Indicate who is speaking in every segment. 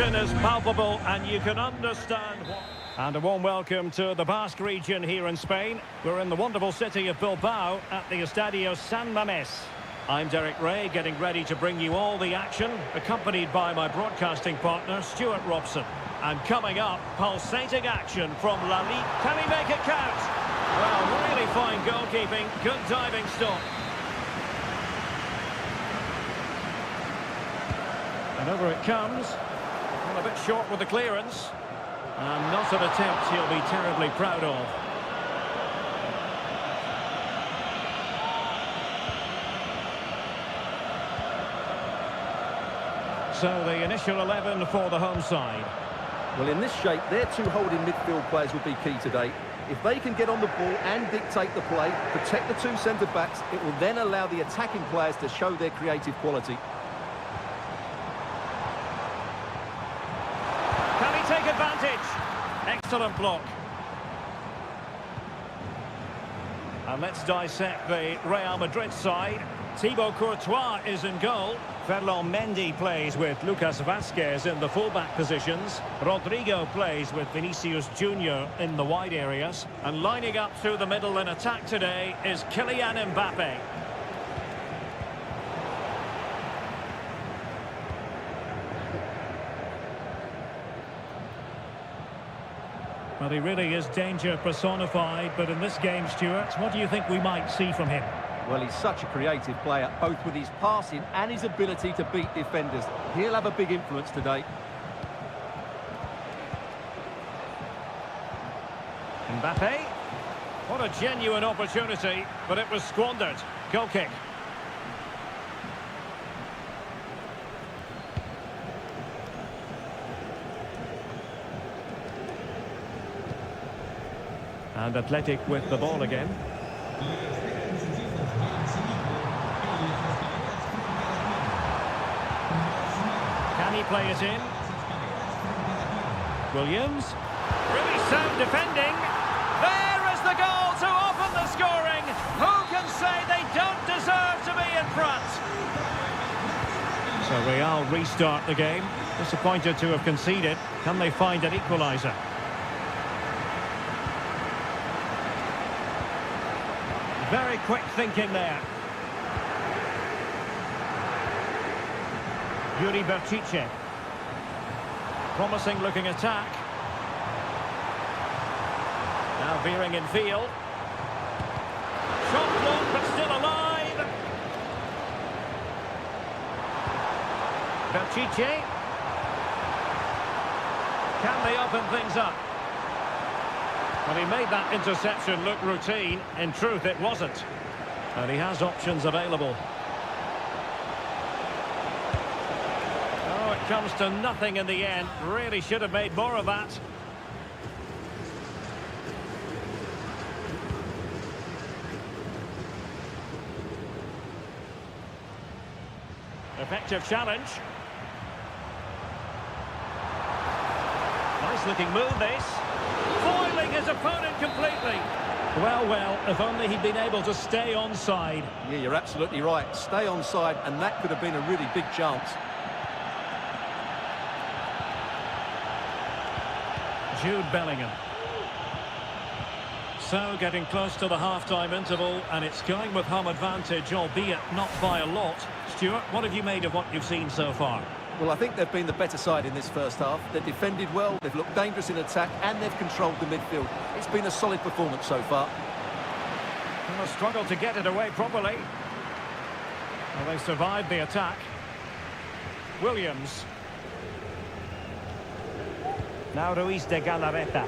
Speaker 1: passion is palpable and you can understand what... And a warm welcome to the Basque region here in Spain. We're in the wonderful city of Bilbao at the Estadio San Mamés. I'm Derek Ray, getting ready to bring you all the action, accompanied by my broadcasting partner, Stuart Robson. And coming up, pulsating action from La Liga. Can he make it count? Well, really fine goalkeeping, good diving stop. And over it comes. Well, a bit short with the clearance. And not an attempt he'll be terribly proud of. So the initial 11 for the home side.
Speaker 2: Well, in this shape, their two holding midfield players will be key today. If they can get on the ball and dictate the play, protect the two centre-backs, it will then allow the attacking players to show their creative quality.
Speaker 1: Can he take advantage? Excellent block. And let's dissect the Real Madrid side. Thibaut Courtois is in goal. Ferland Mendy plays with Lucas Vazquez in the fullback positions. Rodrigo plays with Vinicius Junior in the wide areas. And lining up through the middle in attack today is Kylian Mbappe. Well, he really is danger personified, but in this game, Stuart, what do you think we might see from him?
Speaker 2: Well, he's such a creative player, both with his passing and his ability to beat defenders. He'll have a big influence today.
Speaker 1: Mbappe. What a genuine opportunity, but it was squandered. Goal kick. And Athletic with the ball again. Can he play it in? Williams. Really sound defending. There is the goal to open the scoring. Who can say they don't deserve to be in front? So Real restart the game. Disappointed to have conceded. Can they find an equaliser? Very quick thinking there. Yuri Berchiche. Promising looking attack. Now veering in field. Shot blocked but still alive. Berchiche. Can they open things up? Well, he made that interception look routine. In truth, it wasn't. And he has options available. Oh, it comes to nothing in the end. Really should have made more of that. Effective challenge. Nice looking move, this. Foiling his opponent completely. Well, if only he'd been able to stay onside.
Speaker 2: Yeah, you're absolutely right. Stay onside, and that could have been a really big chance.
Speaker 1: Jude Bellingham. So, getting close to the half-time interval, and it's going with home advantage, albeit not by a lot. Stuart, what have you made of what you've seen so far?
Speaker 2: Well, I think they've been the better side in this first half. They've defended well, they've looked dangerous in attack, and they've controlled the midfield. It's been a solid performance so far.
Speaker 1: Well, they struggled to get it away properly. Well, they survived the attack. Williams. Now Ruiz de Galarreta.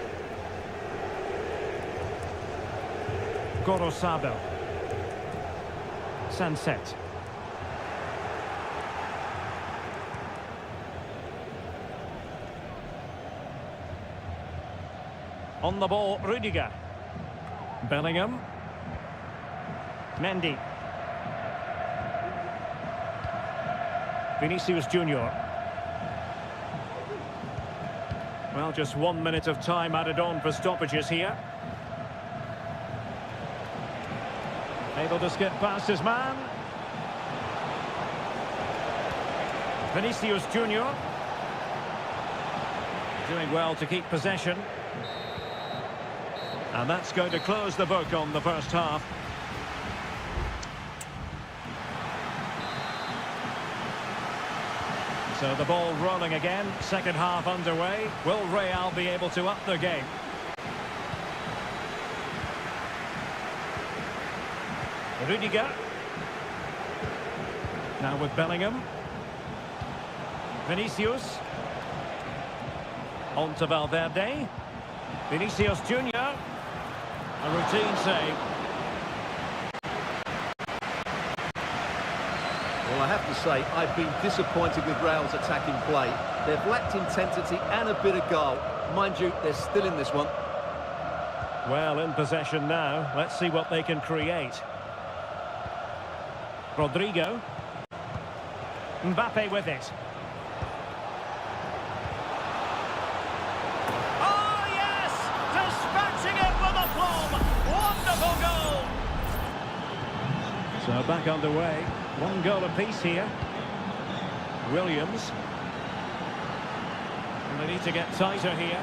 Speaker 1: Gorosabel. Sunset. On the ball, Rudiger. Bellingham. Mendy. Vinicius Junior. Well, just 1 minute of time added on for stoppages here. Able to skip past his man. Vinicius Junior. Doing well to keep possession. And that's going to close the book on the first half. So the ball rolling again, second half underway. Will Real be able to up their game? Rudiger. Now with Bellingham. Vinicius. On to Valverde. Vinicius Junior. A routine save.
Speaker 2: Well, I have to say, I've been disappointed with Real's attacking play. They've lacked intensity and a bit of guile. Mind you, they're still in this one.
Speaker 1: Well, in possession now. Let's see what they can create. Rodrigo. Mbappe with it. Oh, yes! Dispatching it with aplomb! Wonderful goal! So back underway. One goal apiece here. Williams. And they need to get tighter here.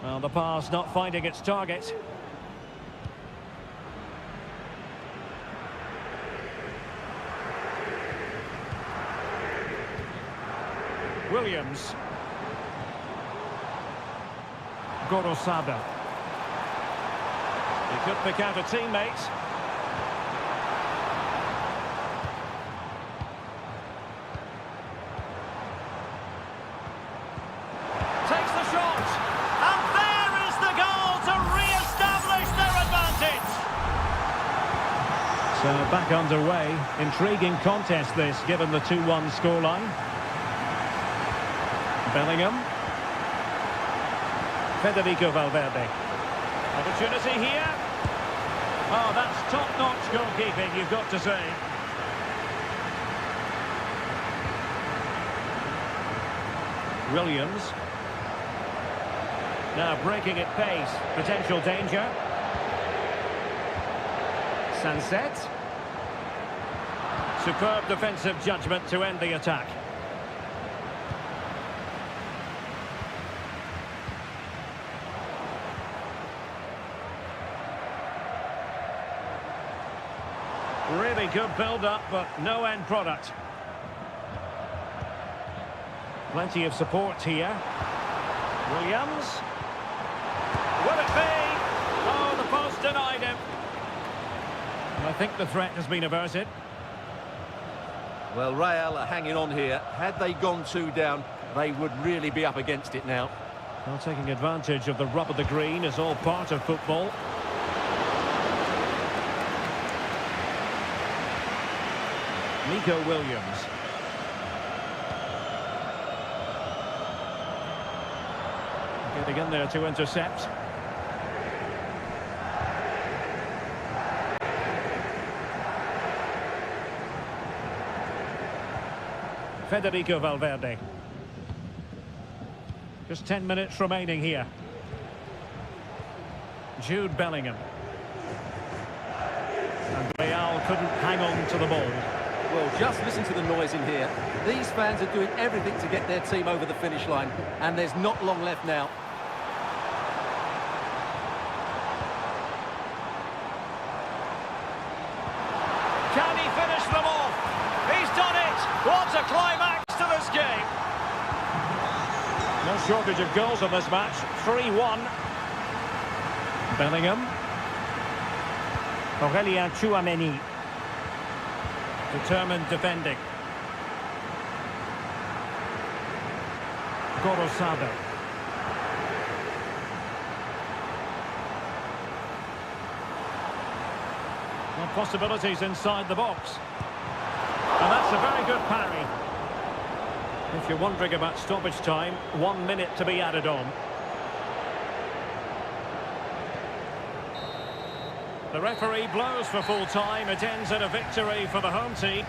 Speaker 1: Well, the pass not finding its target. Williams. Gorosada. He could pick out a teammate. Takes the shot. And there is the goal to re-establish their advantage. So back underway. Intriguing contest this, given the 2-1 scoreline. Bellingham. Federico Valverde. Opportunity here. Oh, that's top-notch goalkeeping, you've got to say. Williams. Now breaking at pace. Potential danger. Sunset. Superb defensive judgment to end the attack. Really good build-up, but no end product. Plenty of support here. Williams. Will it be? Oh, the post denied him. I think the threat has been averted.
Speaker 2: Well, Real are hanging on here. Had they gone 2 down, they would really be up against it now.
Speaker 1: Well, taking advantage of the rub of the green is all part of football. Nico Williams. Getting in there to intercept. Federico Valverde. Just 10 minutes remaining here. Jude Bellingham. And Real couldn't hang on to the ball.
Speaker 2: Well, just listen to the noise in here. These fans are doing everything to get their team over the finish line, and there's not long left now.
Speaker 1: Can he finish them off? He's done it! What a climax to this game! No shortage of goals in this match. 3-1. Bellingham. Aurelien Tchouameni. Determined defending. Gorosada. Well, possibilities inside the box. And that's a very good parry. If you're wondering about stoppage time, 1 minute to be added on. The referee blows for full time. It ends in a victory for the home team.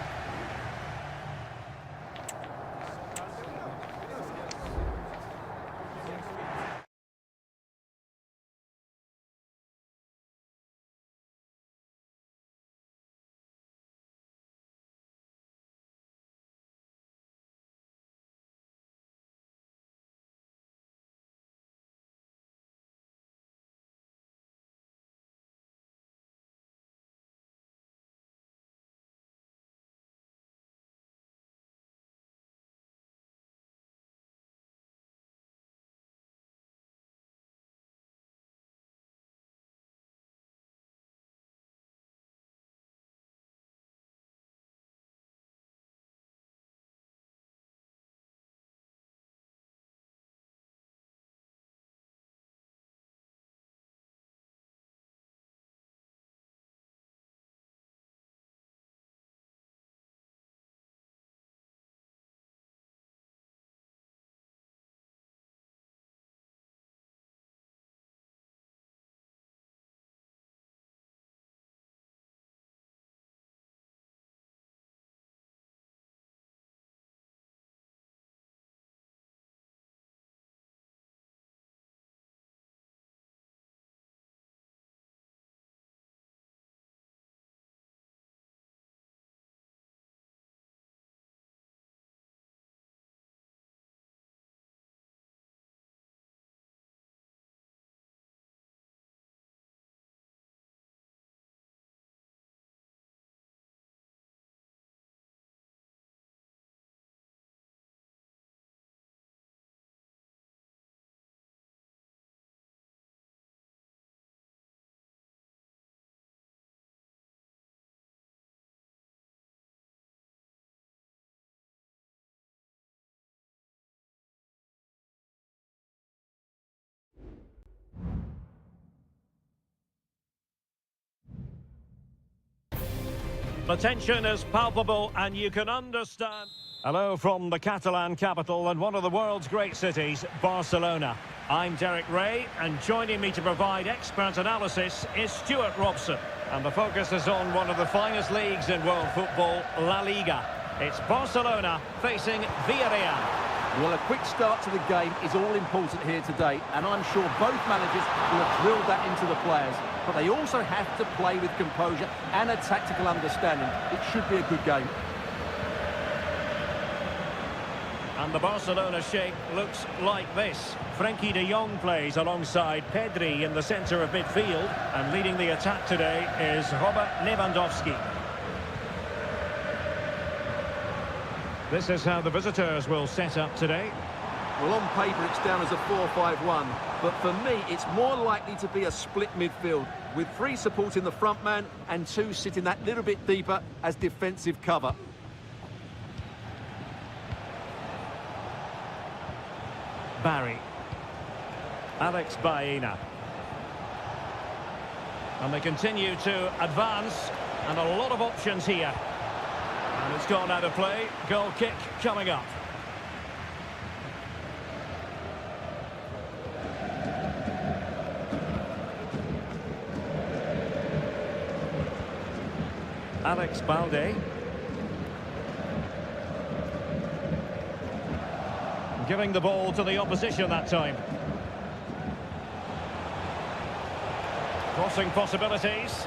Speaker 1: The tension is palpable and you can understand. Hello from the Catalan capital and one of the world's great cities, Barcelona. I'm Derek Ray, and joining me to provide expert analysis is Stuart Robson. And the focus is on one of the finest leagues in world football, La Liga. It's Barcelona facing Villarreal.
Speaker 2: Well, a quick start to the game is all important here today, and I'm sure both managers will have drilled that into the players. But they also have to play with composure and a tactical understanding. It should be a good game.
Speaker 1: And the Barcelona shape looks like this. Frenkie de Jong plays alongside Pedri in the centre of midfield, and leading the attack today is Robert Lewandowski. This is how the visitors will set up today.
Speaker 2: Well, on paper it's down as a 4-5-1, but for me it's more likely to be a split midfield, with 3 supporting the front man and 2 sitting that little bit deeper as defensive cover.
Speaker 1: Barry. Alex Baena. And they continue to advance, and a lot of options here. And it's gone out of play. Goal kick coming up. Alex Balde. Giving the ball to the opposition that time. Crossing possibilities.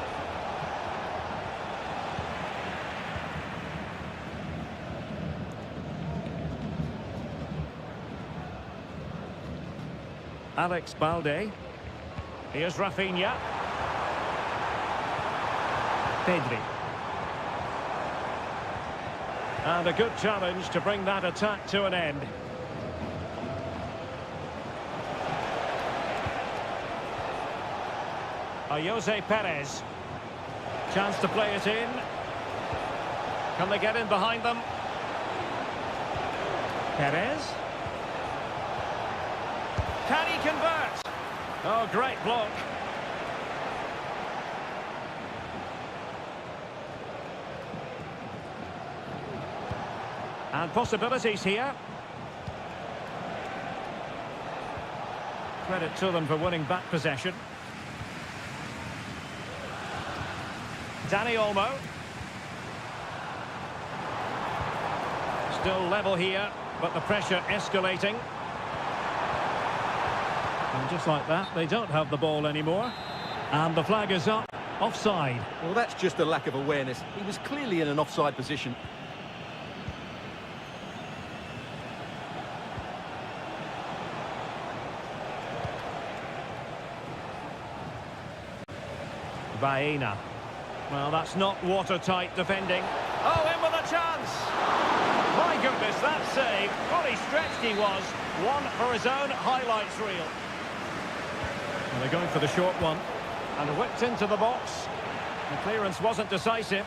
Speaker 1: Alex Balde. Here's Rafinha. Pedri. And a good challenge to bring that attack to an end. Jose Perez. Chance to play it in. Can they get in behind them? Perez. Can he convert? Oh, great block. And possibilities here. Credit to them for winning back possession. Dani Olmo. Still level here, but the pressure escalating. And just like that, they don't have the ball anymore. And the flag is up, offside.
Speaker 2: Well, that's just a lack of awareness. He was clearly in an offside position.
Speaker 1: Baena. Well, that's not watertight defending. Oh, in with a chance! My goodness, that save. Fully stretched he was. One for his own highlights reel. And they're going for the short one. And whipped into the box. The clearance wasn't decisive.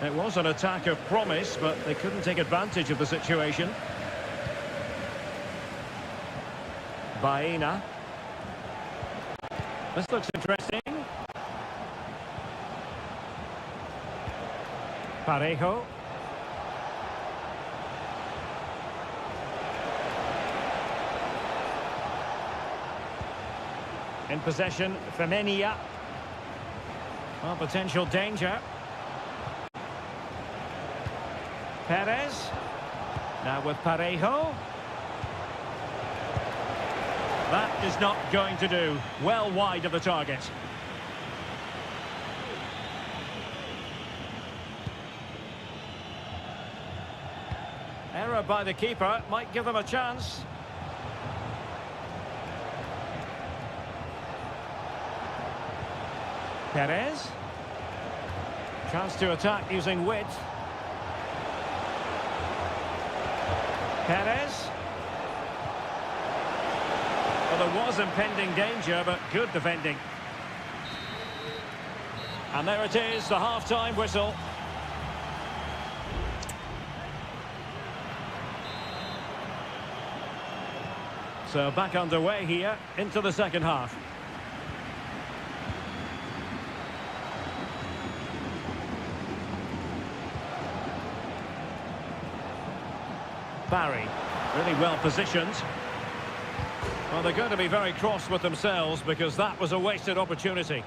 Speaker 1: It was an attack of promise, but they couldn't take advantage of the situation. Baena. This looks interesting. Parejo. In possession, Femenia. Well, potential danger. Perez. Now with Parejo. That is not going to do. Well wide of the target. Error by the keeper might give them a chance. Perez. Chance to attack using width. Perez. Well, there was impending danger, but good defending. And there it is, the half-time whistle. So back underway here into the second half. Barry. Really well positioned. Well, they're going to be very cross with themselves because that was a wasted opportunity.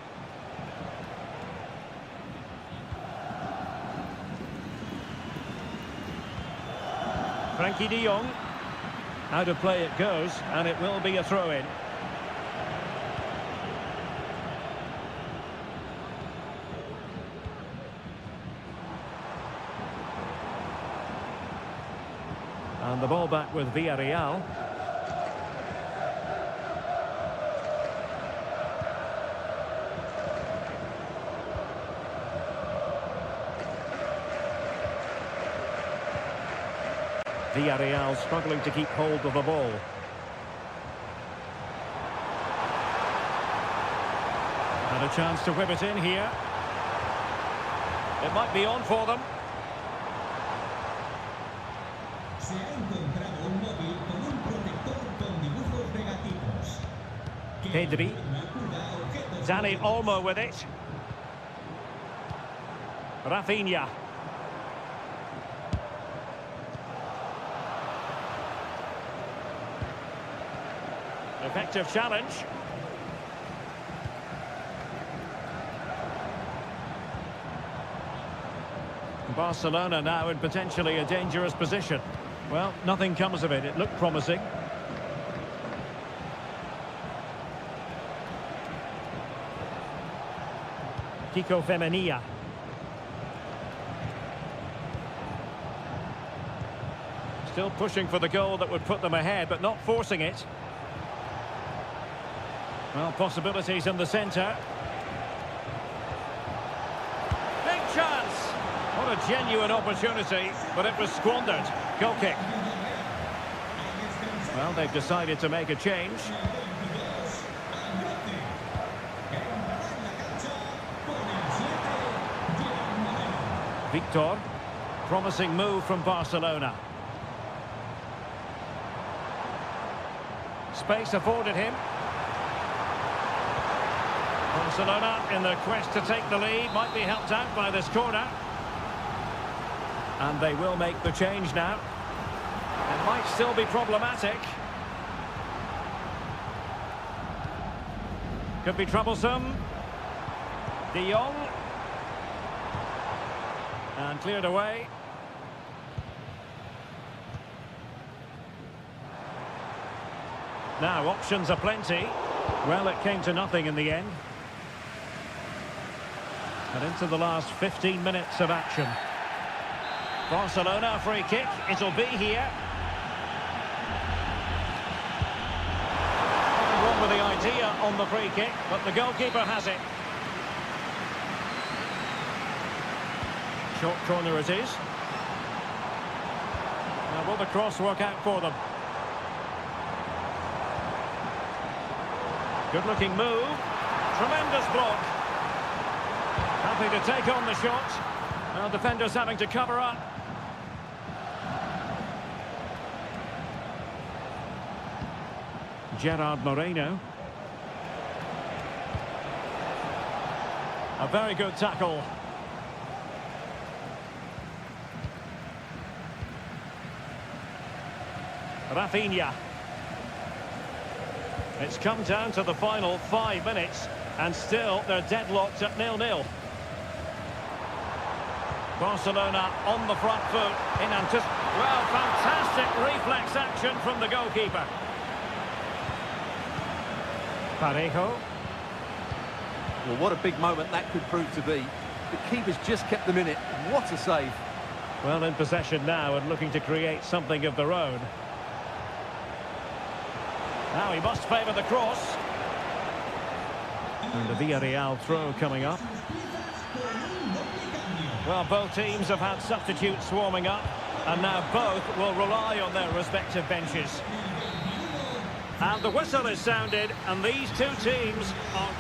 Speaker 1: Frankie de Jong. Out of play it goes, and it will be a throw-in. And the ball back with Villarreal. Villarreal struggling to keep hold of the ball. And a chance to whip it in here. It might be on for them.
Speaker 3: Se ha encontrado un móvil con un protector con dibujos negativos.
Speaker 1: Pedri. Dani Olmo with it. Rafinha. Effective challenge. Barcelona now in potentially a dangerous position. Well, nothing comes of it. It looked promising. Kiko Femenia. Still pushing for the goal that would put them ahead, but not forcing it. Well, possibilities in the centre. Big chance! What a genuine opportunity, but it was squandered. Goal kick. Well, they've decided to make a change. Victor. Promising move from Barcelona. Space afforded him. Barcelona in the quest to take the lead, might be helped out by this corner. And they will make the change now. It might still be problematic. Could be troublesome. De Jong. And cleared away. Now, options are plenty. Well, it came to nothing in the end. And into the last 15 minutes of action. Barcelona, free kick. It'll be here. Nothing wrong with the idea on the free kick, but the goalkeeper has it. Short corner it is. Now, will the cross work out for them? Good-looking move. Tremendous block. Happy to take on the shot. Well, defenders having to cover up. Gerard Moreno. A very good tackle. Rafinha. It's come down to the final 5 minutes, and still they're deadlocked at 0-0. Barcelona on the front foot in well, fantastic reflex action from the goalkeeper. Parejo.
Speaker 2: Well, what a big moment that could prove to be. The keeper's just kept them in it. What a save.
Speaker 1: Well, in possession now and looking to create something of their own. Now he must favour the cross. And the Villarreal throw coming up. Well, both teams have had substitutes warming up, and now both will rely on their respective benches. And the whistle is sounded, and these two teams are...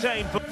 Speaker 1: retain.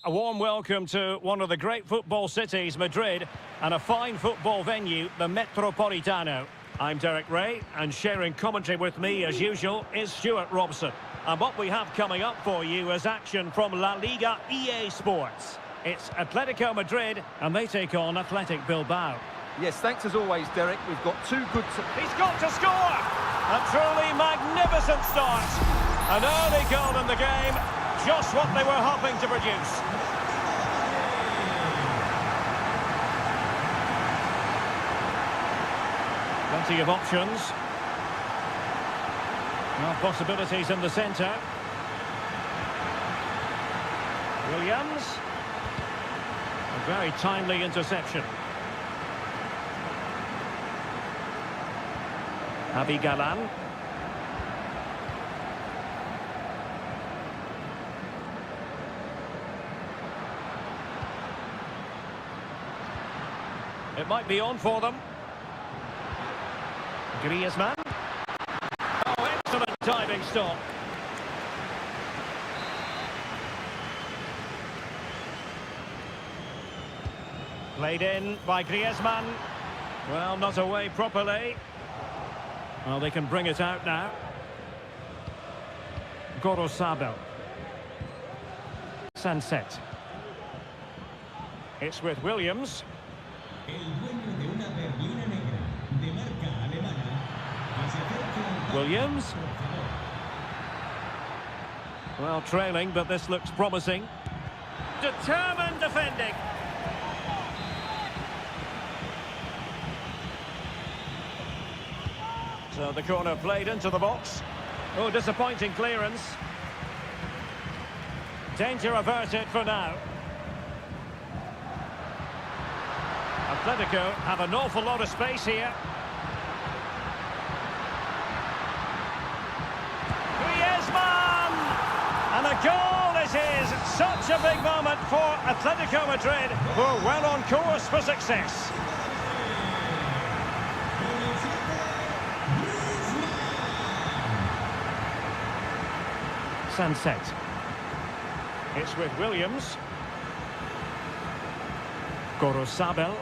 Speaker 1: A warm welcome to one of the great football cities, Madrid, and a fine football venue, the Metropolitano. I'm Derek Ray, and sharing commentary with me, as usual, is Stuart Robson. And what we have coming up for you is action from La Liga EA Sports. It's Atletico Madrid, and they take on Athletic Bilbao.
Speaker 2: Yes, thanks as always, Derek. We've got two good...
Speaker 1: He's got to score! A truly magnificent start. An early goal in the game. Just what they were hoping to produce. Plenty of options. Now possibilities in the centre. Williams. A very timely interception. Javi Galán. It might be on for them. Griezmann. Oh, excellent diving stop. Played in by Griezmann. Well, not away properly. Well, they can bring it out now. Gorosabel. Sunset. It's with Williams.
Speaker 3: El dueño de una berlina negra de marca alemana que se acerca al
Speaker 1: Williams.
Speaker 3: por favor.
Speaker 1: Well, trailing, but this looks promising. Determined defending. So the corner played into the box. Oh, disappointing clearance. Danger averted for now. Atletico have an awful lot of space here. Griezmann! And a goal it is. Such a big moment for Atletico Madrid, who are well on course for success. Sunset. It's with Williams. Gorosabel.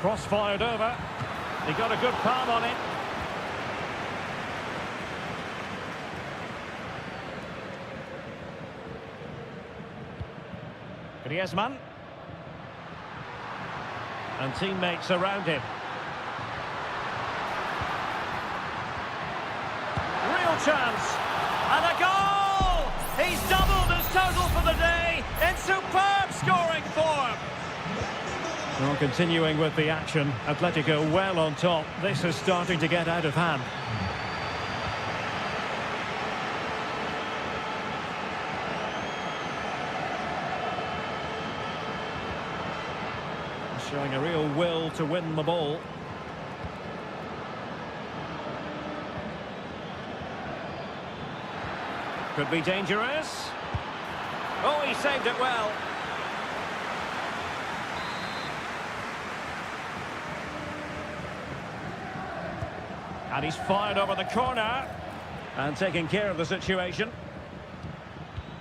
Speaker 1: Cross fired over. He got a good palm on it. Griezmann. And teammates around him. Real chance. And a goal! He's doubled his total for the day in superb scoring form. Well, continuing with the action, Atletico well on top. This is starting to get out of hand. Showing a real will to win the ball. Could be dangerous. Oh, he saved it well. And he's fired over the corner. And taking care of the situation.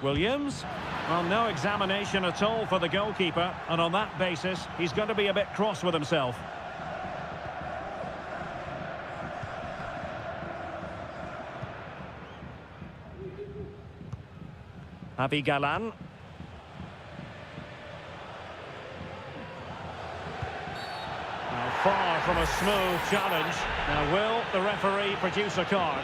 Speaker 1: Williams. Well, no examination at all for the goalkeeper. And on that basis, he's going to be a bit cross with himself. Javi Galán. Now far from a smooth challenge. Now will the referee produce a card?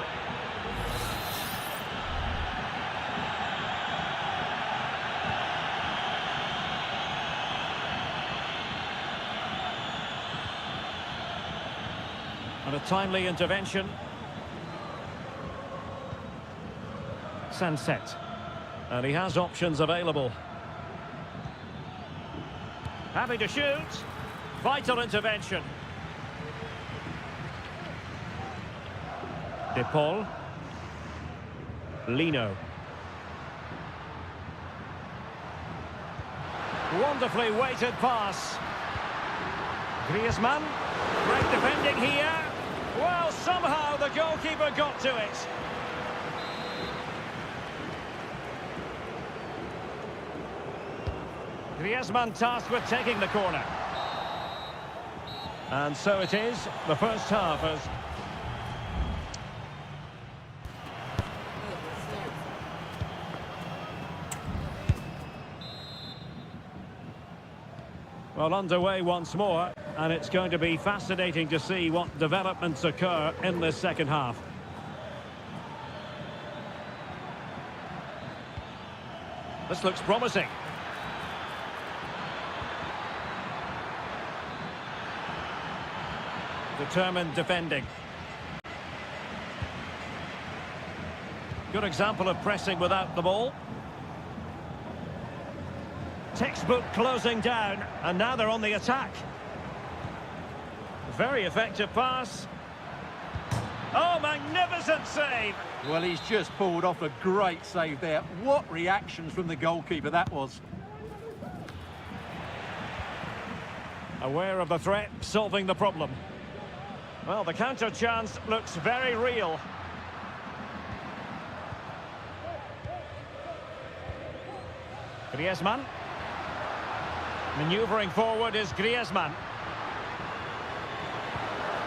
Speaker 1: And a timely intervention. Sunset. And he has options available. Happy to shoot. Vital intervention. De Paul. Lino. Wonderfully weighted pass. Griezmann. Great defending here. Well, somehow the goalkeeper got to it. Griezmann tasked with taking the corner. And so it is, the first half as... Well, underway once more, and it's going to be fascinating to see what developments occur in this second half. This looks promising. Determined defending. Good example of pressing without the ball. Textbook closing down, and now they're on the attack. Very effective pass. Oh, magnificent save!
Speaker 2: Well, he's just pulled off a great save there. What reactions from the goalkeeper that was.
Speaker 1: Aware of the threat, solving the problem. Well, the counter chance looks very real. Griezmann. Manoeuvring forward is Griezmann.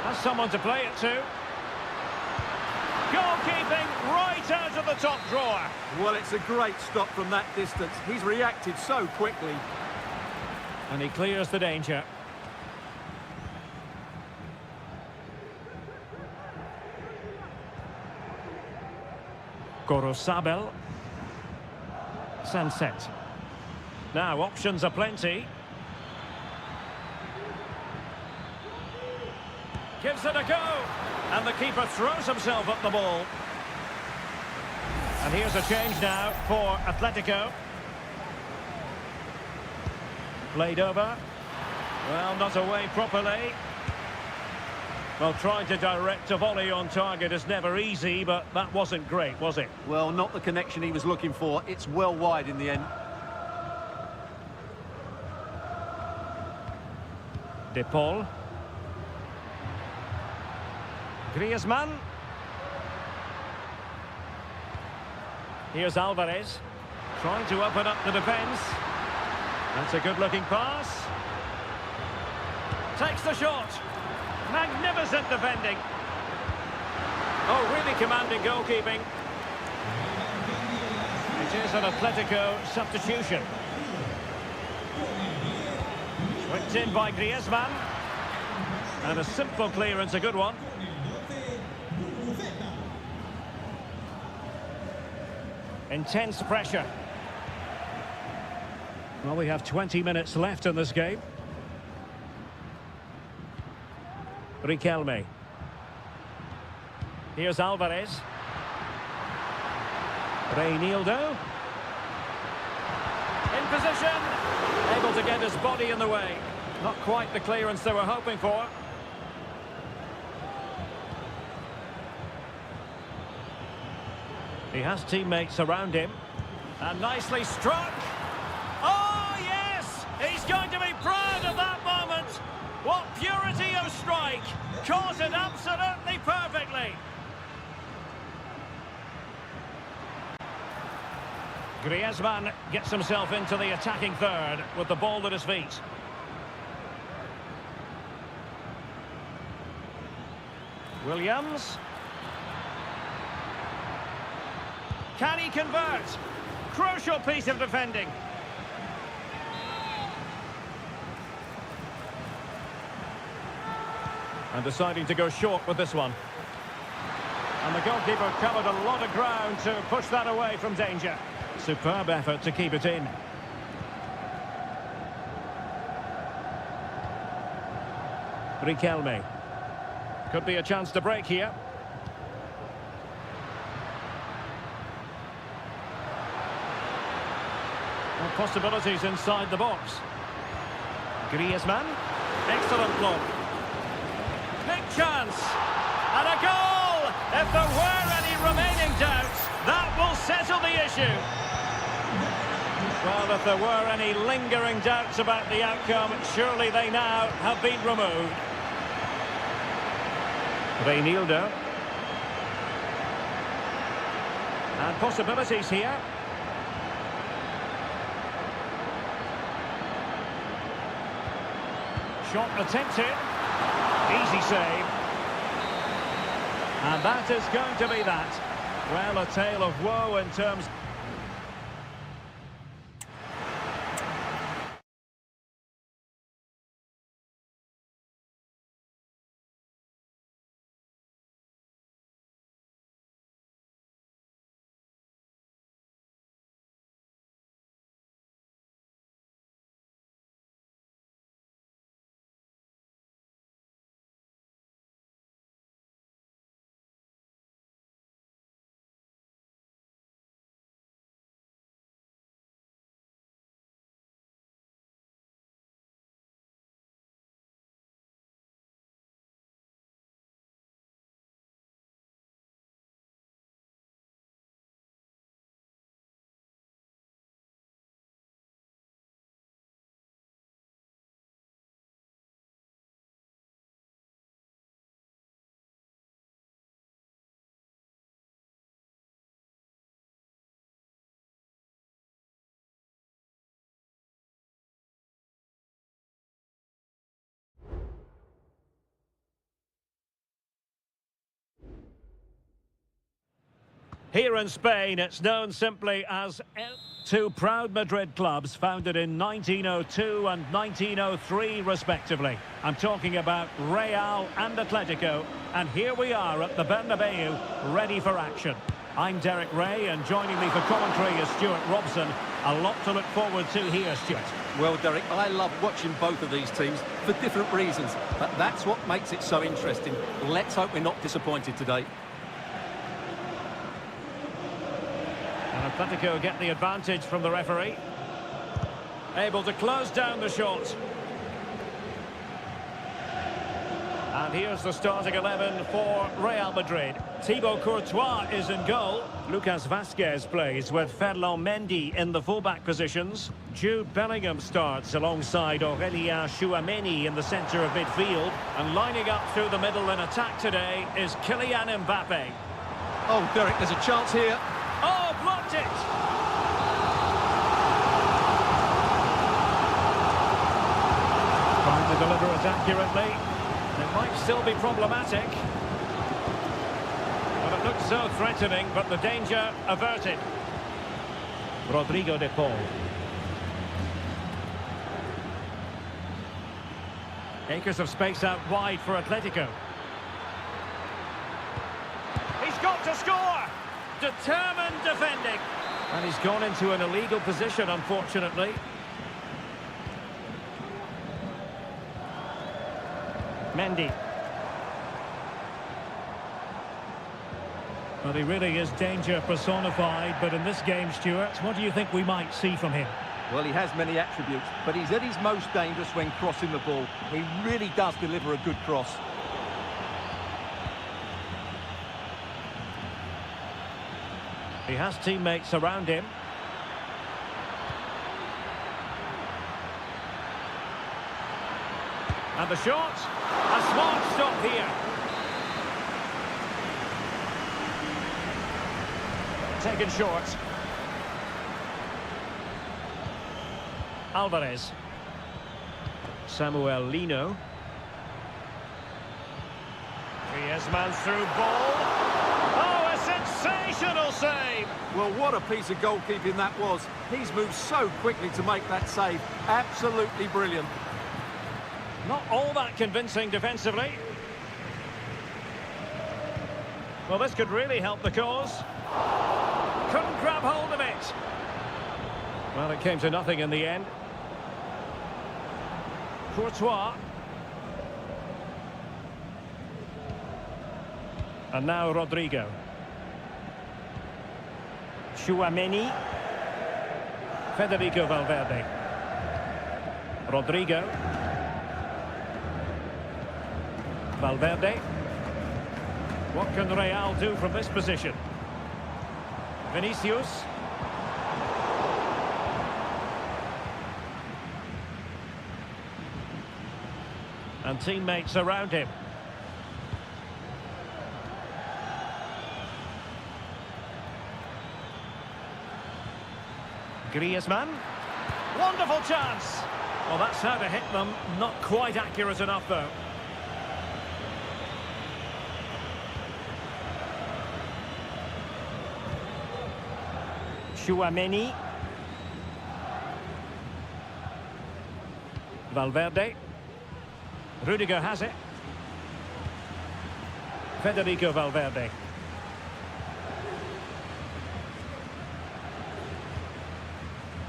Speaker 1: Has someone to play it to. Goalkeeping right out of the top drawer.
Speaker 2: Well, it's a great stop from that distance. He's reacted so quickly.
Speaker 1: And he clears the danger. Gorosabel. Sunset. Now, options are plenty. Gives it a go. And the keeper throws himself at the ball. And here's a change now for Atletico. Played over. Well, not away properly. Well, trying to direct a volley on target is never easy, but that wasn't great, was it?
Speaker 2: Well, not the connection he was looking for. It's well wide in the end.
Speaker 1: De Paul. Griezmann. Here's Alvarez. Trying to open up the defence. That's a good-looking pass. Takes the shot. Magnificent defending. Oh, really commanding goalkeeping. It is an Atletico substitution. Whipped in by Griezmann. And a simple clearance, a good one. Intense pressure. Well, we have 20 minutes left in this game. Riquelme. Here's Alvarez. Reinildo. In position. Able to get his body in the way. Not quite the clearance they were hoping for. He has teammates around him. And nicely struck. Oh, yes! He's going to be proud of that moment. What purity of strike. Caught it absolutely perfectly. Griezmann gets himself into the attacking third with the ball at his feet. Williams. Can he convert? Crucial piece of defending. And deciding to go short with this one. And the goalkeeper covered a lot of ground to push that away from danger. Superb effort to keep it in. Riquelme. Could be a chance to break here. Well, possibilities inside the box. Griezmann. Excellent look. Big chance. And a goal! If there were any remaining doubts, that will settle the issue. Well, if there were any lingering doubts about the outcome, surely they now have been removed. Reinildo. And possibilities here. Shot attempted. Easy save. And that is going to be that. Well, a tale of woe in terms... Here in Spain, it's known simply as two proud Madrid clubs founded in 1902 and 1903, respectively. I'm talking about Real and Atletico, and here we are at the Bernabeu, ready for action. I'm Derek Ray, and joining me for commentary is Stuart Robson. A lot to look forward to here, Stuart.
Speaker 2: Well, Derek, I love watching both of these teams for different reasons, but that's what makes it so interesting. Let's hope we're not disappointed today.
Speaker 1: And Atletico get the advantage from the referee. Able to close down the shot. And here's the starting 11 for Real Madrid. Thibaut Courtois is in goal. Lucas Vazquez plays with Ferland Mendy in the fullback positions. Jude Bellingham starts alongside Aurélien Tchouameni in the centre of midfield. And lining up through the middle in attack today is Kylian Mbappe.
Speaker 2: Oh, Derek, there's a chance here.
Speaker 1: Oh, blocked it! Trying to deliver it accurately. It might still be problematic. Well, it looked so threatening, but the danger averted. Rodrigo de Paul. Acres of space out wide for Atletico. He's got to score! Determined defending. And he's gone into an illegal position, unfortunately. Mendy. Well, he really is danger personified, but in this game, Stuart, what do you think we might see from him?
Speaker 2: Well, he has many attributes, but he's at his most dangerous when crossing the ball. He really does deliver a good cross.
Speaker 1: He has teammates around him. And the shot. A smart stop here. Taken short. Alvarez. Samuel Lino. Griezmann through ball. Oh, a sensational save!
Speaker 2: Well, what a piece of goalkeeping that was. He's moved so quickly to make that save. Absolutely brilliant.
Speaker 1: Not all that convincing defensively. Well, this could really help the cause. Couldn't grab hold of it. Well, it came to nothing in the end. Courtois. And now Rodrigo. Tchouameni. Federico Valverde. Rodrigo. Valverde. What can Real do from this position? Vinicius. And teammates around him. Griezmann. Wonderful chance. Well, that's how to hit them. Not quite accurate enough, though. Chouameni. Valverde. Rudiger has it. Federico Valverde.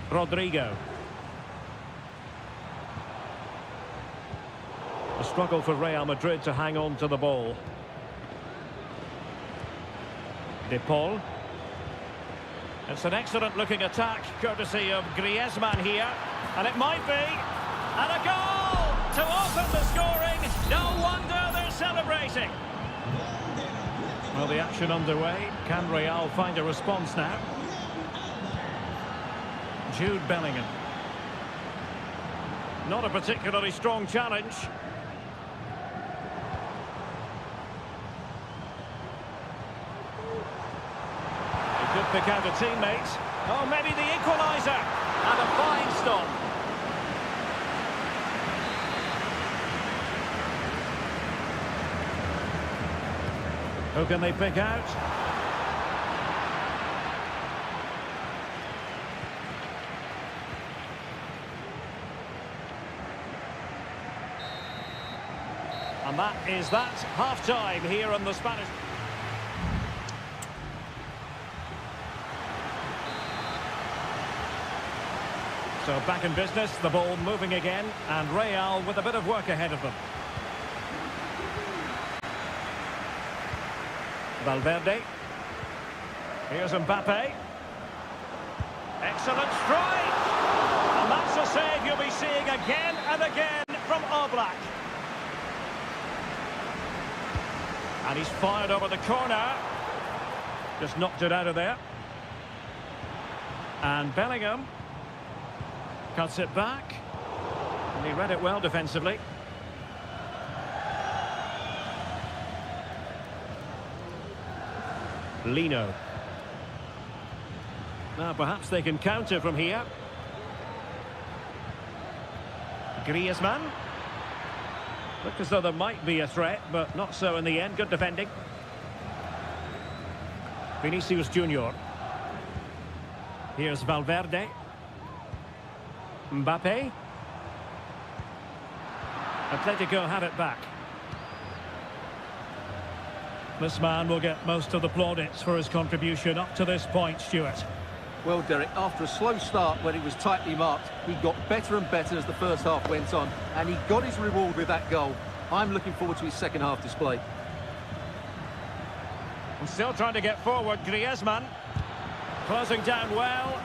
Speaker 1: Rodrigo. A struggle for Real Madrid to hang on to the ball. De Paul. It's an excellent-looking attack, courtesy of Griezmann here. And it might be. And a goal to open the scoring. No wonder they're celebrating. Well, the action underway. Can Real find a response now? Jude Bellingham. Not a particularly strong challenge. He could pick out a teammate. Oh, maybe the equaliser. And a fine stop. Who can they pick out? And that is that. Half-time here on the Spanish. So back in business, the ball moving again, and Real with a bit of work ahead of them. Valverde. Here's Mbappe. Excellent strike! And that's a save you'll be seeing again and again from Oblak. And he's fired over the corner. Just knocked it out of there. And Bellingham cuts it back. And he read it well defensively. Lino. Now perhaps they can counter from here. Griezmann. Looked as though there might be a threat, but not so in the end. Good defending. Vinicius Junior. Here's Valverde. Mbappe. Atletico have it back. This man will get most of the plaudits for his contribution up to this point, Stuart.
Speaker 2: Well, Derek, after a slow start when he was tightly marked, he got better and better as the first half went on, and he got his reward with that goal. I'm looking forward to his second half display.
Speaker 1: And still trying to get forward, Griezmann. Closing down well.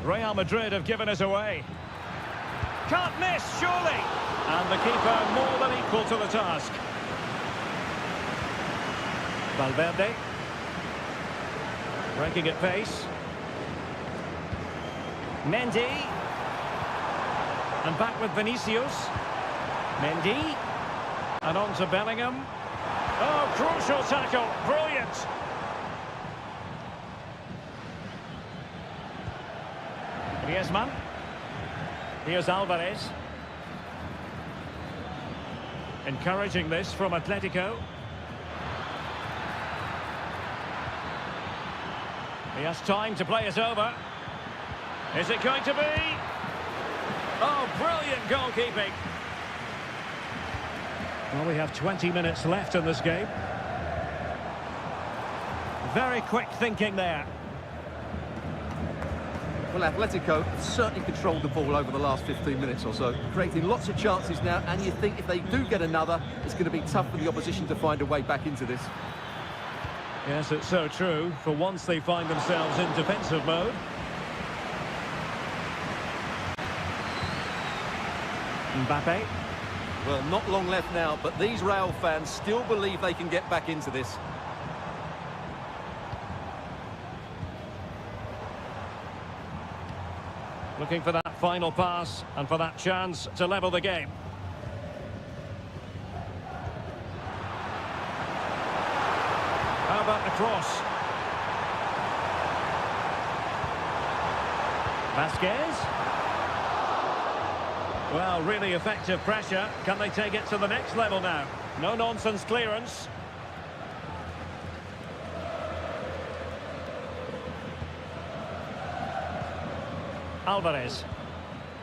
Speaker 1: Real Madrid have given us away. Can't miss, surely. And the keeper more than equal to the task. Valverde. Breaking at pace. Mendy. And back with Vinicius. Mendy. And on to Bellingham. Oh, crucial tackle. Brilliant. Griezmann. Here's Alvarez. Encouraging this from Atletico. He has time to play it over. Is it going to be? Oh, brilliant goalkeeping. Well, we have 20 minutes left in this game. Very quick thinking there.
Speaker 2: Well, Atletico certainly controlled the ball over the last 15 minutes or so, creating lots of chances now, and you think if they do get another, it's going to be tough for the opposition to find a way back into this.
Speaker 1: Yes, it's so true. For once they find themselves in defensive mode. Mbappe.
Speaker 2: Well, not long left now, but these Real fans still believe they can get back into this.
Speaker 1: Looking for that final pass and for that chance to level the game. How about the cross? Vasquez. Well, really effective pressure. Can they take it to the next level now? No-nonsense clearance. Alvarez.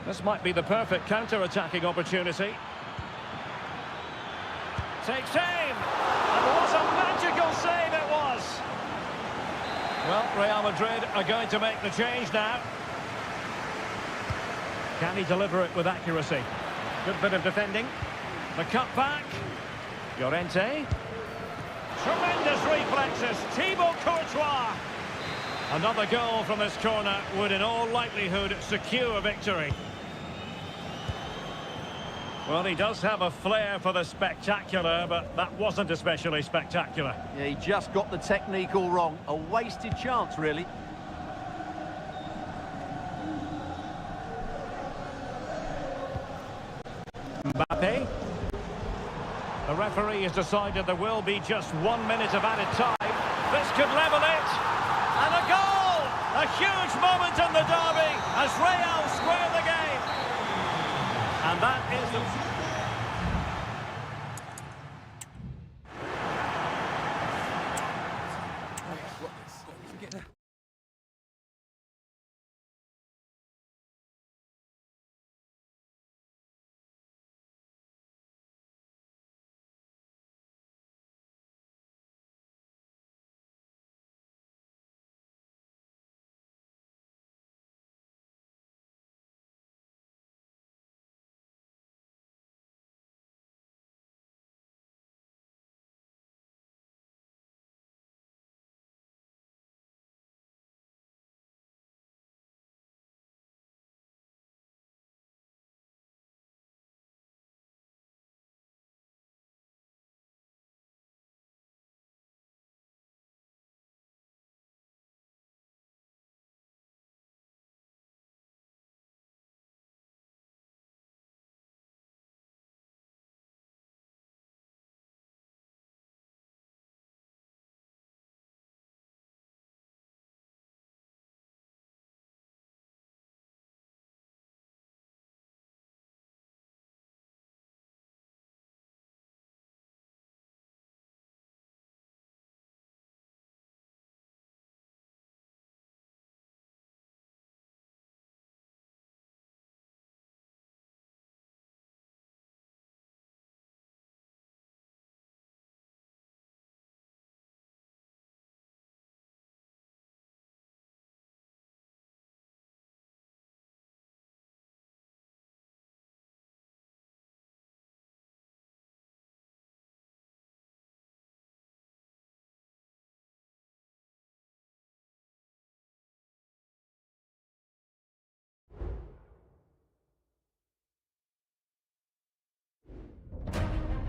Speaker 1: This might be the perfect counter-attacking opportunity. Takes aim! And what a magical save it was! Well, Real Madrid are going to make the change now. Can he deliver it with accuracy? Good bit of defending. The cut back. Llorente. Tremendous reflexes. Thibaut Courtois. Another goal from this corner would in all likelihood secure victory. Well, he does have a flair for the spectacular, but that wasn't especially spectacular.
Speaker 2: Yeah, he just got the technique all wrong. A wasted chance, really.
Speaker 1: Mbappe. The referee has decided there will be just 1 minute of added time. This could level it. And a goal! A huge moment in the derby as Real square the game. And that is the...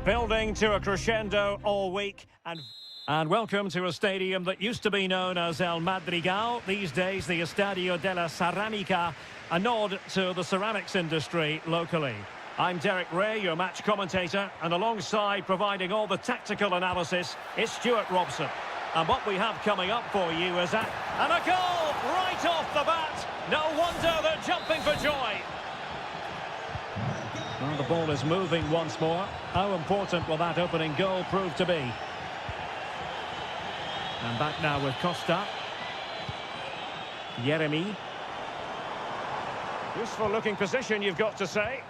Speaker 1: Building to a crescendo all week, and welcome to a stadium that used to be known as El Madrigal, these days the Estadio de la Ceramica, a nod to the ceramics industry locally. I'm Derek Ray, your match commentator, and alongside providing all the tactical analysis is Stuart Robson. And what we have coming up for you is and a goal right off the bat. No wonder they're jumping for joy. Well, the ball is moving once more. How important will that opening goal prove to be? And back now with Costa. Yeremy. Useful looking position, you've got to say.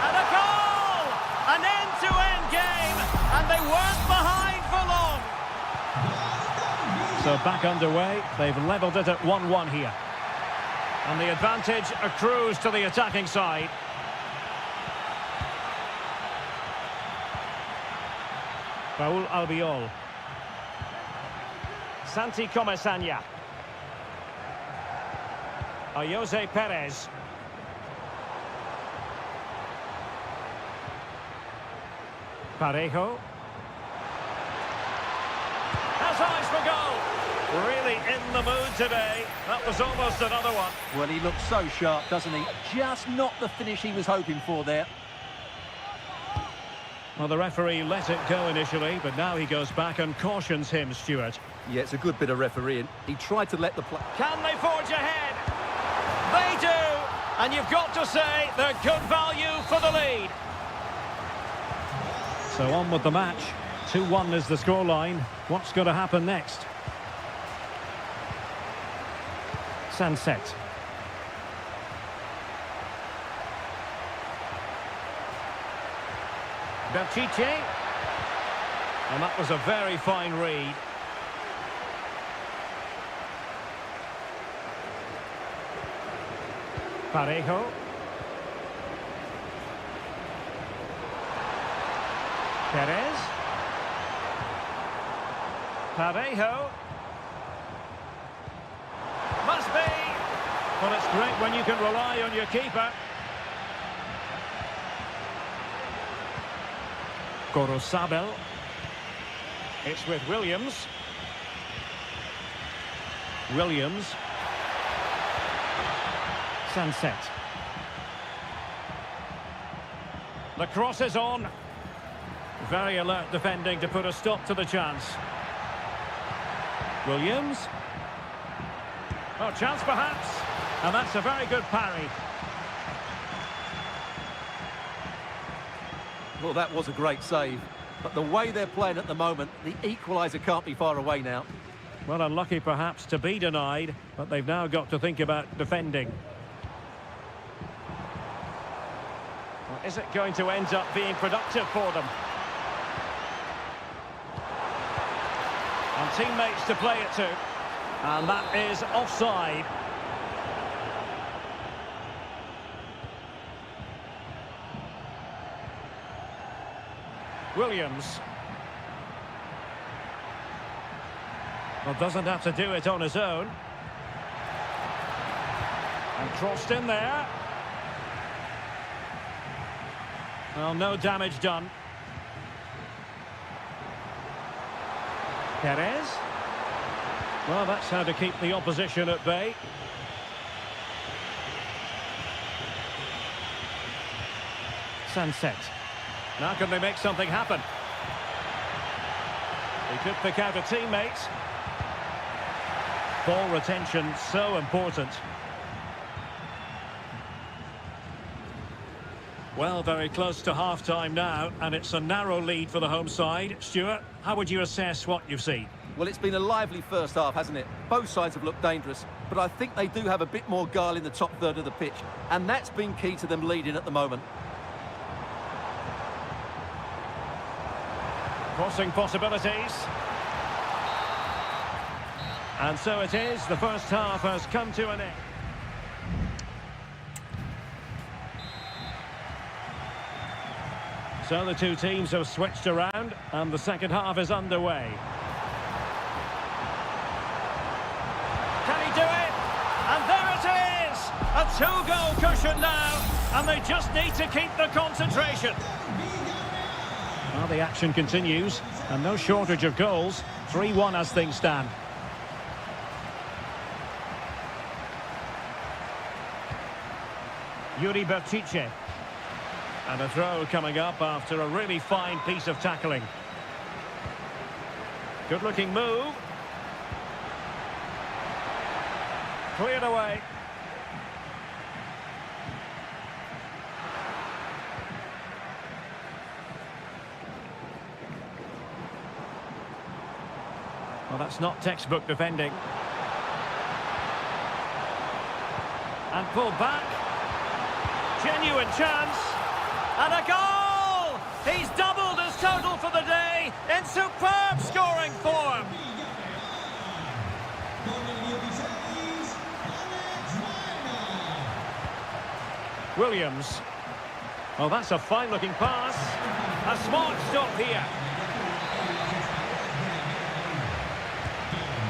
Speaker 1: And a goal! An end-to-end game, and they weren't behind for long. So back underway, they've levelled it at 1-1 here. And the advantage accrues to the attacking side. Raul Albiol. Santi Comesaña. Jose Perez. Parejo. Has eyes for goal. Really in the mood today. That was almost another one.
Speaker 2: Well, he looks so sharp, doesn't he? Just not the finish he was hoping for there.
Speaker 1: Well, the referee let it go initially, but now he goes back and cautions him, Stuart.
Speaker 2: Yeah, it's a good bit of refereeing. He tried to let the play...
Speaker 1: Can they forge ahead? They do! And you've got to say they're good value for the lead. So on with the match. 2-1 is the scoreline. What's going to happen next? Sunset. Berchiche. And that was a very fine read. Parejo. Perez. Parejo. Must be. Well, it's great when you can rely on your keeper. Gorosabel. It's with Williams. Williams. Sunset. The cross is on. Very alert defending to put a stop to the chance. Williams. Oh, chance perhaps. And that's a very good parry.
Speaker 2: Well, that was a great save. But the way they're playing at the moment, the equaliser can't be far away now.
Speaker 1: Well, unlucky perhaps to be denied, but they've now got to think about defending. Well, is it going to end up being productive for them? And teammates to play it to. And that is offside. Williams. Well, doesn't have to do it on his own. And crossed in there. Well, no damage done. Perez. Well, that's how to keep the opposition at bay. Sunset. Now can they make something happen? He could pick out a teammate. Ball retention, so important. Well, very close to half-time now, and it's a narrow lead for the home side. Stuart, how would you assess what you've seen?
Speaker 2: Well, it's been a lively first half, hasn't it? Both sides have looked dangerous, but I think they do have a bit more guile in the top third of the pitch, and that's been key to them leading at the moment.
Speaker 1: Crossing possibilities. And so it is, the first half has come to an end. So the two teams have switched around and the second half is underway. Can he do it? And there it is! A two-goal cushion now, and they just need to keep the concentration. Well, the action continues, and no shortage of goals. 3-1 as things stand. Yuri Berchiche. And a throw coming up after a really fine piece of tackling. Good-looking move. Cleared away. Well, that's not textbook defending. And pulled back. Genuine chance. And a goal! He's doubled his total for the day in superb scoring form. Williams. Oh, that's a fine-looking pass. A smart stop here.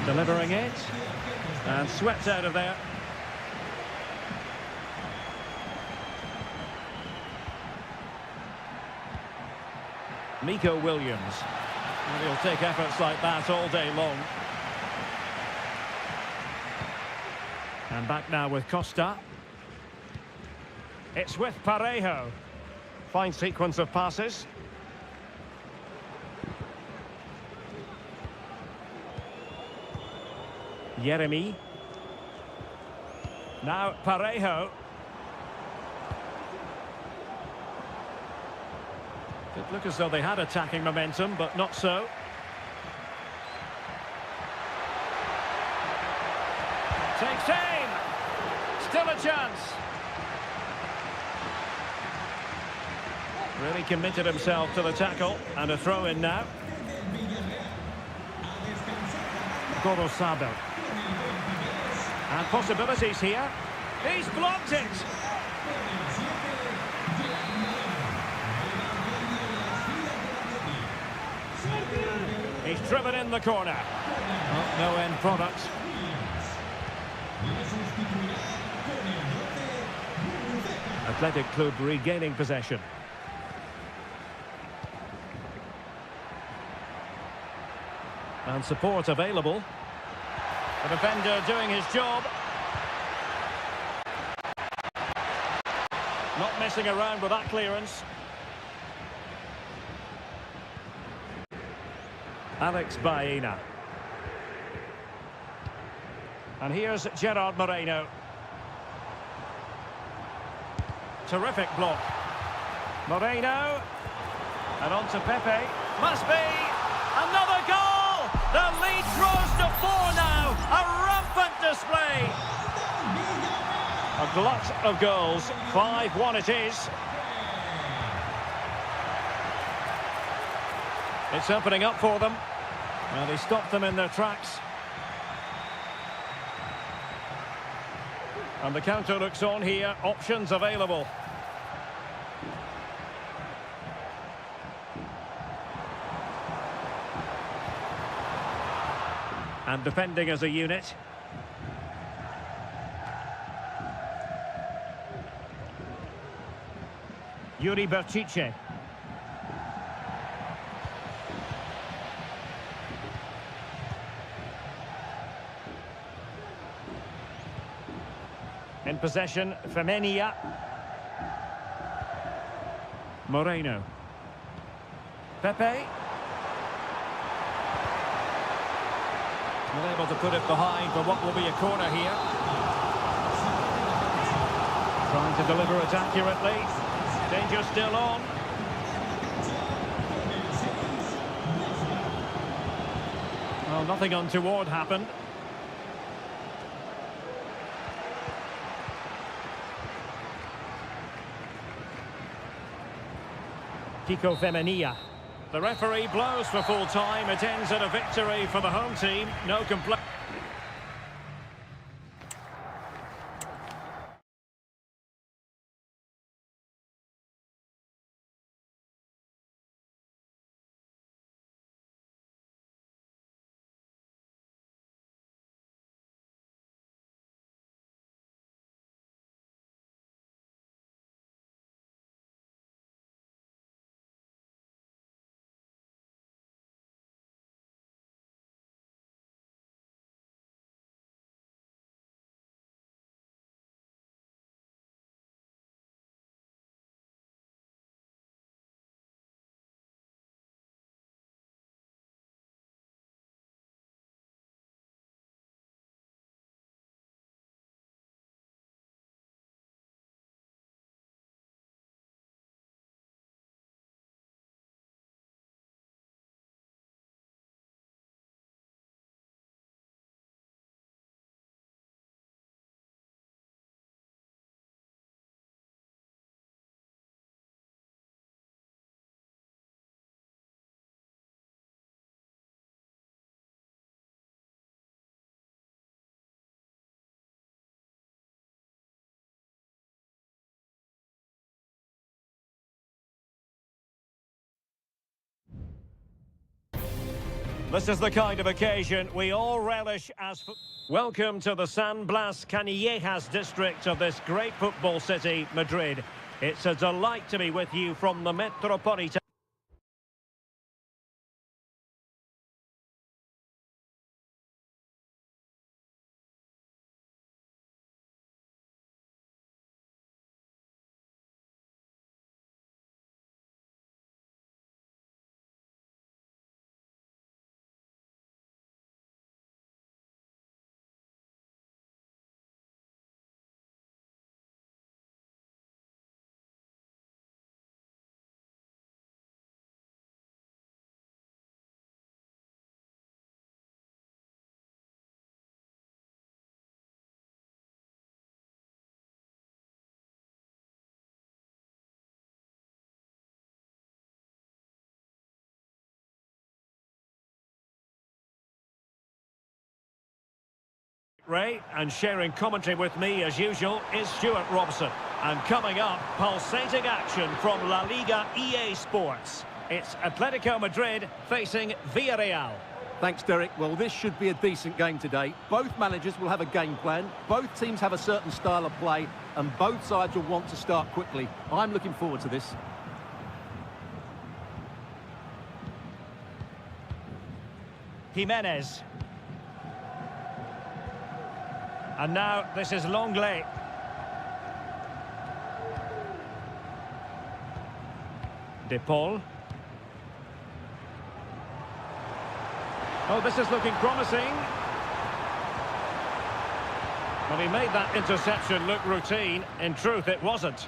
Speaker 1: Delivering it. And swept out of there. Nico Williams. And he'll take efforts like that all day long. And back now with Costa. It's with Parejo. Fine sequence of passes. Jeremy. Now Parejo. It looked as though they had attacking momentum, but not so. Takes aim. Still a chance. Really committed himself to the tackle, and a throw in now. Gorosabel. And possibilities here. He's blocked it. He's driven in the corner. Oh, no end product. Athletic Club regaining possession. And support available. The defender doing his job. Not messing around with that clearance. Alex Baena. And here's Gerard Moreno. Terrific block. Moreno. And on to Pepe. Must be another goal! The lead grows to 4 now. A rampant display. A glut of goals. 5-1 it is. It's opening up for them. And he stopped them in their tracks. And the counter looks on here. Options available. And defending as a unit. Yuri Berchiche. In possession, Femenia. Moreno. Pepe. Not able to put it behind for what will be a corner here. Trying to deliver it accurately. Danger still on. Well, nothing untoward happened. Kiko Femenia. The referee blows for full time. It ends at a victory for the home team. No complaint. This is the kind of occasion we all relish as... Welcome to the San Blas Canillejas district of this great football city, Madrid. It's a delight to be with you from the Metropolitan... Ray, and sharing commentary with me as usual is Stuart Robson. And coming up, pulsating action from La Liga EA Sports. It's Atletico Madrid facing Villarreal.
Speaker 2: Thanks, Derek. Well, this should be a decent game today. Both managers will have a game plan. Both teams have a certain style of play, and both sides will want to start quickly. I'm looking forward to this.
Speaker 1: Jimenez. And now this is Longley. De Paul. Oh, this is looking promising. Well, he made that interception look routine. In truth, it wasn't.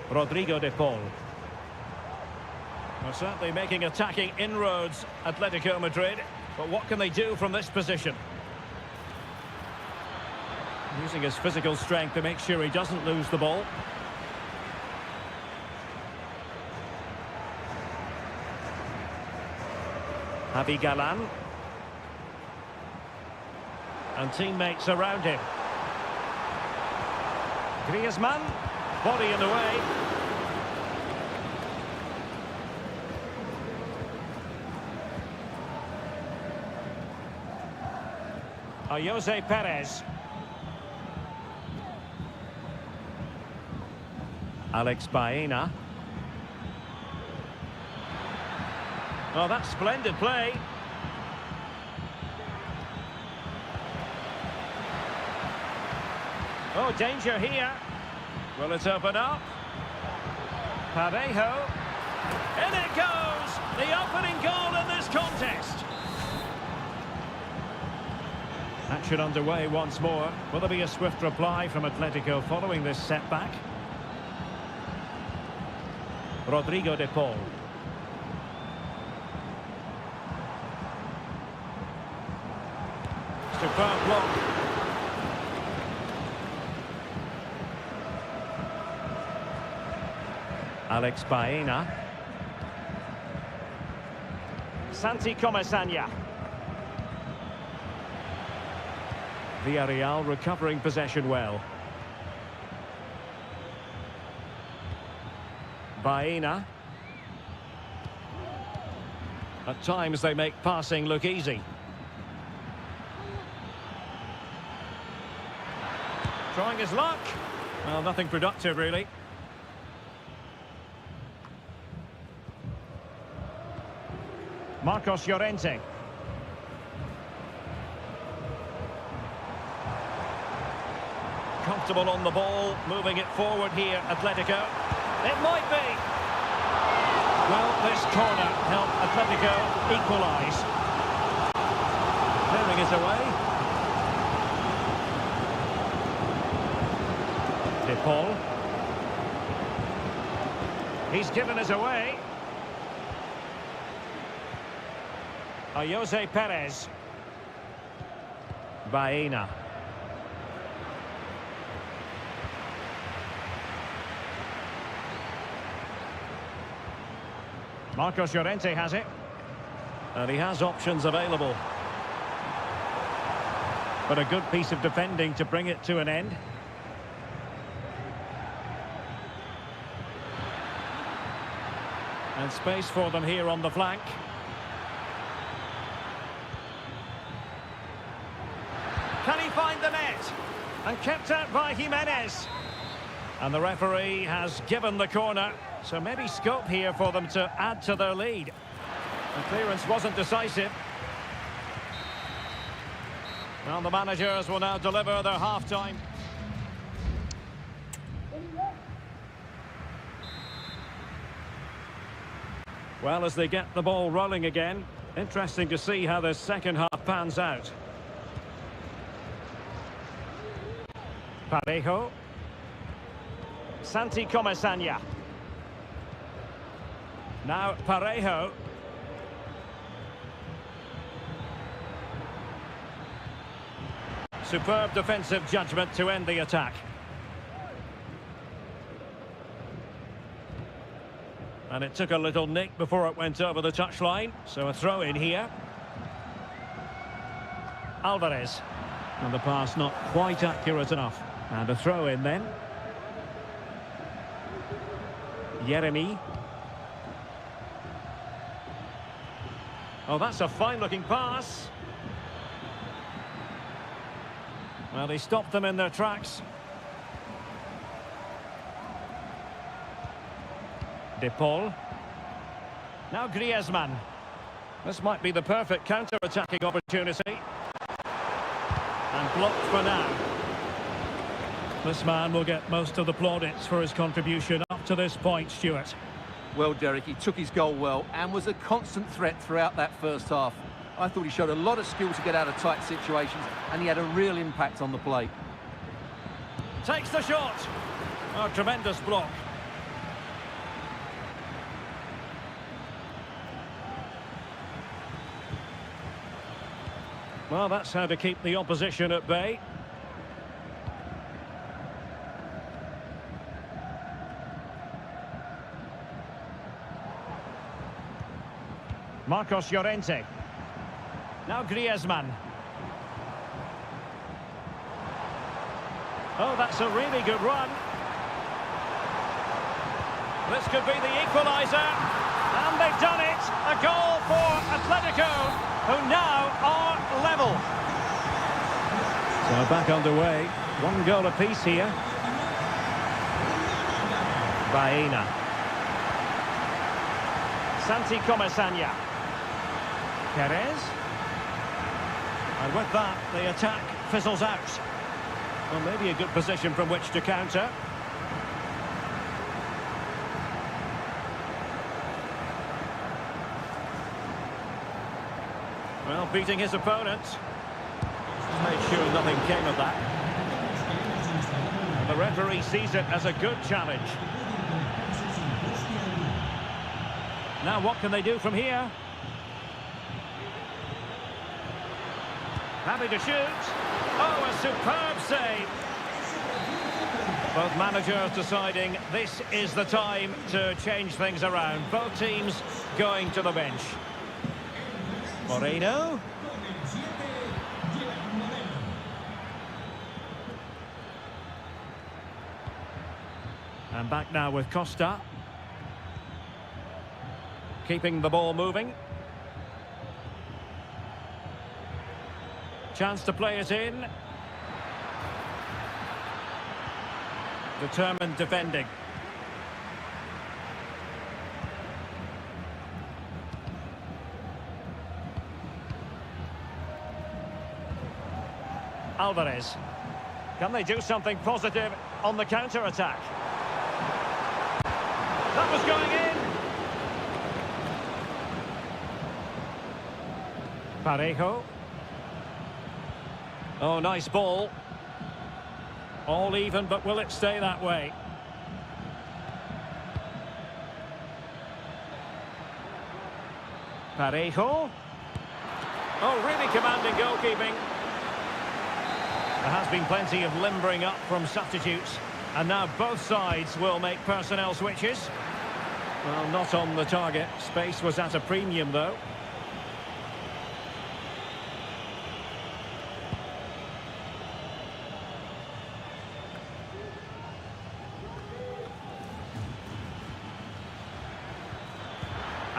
Speaker 1: Rodrigo De Paul. Well, certainly making attacking inroads, Atletico Madrid. But what can they do from this position? Using his physical strength to make sure he doesn't lose the ball. Javi Galan. And teammates around him. Griezmann. Body in the way. Jose Perez. Alex Baena. Oh, that's splendid play. Oh, danger here. Will it open up? Parejo. In it goes! The opening goal in this contest. Action underway once more. Will there be a swift reply from Atletico following this setback? Rodrigo De Paul. Superb block. Alex Baena. Santi Comesaña. Villarreal recovering possession well. Baena. At times they make passing look easy. Trying his luck. Well, nothing productive really. Marcos Llorente. Comfortable on the ball, moving it forward here, Atletico. It might be. Well, this corner helped Atletico equalise. Clearing it away. De Paul. He's given it away. Jose Perez. Baena. Marcos Llorente has it. And he has options available. But a good piece of defending to bring it to an end. And space for them here on the flank. Can he find the net? And kept out by Jimenez. And the referee has given the corner. So maybe scope here for them to add to their lead. The clearance wasn't decisive. Well, the managers will now deliver their half-time. Well, as they get the ball rolling again, interesting to see how the second half pans out. Parejo. Santi Comesaña. Now Parejo. Superb defensive judgment to end the attack. And it took a little nick before it went over the touchline. So a throw in here. Alvarez. And the pass not quite accurate enough. And a throw in then. Yeremy. Oh, that's a fine-looking pass. Well, he stopped them in their tracks. De Paul. Now Griezmann. This might be the perfect counter-attacking opportunity. And blocked for now. This man will get most of the plaudits for his contribution up to this point, Stuart.
Speaker 2: Well, Derek, he took his goal well and was a constant threat throughout that first half. I thought he showed a lot of skill to get out of tight situations, and he had a real impact on the play.
Speaker 1: Takes the shot. Oh, tremendous block. Well, that's how to keep the opposition at bay. Marcos Llorente. Now Griezmann. Oh, that's a really good run. This could be the equaliser. And they've done it. A goal for Atletico, who now are level. So back underway. One goal apiece here. Baena. Santi Comesaña. Perez. And with that, the attack fizzles out. Well, maybe a good position from which to counter. Well, beating his opponent. Made sure nothing came of that. And the referee sees it as a good challenge. Now what can they do from here? Happy to shoot. Oh, a superb save. Both managers deciding this is the time to change things around. Both teams going to the bench. Moreno. And back now with Costa. Keeping the ball moving. Chance to play it in. Determined defending. Alvarez. Can they do something positive on the counter-attack? That was going in. Parejo. Oh, nice ball. All even, but will it stay that way? Parejo. Oh, really commanding goalkeeping. There has been plenty of limbering up from substitutes. And now both sides will make personnel switches. Well, not on the target. Space was at a premium, though.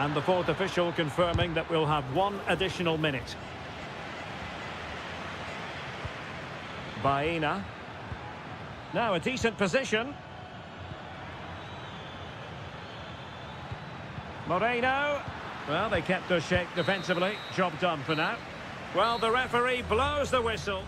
Speaker 1: And the fourth official confirming that we'll have one additional minute. Baena. Now a decent position. Moreno. Well, they kept their shape defensively. Job done for now. Well, the referee blows the whistle.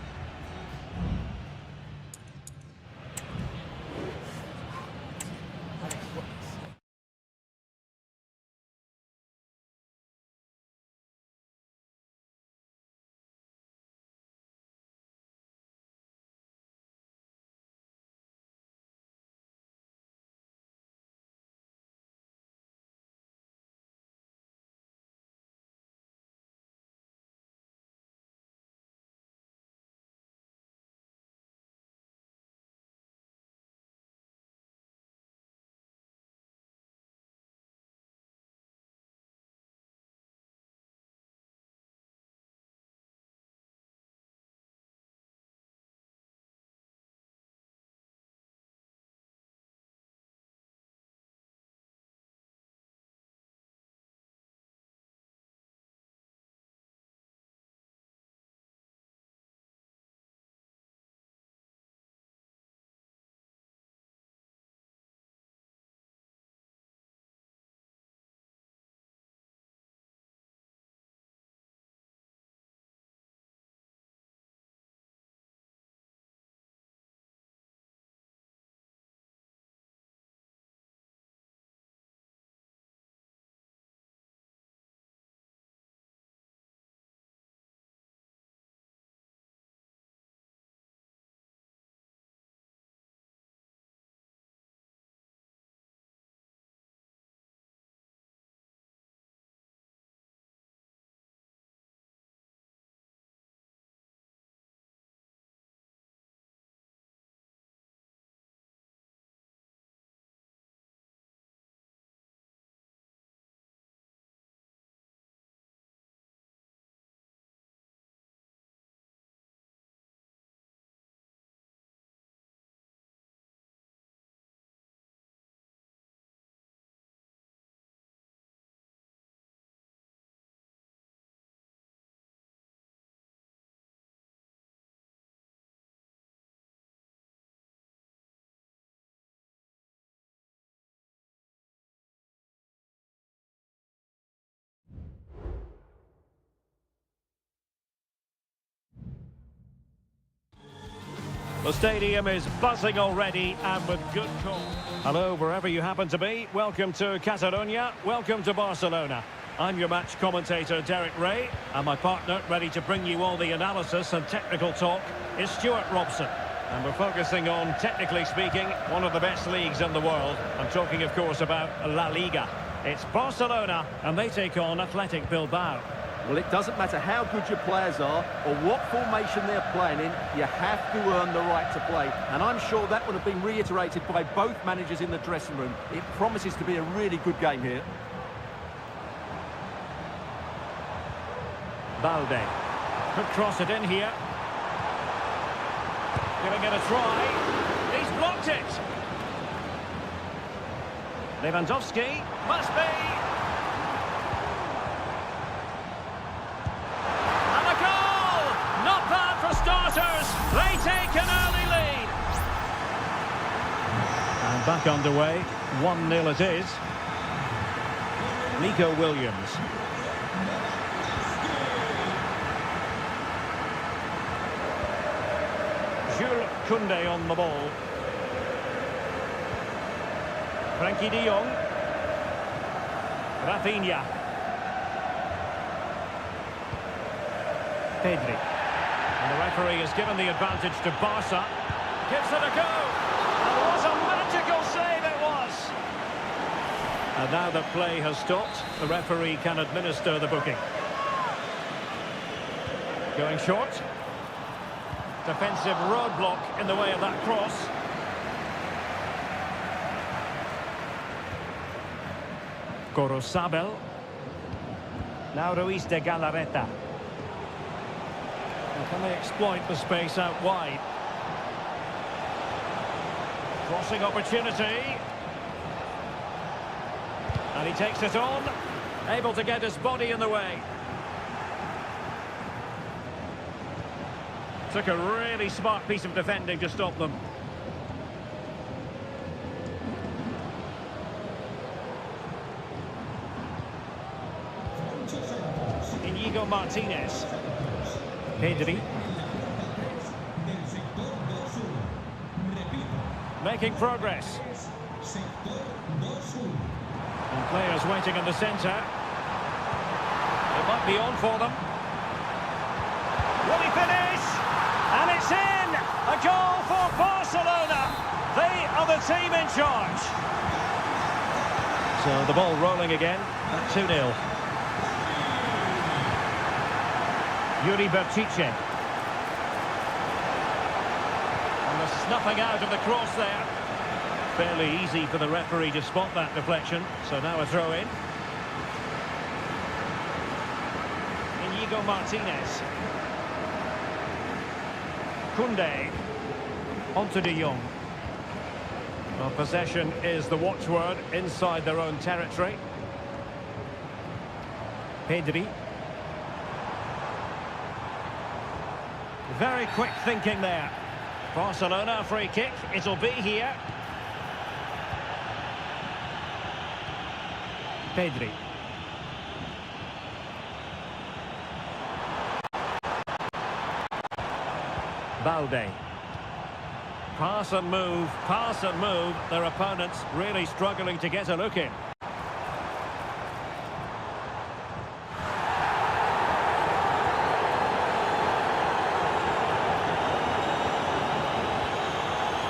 Speaker 1: The stadium is buzzing already and with good cause. Hello, wherever you happen to be. Welcome to Catalonia. Welcome to Barcelona. I'm your match commentator, Derek Ray, and my partner, ready to bring you all the analysis and technical talk, is Stuart Robson. And we're focusing on, technically speaking, one of the best leagues in the world. I'm talking, of course, about La Liga. It's Barcelona, and they take on Athletic Bilbao.
Speaker 2: Well, it doesn't matter how good your players are or what formation they're playing in, you have to earn the right to play. And I'm sure that would have been reiterated by both managers in the dressing room. It promises to be a really good game here.
Speaker 1: Balde could cross it in here. Giving it a try. He's blocked it. Lewandowski must be. Starters, they take an early lead. And back underway, 1-0 it is. Nico Williams. Jules Koundé on the ball. Frankie de Jong. Rafinha. Pedri. And the referee has given the advantage to Barca. Gives it a go. And what a magical save it was. And now that play has stopped, the referee can administer the booking. Going short. Defensive roadblock in the way of that cross. Gorosabel. Now Ruiz de Galarreta. Can they exploit the space out wide? Crossing opportunity. And he takes it on. Able to get his body in the way. Took a really smart piece of defending to stop them. Inigo Martinez. Pedri. Making progress. And players waiting in the centre. It might be on for them. Will he finish? And it's in! A goal for Barcelona. They are the team in charge. So the ball rolling again at 2-0. Yuri Berchiche. And the snuffing out of the cross there. Fairly easy for the referee to spot that deflection. So now a throw in. Inigo Martinez. Koundé. Onto de Jong. Well, possession is the watchword inside their own territory. Pedri. Very quick thinking there. Barcelona, a free kick. It'll be here. Pedri. Balde. Pass and move, pass and move. Their opponents really struggling to get a look in.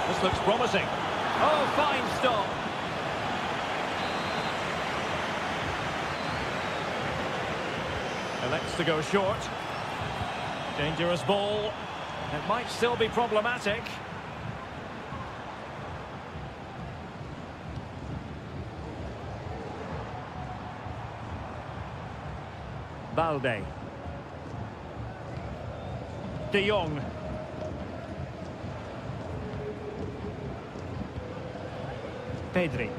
Speaker 1: This looks promising. Oh, fine stop. Elects to go short. Dangerous ball. It might still be problematic. Balde. De Jong. Pedri.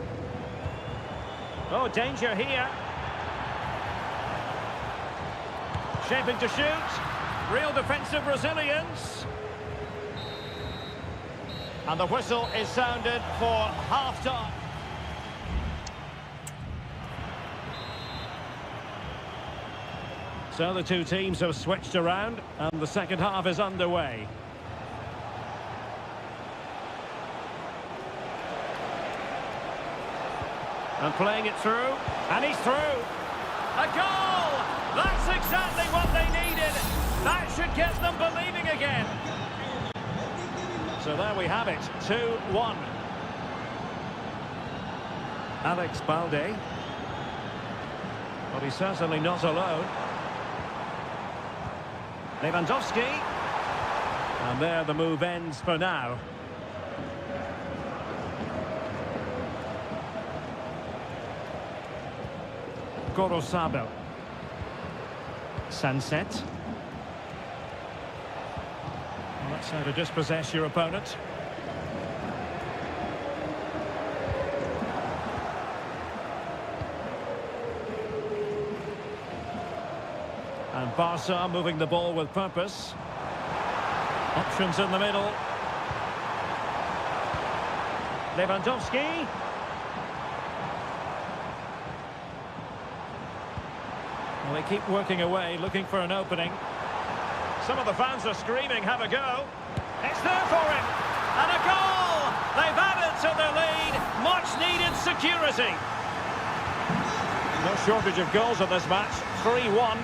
Speaker 1: Oh, danger here. Shaping to shoot. Real defensive resilience. And the whistle is sounded for half-time. So the two teams have switched around and the second half is underway. And playing it through, and he's through. A goal! That's exactly what they needed. That should get them believing again. So there we have it, 2-1. Alex Balde. But he's certainly not alone. Lewandowski. And there the move ends for now. Gorosabel. Sunset. Well, that's how to dispossess your opponent. And Barca moving the ball with purpose. Options in the middle. Lewandowski. Well, they keep working away, looking for an opening. Some of the fans are screaming, have a go. It's there for him. And a goal! They've added to their lead. Much needed security. No shortage of goals in this match. 3-1.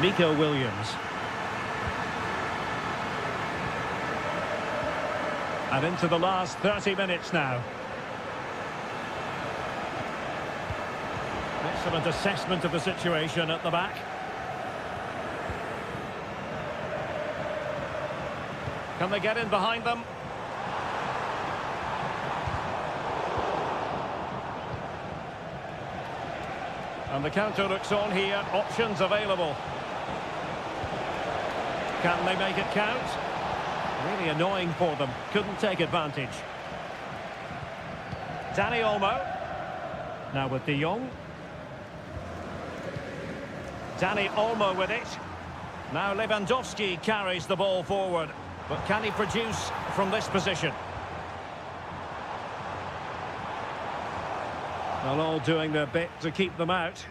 Speaker 1: Nico Williams. And into the last 30 minutes now. Excellent assessment of the situation at the back. Can they get in behind them? And the counter looks on here. Options available. Can they make it count? Really annoying for them. Couldn't take advantage. Dani Olmo. Now with De Jong. Danny Olmo with it. Now Lewandowski carries the ball forward. But can he produce from this position? Well, all doing their bit to keep them out.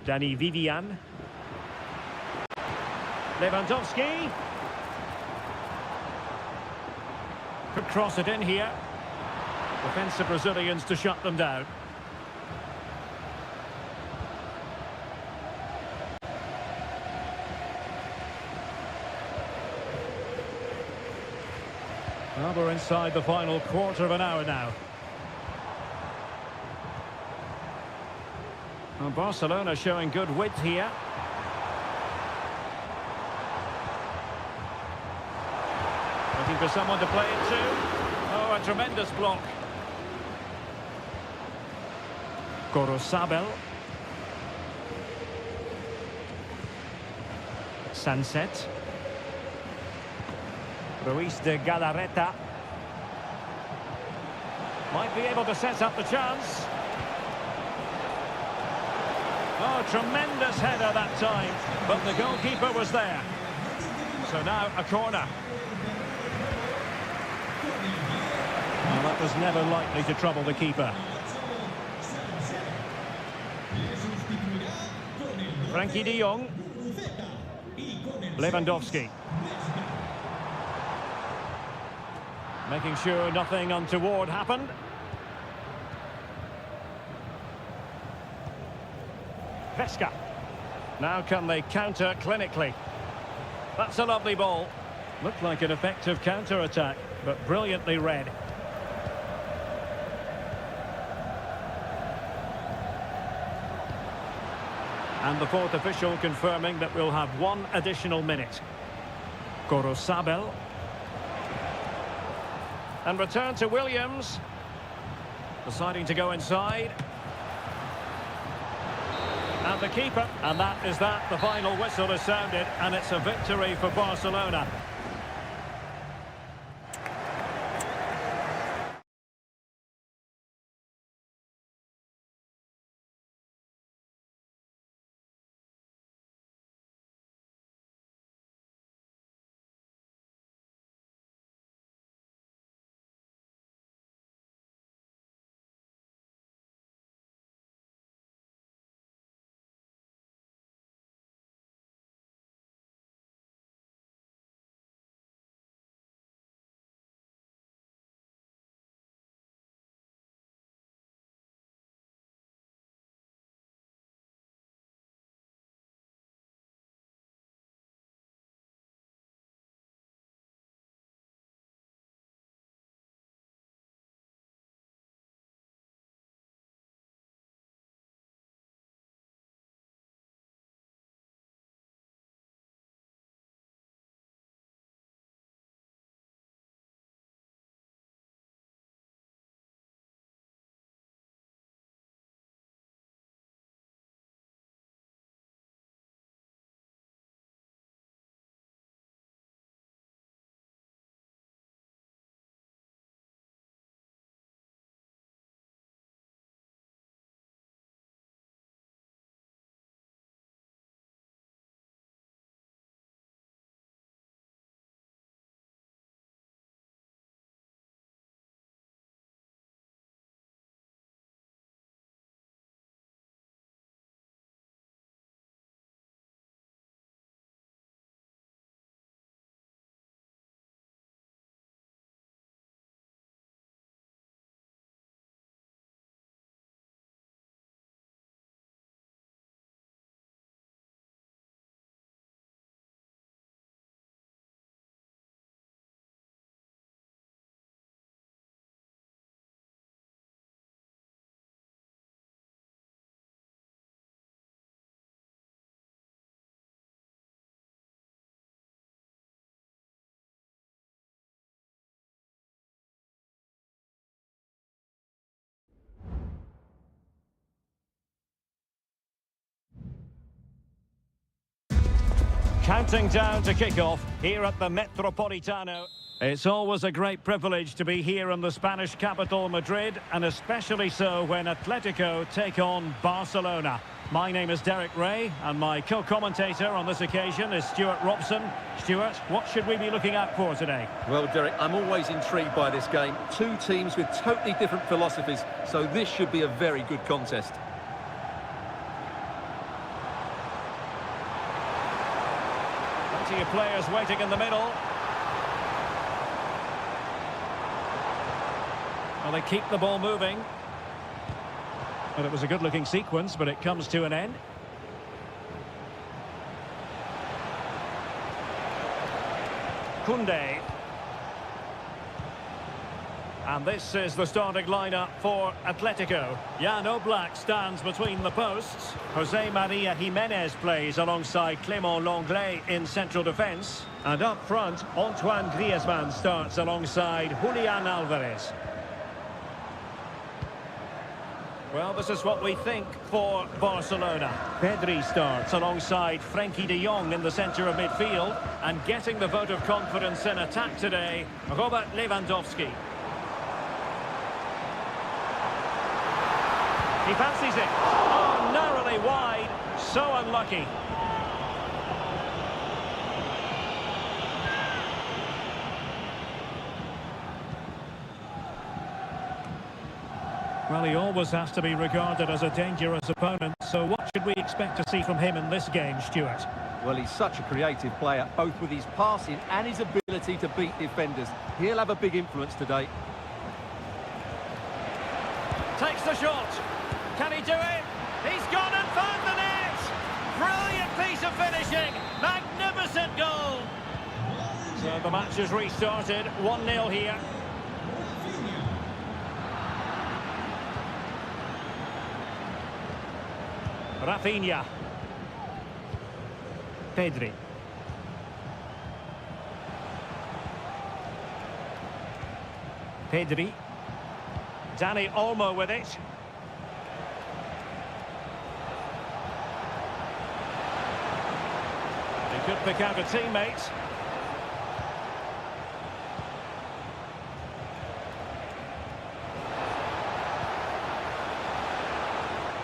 Speaker 1: Danny Vivian. Lewandowski. Could cross it in here. Defensive Brazilians to shut them down. Well, we're inside the final quarter of an hour now. Well, Barcelona showing good width here. Looking for someone to play it to. Oh, a tremendous block. Gorosabel. Sunset. Ruiz de Galarreta. Might be able to set up the chance. Oh, tremendous header that time, but the goalkeeper was there. So now a corner. Well, that was never likely to trouble the keeper. Frankie de Jong. Lewandowski. Making sure nothing untoward happened. Vesca. Now can they counter clinically? That's a lovely ball. Looked like an effective counter-attack, but brilliantly read. And the fourth official confirming that we'll have one additional minute. Gorosabel. And return to Williams. Deciding to go inside. And the keeper. And that is that. The final whistle is sounded, and it's a victory for Barcelona. Counting down to kick-off here at the Metropolitano. It's always a great privilege to be here in the Spanish capital, Madrid, and especially so when Atletico take on Barcelona. My name is Derek Ray, and my co-commentator on this occasion is Stuart Robson. Stuart, what should we be looking out for today?
Speaker 2: Well, Derek, I'm always intrigued by this game. Two teams with totally different philosophies, so this should be a very good contest.
Speaker 1: Plenty of players waiting in the middle. Well, they keep the ball moving. Well, it was a good-looking sequence, but it comes to an end. Koundé. And this is the starting lineup for Atletico. Jan Oblak stands between the posts. Jose Maria Jimenez plays alongside Clément Lenglet in central defence. And up front, Antoine Griezmann starts alongside Julian Alvarez. Well, this is what we think for Barcelona. Pedri starts alongside Frenkie de Jong in the centre of midfield. And getting the vote of confidence in attack today, Robert Lewandowski. He fancies it. Oh, narrowly wide. So unlucky. Well, he always has to be regarded as a dangerous opponent, so what should we expect to see from him in this game, Stuart?
Speaker 2: Well, he's such a creative player, both with his passing and his ability to beat defenders. He'll have a big influence today.
Speaker 1: Takes the shot. Can he do it? He's gone and found the net! Brilliant piece of finishing! Magnificent goal! So the match has restarted, 1-0 here. Rafinha. Pedri. Pedri. Dani Olmo with it. He could pick out a teammate.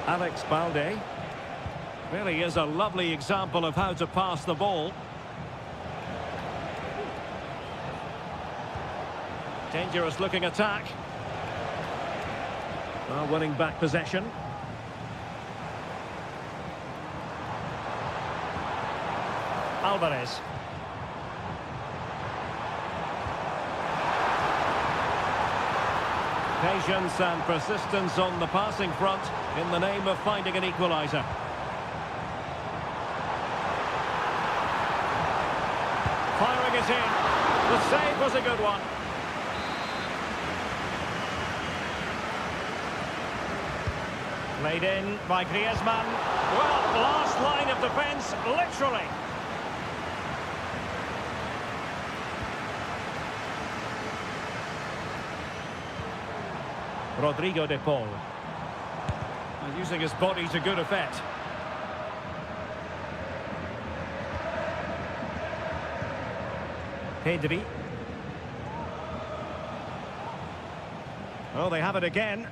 Speaker 1: Alex Balde. Really is a lovely example of how to pass the ball. Dangerous looking attack. Well, winning back possession. Alvarez. Patience and persistence on the passing front in the name of finding an equaliser. Firing it in. The save was a good one. Played in by Griezmann. Well, last line of defence, literally. Rodrigo de Paul. And using his body to good effect. Pedri. Oh, they have it again.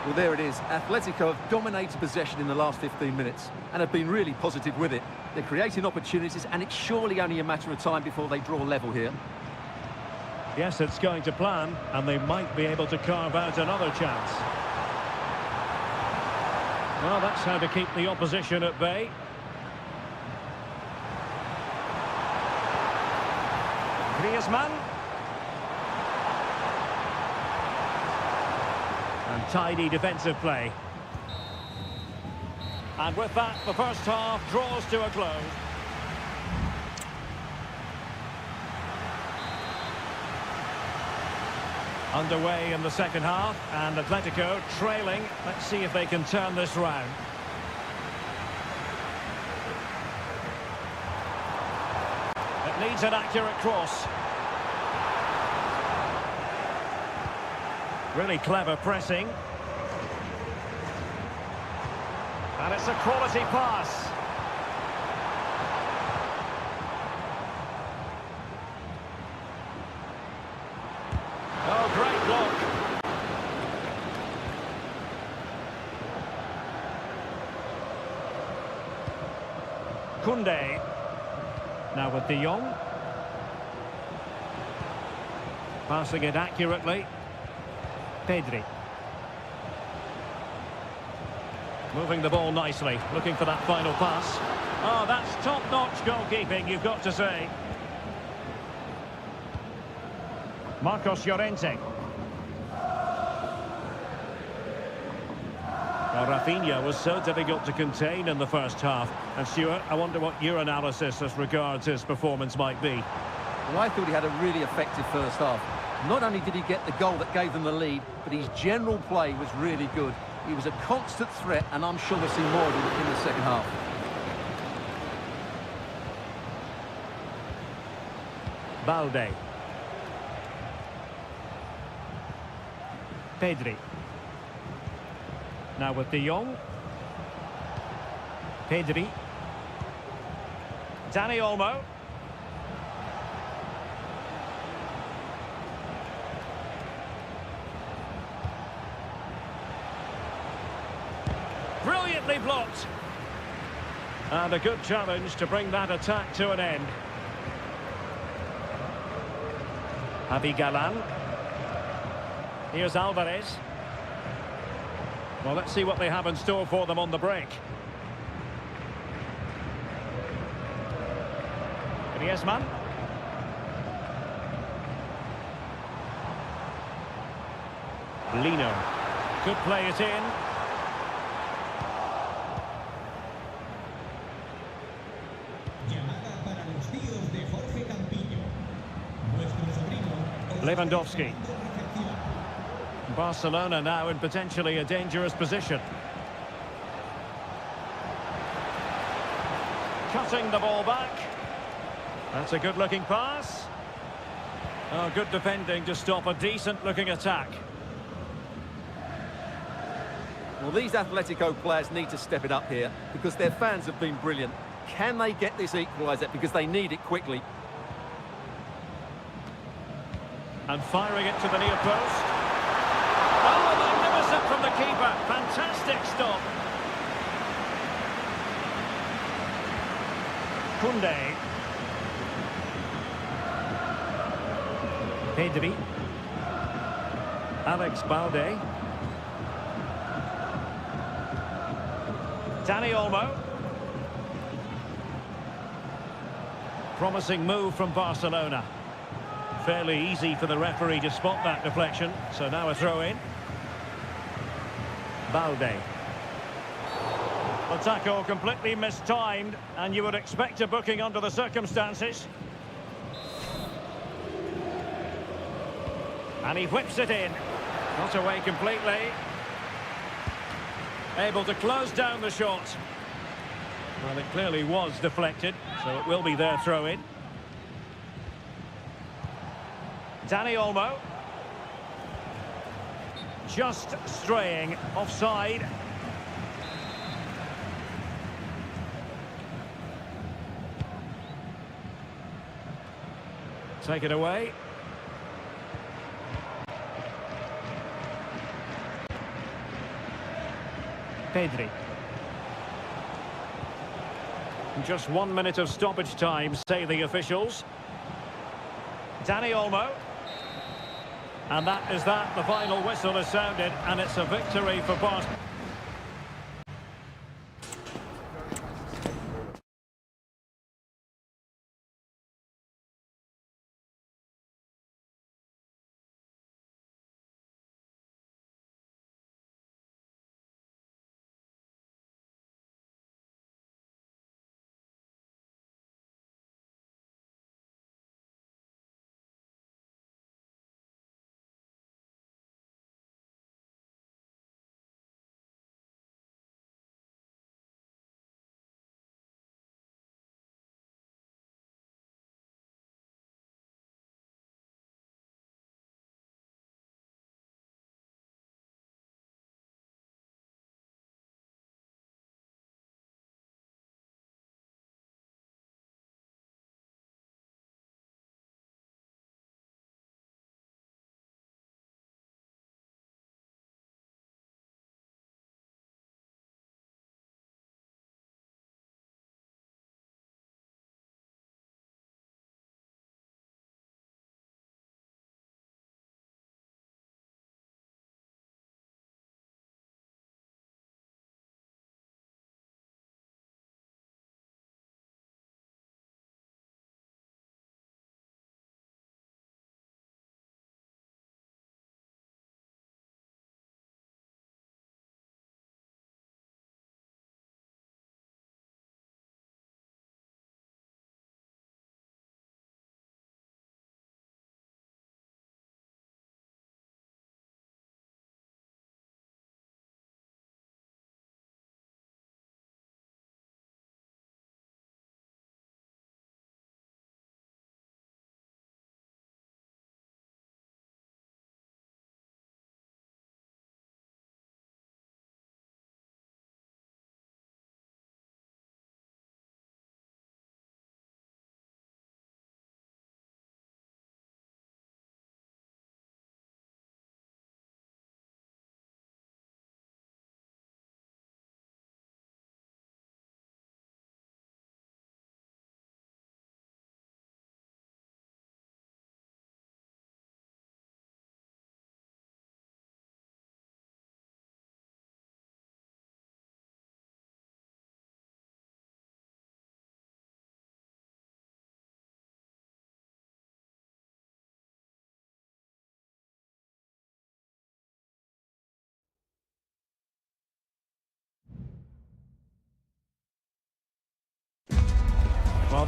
Speaker 2: Well, there it is. Atletico have dominated possession in the last 15 minutes and have been really positive with it. They're creating opportunities, and it's surely only a matter of time before they draw level here.
Speaker 1: Yes, it's going to plan, and they might be able to carve out another chance. Well, that's how to keep the opposition at bay. Griezmann. And tidy defensive play. And with that, the first half draws to a close. Underway in the second half, and Atletico trailing. Let's see if they can turn this round. It needs an accurate cross. Really clever pressing. And it's a quality pass. Koundé. Now with De Jong. Passing it accurately. Pedri. Moving the ball nicely, looking for that final pass. Oh, that's top-notch goalkeeping, you've got to say. Marcos Llorente. Well, Rafinha was so difficult to contain in the first half. And Stuart, I wonder what your analysis as regards his performance might be.
Speaker 2: Well, I thought he had a really effective first half. Not only did he get the goal that gave them the lead, but his general play was really good. He was a constant threat, and I'm sure we'll see more of him in the second half.
Speaker 1: Balde. Pedri. Now with De Jong. Pedri. Dani Olmo. Brilliantly blocked. And a good challenge to bring that attack to an end. Javi Galan. Here's Alvarez. Well, let's see what they have in store for them on the break. Griezmann. Lino. Could play it in.
Speaker 3: Llamada para los tíos de Jorge Campillo. Nuestro sobrino.
Speaker 1: Lewandowski. Barcelona now in potentially a dangerous position. Cutting the ball back. That's a good-looking pass. Oh, good defending to stop a decent-looking attack.
Speaker 2: Well, these Atletico players need to step it up here because their fans have been brilliant. Can they get this equaliser? Because they need it quickly.
Speaker 1: And firing it to the near post. Oh, magnificent from the keeper. Fantastic stop. Koundé. Pedri. Alex Balde. Dani Olmo. Promising move from Barcelona. Fairly easy for the referee to spot that deflection. So now a throw-in. Balde. The tackle completely mistimed, and you would expect a booking under the circumstances. And he whips it in. Not away completely. Able to close down the shot. Well, it clearly was deflected, so it will be their throw-in. Dani Olmo. Just straying offside. Take it away. Pedri. Just 1 minute of stoppage time, say the officials. Dani Olmo. And that is that. The final whistle is sounded, and it's a victory for Barcelona.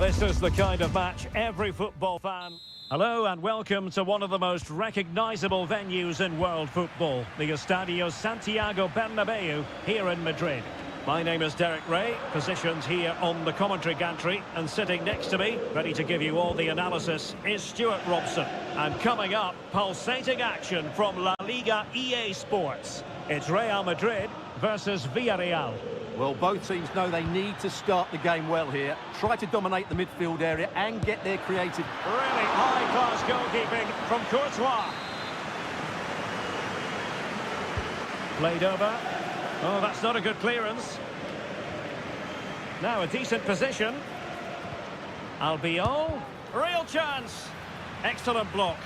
Speaker 1: this is the kind of match every football fan... Hello and welcome to one of the most recognisable venues in world football, the Estadio Santiago Bernabeu here in Madrid. My name is Derek Ray, positioned here on the commentary gantry, and sitting next to me, ready to give you all the analysis, is Stuart Robson. And coming up, pulsating action from La Liga EA Sports. It's Real Madrid versus Villarreal.
Speaker 2: Well, both teams know they need to start the game well here. Try to dominate the midfield area and get their creative...
Speaker 1: Really high-class goalkeeping from Courtois. Played over. Oh, that's not a good clearance. Now a decent position. Albiol. Real chance. Excellent block.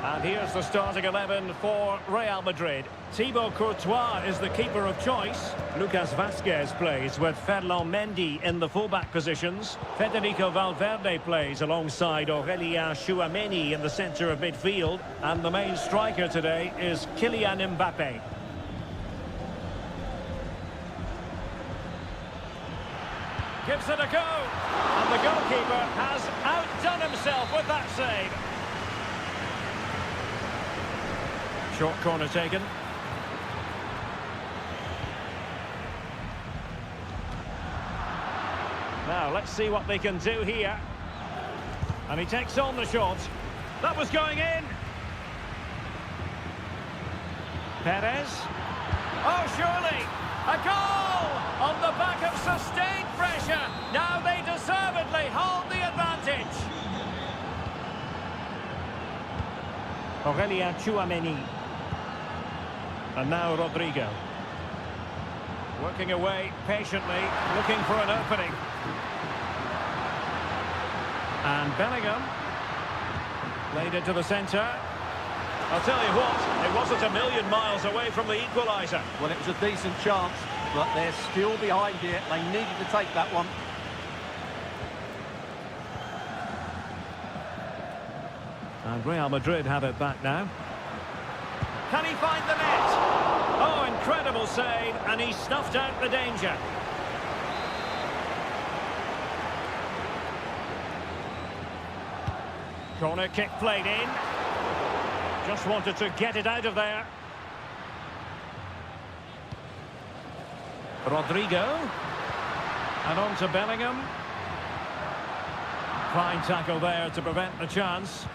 Speaker 1: And here's the starting 11 for Real Madrid. Thibaut Courtois is the keeper of choice. Lucas Vazquez plays with Ferland Mendy in the fullback positions. Federico Valverde plays alongside Aurélien Tchouameni in the centre of midfield. And the main striker today is Kylian Mbappé. Gives it a go. And the goalkeeper has outdone himself with that save. Short corner taken. Now, let's see what they can do here. And he takes on the shot. That was going in. Perez. Oh, surely. A goal on the back of sustained pressure. Now they deservedly hold the advantage. Aurélien Tchouameni. And now Rodrigo. Working away patiently, looking for an opening. And Bellingham. Played into the centre. I'll tell you what, it wasn't a million miles away from the equaliser.
Speaker 2: Well, it was a decent chance, but they're still behind here. They needed to take that one.
Speaker 1: And Real Madrid have it back now. Can he find the net? Oh, incredible save, and he snuffed out the danger. Corner kick played in. Just wanted to get it out of there. Rodrigo. And on to Bellingham. Fine tackle there to prevent the chance.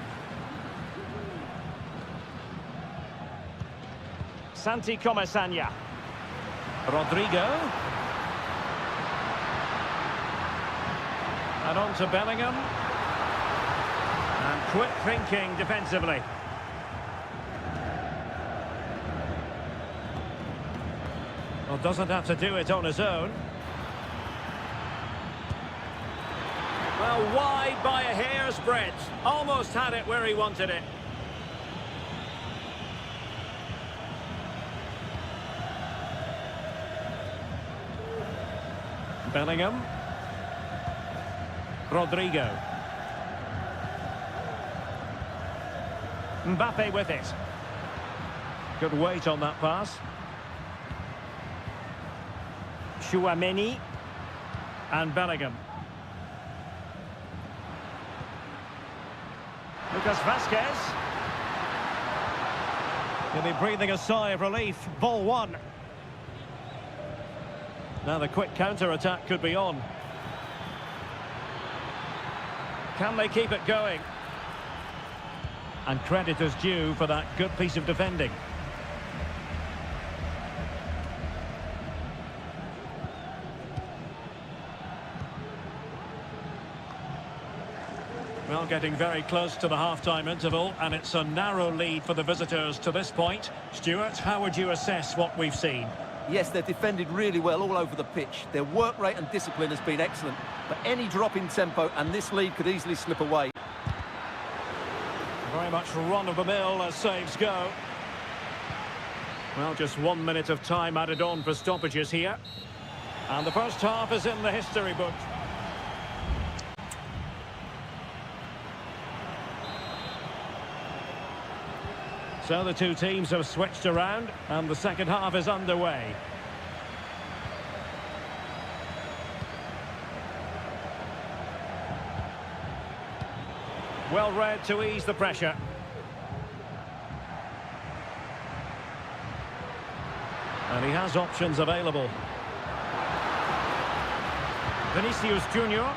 Speaker 1: Santi Comesaña. Rodrigo. And on to Bellingham. And quick thinking defensively. Well, doesn't have to do it on his own. Well, wide by a hair's breadth. Almost had it where he wanted it. Bellingham. Rodrigo. Mbappé with it. Good weight on that pass. Tchouameni. And Bellingham. Lucas Vazquez. He'll be breathing a sigh of relief. Ball one. Now the quick counter-attack could be on. Can they keep it going? And credit is due for that good piece of defending. Well, getting very close to the half-time interval, and it's a narrow lead for the visitors to this point. Stuart, how would you assess what we've seen?
Speaker 2: Yes, they've defended really well all over the pitch. Their work rate and discipline has been excellent. But any drop in tempo and this lead could easily slip away.
Speaker 1: Very much run-of-the-mill as saves go. Well, just 1 minute of time added on for stoppages here. And the first half is in the history book. So the two teams have switched around and the second half is underway. Well read to ease the pressure. And he has options available. Vinicius Junior.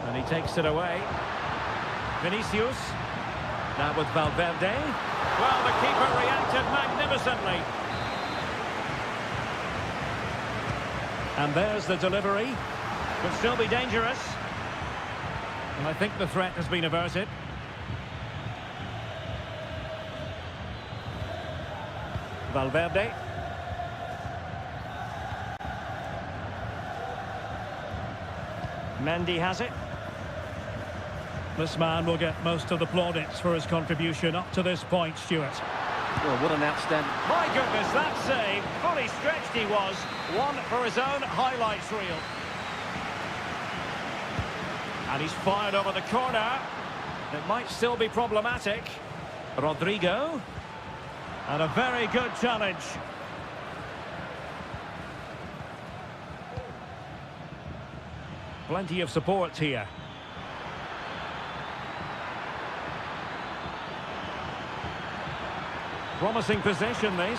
Speaker 1: And he takes it away. Vinicius. Now with Valverde. Well, the keeper reacted magnificently. And there's the delivery. Could still be dangerous. And I think the threat has been averted. Valverde. Mendy has it. This man will get most of the plaudits for his contribution up to this point, Stuart.
Speaker 2: Well, what an outstanding...
Speaker 1: My goodness, that save. Fully stretched he was. One for his own highlights reel. And he's fired over the corner. It might still be problematic. Rodrigo. And a very good challenge. Plenty of support here. Promising possession, this.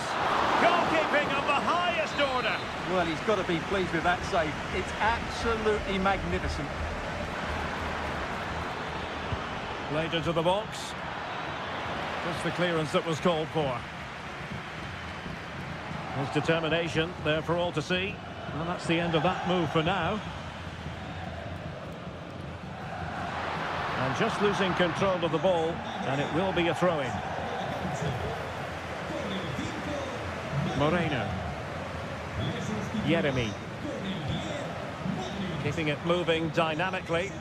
Speaker 1: Goalkeeping of the highest order.
Speaker 2: Well, he's got to be pleased with that save. It's absolutely magnificent.
Speaker 1: Played into the box. Just the clearance that was called for. His determination there for all to see. Well, that's the end of that move for now. And just losing control of the ball, and it will be a throw-in. Moreno. Jeremy. Keeping it moving dynamically.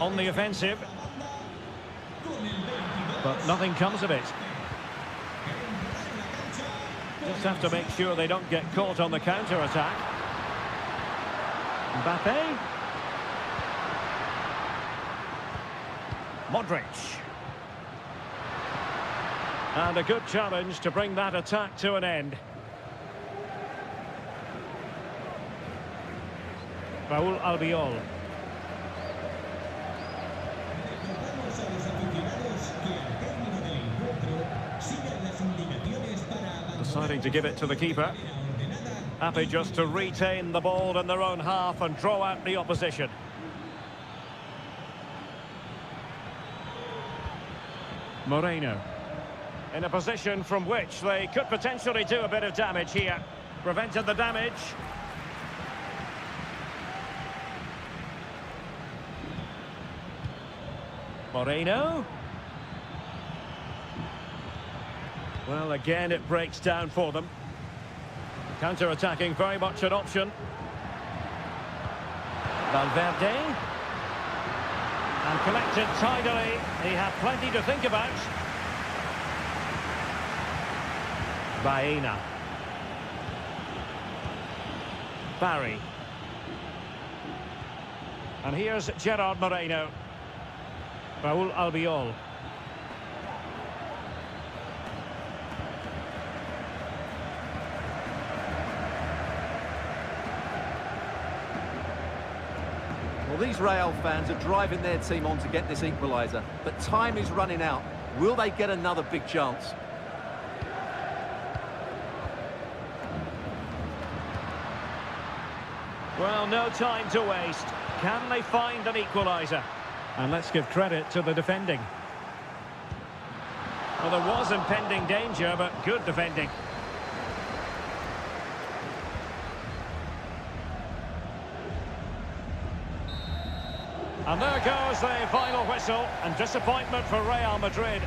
Speaker 1: On the offensive. But nothing comes of it. Just have to make sure they don't get caught on the counter-attack. Mbappe. Modric. And a good challenge to bring that attack to an end. Raúl Albiol.
Speaker 3: Recordamos a los aficionados que al término del encuentro sigan las indicaciones para abandonar
Speaker 1: Deciding to give it to the keeper. Happy just to retain the ball in their own half and draw out the opposition. Moreno. In a position from which they could potentially do a bit of damage here. Prevented the damage. Moreno. Well, again, it breaks down for them. Counter-attacking, very much an option. Valverde. And collected tidily. He had plenty to think about. Baena. Barry. And here's Gerard Moreno. Raúl Albiol.
Speaker 2: Well, these Real fans are driving their team on to get this equaliser. But time is running out. Will they get another big chance?
Speaker 1: Well, no time to waste. Can they find an equaliser? And let's give credit to the defending. Well, there was impending danger, but good defending. And there goes the final whistle, and disappointment for Real Madrid.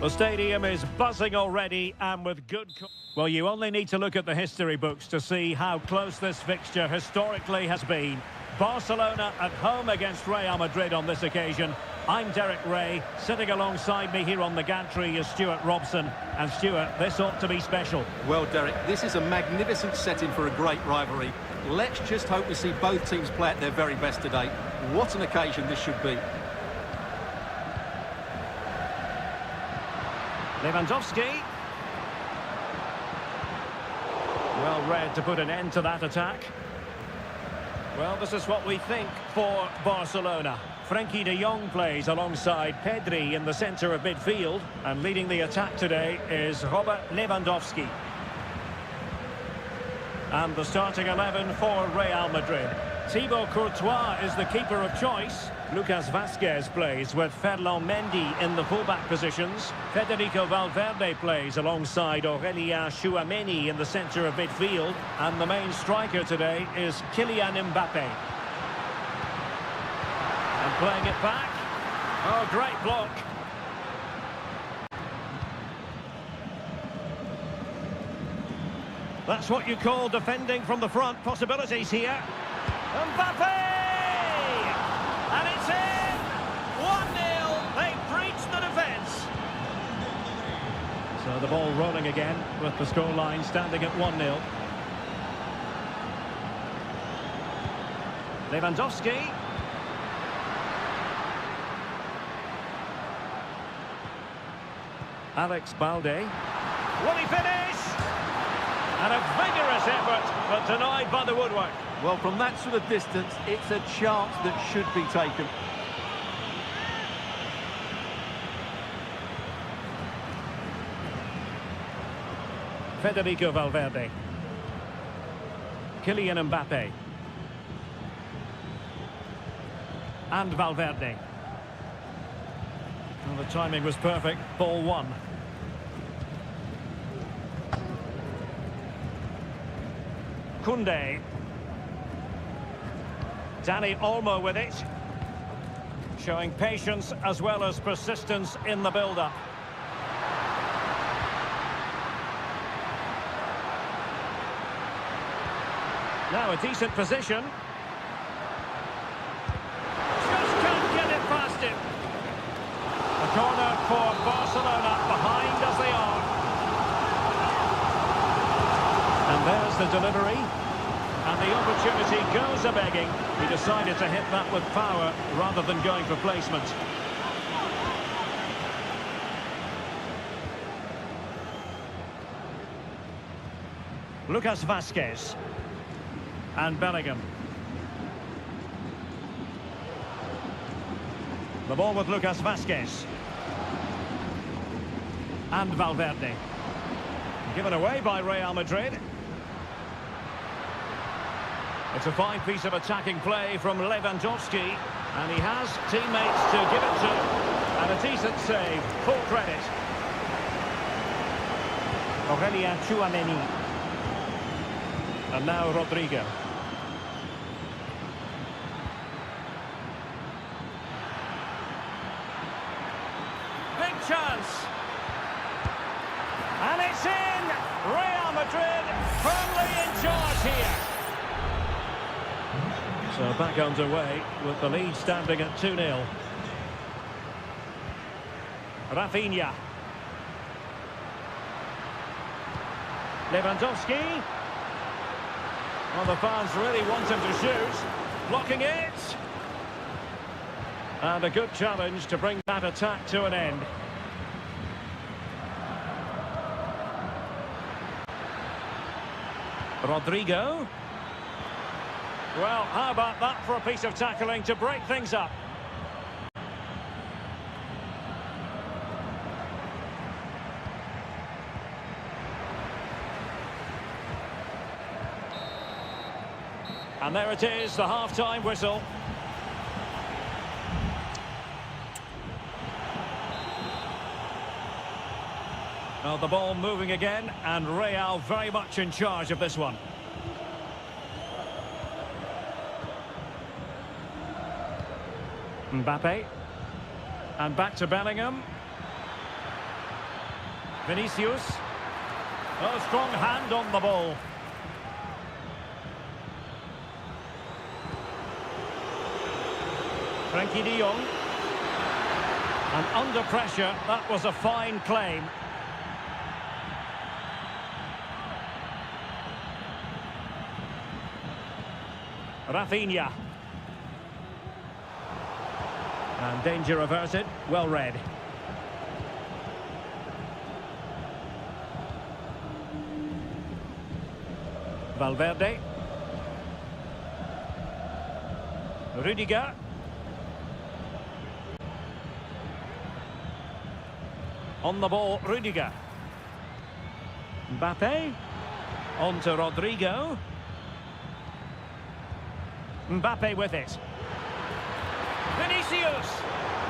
Speaker 1: The stadium is buzzing already and with good... Well, you only need to look at the history books to see how close this fixture historically has been. Barcelona at home against Real Madrid on this occasion. I'm Derek Ray. Sitting alongside me here on the gantry is Stuart Robson. And Stuart, this ought to be special.
Speaker 2: Well, Derek, this is a magnificent setting for a great rivalry. Let's just hope to see both teams play at their very best today. What an occasion this should be.
Speaker 1: Lewandowski. Well read to put an end to that attack. Well, this is what we think for Barcelona. Frenkie de Jong plays alongside Pedri in the centre of midfield. And leading the attack today is Robert Lewandowski. And the starting 11 for Real Madrid. Thibaut Courtois is the keeper of choice. Lucas Vazquez plays with Ferland Mendy in the fullback positions. Federico Valverde plays alongside Aurélien Tchouameni in the centre of midfield. And the main striker today is Kylian Mbappe. And playing it back. Oh, great block. That's what you call defending from the front. Possibilities here. Mbappe! And it's in! 1-0. They've breached the defence. So the ball rolling again with the scoreline standing at 1-0. Lewandowski. Alex Balde. Will he finish? And a vigorous effort, but denied by the woodwork.
Speaker 2: Well, from that sort of distance, it's a chance that should be taken.
Speaker 1: Federico Valverde. Kylian Mbappe. And Valverde. Well, the timing was perfect. Ball one. Koundé. Dani Olmo with it. Showing patience as well as persistence in the build-up. Now a decent position. Just can't get it past him. A corner for Barcelona, behind as they are. And there's the delivery. And the opportunity goes a-begging. He decided to hit that with power rather than going for placement. Lucas Vazquez. And Bellingham. The ball with Lucas Vazquez. And Valverde. Given away by Real Madrid. It's a fine piece of attacking play from Lewandowski. And he has teammates to give it to. And a decent save. Full credit. Aurélien Tchouameni. And now Rodrigo. Big chance. And it's in! Real Madrid firmly in charge here. So back underway with the lead standing at 2-0. Rafinha. Lewandowski. Well, the fans really want him to shoot. Blocking it. And a good challenge to bring that attack to an end. Rodrigo. Well, how about that for a piece of tackling to break things up? And there it is, the half-time whistle. Well, the ball moving again, and Real very much in charge of this one. Mbappe. And back to Bellingham. Vinicius. Oh, strong hand on the ball. Frankie de Jong. And under pressure, that was a fine claim. Rafinha. And danger averted, well read. Valverde. Rudiger. On the ball, Rudiger. Mbappe. On to Rodrigo. Mbappe with it. Vinicius!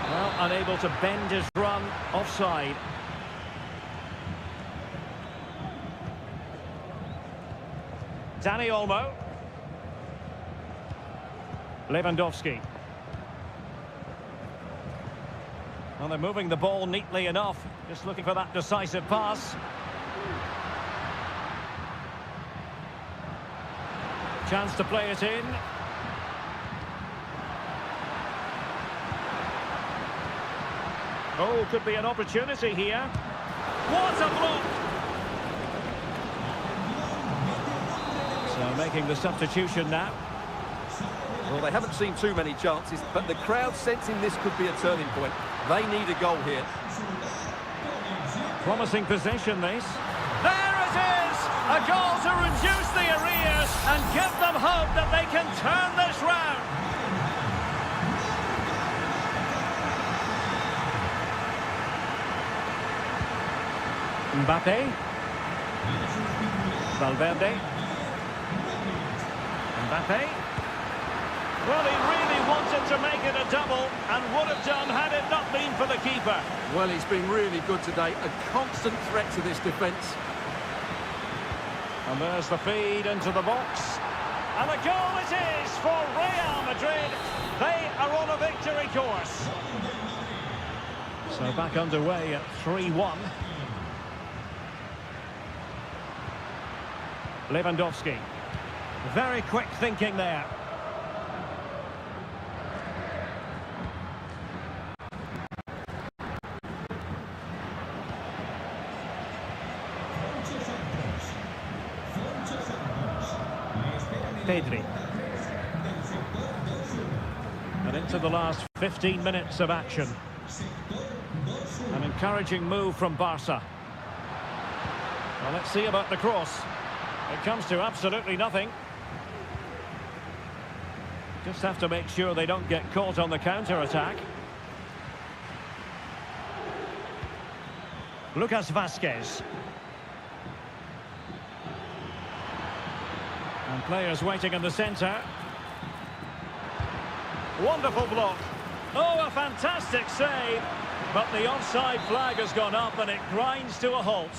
Speaker 1: Well, unable to bend his run, offside. Dani Olmo. Lewandowski. Well, they're moving the ball neatly enough. Just looking for that decisive pass. Chance to play it in. Oh, could be an opportunity here. What a block! So making the substitution now.
Speaker 2: Well, they haven't seen too many chances, but the crowd sensing this could be a turning point. They need a goal here.
Speaker 1: Promising possession, this. There it is! A goal to reduce the arrears and give them hope that they can turn this round. Mbappe. Valverde. Mbappe. Well, he really wanted to make it a double and would have done had it not been for the keeper.
Speaker 2: Well, he's been really good today. A constant threat to this defence.
Speaker 1: And there's the feed into the box. And a goal it is for Real Madrid. They are on a victory course. So back underway at 3-1. Lewandowski. Very quick thinking there. Pedri. And into the last 15 minutes of action. An encouraging move from Barca. Well, let's see about the cross. It comes to absolutely nothing. Just have to make sure they don't get caught on the counter-attack. Lucas Vazquez. And players waiting in the centre. Wonderful block. Oh, a fantastic save. But the offside flag has gone up and it grinds to a halt.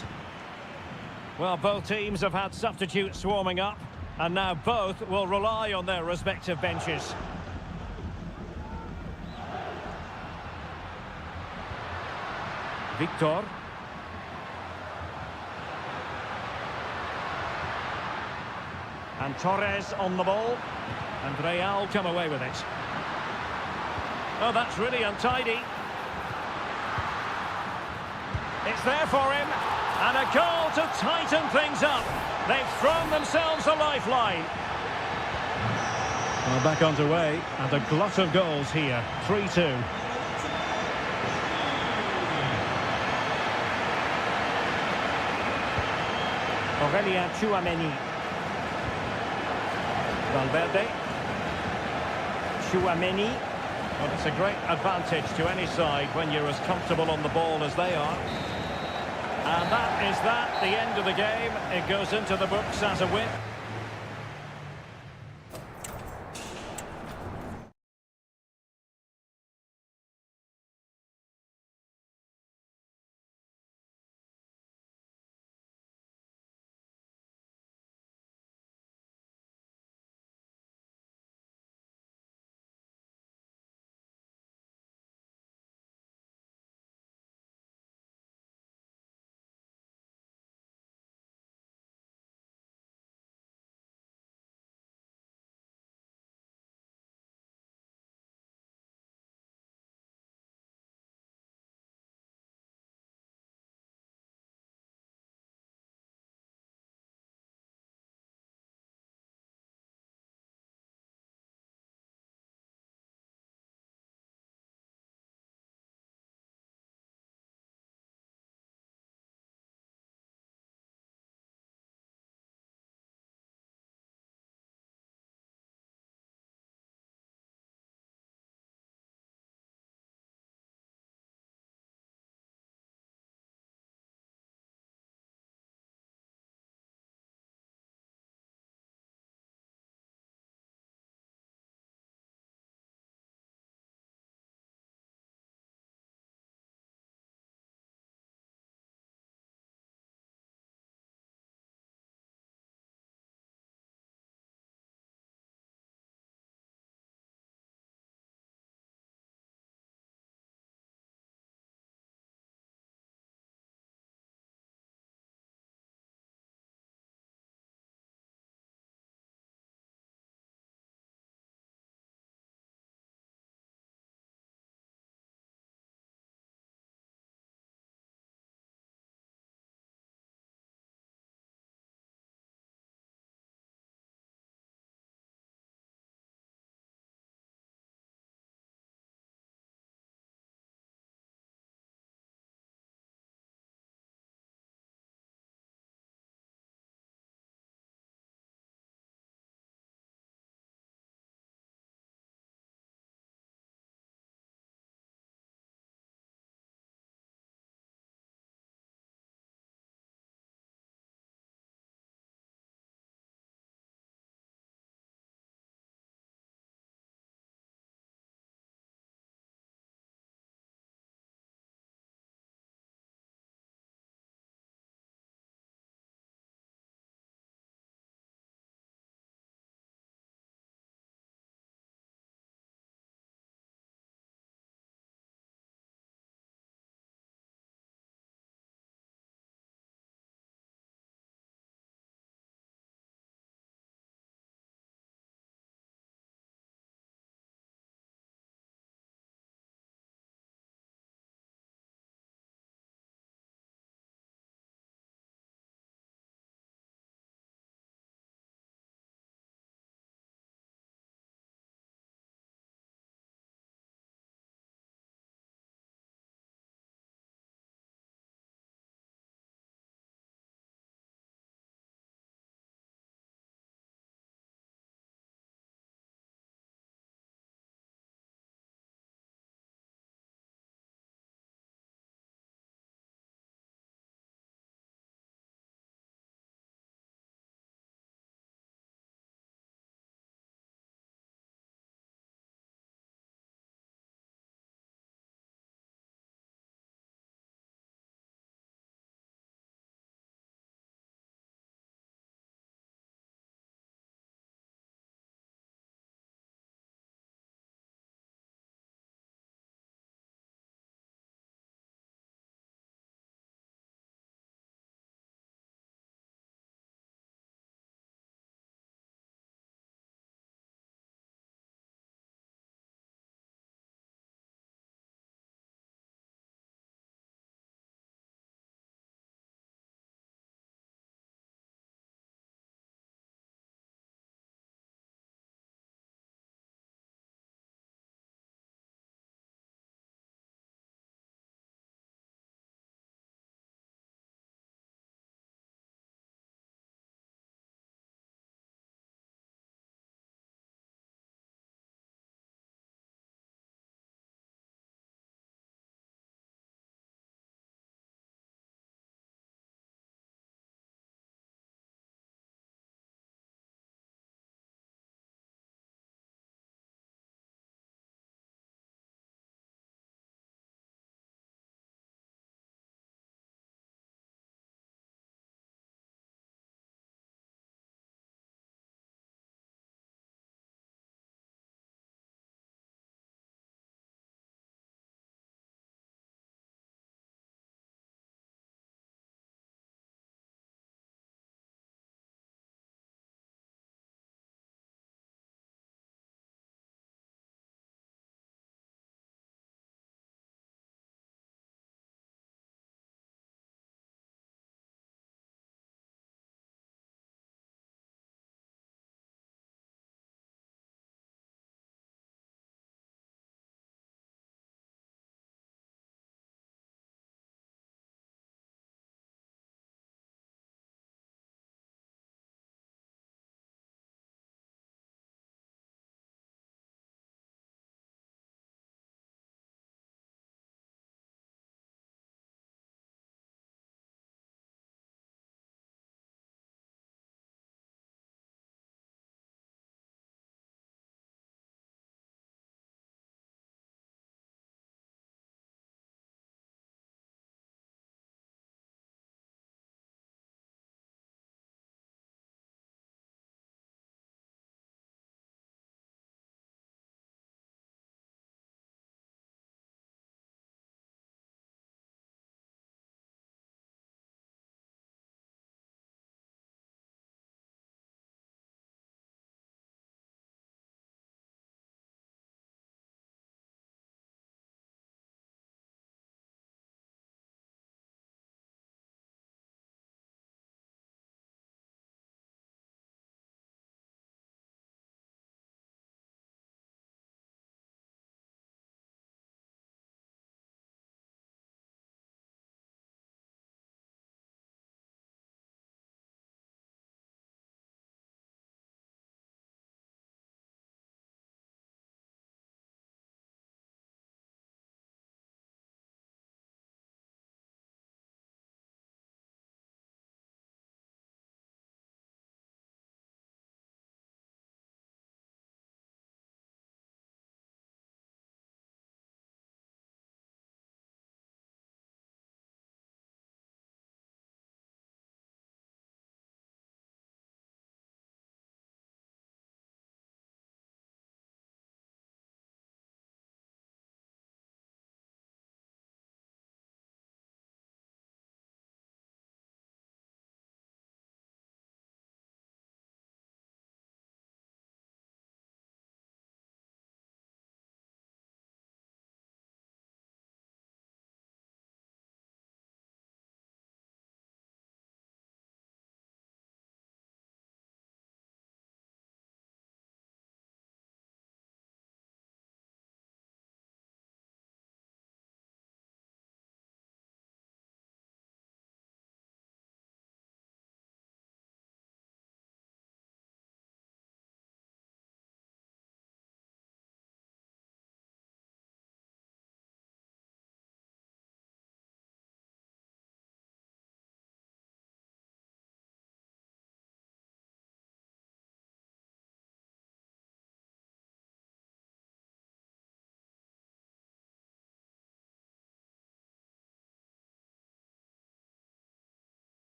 Speaker 1: Well, both teams have had substitutes warming up, and now both will rely on their respective benches. Victor. And Torres on the ball. And Real come away with it. Oh, that's really untidy. It's there for him. And a goal to tighten things up. They've thrown themselves a lifeline. Well, back underway, and a glut of goals here. 3-2. Aurélien Tchouaméni. Valverde. Tchouaméni. Well, it's a great advantage to any side when you're as comfortable on the ball as they are. And that is that, the end of the game. It goes into the books as a win.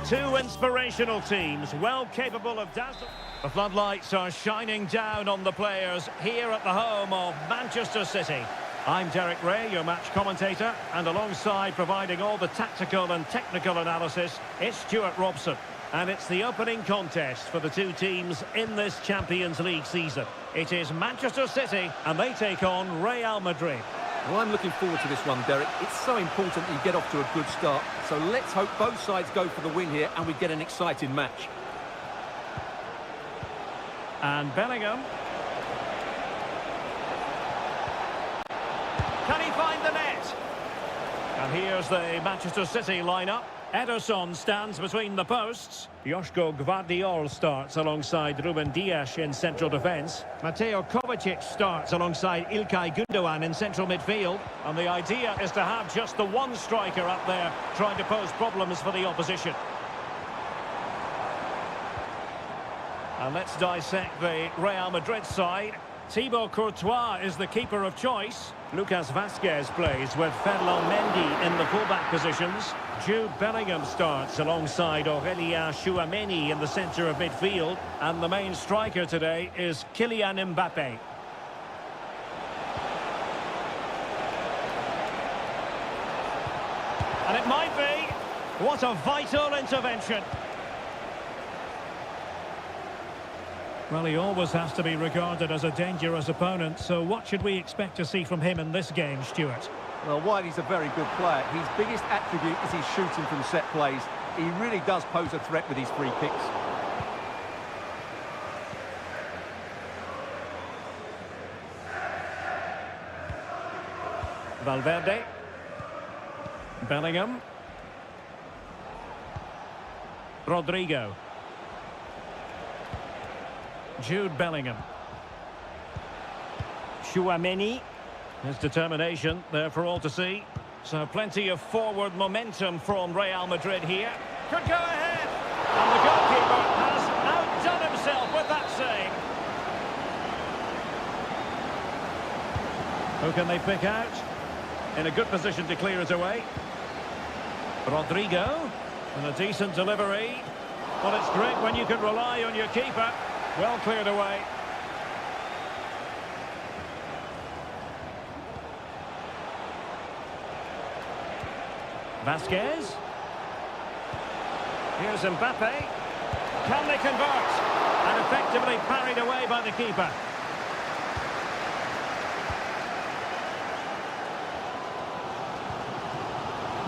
Speaker 1: Two inspirational teams, well capable of dazzling. The floodlights are shining down on the players here at the home of Manchester City. I'm Derek Ray, your match commentator, and alongside providing all the tactical and technical analysis, it's Stuart Robson. And it's the opening contest for the two teams in this Champions League season. It is Manchester City, and they take on Real Madrid.
Speaker 2: Well, I'm looking forward to this one, Derek. It's so important that you get off to a good start. So let's hope both sides go for the win here and we get an exciting match.
Speaker 1: And Bellingham. Can he find the net? And here's the Manchester City lineup. Ederson stands between the posts. Joško Gvardiol starts alongside Ruben Dias in central defence. Mateo Kovacic starts alongside Ilkay Gundogan in central midfield. And the idea is to have just the one striker up there trying to pose problems for the opposition. And let's dissect the Real Madrid side. Thibaut Courtois is the keeper of choice. Lucas Vazquez plays with Ferland Mendy in the fullback positions. Jude Bellingham starts alongside Aurélien Tchouameni in the centre of midfield. And the main striker today is Kylian Mbappé. And it might be. What a vital intervention. Well, he always has to be regarded as a dangerous opponent, so what should we expect to see from him in this game, Stuart?
Speaker 2: Well, while he's a very good player, his biggest attribute is his shooting from set plays. He really does pose a threat with his free kicks.
Speaker 1: Valverde. Bellingham. Rodrigo. Jude Bellingham. Tchouameni. His determination there for all to see. So plenty of forward momentum from Real Madrid here. Could go ahead. And the goalkeeper has outdone himself with that save. Who can they pick out? In a good position to clear it away. Rodrigo. And a decent delivery. Well, it's great when you can rely on your keeper. Well cleared away. Vazquez. Here's Mbappé. Can they convert? And effectively parried away by the keeper.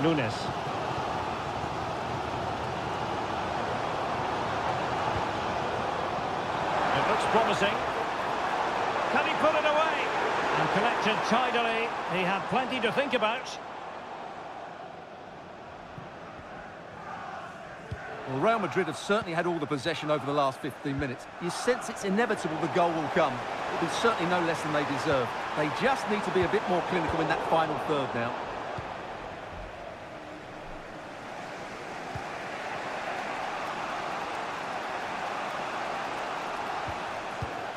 Speaker 1: Nunes. It looks promising. Can he put it away? And collected tidily. He had plenty to think about.
Speaker 2: Well, Real Madrid have certainly had all the possession over the last 15 minutes. You sense it's inevitable the goal will come. It'll be certainly no less than they deserve. They just need to be a bit more clinical in that final third now.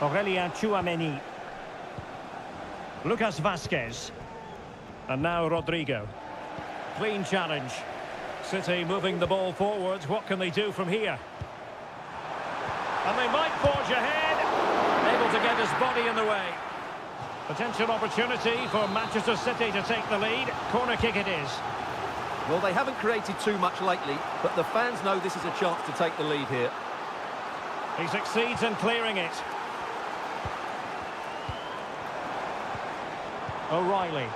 Speaker 1: Aurélien Tchouameni. Lucas Vazquez. And now Rodrigo. Clean challenge. City moving the ball forward. What can they do from here? And they might forge ahead. Able to get his body in the way. Potential opportunity for Manchester City to take the lead. Corner kick it is.
Speaker 2: Well, they haven't created too much lately, but the fans know this is a chance to take the lead here.
Speaker 1: He succeeds in clearing it. O'Reilly.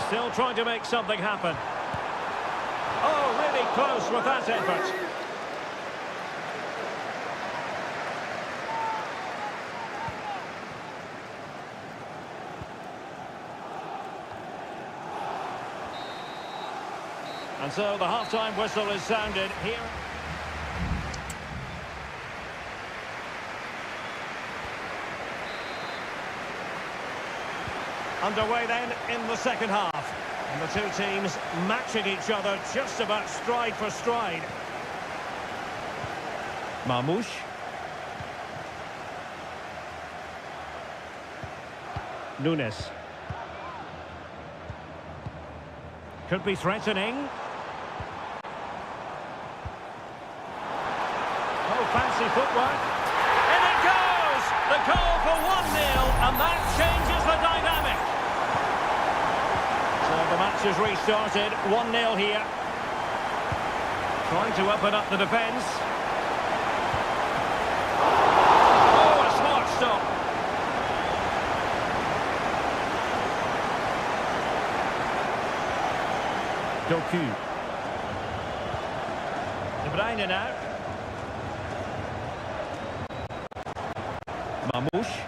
Speaker 1: Still trying to make something happen. Oh, really close with that effort. And so the half-time whistle is sounded here. Underway then in the second half. And the two teams matching each other just about stride for stride. Marmoush. Nunes. Could be threatening. Oh, fancy footwork. In it goes! The goal for 1-0, and that changes the dynamic. So the match has restarted. 1-0 here. Trying to open up the defence. Oh, a smart stop. Doku. De Bruyne now. Mamouche.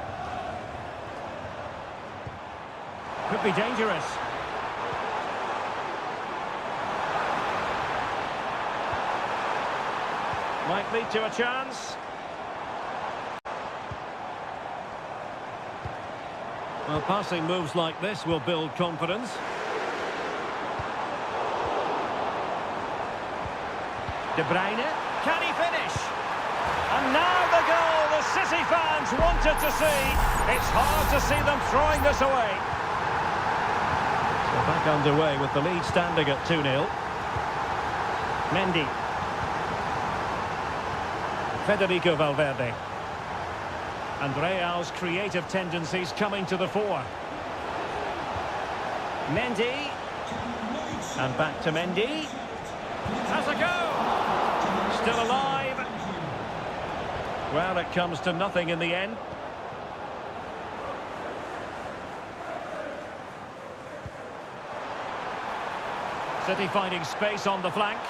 Speaker 1: Could be dangerous. Might lead to a chance. Well, passing moves like this will build confidence. De Bruyne, can he finish? And now the goal the City fans wanted to see. It's hard to see them throwing this away. So back underway with the lead standing at 2-0. Mendy. Federico Valverde. And Real's creative tendencies coming to the fore. Mendy. And back to Mendy. Has a go. Still alive. Well, it comes to nothing in the end. City finding space on the flank.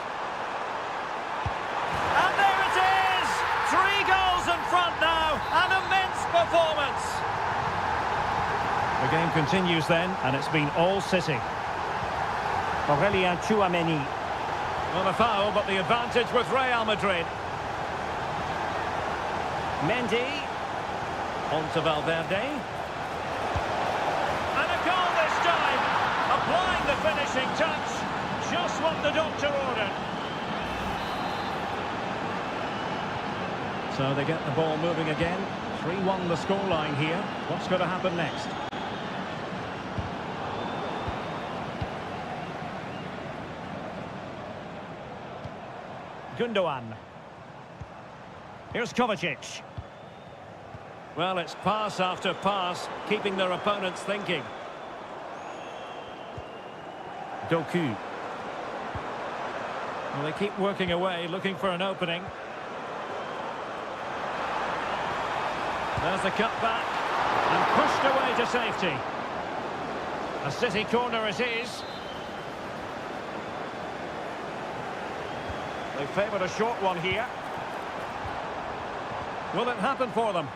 Speaker 1: And there it is! 3 goals in front now. An immense performance. The game continues then, and it's been all City. Aurelien Tchouameni. Well, a foul, but the advantage with Real Madrid. Mendy. On to Valverde. And a goal this time. Applying the finishing touch. Just what the doctor ordered. So they get the ball moving again. 3-1 the scoreline here. What's going to happen next? Gundogan. Here's Kovacic. Well, it's pass after pass, keeping their opponents thinking. Doku. Well, they keep working away, looking for an opening. There's the cut back, and pushed away to safety. A City corner it is. They favoured a short one here. Will it happen for them?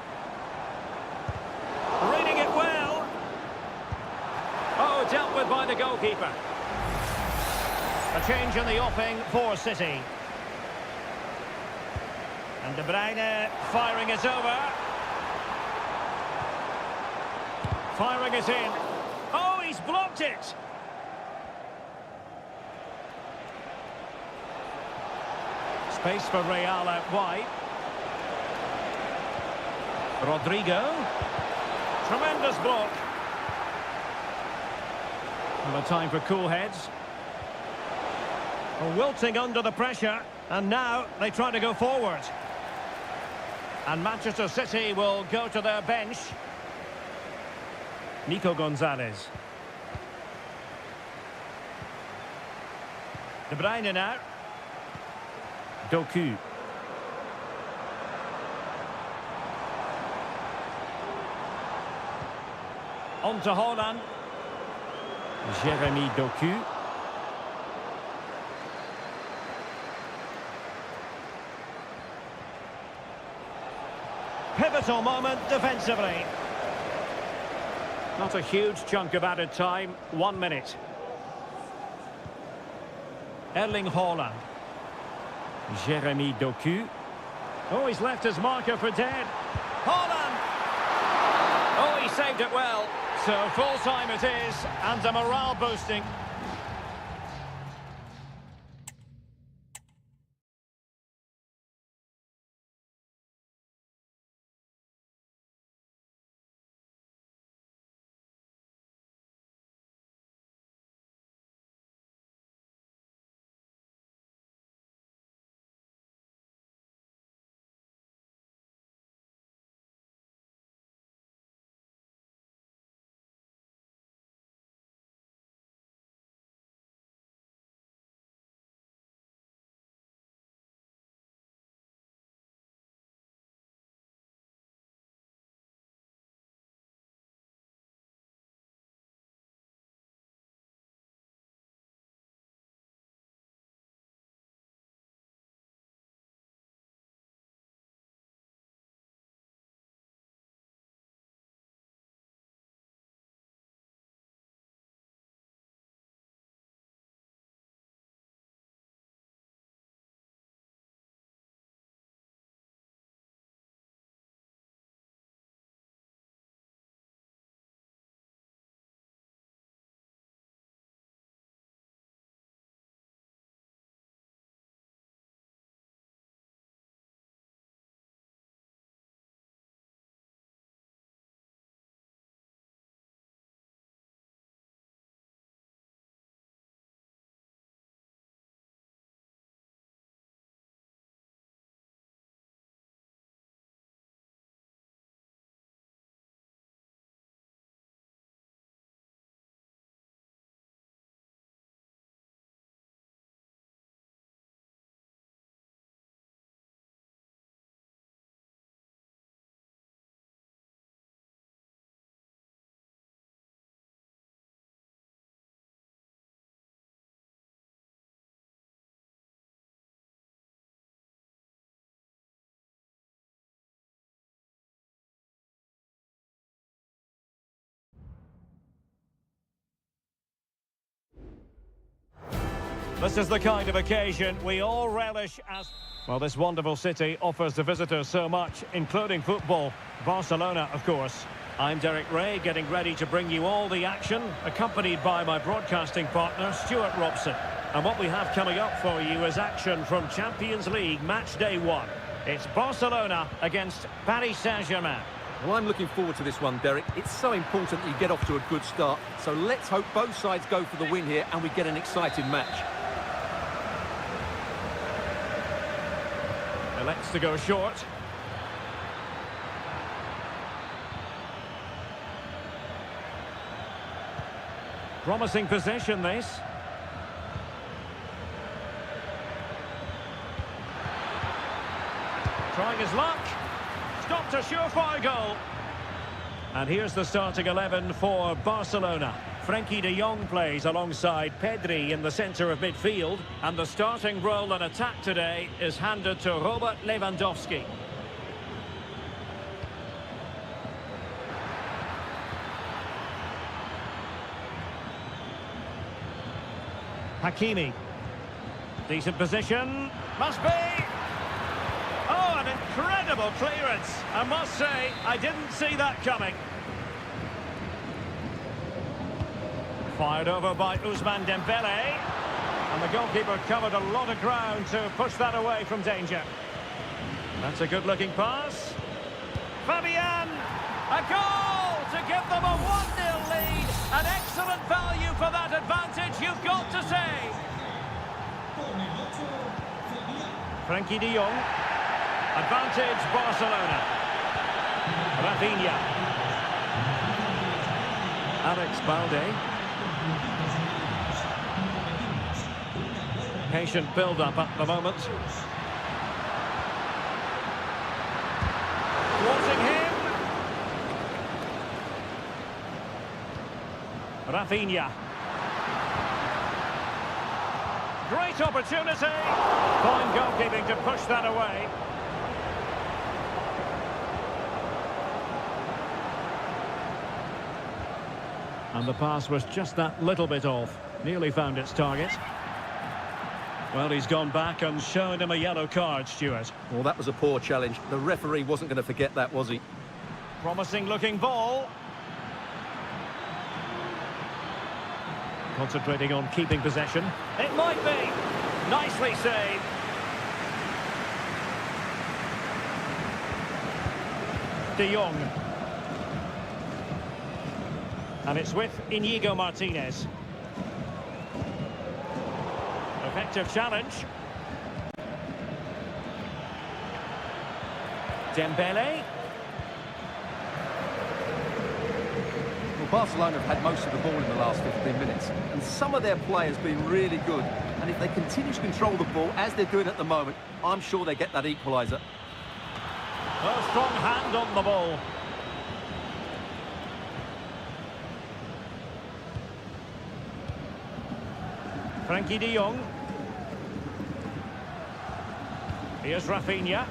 Speaker 1: Reading it well. Oh, dealt with by the goalkeeper. A change in the offing for City. And De Bruyne firing it over. Firing it in. Oh, he's blocked it. Space for Real out wide. Rodrigo. Tremendous block. Well, a time for cool heads. Wilting under the pressure, and now they try to go forward. And Manchester City will go to their bench. Nico Gonzalez. De Bruyne now. Doku. On to Haaland. Jeremy Doku. Pivotal moment defensively. Not a huge chunk of added time. 1 minute. Erling Haaland. Jeremy Doku. Oh, he's left his marker for dead. Haaland! Oh, he saved it well. So full time it is, and a morale boosting. This is the kind of occasion we all relish as... Well, this wonderful city offers the visitors so much, including football. Barcelona, of course. I'm Derek Ray, getting ready to bring you all the action, accompanied by my broadcasting partner, Stuart Robson. And what we have coming up for you is action from Champions League Match Day 1. It's Barcelona against Paris Saint-Germain.
Speaker 2: Well, I'm looking forward to this one, Derek. It's so important that you get off to a good start. So let's hope both sides go for the win here and we get an exciting match.
Speaker 1: Elects to go short. Promising possession, this. Trying his luck. Stopped a surefire goal. And here's the starting 11 for Barcelona. Frenkie de Jong plays alongside Pedri in the centre of midfield. And the starting role in attack today is handed to Robert Lewandowski. Hakimi. Decent position. Must be. Oh, an incredible clearance. I must say, I didn't see that coming. Fired over by Ousmane Dembele. And the goalkeeper covered a lot of ground to push that away from danger. That's a good-looking pass. Fabian! A goal to give them a 1-0 lead. An excellent value for that advantage, you've got to say. Frenkie de Jong. Advantage Barcelona. Rafinha. Alex Balde. Patient build-up at the moment. Watching him. Rafinha. Great opportunity. Fine goalkeeping to push that away. And the pass was just that little bit off. Nearly found its target. Well, he's gone back and shown him a yellow card, Stuart.
Speaker 2: Well, that was a poor challenge. The referee wasn't going to forget that, was he?
Speaker 1: Promising looking ball. Concentrating on keeping possession. It might be. Nicely saved. De Jong. And it's with Inigo Martinez. Effective challenge. Dembele.
Speaker 2: Well, Barcelona have had most of the ball in the last 15 minutes, and some of their players have been really good. And if they continue to control the ball, as they're doing at the moment, I'm sure they get that equaliser.
Speaker 1: A strong hand on the ball. Frenkie de Jong. Here's Rafinha.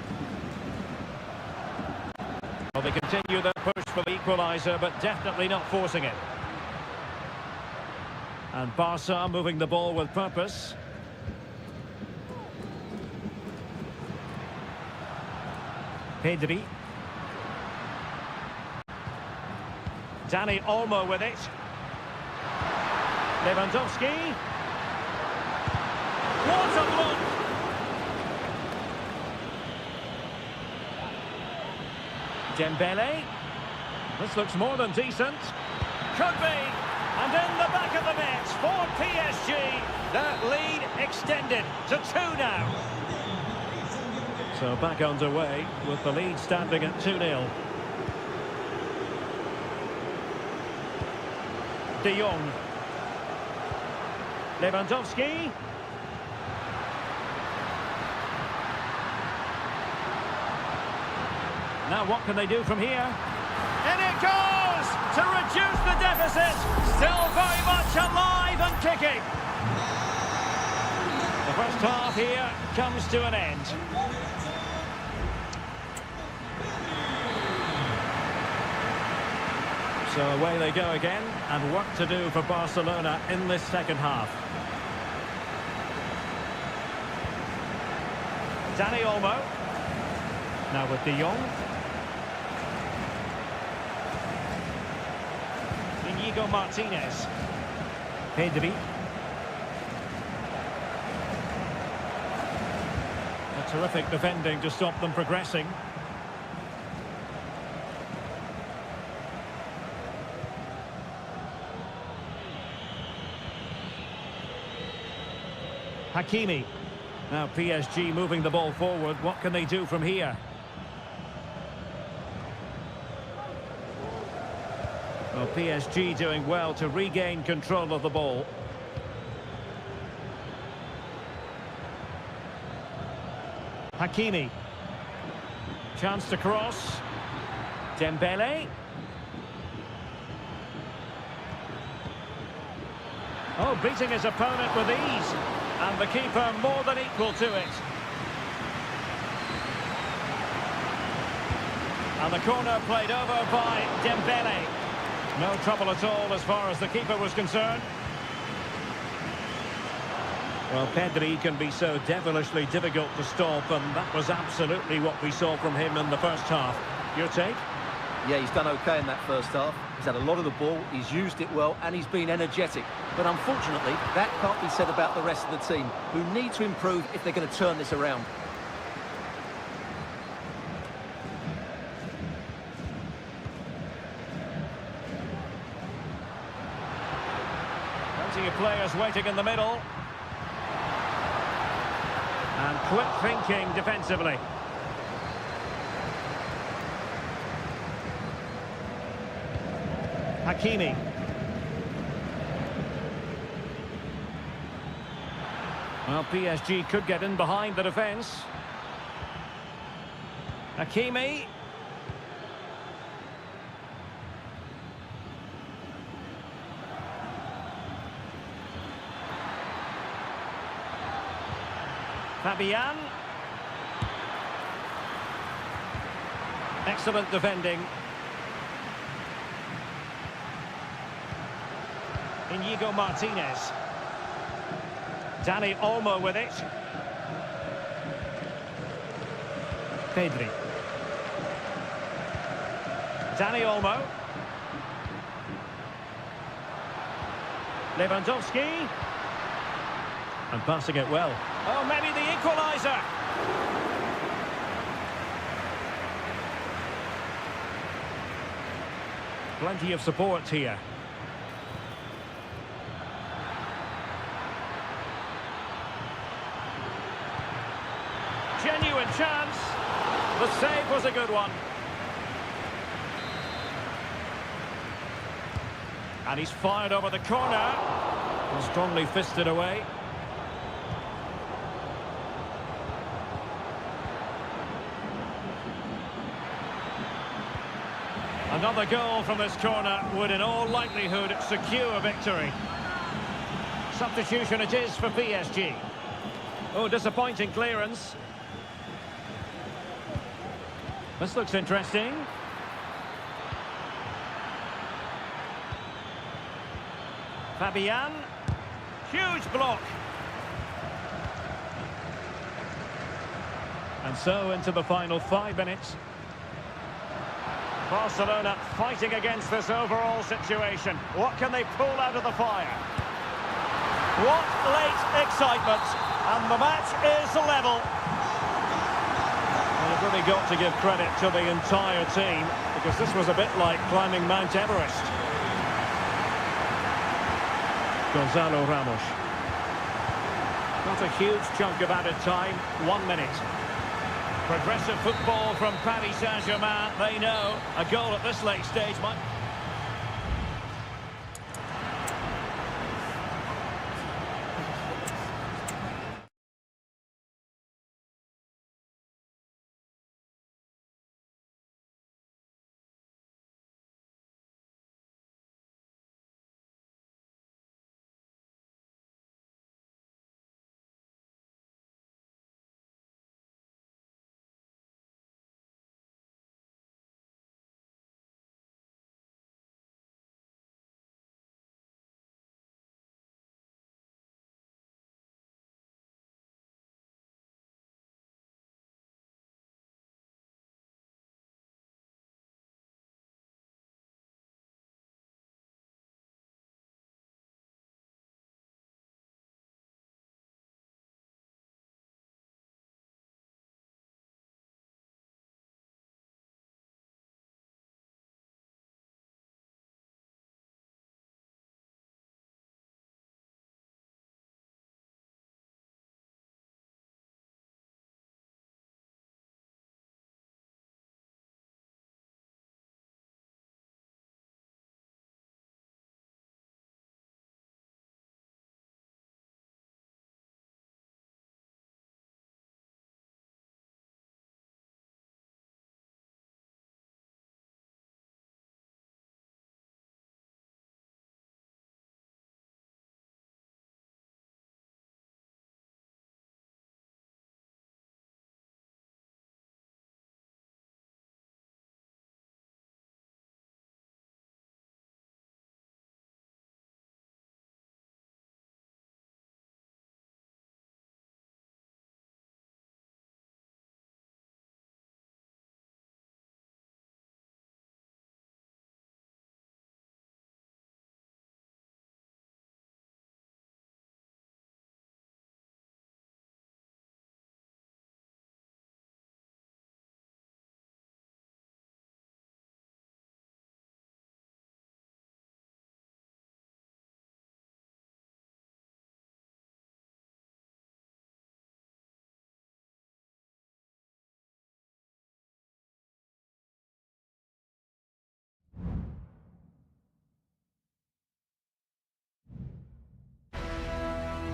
Speaker 1: Well, they continue their push for the equaliser, but definitely not forcing it. And Barca moving the ball with purpose. Pedri. Dani Olmo with it. Lewandowski. What a block! Dembele. This looks more than decent. Could be. And in the back of the net for PSG. That lead extended to 2 now. So back underway with the lead standing at 2-0. De Jong. Lewandowski. Now what can they do from here? In it goes to reduce the deficit. Still very much alive and kicking. The first half here comes to an end. So away they go again, and work to do for Barcelona in this second half. Dani Olmo. Now with De Jong. Inigo Martinez. Pedri. A terrific defending to stop them progressing. Hakimi. Now PSG moving the ball forward. What can they do from here? Well, PSG doing well to regain control of the ball. Hakimi. Chance to cross. Dembele. Oh, beating his opponent with ease. And the keeper more than equal to it. And the corner played over by Dembele. No trouble at all as far as the keeper was concerned. Well, Pedri can be so devilishly difficult to stop, and that was absolutely what we saw from him in the first half. Your take?
Speaker 2: Yeah, he's done okay in that first half. He's had a lot of the ball, he's used it well, and he's been energetic. But unfortunately, that can't be said about the rest of the team, who need to improve if they're going to turn this around.
Speaker 1: Plenty of players waiting in the middle. And quick thinking defensively. Hakimi. Well, PSG could get in behind the defence. Hakimi. Fabian. Excellent defending. Inigo Martinez. Dani Olmo with it. Pedri. Dani Olmo. Lewandowski. And passing it well. Oh, maybe the equaliser. Plenty of support here. Genuine chance. The save was a good one. And he's fired over the corner. Strongly fisted away. Another goal from this corner would in all likelihood secure victory. Substitution it is for PSG. Oh, disappointing clearance. This looks interesting. Fabian. Huge block. And so into the final 5 minutes. Barcelona fighting against this overall situation. What can they pull out of the fire? What late excitement. And the match is level. Well, you've really got to give credit to the entire team, because this was a bit like climbing Mount Everest. Gonzalo Ramos. Not a huge chunk of added time. 1 minute. Progressive football from Paris Saint-Germain. They know a goal at this late stage might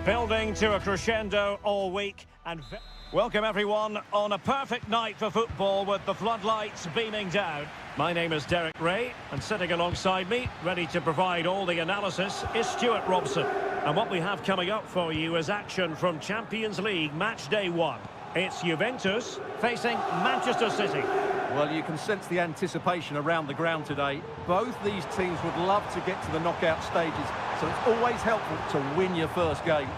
Speaker 1: Building to a crescendo all week and welcome everyone on a perfect night for football with the floodlights beaming down. My name is Derek Ray and sitting alongside me, ready to provide all the analysis, is Stuart Robson. And what we have coming up for you is action from Champions League match day 1. It's Juventus facing Manchester City.
Speaker 2: Well, you can sense the anticipation around the ground today. Both these teams would love to get to the knockout stages, so it's always helpful to win your first game.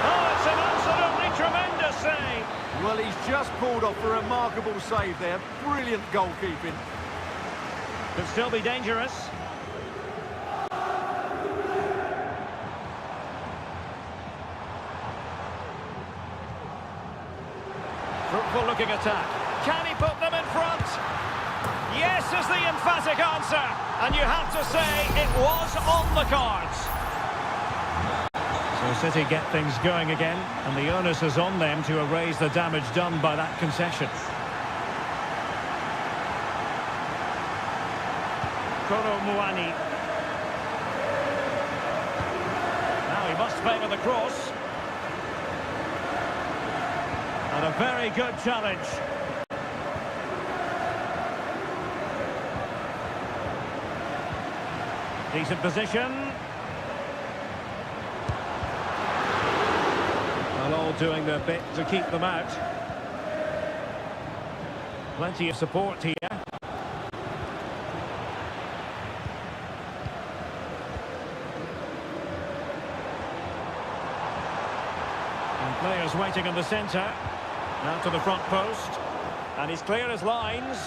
Speaker 1: Oh, it's an absolutely tremendous save.
Speaker 2: Well, he's just pulled off a remarkable save there. Brilliant goalkeeping.
Speaker 1: Could still be dangerous. Fruitful looking attack. Can he put them in front? Yes is the emphatic answer. And you have to say it was on the cards. So City get things going again. And the onus is on them to erase the damage done by that concession. Koro Muani. Now he must favour the cross. And a very good challenge. Decent position. Well, all doing their bit to keep them out. Plenty of support here. And players waiting in the centre. Now to the front post. And he's clear as lines.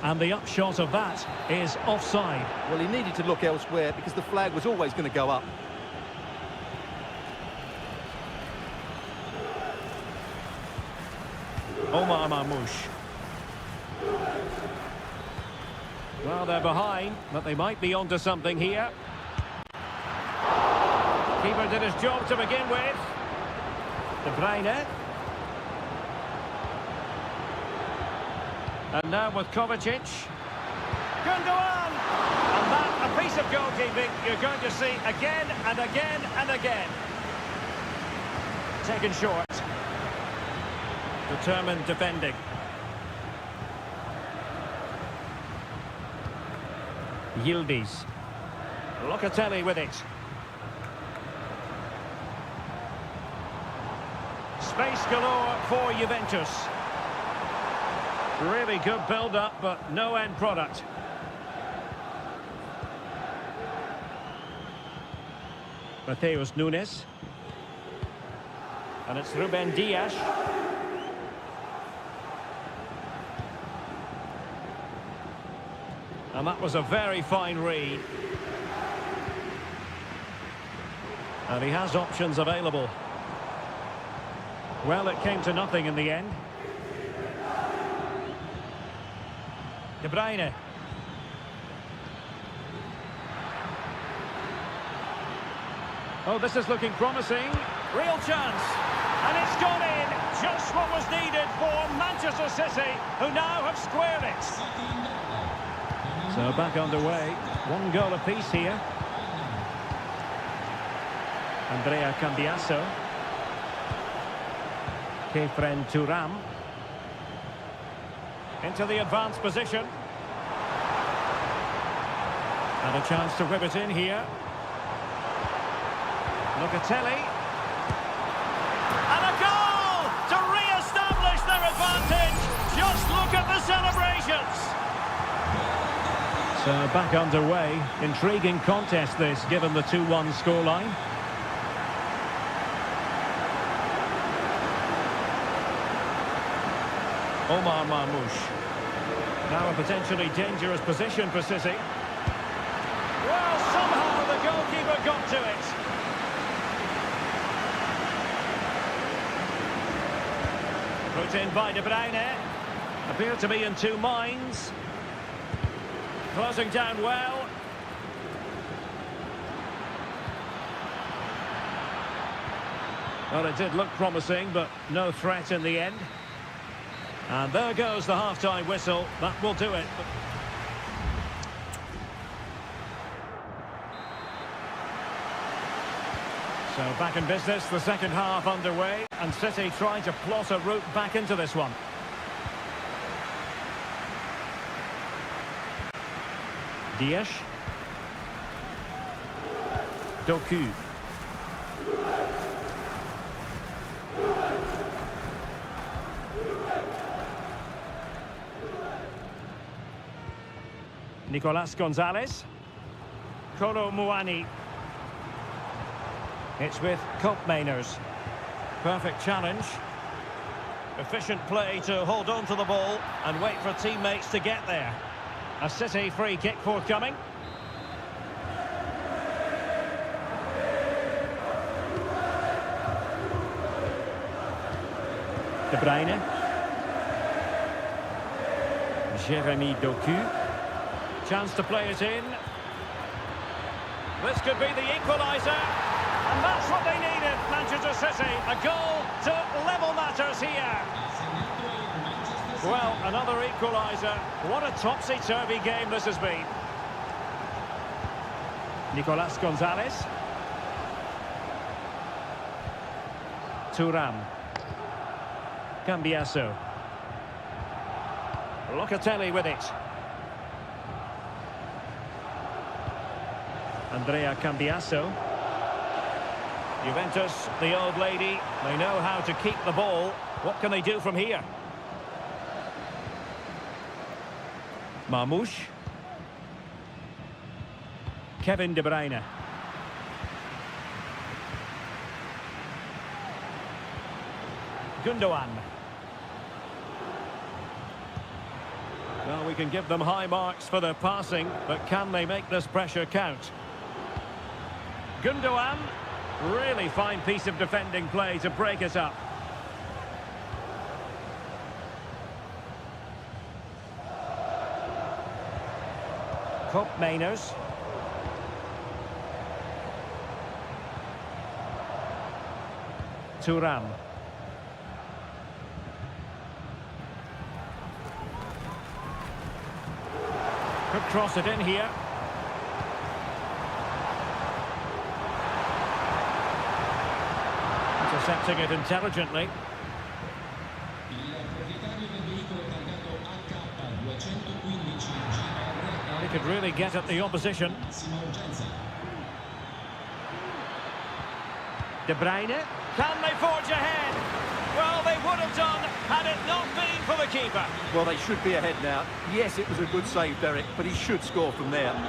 Speaker 1: And the upshot of that is offside.
Speaker 2: Well, he needed to look elsewhere because the flag was always going to go up.
Speaker 1: Omar Marmoush. Well, they're behind, but they might be onto something here. Keeper did his job to begin with. De Bruyne. And now with Kovacic. Gundogan! And that, a piece of goalkeeping you're going to see again and again and again. Taken short. Determined defending. Yildiz. Locatelli with it. Space galore for Juventus. Really good build-up, but no end product. Mateus Nunes. And it's Ruben Dias. And that was a very fine read. And he has options available. Well, it came to nothing in the end. De Bruyne. Oh, this is looking promising. Real chance. And it's gone in. Just what was needed for Manchester City, who now have squared it. So back underway. 1 goal apiece here. Andrea Cambiasso. Kefren Turam. Into the advanced position. And a chance to whip it in here. Locatelli. And a goal to re-establish their advantage. Just look at the celebrations. So back underway. Intriguing contest this, given the 2-1 scoreline. Omar Marmoush. Now a potentially dangerous position for City. Well, somehow the goalkeeper got to it. Put in by De Bruyne. Appear to be in two minds. Closing down well. Well, it did look promising, but no threat in the end. And there goes the half-time whistle. That will do it. So back in business, the second half underway, and City trying to plot a route back into this one. Dias. Doku. Nicolas Gonzalez. Kolo Muani. It's with Mainers. Perfect challenge. Efficient play to hold on to the ball and wait for teammates to get there. A City free kick forthcoming. De Bruyne. Jeremy Doku. Chance to play it in. This could be the equaliser. And that's what they needed, Manchester City. A goal to level matters here. Well, another equaliser. What a topsy-turvy game this has been. Nicolas Gonzalez. Thuram. Cambiasso. Locatelli with it. Andrea Cambiasso. Juventus, the old lady, they know how to keep the ball. What can they do from here? Marmoush. Kevin De Bruyne. Gundogan. Well, we can give them high marks for their passing, but can they make this pressure count? Gundogan. Really fine piece of defending play to break it up. Mainers. Thuram. Could cross it in here. Intercepting it intelligently. He could really get at the opposition. De Bruyne. Can they forge ahead? Well, they would have done had it not been for the keeper.
Speaker 2: Well, they should be ahead now. Yes, it was a good save, Derek, but he should score from there.
Speaker 1: And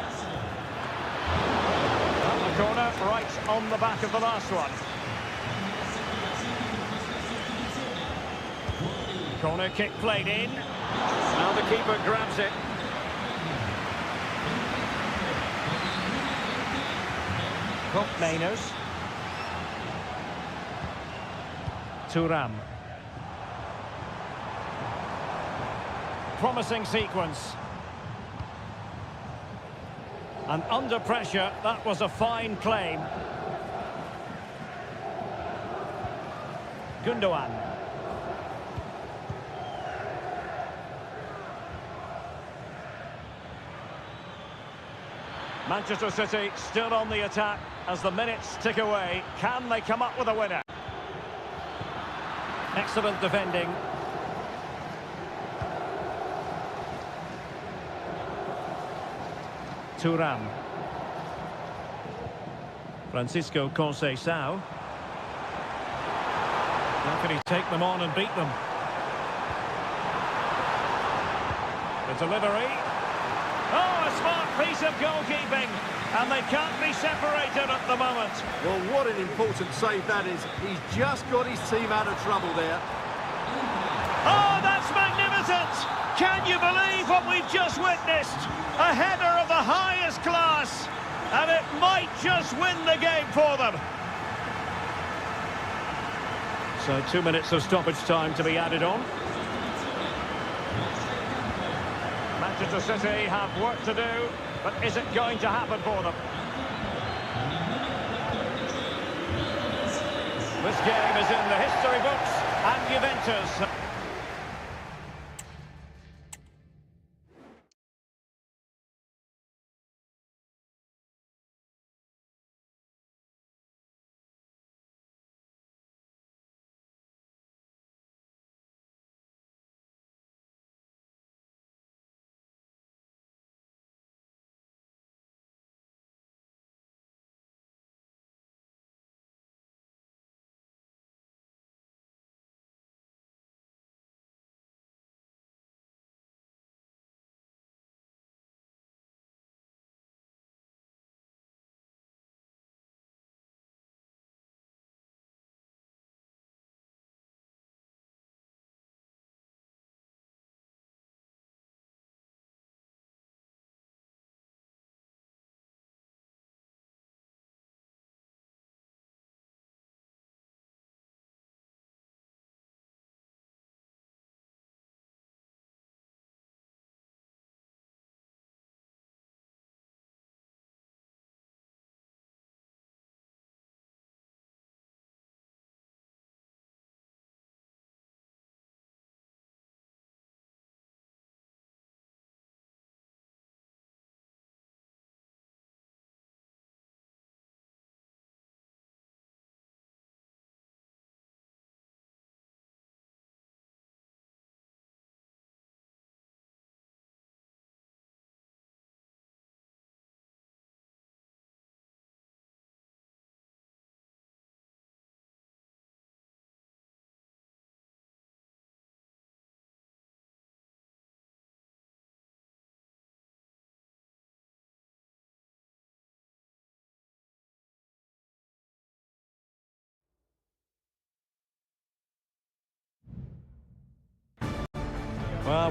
Speaker 1: the corner right on the back of the last one. Corner kick played in. Now the keeper grabs it. Mainers. Thuram. Promising sequence. And under pressure, that was a fine claim. Gundogan. Manchester City still on the attack as the minutes tick away. Can they come up with a winner? Excellent defending. Thuram. Francisco Conceição. How can he take them on and beat them? The delivery. Oh, a smart piece of goalkeeping. And they can't be separated at the moment.
Speaker 2: Well, what an important save that is. He's just got his team out of trouble there.
Speaker 1: Oh, that's magnificent! Can you believe what we've just witnessed? A header of the highest class. And it might just win the game for them. So 2 minutes of stoppage time to be added on. Manchester City have work to do, but is it going to happen for them? This game is in the history books, and Juventus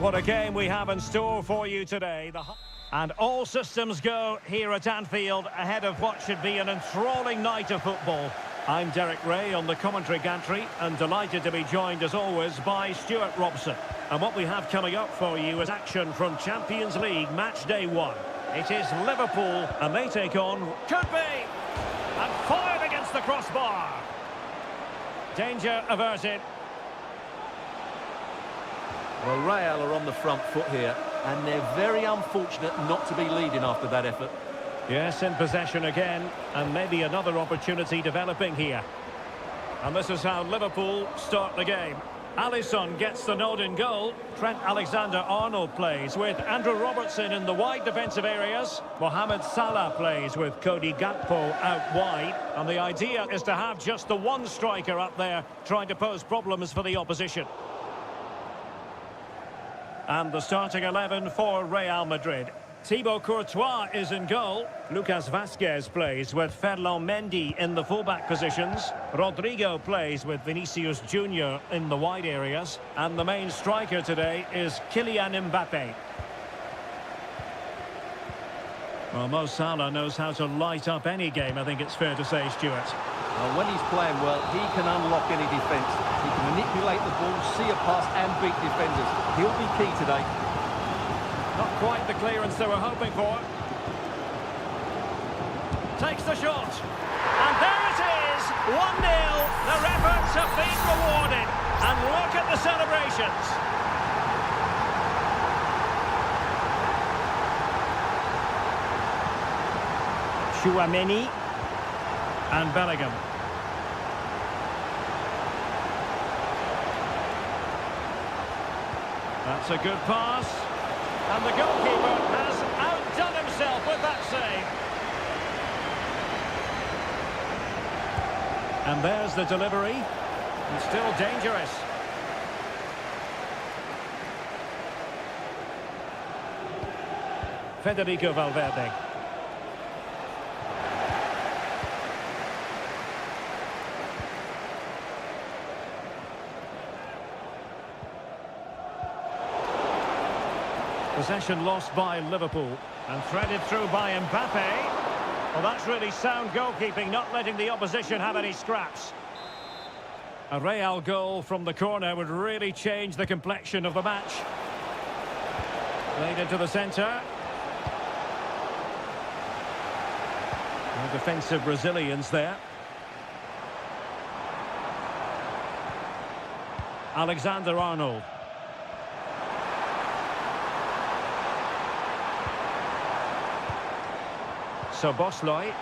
Speaker 1: What a game we have in store for you today. And all systems go here at Anfield ahead of what should be an enthralling night of football. I'm Derek Ray on the commentary gantry and delighted to be joined as always by Stuart Robson. And what we have coming up for you is action from Champions League match day 1. It is Liverpool and they take on... Could be! And fired against the crossbar. Danger averted.
Speaker 2: Well, Real are on the front foot here, and they're very unfortunate not to be leading after that effort.
Speaker 1: Yes, in possession again, and maybe another opportunity developing here. And this is how Liverpool start the game. Alisson gets the nod in goal. Trent Alexander-Arnold plays with Andrew Robertson in the wide defensive areas. Mohamed Salah plays with Cody Gakpo out wide. And the idea is to have just the one striker up there trying to pose problems for the opposition. And the starting 11 for Real Madrid. Thibaut Courtois is in goal. Lucas Vazquez plays with Ferland Mendy in the fullback positions. Rodrigo plays with Vinicius Junior in the wide areas. And the main striker today is Kylian Mbappe. Well, Mo Salah knows how to light up any game, I think it's fair to say, Stuart.
Speaker 2: Well, when he's playing well, he can unlock any defence. He can manipulate the ball, see a pass and beat defenders. He'll be key today.
Speaker 1: Not quite the clearance they were hoping for. Takes the shot. And there it is, 1-0. Their efforts have been rewarded. And look at the celebrations. Chouameni and Bellingham. That's a good pass. And the goalkeeper has outdone himself with that save. And there's the delivery. And still dangerous. Federico Valverde. Possession lost by Liverpool and threaded through by Mbappe. Well, that's really sound goalkeeping, not letting the opposition have any scraps. A Real goal from the corner would really change the complexion of the match. Played into the centre. Defensive Brazilians there. Alexander-Arnold. So Bosley.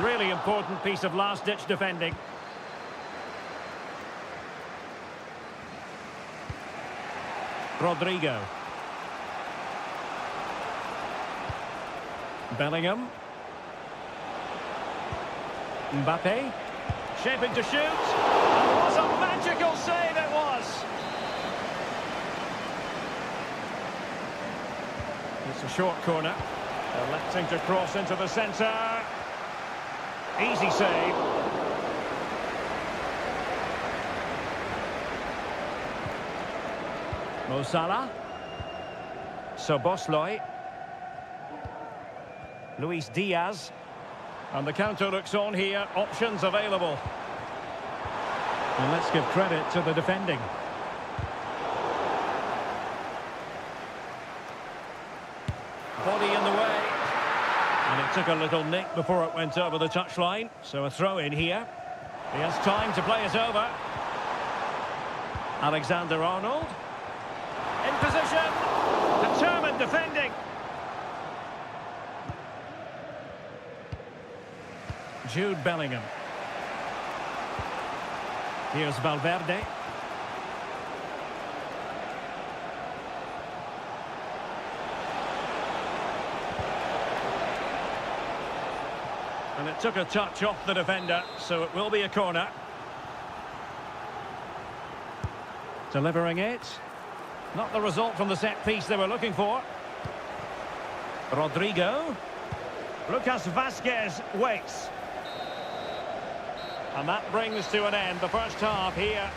Speaker 1: Really important piece of last-ditch defending. Rodrigo. Bellingham. Mbappe. Shaping to shoot. And what a magical save it was! It's a short corner. Electing to cross into the centre. Easy save. Mo Salah. Szoboszlai. Luis Diaz. And the counter looks on here. Options available. And let's give credit to the defending. Body in the way. And it took a little nick before it went over the touchline. So a throw in here. He has time to play it over. Alexander-Arnold. In position. Determined defending. Jude Bellingham. Here's Valverde. And it took a touch off the defender, so it will be a corner. Delivering it. Not the result from the set piece they were looking for. Rodrigo. Lucas Vazquez waits. And that brings to an end the first half here.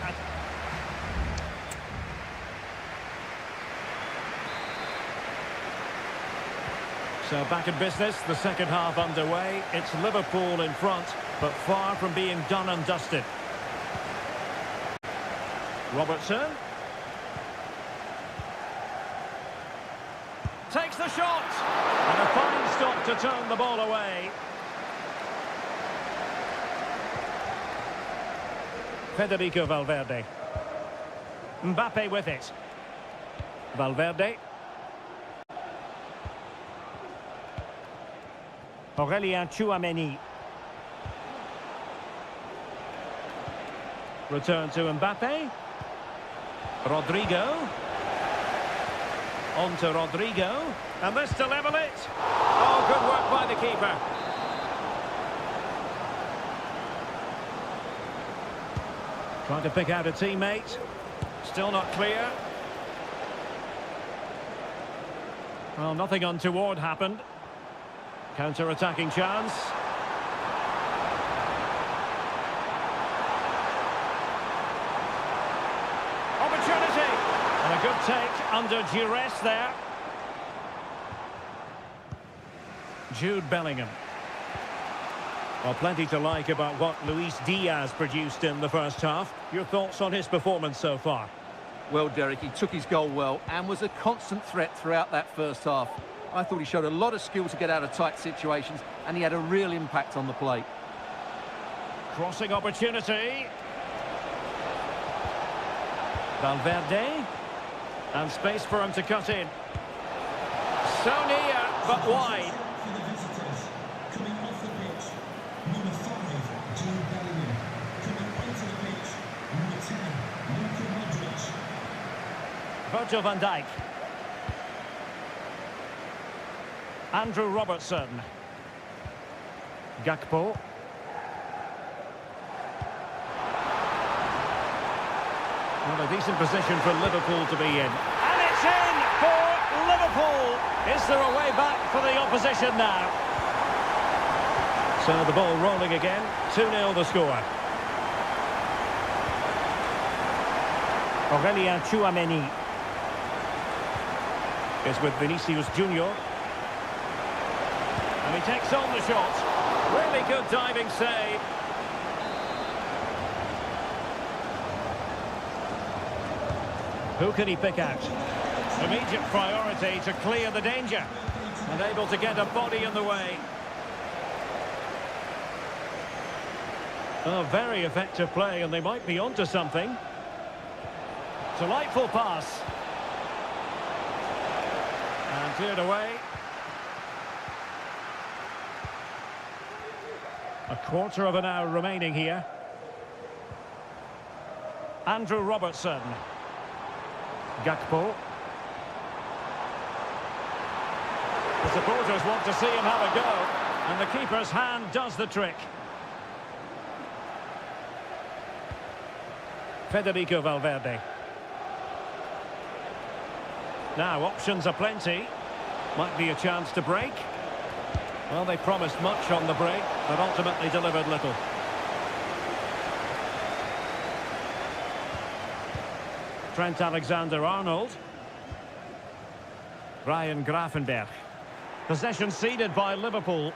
Speaker 1: So back in business, the second half underway. It's Liverpool in front, but far from being done and dusted. Robertson. Takes the shot. And a fine stop to turn the ball away. Federico Valverde. Mbappe with it. Valverde. Aurélien Tchouameni. Return to Mbappe. Rodrigo. On to Rodrigo. And this to level it. Oh, good work by the keeper. Trying to pick out a teammate. Still not clear. Well, nothing untoward happened. Counter-attacking chance. Opportunity. And a good take under duress there. Jude Bellingham. Well, plenty to like about what Luis Diaz produced in the first half. Your thoughts on his performance so far?
Speaker 2: Well, Derek, he took his goal well and was a constant threat throughout that first half. I thought he showed a lot of skill to get out of tight situations, and he had a real impact on the plate.
Speaker 1: Crossing opportunity. Valverde. And space for him to cut in. So near, but wide.
Speaker 3: For the visitors, coming off the pitch, number 5, Jude Bellingham. Coming onto the pitch, number 10, Luka Modric.
Speaker 1: Virgil van Dijk. Andrew Robertson. Gakpo. Well, a decent position for Liverpool to be in. And it's in for Liverpool. Is there a way back for the opposition now? So the ball rolling again. 2-0 the score. Aurélien Tchouameni is with Vinicius Junior. And he takes on the shot. Really good diving save. Who can he pick out? Immediate priority to clear the danger. And able to get a body in the way. Oh, very effective play, and they might be onto something. Delightful pass. And cleared away. A quarter of an hour remaining here. Andrew Robertson. Gakpo. The supporters want to see him have a go, and the keeper's hand does the trick. Federico Valverde. Now, options are plenty. Might be a chance to break. Well, they promised much on the break, but ultimately delivered little. Trent Alexander-Arnold. Ryan Gravenberch. Possession ceded by Liverpool.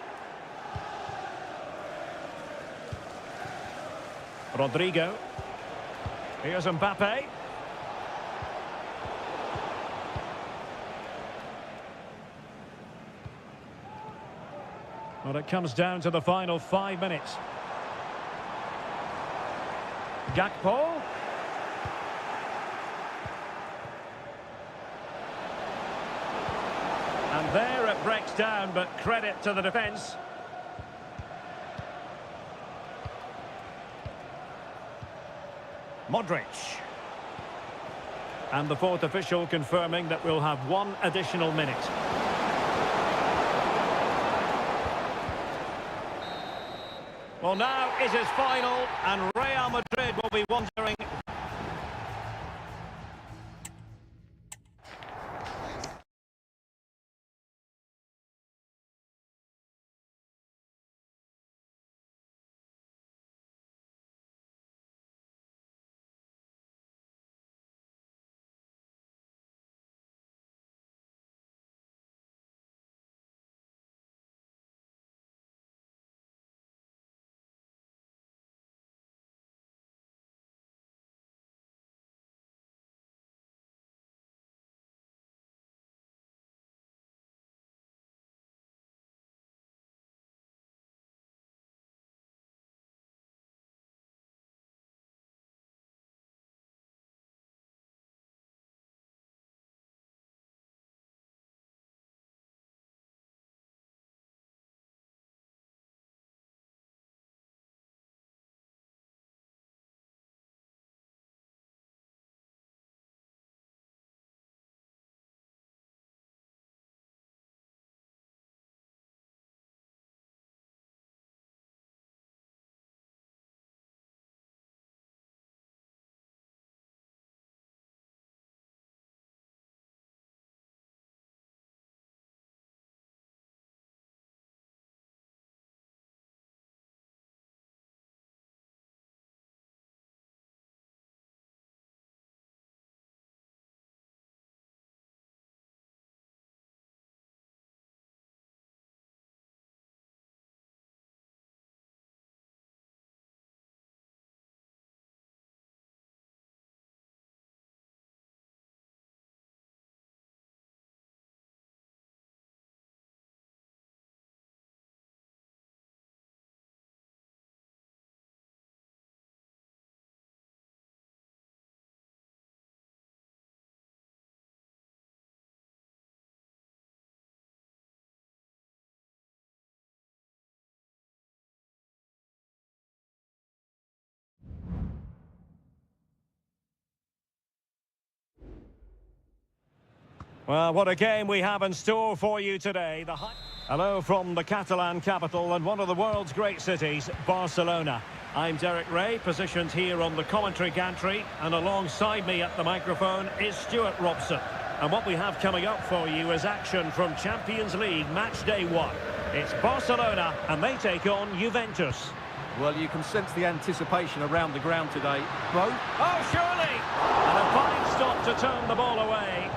Speaker 1: Rodrigo. Here's Mbappe. Well, it comes down to the final 5 minutes. Gakpo. And there it breaks down, but credit to the defence. Modric. And the fourth official confirming that we'll have 1 additional minute. Well, now it is final, and Real Madrid will be wondering Well, what a game we have in store for you today. Hello from the Catalan capital and one of the world's great cities, Barcelona. I'm Derek Ray, positioned here on the commentary gantry, and alongside me at the microphone is Stuart Robson. And what we have coming up for you is action from Champions League match day 1. It's Barcelona and they take on Juventus.
Speaker 2: Well, you can sense the anticipation around the ground today. Bro?
Speaker 1: Oh, surely! And a fine stop to turn the ball away.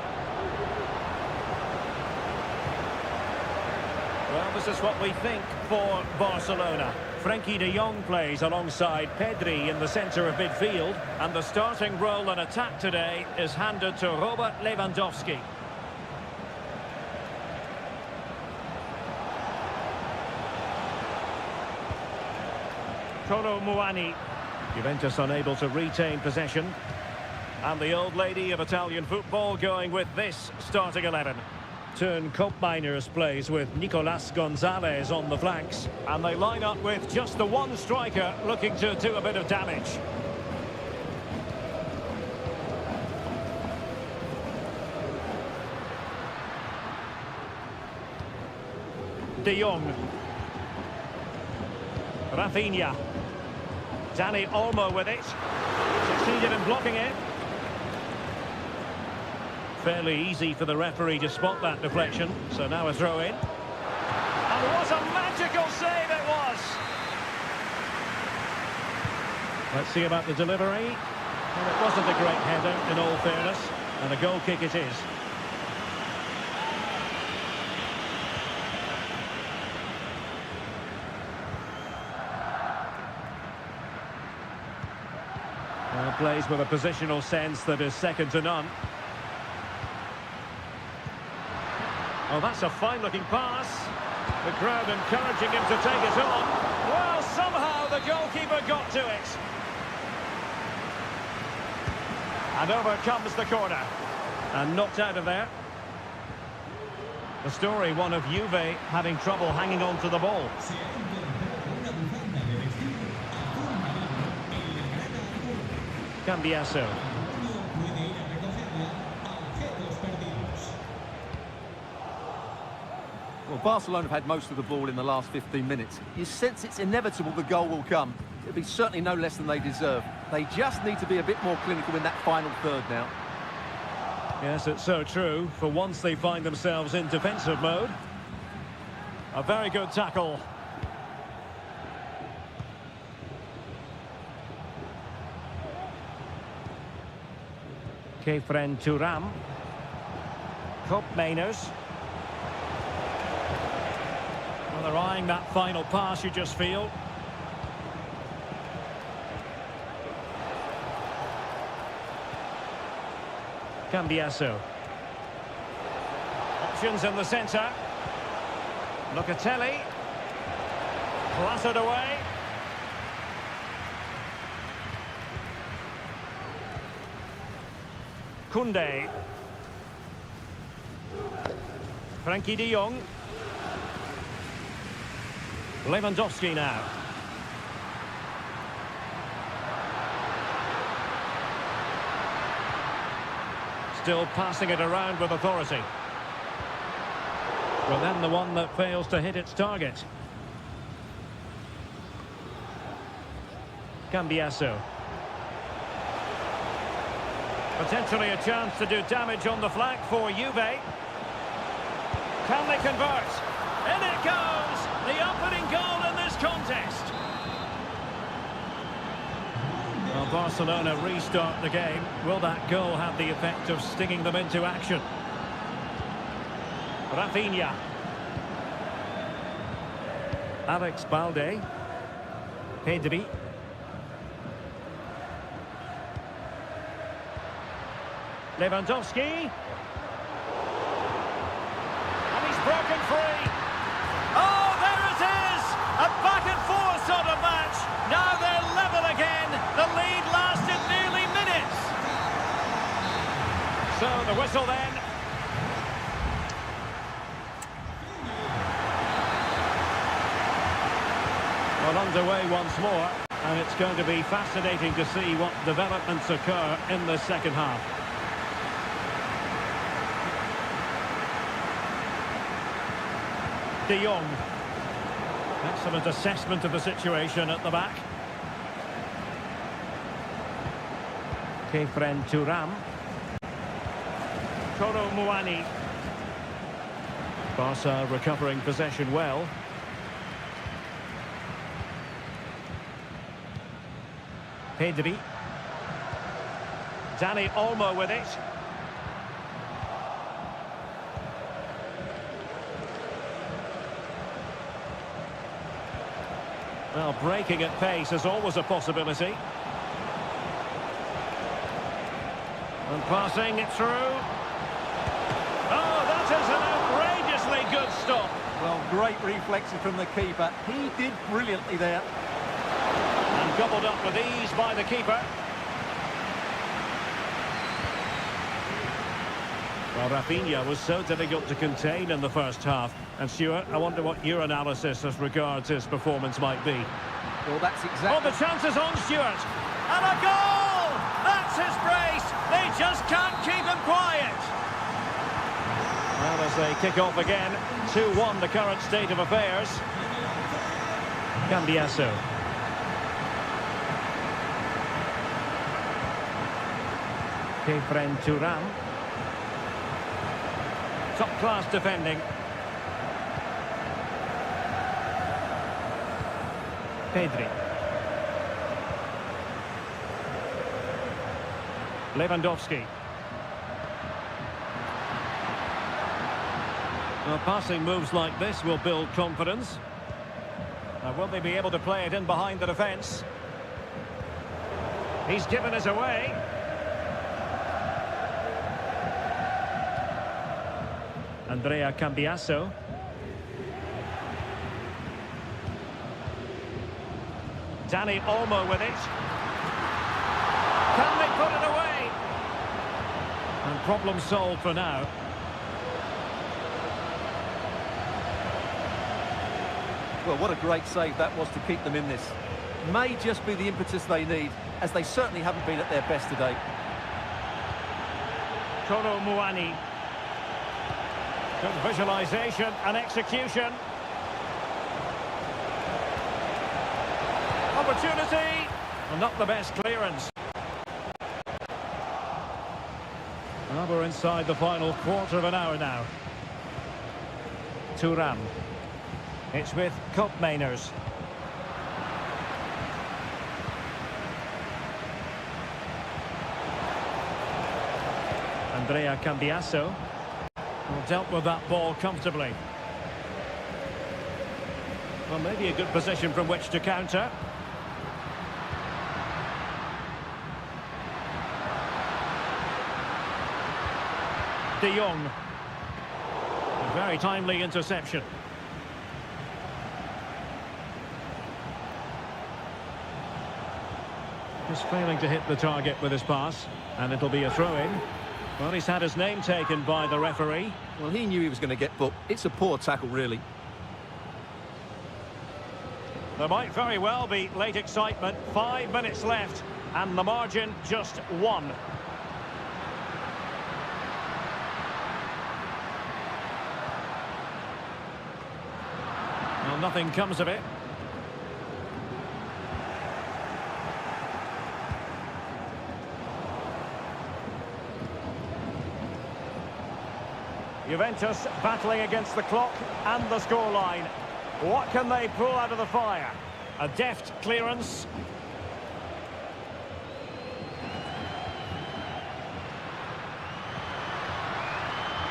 Speaker 1: Well, this is what we think for Barcelona. Frenkie de Jong plays alongside Pedri in the centre of midfield, and the starting role in attack today is handed to Robert Lewandowski. Kolo Muani. Juventus unable to retain possession. And the old lady of Italian football going with this starting 11. Turn Koopmeiners plays with Nicolas Gonzalez on the flanks. And they line up with just the one striker looking to do a bit of damage. De Jong. Rafinha. Dani Olmo with it. Succeeded in blocking it. Fairly easy for the referee to spot that deflection. So now a throw in. And what a magical save it was! Let's see about the delivery. Well, it wasn't a great header, in all fairness. And a goal kick it is. Well, plays with a positional sense that is second to none. Oh, that's a fine-looking pass. The crowd encouraging him to take it on. Well, somehow the goalkeeper got to it. And over comes the corner. And knocked out of there. The story, one of Juve having trouble hanging on to the ball. Cambiasso.
Speaker 2: Well, Barcelona have had most of the ball in the last 15 minutes. You sense it's inevitable the goal will come. It'll be certainly no less than they deserve. They just need to be a bit more clinical in that final third now.
Speaker 1: Yes, it's so true. For once they find themselves in defensive mode. A very good tackle. Kefren Turam. Koopmeiners. Well, they're eyeing that final pass, you just feel. Cambiasso. Options in the centre. Locatelli. Clattered away. Koundé. Frenkie de Jong. Lewandowski now. Still passing it around with authority. Well, then the one that fails to hit its target. Cambiasso. Potentially a chance to do damage on the flank for Juve. Can they convert? In it goes! The opening goal in this contest. Well, Barcelona restart the game. Will that goal have the effect of stinging them into action? Rafinha. Alex Balde. Pedri. Lewandowski. And he's broken free. Oh, there it is! A back-and-forth sort of match. Now they're level again. The lead lasted nearly minutes. So the whistle then. Well, underway once more. And it's going to be fascinating to see what developments occur in the second half. De Jong. Excellent assessment of the situation at the back. Kefren Turam. Koro Muani. Barca recovering possession well. Pedri. Dani Olmo with it. Well, breaking at pace is always a possibility. And passing it through. Oh, that is an outrageously good stop.
Speaker 2: Well, great reflexes from the keeper. He did brilliantly there.
Speaker 1: And gobbled up with ease by the keeper. Well, Rafinha was so difficult to contain in the first half. And Stuart, I wonder what your analysis as regards his performance might be.
Speaker 2: Well, that's exactly...
Speaker 1: Oh, the chance is on, Stuart. And a goal! That's his brace. They just can't keep him quiet. Well, as they kick off again, 2-1 the current state of affairs. Cambiasso. Kefren Turam. Top-class defending. Pedri. Lewandowski. Well, passing moves like this will build confidence. Now, will they be able to play it in behind the defence? He's given us away. Andrea Cambiasso. Dani Olmo with it. Can they put it away? And problem solved for now.
Speaker 2: Well, what a great save that was to keep them in this. May just be the impetus they need, as they certainly haven't been at their best today.
Speaker 1: Koro Muani. Good visualisation and execution. Opportunity. Well, not the best clearance. Well, we're inside the final quarter of an hour now. Turam. It's with Koopmeiners. Andrea Cambiasso. Well, dealt with that ball comfortably. Well, maybe a good position from which to counter. De Jong. A very timely interception. Just failing to hit the target with his pass, and it'll be a throw-in. Well, he's had his name taken by the referee.
Speaker 2: Well, he knew he was going to get booked. It's a poor tackle, really.
Speaker 1: There might very well be late excitement. 5 minutes left, and the margin just 1. Well, nothing comes of it. Juventus battling against the clock and the scoreline. What can they pull out of the fire? A deft clearance.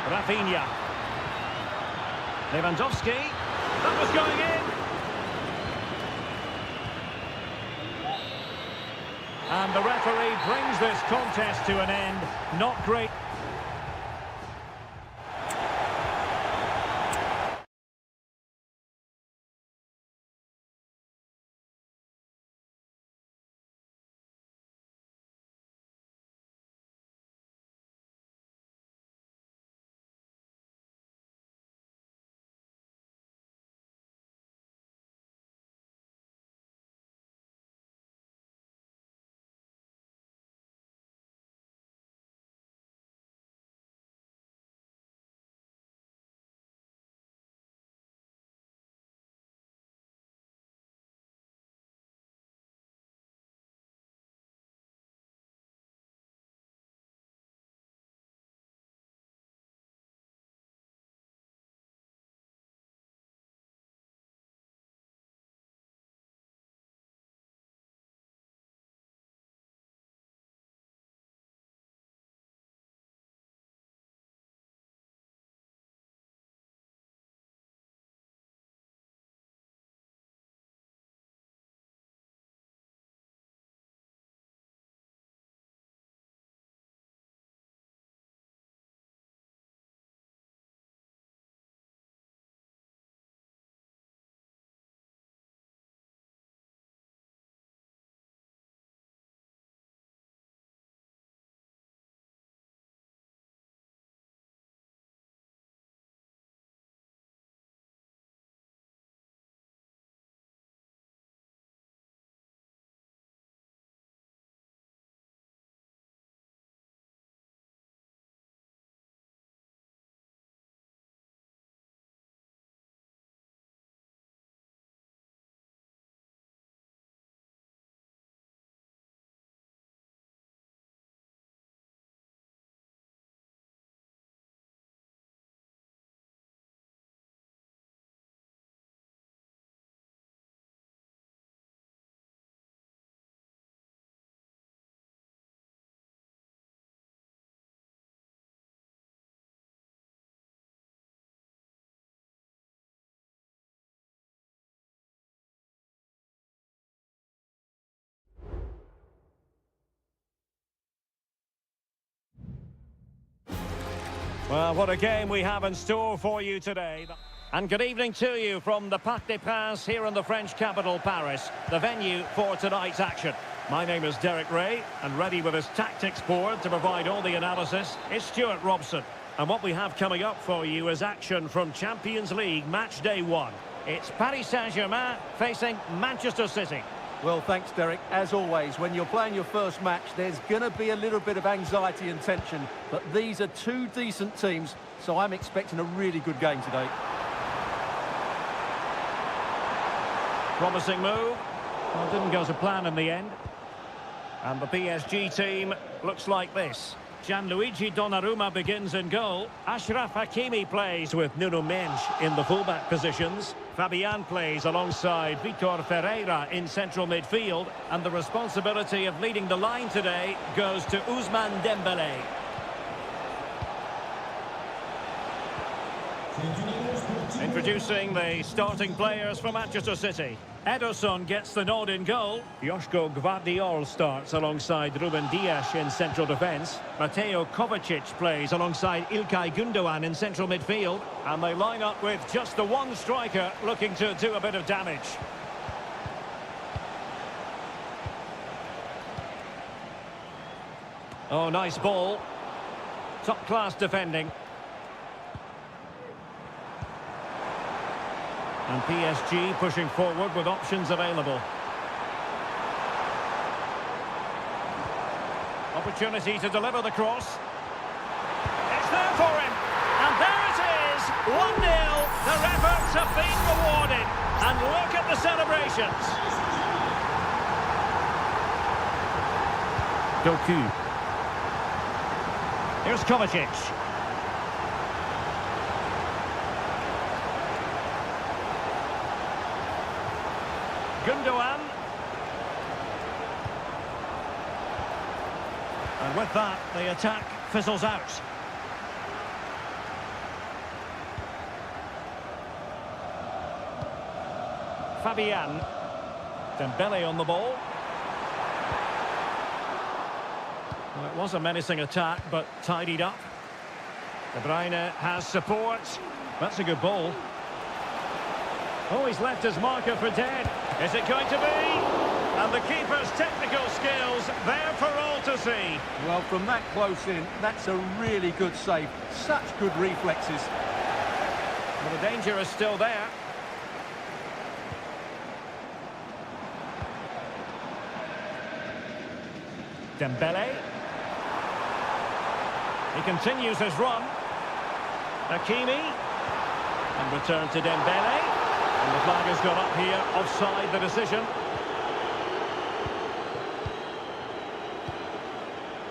Speaker 1: Rafinha. Lewandowski. That was going in. And the referee brings this contest to an end. Not great. Well, what a game we have in store for you today. And good evening to you from the Parc des Princes here in the French capital, Paris, the venue for tonight's action. My name is Derek Ray, and ready with his tactics board to provide all the analysis is Stuart Robson. And what we have coming up for you is action from Champions League match day 1. It's Paris Saint-Germain facing Manchester City.
Speaker 2: Well, thanks, Derek. As always, when you're playing your first match, there's going to be a little bit of anxiety and tension. But these are two decent teams, so I'm expecting a really good game today.
Speaker 1: Promising move. Well, didn't go to plan in the end. And the PSG team looks like this. Gianluigi Donnarumma begins in goal. Achraf Hakimi plays with Nuno Mendes in the fullback positions. Fabian plays alongside Vitor Ferreira in central midfield. And the responsibility of leading the line today goes to Ousmane Dembélé. Introducing the starting players for Manchester City. Ederson gets the nod in goal. Joško Gvardiol starts alongside Ruben Dias in central defence. Mateo Kovacic plays alongside İlkay Gündoğan in central midfield. And they line up with just the one striker looking to do a bit of damage. Oh, nice ball. Top-class defending. And PSG pushing forward with options available. Opportunity to deliver the cross. It's there for him. And there it is. 1-0. Their efforts have been rewarded. And look at the celebrations. Doku. Here's Kovacic. Gündoğan. And with that, the attack fizzles out. Fabian. Dembélé on the ball. Well, it was a menacing attack, but tidied up. De Bruyne has support. That's a good ball. Oh, he's left his marker for dead. Is it going to be? And the keeper's technical skills there for all to see.
Speaker 2: Well, from that close in, that's a really good save. Such good reflexes.
Speaker 1: Well, the danger is still there. Dembélé. He continues his run. Hakimi. And return to Dembélé. And the flag has gone up here, offside the decision.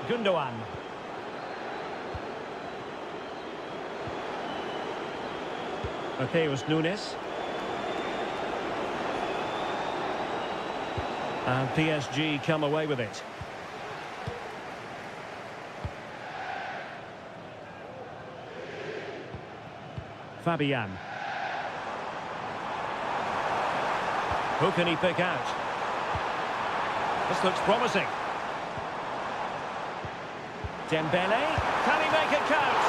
Speaker 1: Gündoğan. Mateus Nunes. And PSG come away with it. Fabian. Who can he pick out? This looks promising. Dembélé, can he make it count?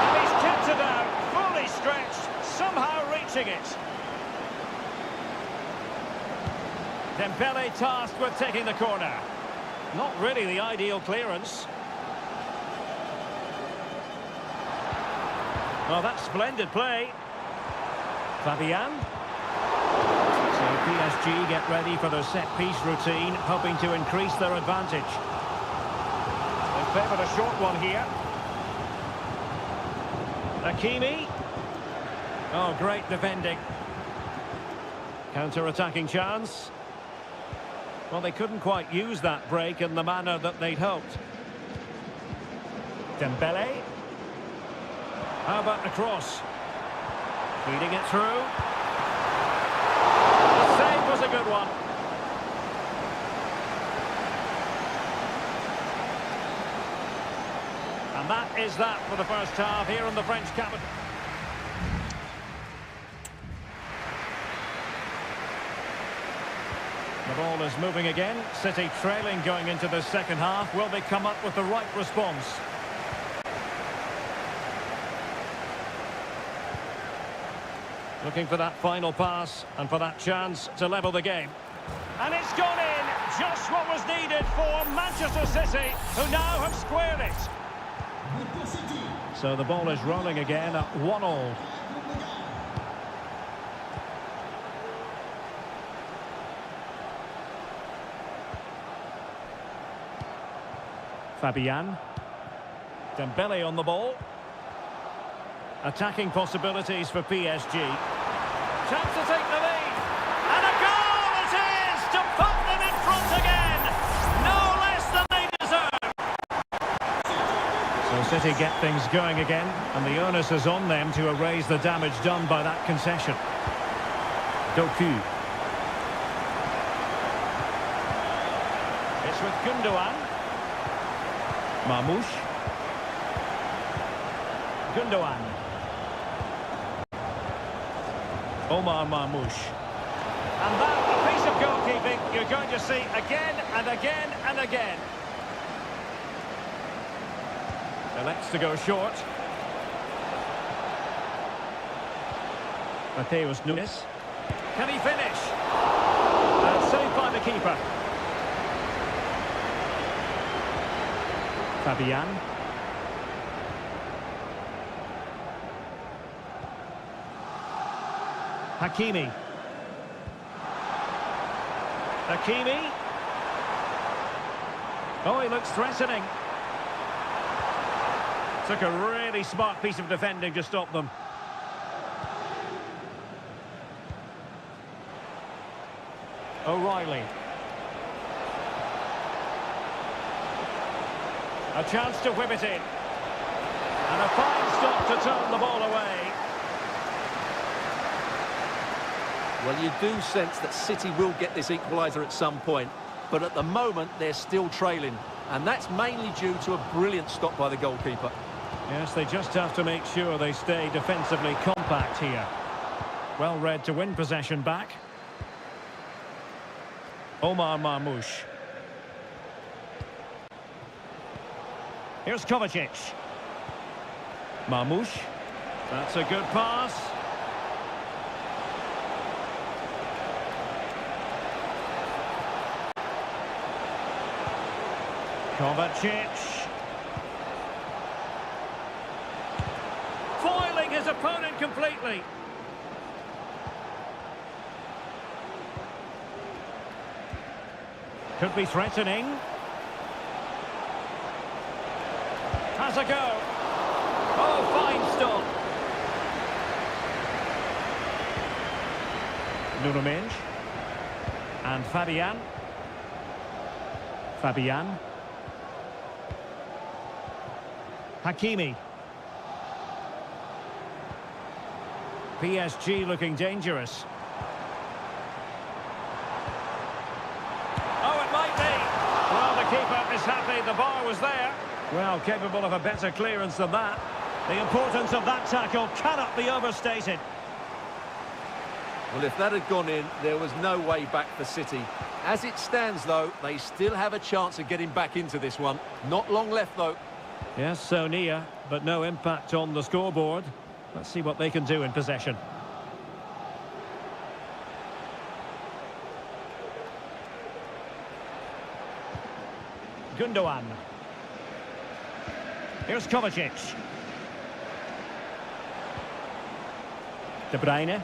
Speaker 1: And he's tipped it out, fully stretched, somehow reaching it. Dembélé tasked with taking the corner. Not really the ideal clearance. Well, that's splendid play. Fabian. So PSG get ready for their set-piece routine, hoping to increase their advantage. They favoured a short one here. Hakimi. Oh, great defending. Counter-attacking chance. Well, they couldn't quite use that break in the manner that they'd hoped. Dembélé. How about the cross? Feeding it through. The save was a good one. And that is that for the first half here in the French capital. The ball is moving again. City trailing going into the second half. Will they come up with the right response? Looking for that final pass and for that chance to level the game. And it's gone in, just what was needed for Manchester City, who now have squared it. So the ball is rolling again at 1-1. Fabian. Dembele on the ball. Attacking possibilities for PSG. Chance to take the lead. And a goal it is to put them in front again. No less than they deserve. So City get things going again, and the onus is on them to erase the damage done by that concession. Doku. It's with Gundogan. Marmoush. Gundogan. Omar Marmoush. And that, a piece of goalkeeping you're going to see again and again and again. Elects to go short. Mateus Nunes. Can he finish? And saved by the keeper. Fabian. Hakimi. Hakimi. Oh, he looks threatening. Took a really smart piece of defending to stop them. O'Reilly. A chance to whip it in. And a fine stop to turn the ball away.
Speaker 2: Well, you do sense that City will get this equaliser at some point, but at the moment they're still trailing, and that's mainly due to a brilliant stop by the goalkeeper.
Speaker 1: Yes, they just have to make sure they stay defensively compact here. Well read to win possession back. Omar Marmoush. Here's Kovacic. Marmoush. That's a good pass. Kovacic. Foiling his opponent completely. Could be threatening. Has a go. Oh, fine stop. Nuno Mendes. And Fabian. Fabian. Hakimi. PSG looking dangerous. Oh, it might be. Well, the keeper is happy the bar was there. Well, capable of a better clearance than that. The importance of that tackle cannot be overstated.
Speaker 2: Well, if that had gone in, there was no way back for City. As it stands, though, they still have a chance of getting back into this one. Not long left, though.
Speaker 1: Yes, so near, but no impact on the scoreboard. Let's see what they can do in possession. Gundogan. Here's Kovacic. De Bruyne.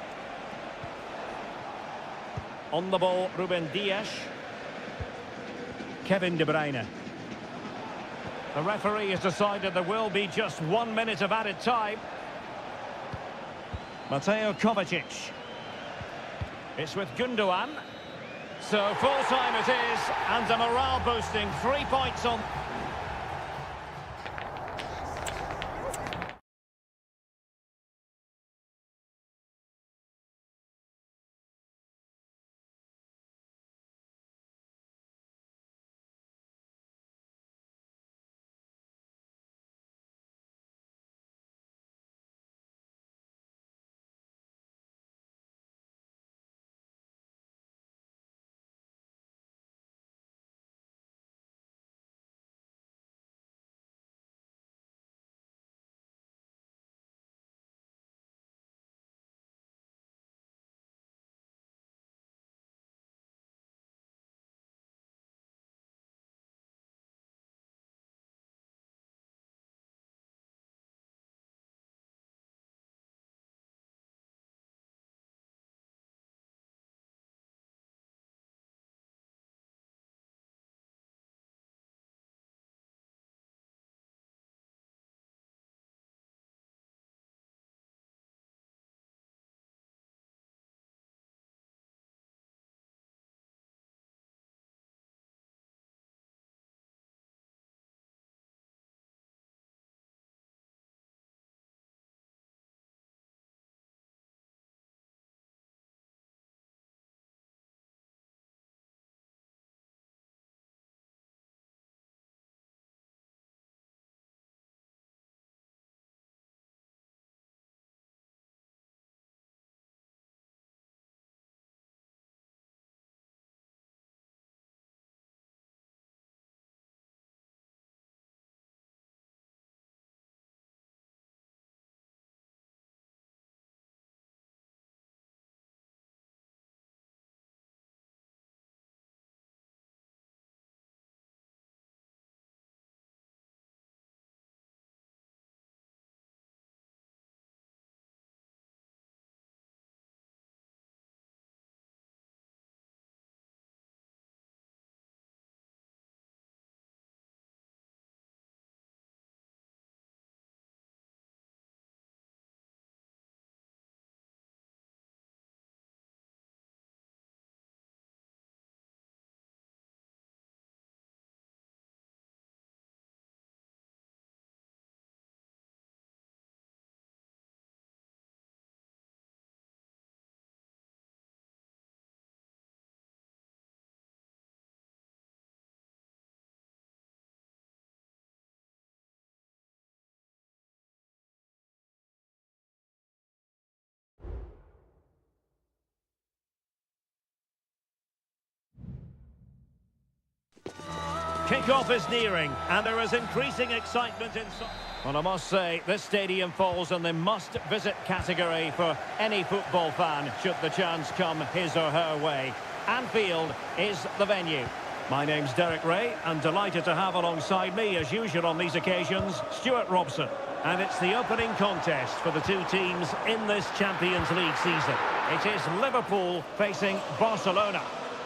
Speaker 1: On the ball, Ruben Dias. Kevin De Bruyne. The referee has decided there will be just 1 minute of added time. Mateo Kovacic. It's with Gundogan. So full time it is, and a morale boosting 3 points on. Kick-off is nearing, and there is increasing excitement inside. Well, I must say, this stadium falls in the must-visit category for any football fan, should the chance come his or her way. Anfield is the venue. My name's Derek Ray, and delighted to have alongside me, as usual on these occasions, Stuart Robson. And it's the opening contest for the two teams in this Champions League season. It is Liverpool facing Barcelona.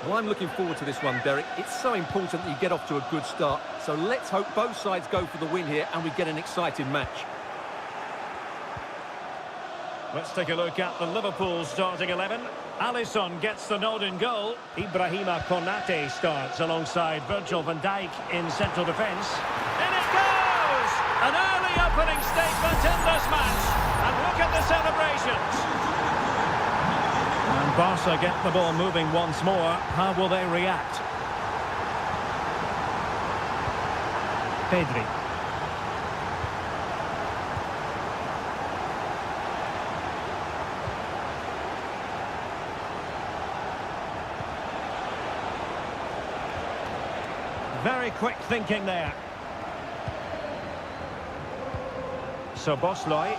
Speaker 2: Well, I'm looking forward to this one, Derek. It's so important that you get off to a good start. So let's hope both sides go for the win here and we get an exciting match.
Speaker 1: Let's take a look at the Liverpool starting 11. Alisson gets the nod in goal. Ibrahima Konate starts alongside Virgil van Dijk in central defence. In it goes! An early opening statement in this match. And look at the celebrations. And Barca get the ball moving once more. How will they react? Pedri. Very quick thinking there. So Bosloy.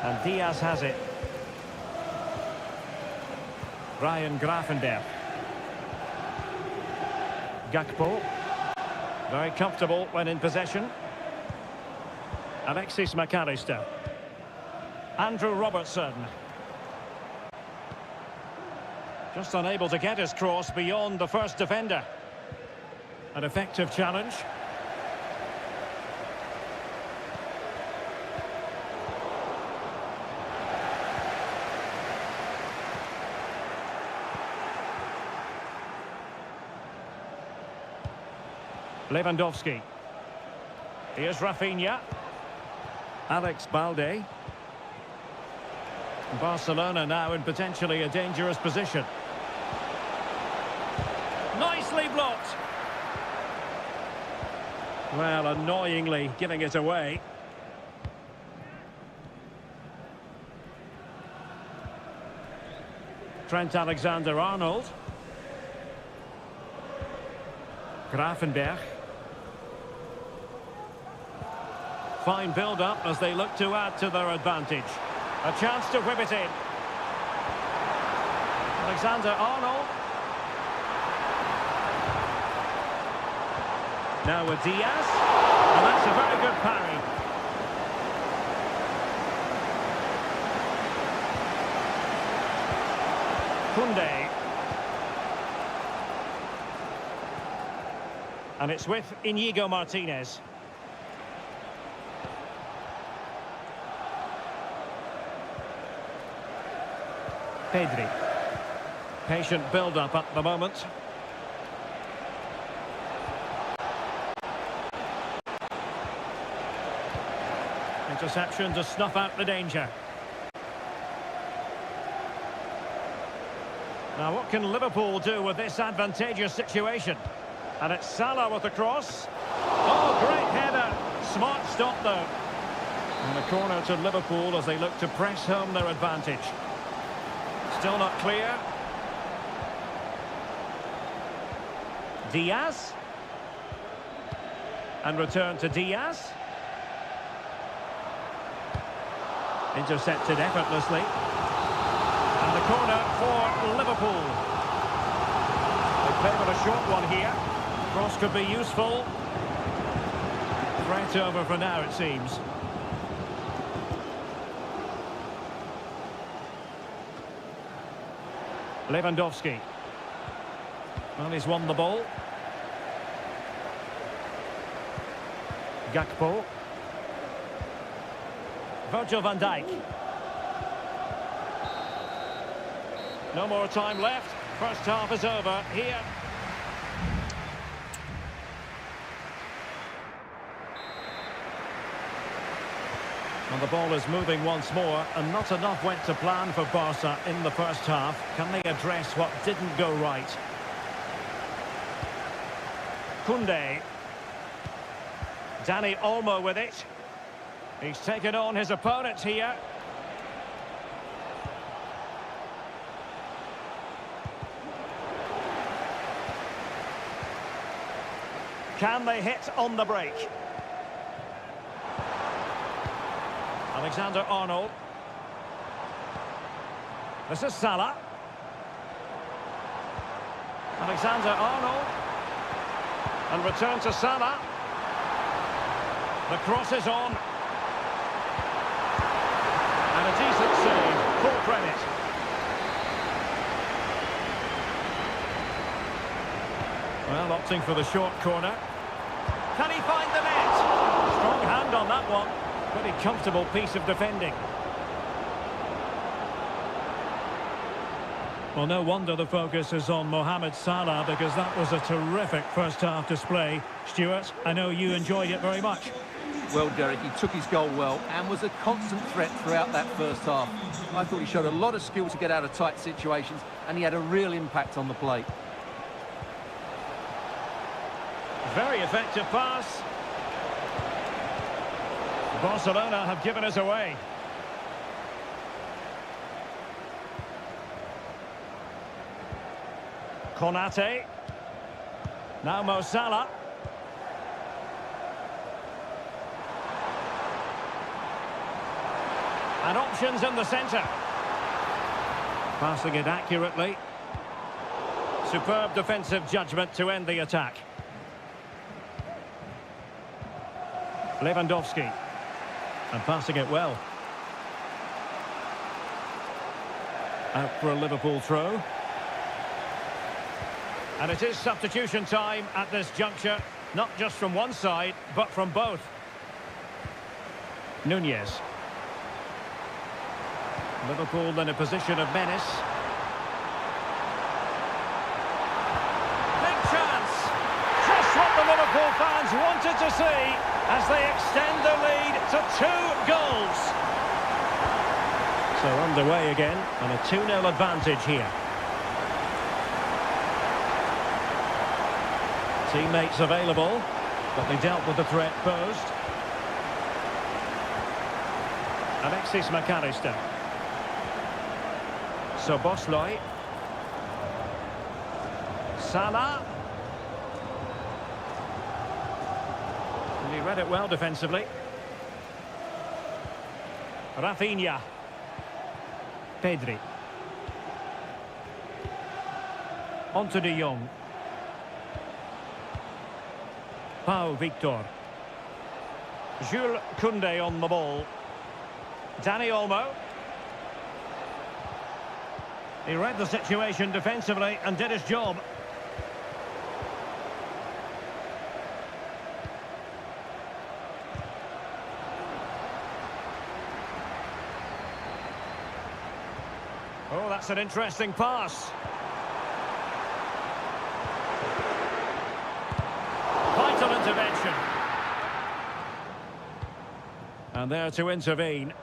Speaker 1: And Diaz has it. Ryan Gravenberch. Gakpo. Very comfortable when in possession. Alexis McAllister. Andrew Robertson. Just unable to get his cross beyond the first defender. An effective challenge. Lewandowski. Here's Rafinha. Alex Balde. Barcelona now in potentially a dangerous position. Nicely blocked. Well, annoyingly giving it away. Trent Alexander-Arnold. Gravenberch. Fine build-up as they look to add to their advantage. A chance to whip it in. Alexander-Arnold. Now with Diaz, and that's a very good parry. Koundé. And it's with Inigo Martinez. Pedri. Patient build-up at the moment. Interception to snuff out the danger. Now what can Liverpool do with this advantageous situation? And it's Salah with the cross. Oh, great header. Smart stop though. And the corner to Liverpool as they look to press home their advantage. Still not clear. Diaz. And return to Diaz. Intercepted effortlessly. And the corner for Liverpool. They favoured a short one here. Cross could be useful. Threat over for now, it seems. Lewandowski. Well, he's won the ball. Gakpo. Virgil van Dijk. No more time left. First half is over here. And the ball is moving once more, and not enough went to plan for Barca in the first half. Can they address what didn't go right? Koundé. Dani Olmo with it. He's taken on his opponent here. Can they hit on the break? Alexander-Arnold. This is Salah. Alexander-Arnold. And return to Salah. The cross is on. And a decent save. Full credit. Well, opting for the short corner. Can he find the net? Strong hand on that one. Pretty comfortable piece of defending.
Speaker 4: Well, no wonder the focus is on Mohamed Salah, because that was a terrific first-half display. Stuart, I know you enjoyed it very much.
Speaker 2: Well, Derek, he took his goal well and was a constant threat throughout that first half. I thought he showed a lot of skill to get out of tight situations, and he had a real impact on the plate.
Speaker 1: Very effective pass. Barcelona have given us away. Konate. Now Mo Salah. And options in the centre. Passing it accurately. Superb defensive judgment to end the attack. Lewandowski. And passing it well. Out for a Liverpool throw. And it is substitution time at this juncture. Not just from one side, but from both. Nunez. Liverpool in a position of menace. Big chance! Just what the Liverpool fans wanted to see as they extend the lead to 2 goals.
Speaker 4: So underway again, and a 2-0 advantage here. Teammates available, but they dealt with the threat posed.
Speaker 1: Alexis McAllister. Soboslai. Salah. And he read it well defensively. Rafinha. Pedri. On to De Jong. Pau Victor. Jules Koundé on the ball. Dani Olmo. He read the situation defensively and did his job. Oh, that's an interesting pass. Vital intervention. And there to intervene.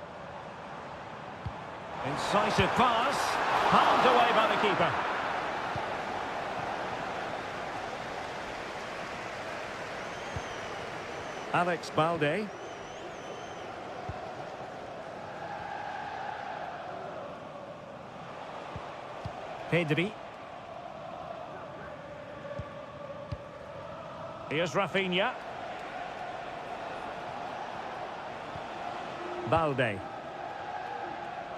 Speaker 1: Incisive pass. Palmed away by the keeper. Alex Balde. Pedri. Here's Rafinha. Balde.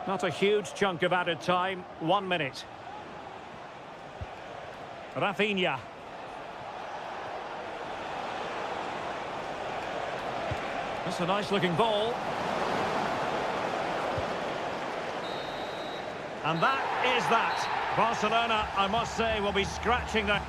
Speaker 1: Not a huge chunk of added time. 1 minute. Rafinha. That's a nice looking ball. And that is that. Barcelona, I must say, will be scratching their...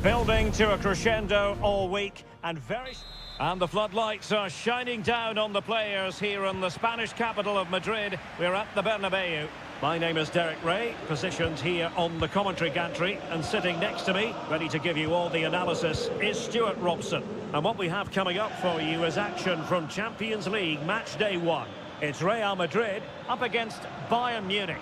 Speaker 1: Building to a crescendo all week and And the floodlights are shining down on the players here in the Spanish capital of Madrid. We're at the Bernabeu. My name is Derek Ray, positioned here on the commentary gantry, and sitting next to me, ready to give you all the analysis, is Stuart Robson. And what we have coming up for you is action from Champions League match day 1. It's Real Madrid up against Bayern Munich.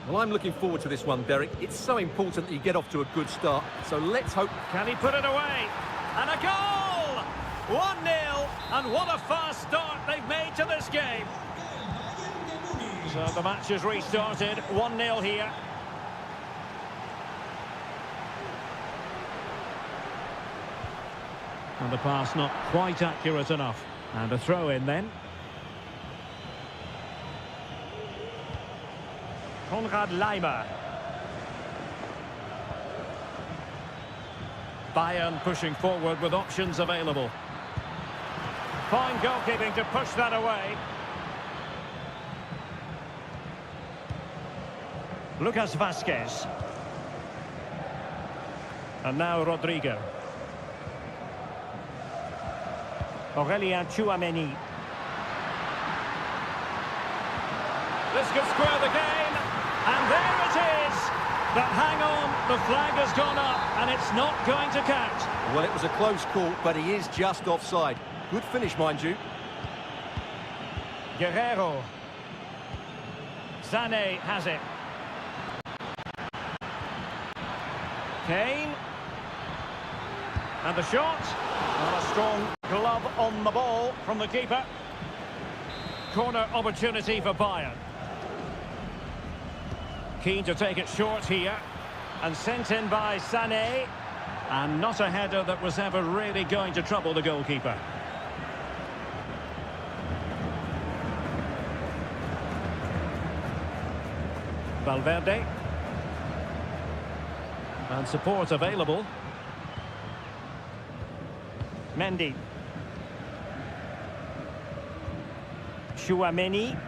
Speaker 2: Well, I'm looking forward to this one, Derek. It's so important that you get off to a good start, so let's hope...
Speaker 1: Can he put it away? And a goal! 1-0, and what a fast start they've made to this game. So the match is restarted, 1-0 here.
Speaker 4: And the pass not quite accurate enough. And a throw in then.
Speaker 1: Konrad Laimer. Bayern pushing forward with options available. Fine goalkeeping to push that away. Lucas Vazquez. And now Rodrigo. Aurelien Tchouameni. This could square the game. And there it is. But hang on, the flag has gone up and it's not going to count.
Speaker 2: Well, it was a close call, but he is just offside. Good finish, mind you.
Speaker 1: Guerrero. Sané has it. Kane. And the shot. Well, a strong glove on the ball from the keeper. Corner opportunity for Bayern. Keen to take it short here. And sent in by Sané. And not a header that was ever really going to trouble the goalkeeper. Valverde. And support available. Mendy. Tchouameni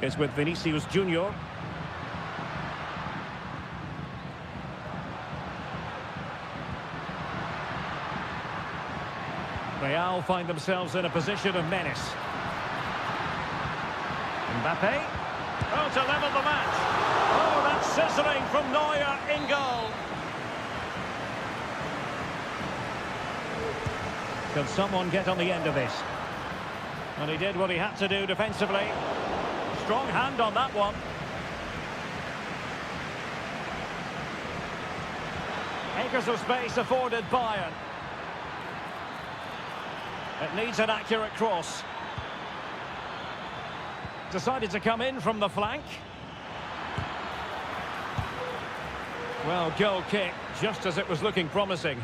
Speaker 1: is with Vinicius Junior. Real find themselves in a position of menace. Mbappe. Oh, to level the match. Oh, that's sizzling from Neuer in goal. Can someone get on the end of this? And he did what he had to do defensively. Strong hand on that one. Acres of space afforded Bayern. It needs an accurate cross. Decided to come in from the flank. Well, goal kick, just as it was looking promising.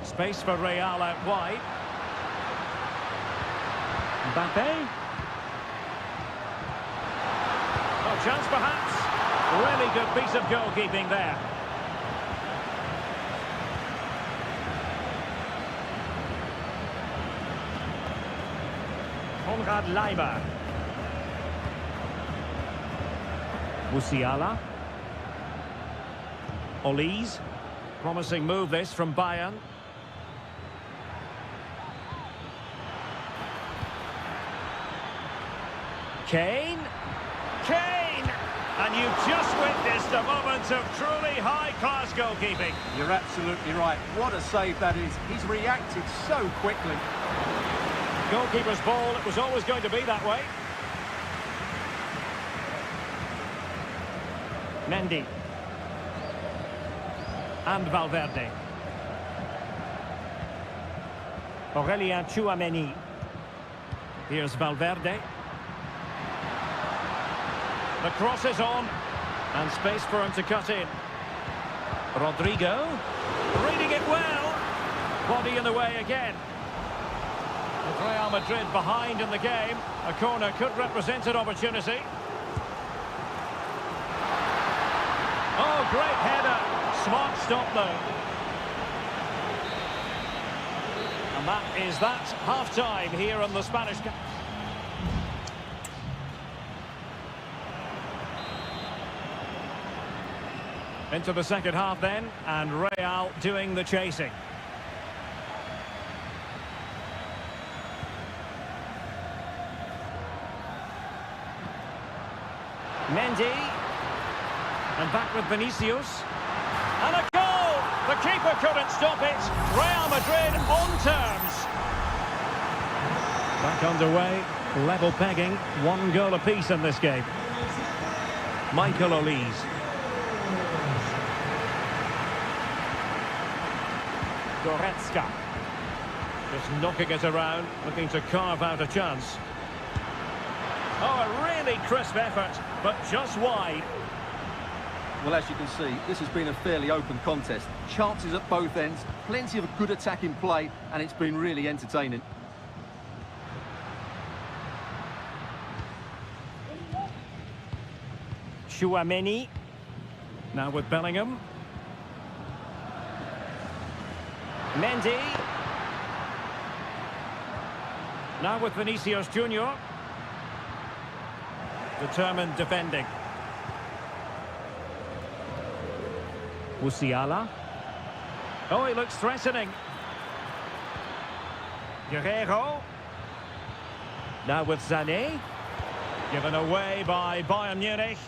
Speaker 1: Space for Real out wide. Mbappe. Oh, chance perhaps. Really good piece of goalkeeping there. Konrad Laimer. Musiala. Olise. Promising move this from Bayern. Kane. Kane! And you've just witnessed a moment of truly high-class goalkeeping.
Speaker 2: You're absolutely right. What a save that is. He's reacted so quickly.
Speaker 1: Goalkeeper's ball, it was always going to be that way. Mendy. And Valverde. Aurelien Tchouameni. Here's Valverde. The cross is on, and space for him to cut in. Rodrigo, reading it well. Body in the way again. With Real Madrid behind in the game, a corner could represent an opportunity. Oh, great header. Smart stop, though. And that is that. Half-time here on the Spanish... Into the second half then, and Real doing the chasing. Mendy. And back with Vinicius. And a goal! The keeper couldn't stop it. Real Madrid on terms. Back underway, level pegging, 1 goal apiece in this game. Michael Olise. Goretzka. Just knocking it around, looking to carve out a chance. Oh, a really crisp effort, but just wide.
Speaker 2: Well, as you can see, this has been a fairly open contest. Chances at both ends, plenty of good attacking play, and it's been really entertaining.
Speaker 1: Tchouaméni. Now with Bellingham. Mendy. Now with Vinicius Junior. Determined defending. Musiala. Oh, he looks threatening. Guerrero. Now with Sané. Given away by Bayern Munich.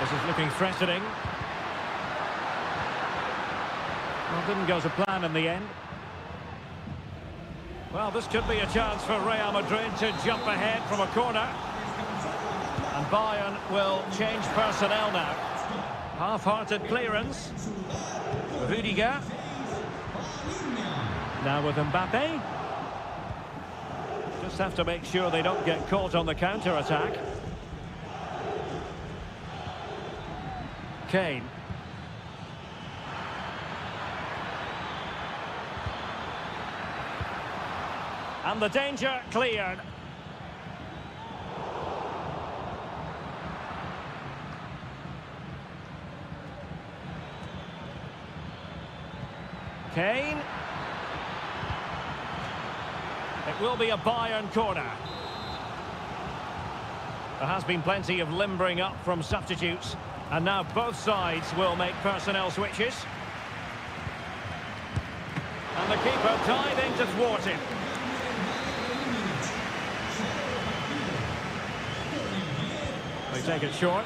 Speaker 1: This is looking threatening. Well, didn't go to plan in the end. Well, this could be a chance for Real Madrid to jump ahead from a corner. And Bayern will change personnel now. Half-hearted clearance. Rudiger. Now with Mbappe. Just have to make sure they don't get caught on the counter-attack. Kane. And the danger cleared. Kane. It will be a Bayern corner. There has been plenty of limbering up from substitutes, and now both sides will make personnel switches. And the keeper diving to thwart him. They take it short.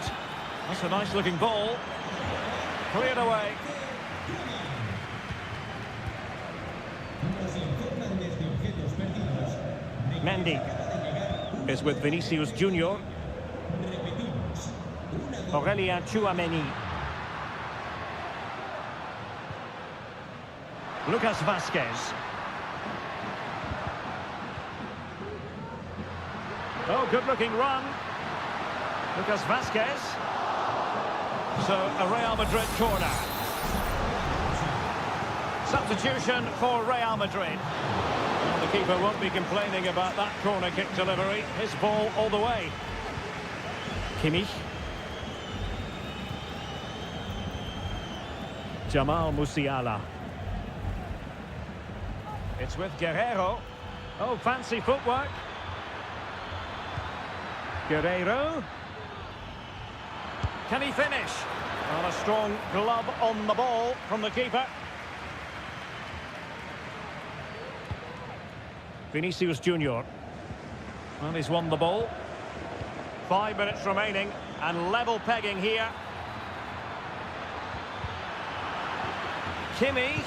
Speaker 1: That's a nice looking ball. Cleared away. Mendy is with Vinicius Junior. Aurelien Tchouaméni. Lucas Vazquez. Oh, good looking run. Lucas Vazquez. So, a Real Madrid corner. Substitution for Real Madrid. Well, the keeper won't be complaining about that corner kick delivery. His ball all the way. Kimmich. Jamal Musiala. It's with Guerrero. Oh, fancy footwork. Guerrero. Can he finish? Well, a strong glove on the ball from the keeper. Vinicius Junior. Well, he's won the ball. 5 minutes remaining and level pegging here. Kimmich.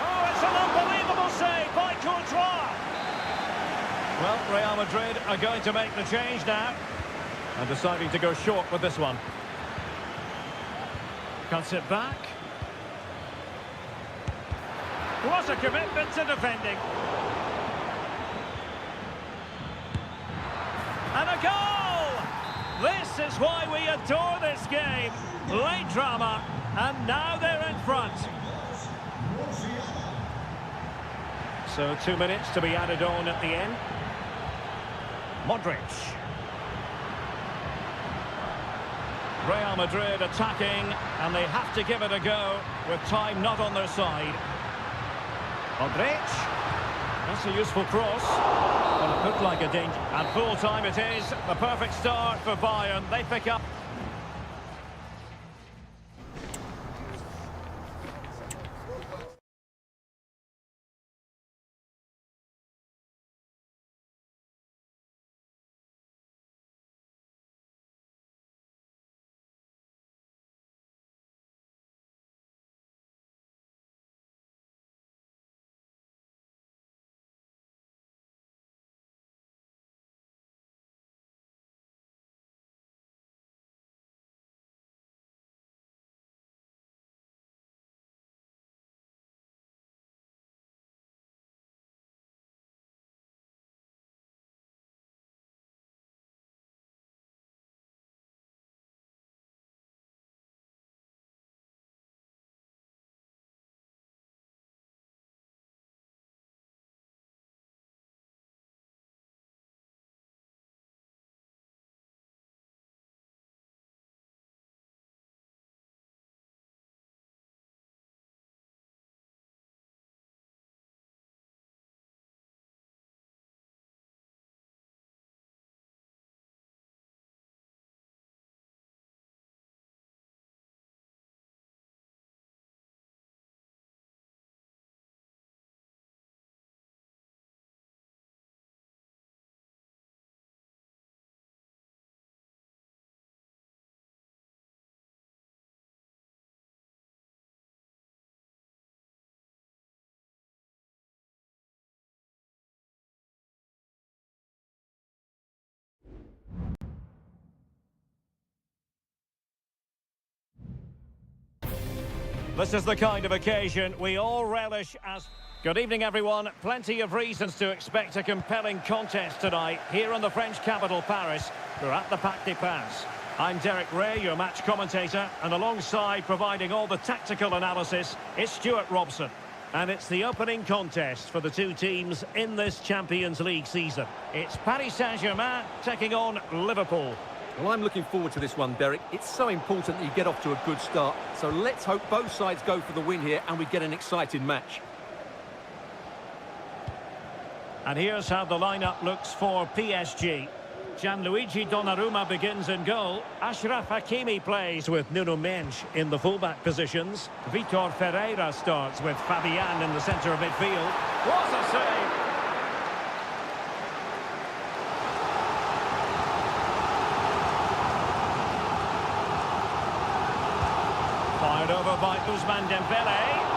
Speaker 1: Oh, it's an unbelievable save by Courtois. Well, Real Madrid are going to make the change now. And deciding to go short with this one. Cuts it back. What a commitment to defending. And a goal! This is why we adore this game. Late drama, and now they're in front. So 2 minutes to be added on at the end. Modric. Real Madrid attacking, and they have to give it a go with time not on their side. Modric. That's a useful cross. Well, it looked like a danger. And full time it is. The perfect start for Bayern. They pick up. This is the kind of occasion we all relish as... Good evening, everyone. Plenty of reasons to expect a compelling contest tonight here in the French capital, Paris. We're at the Parc des Princes. I'm Derek Ray, your match commentator, and alongside providing all the tactical analysis is Stuart Robson. And it's the opening contest for the two teams in this Champions League season. It's Paris Saint-Germain taking on Liverpool.
Speaker 2: Well, I'm looking forward to this one, Derek. It's so important that you get off to a good start. So let's hope both sides go for the win here and we get an exciting match.
Speaker 1: And here's how the lineup looks for PSG. Gianluigi Donnarumma begins in goal. Achraf Hakimi plays with Nuno Mendes in the fullback positions. Vitor Ferreira starts with Fabian in the centre of midfield. What a save! Fired over by Ousmane Dembele.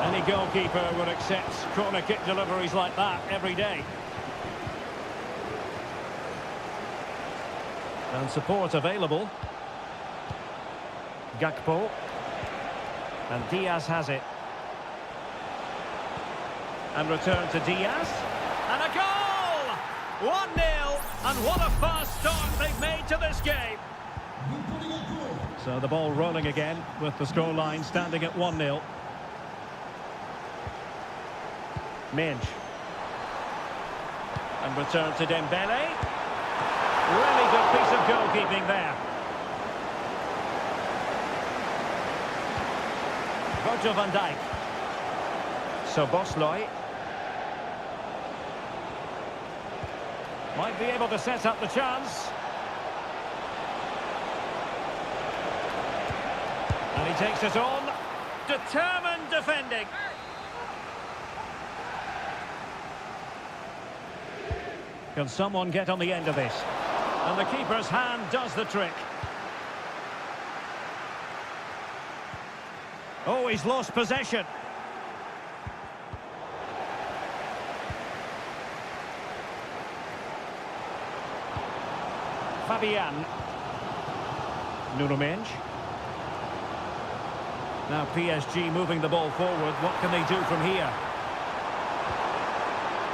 Speaker 1: Any goalkeeper would accept corner kick deliveries like that every day. And support available. Gakpo. And Diaz has it. And return to Diaz. And a goal! 1-0. And what a fast start they've made to this game. So the ball rolling again with the scoreline standing at 1-0. Mendes. And return to Dembele. Really good piece of goalkeeping there. Virgil van Dijk. Szoboszlai. Might be able to set up the chance. And he takes it on. Determined defending. Can someone get on the end of this? And the keeper's hand does the trick. Oh, he's lost possession. Fabian. Nuno Mendes. Now PSG moving the ball forward. What can they do from here?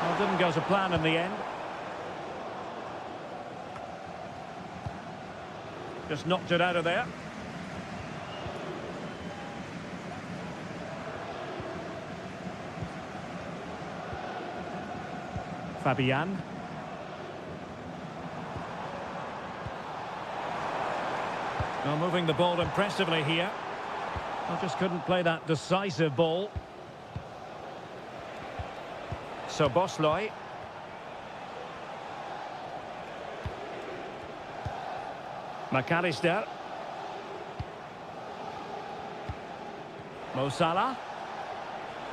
Speaker 1: Well, didn't go to plan in the end. Just knocked it out of there. Fabian.
Speaker 4: Well, moving the ball impressively here. I just couldn't play that decisive ball. So Bosloy. McAllister. Mo Salah.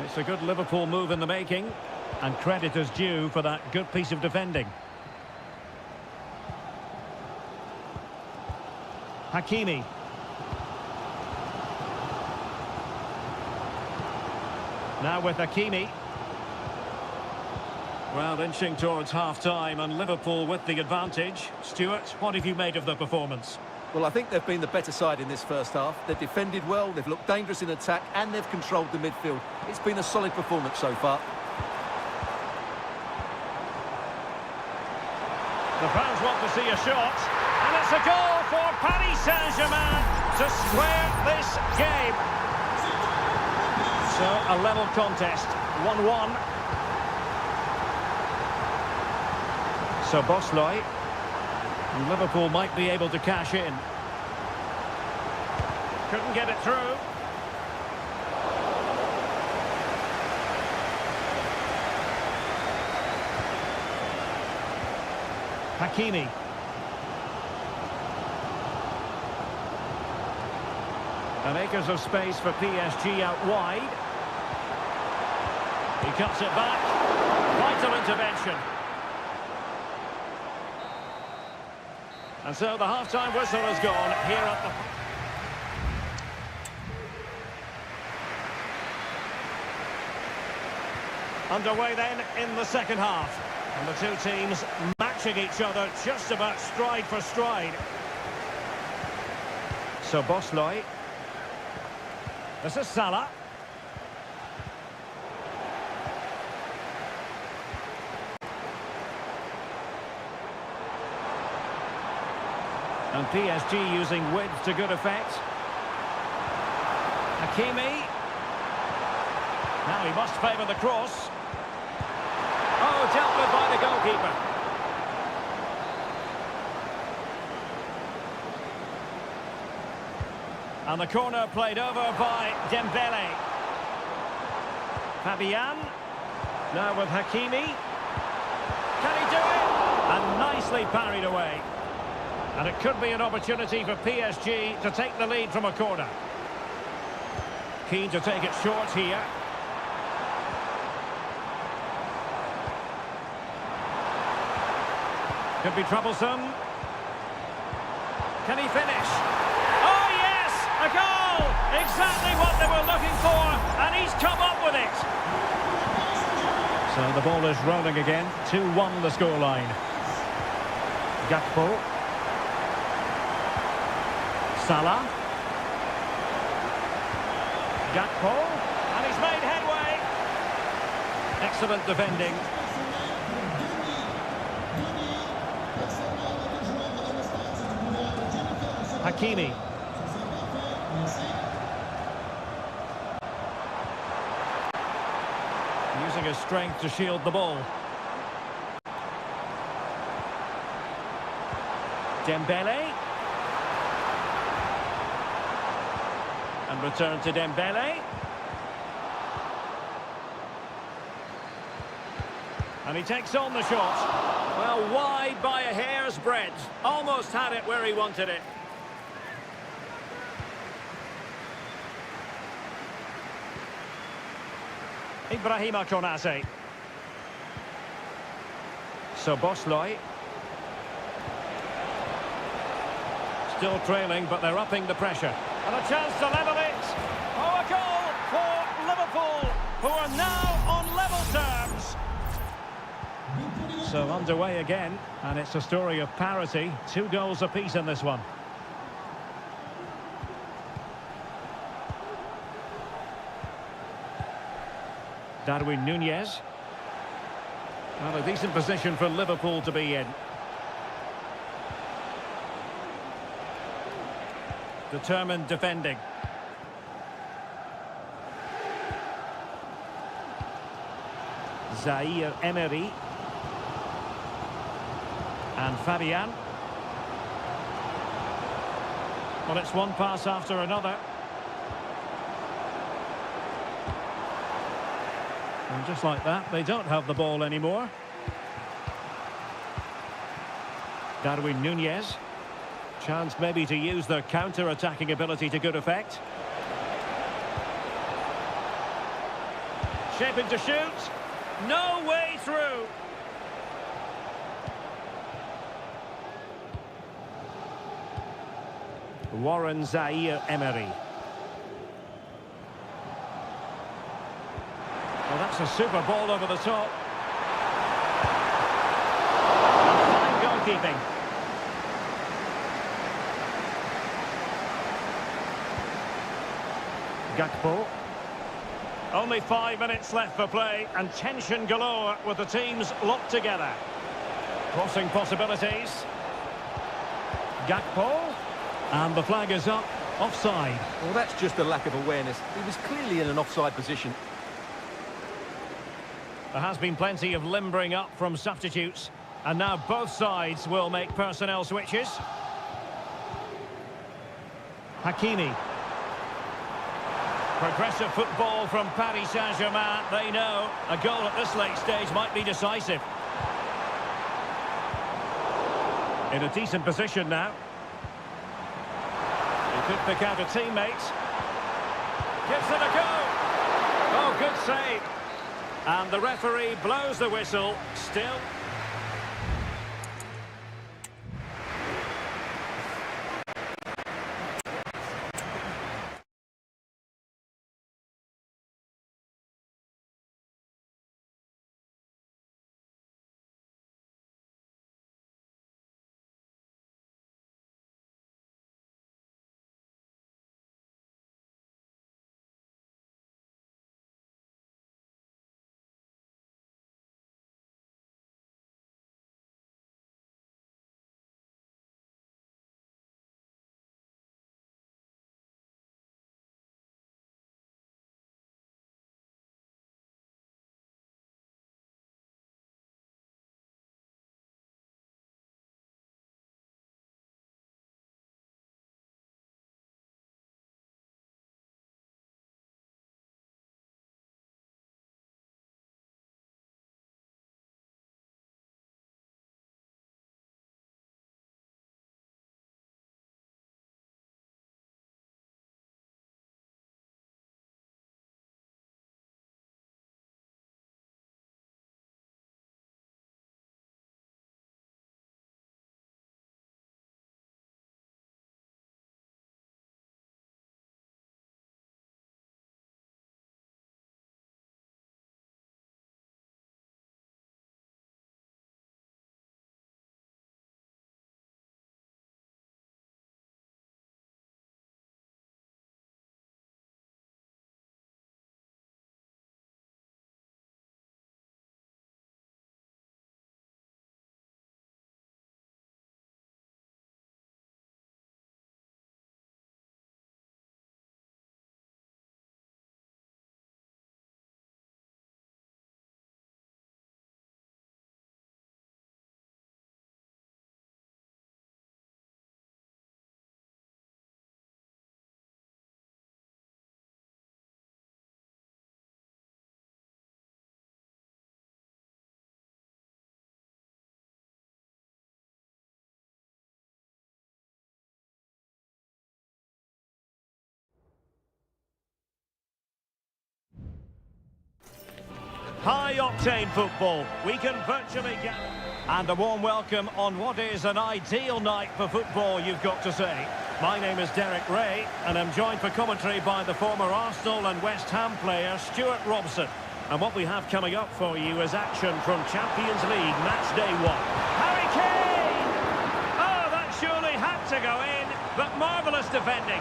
Speaker 4: It's a good Liverpool move in the making, and credit is due for that good piece of defending. Hakimi. Now with Hakimi. Well, inching towards half-time, and Liverpool with the advantage. Stuart, what have you made of the performance?
Speaker 2: Well, I think they've been the better side in this first half. They've defended well, they've looked dangerous in attack, and they've controlled the midfield. It's been a solid performance so far.
Speaker 1: The fans want to see a shot, and it's a goal for Paris Saint-Germain to square this game. So, a level contest, 1-1. So, Bosloy. Liverpool might be able to cash in. Couldn't get it through. Hakimi. And acres of space for PSG out wide. He cuts it back. Vital intervention. And so the half-time whistle has gone here at the... Underway then in the second half. And the two teams matching each other just about stride for stride. So Bosloy. This is Salah. And PSG using width to good effect. Hakimi. Now he must favour the cross. Oh, dealt with by the goalkeeper. And the corner played over by Dembele. Fabian. Now with Hakimi. Can he do it? And nicely parried away. And it could be an opportunity for PSG to take the lead from a corner. Keen to take it short here. Could be troublesome. Can he finish? Oh yes! A goal! Exactly what they were looking for, and he's come up with it. So the ball is rolling again. 2-1 the scoreline. Gakpo. Salah. Gakpo. And he's made headway. Excellent defending. Hakimi. Using his strength to shield the ball. Dembele. And return to Dembele. And he takes on the shot. Well, wide by a hair's breadth. Almost had it where he wanted it. Ibrahima Konate. So Bosloy. Still trailing, but they're upping the pressure. And a chance to level it. Oh, a goal for Liverpool, who are now on level terms. So underway again, and it's a story of parity. 2 goals apiece in this one. Darwin Núñez. Well, a decent position for Liverpool to be in. Determined defending. Zaire Emery. And Fabian. Well, it's one pass after another. And just like that, they don't have the ball anymore. Darwin Núñez. Chance maybe to use their counter-attacking ability to good effect. Shaping to shoot. No way through. Warren Zaire-Emery. Well, that's a super ball over the top. And fine goalkeeping. Gakpo. Only 5 minutes left for play, and tension galore with the teams locked together. Crossing possibilities. Gakpo. And the flag is up. Offside.
Speaker 2: Well, that's just a lack of awareness. He was clearly in an offside position.
Speaker 1: There has been plenty of limbering up from substitutes, and now both sides will make personnel switches. Hakimi. Progressive football from Paris Saint-Germain. They know a goal at this late stage might be decisive. In a decent position now. He could pick out a teammate. Gives it a go. Oh, good save. And the referee blows the whistle. Still. High-octane football. We can virtually get... And a warm welcome on what is an ideal night for football, you've got to say. My name is Derek Ray, and I'm joined for commentary by the former Arsenal and West Ham player, Stuart Robson. And what we have coming up for you is action from Champions League match day 1. Harry Kane! Oh, that surely had to go in, but marvellous defending.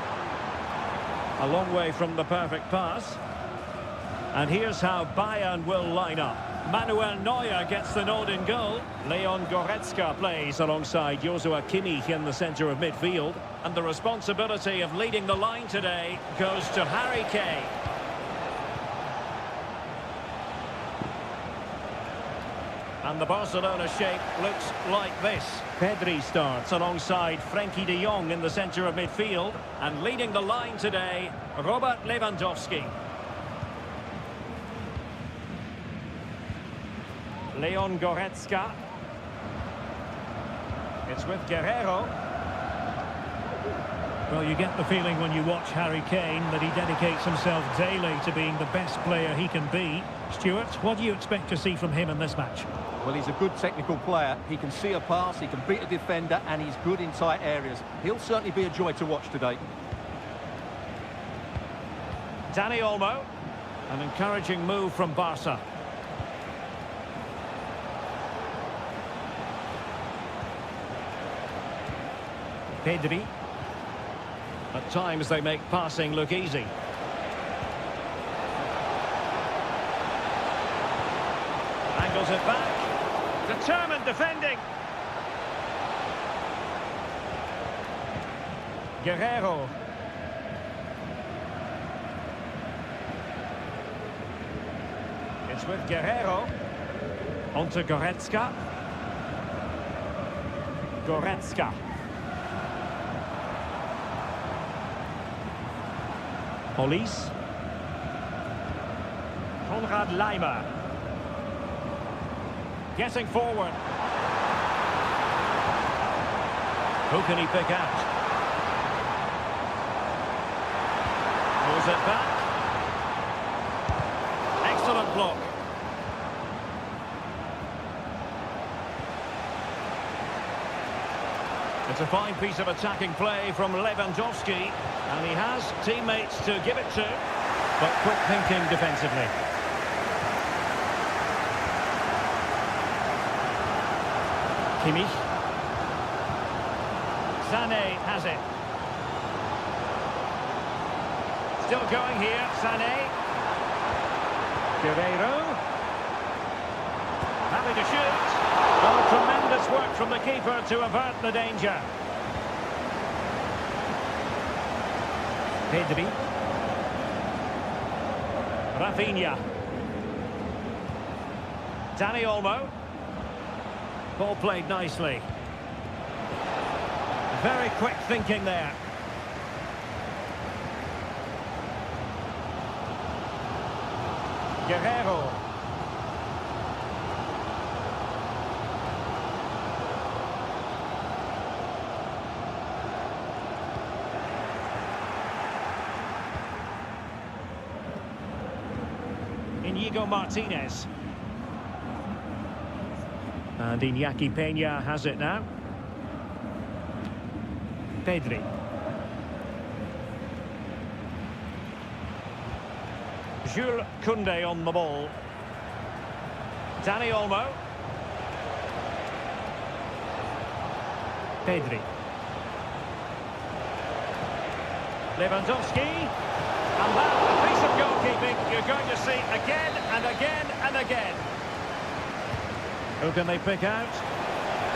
Speaker 1: A long way from the perfect pass. And here's how Bayern will line up. Manuel Neuer gets the nod in goal. Leon Goretzka plays alongside Joshua Kimmich in the centre of midfield. And the responsibility of leading the line today goes to Harry Kane. And the Barcelona shape looks like this. Pedri starts alongside Frenkie de Jong in the centre of midfield. And leading the line today, Robert Lewandowski. Leon Goretzka. It's with Guerrero.
Speaker 4: Well, you get the feeling when you watch Harry Kane that he dedicates himself daily to being the best player he can be. Stuart, what do you expect to see from him in this match?
Speaker 2: Well, he's a good technical player. He can see a pass, he can beat a defender, and he's good in tight areas. He'll certainly be a joy to watch today.
Speaker 1: Dani Olmo. An encouraging move from Barca. Pedri. At times they make passing look easy. Angles it back. Determined defending. Guerrero. It's with Guerrero. On to Goretzka. Goretzka. Police. Konrad Leimer. Getting forward. Who can he pick out? Pulls it back. Excellent block. It's a fine piece of attacking play from Lewandowski. And he has teammates to give it to. But quick thinking defensively. Kimmich. Sané has it. Still going here, Sané. Guerrero. Happy to shoot. Oh, tremendous work from the keeper to avert the danger. Pedri. Rafinha. Dani Olmo. Ball played nicely. Very quick thinking there. Guerrero. Inigo Martinez. And Iñaki Peña has it now. Pedri. Jules Koundé on the ball. Dani Olmo. Pedri. Lewandowski. And that, a piece of goalkeeping you're going to see again and again and again. Who can they pick out?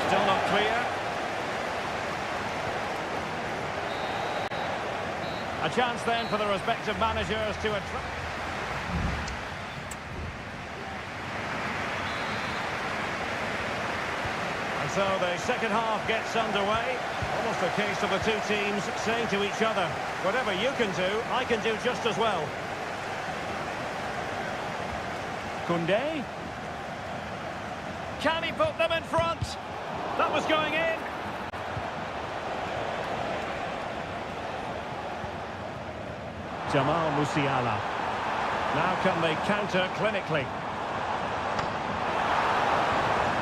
Speaker 1: Still not clear. A chance then for the respective managers to attract. And so the second half gets underway. Almost a case of the two teams saying to each other, whatever you can do, I can do just as well. Koundé. Can he put them in front? That was going in. Jamal Musiala. Now can they counter clinically?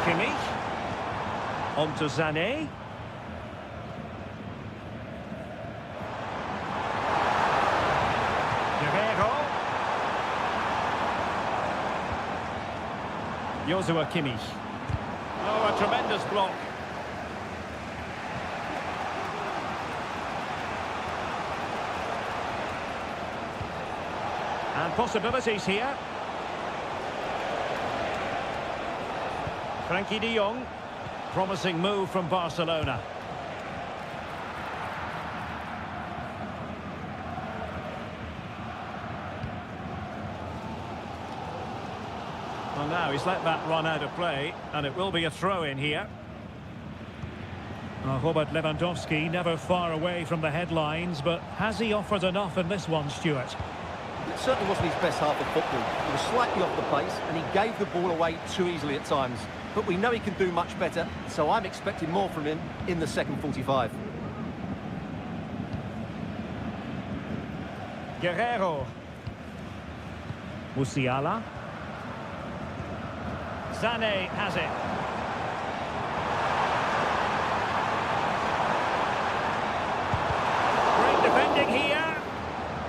Speaker 1: Kimmich. On to Sané. Guerrero. Joshua Kimmich. Oh, a tremendous block. And possibilities here. Frenkie de Jong. Promising move from Barcelona. Well, now he's let that run out of play, and it will be a throw in here. Robert Lewandowski never far away from the headlines, but has he offered enough in this one, Stuart?
Speaker 2: It certainly wasn't his best half of football. He was slightly off the pace and he gave the ball away too easily at times. But we know he can do much better, so I'm expecting more from him in the second 45.
Speaker 1: Guerrero. Musiala. Sané has it. Great defending here.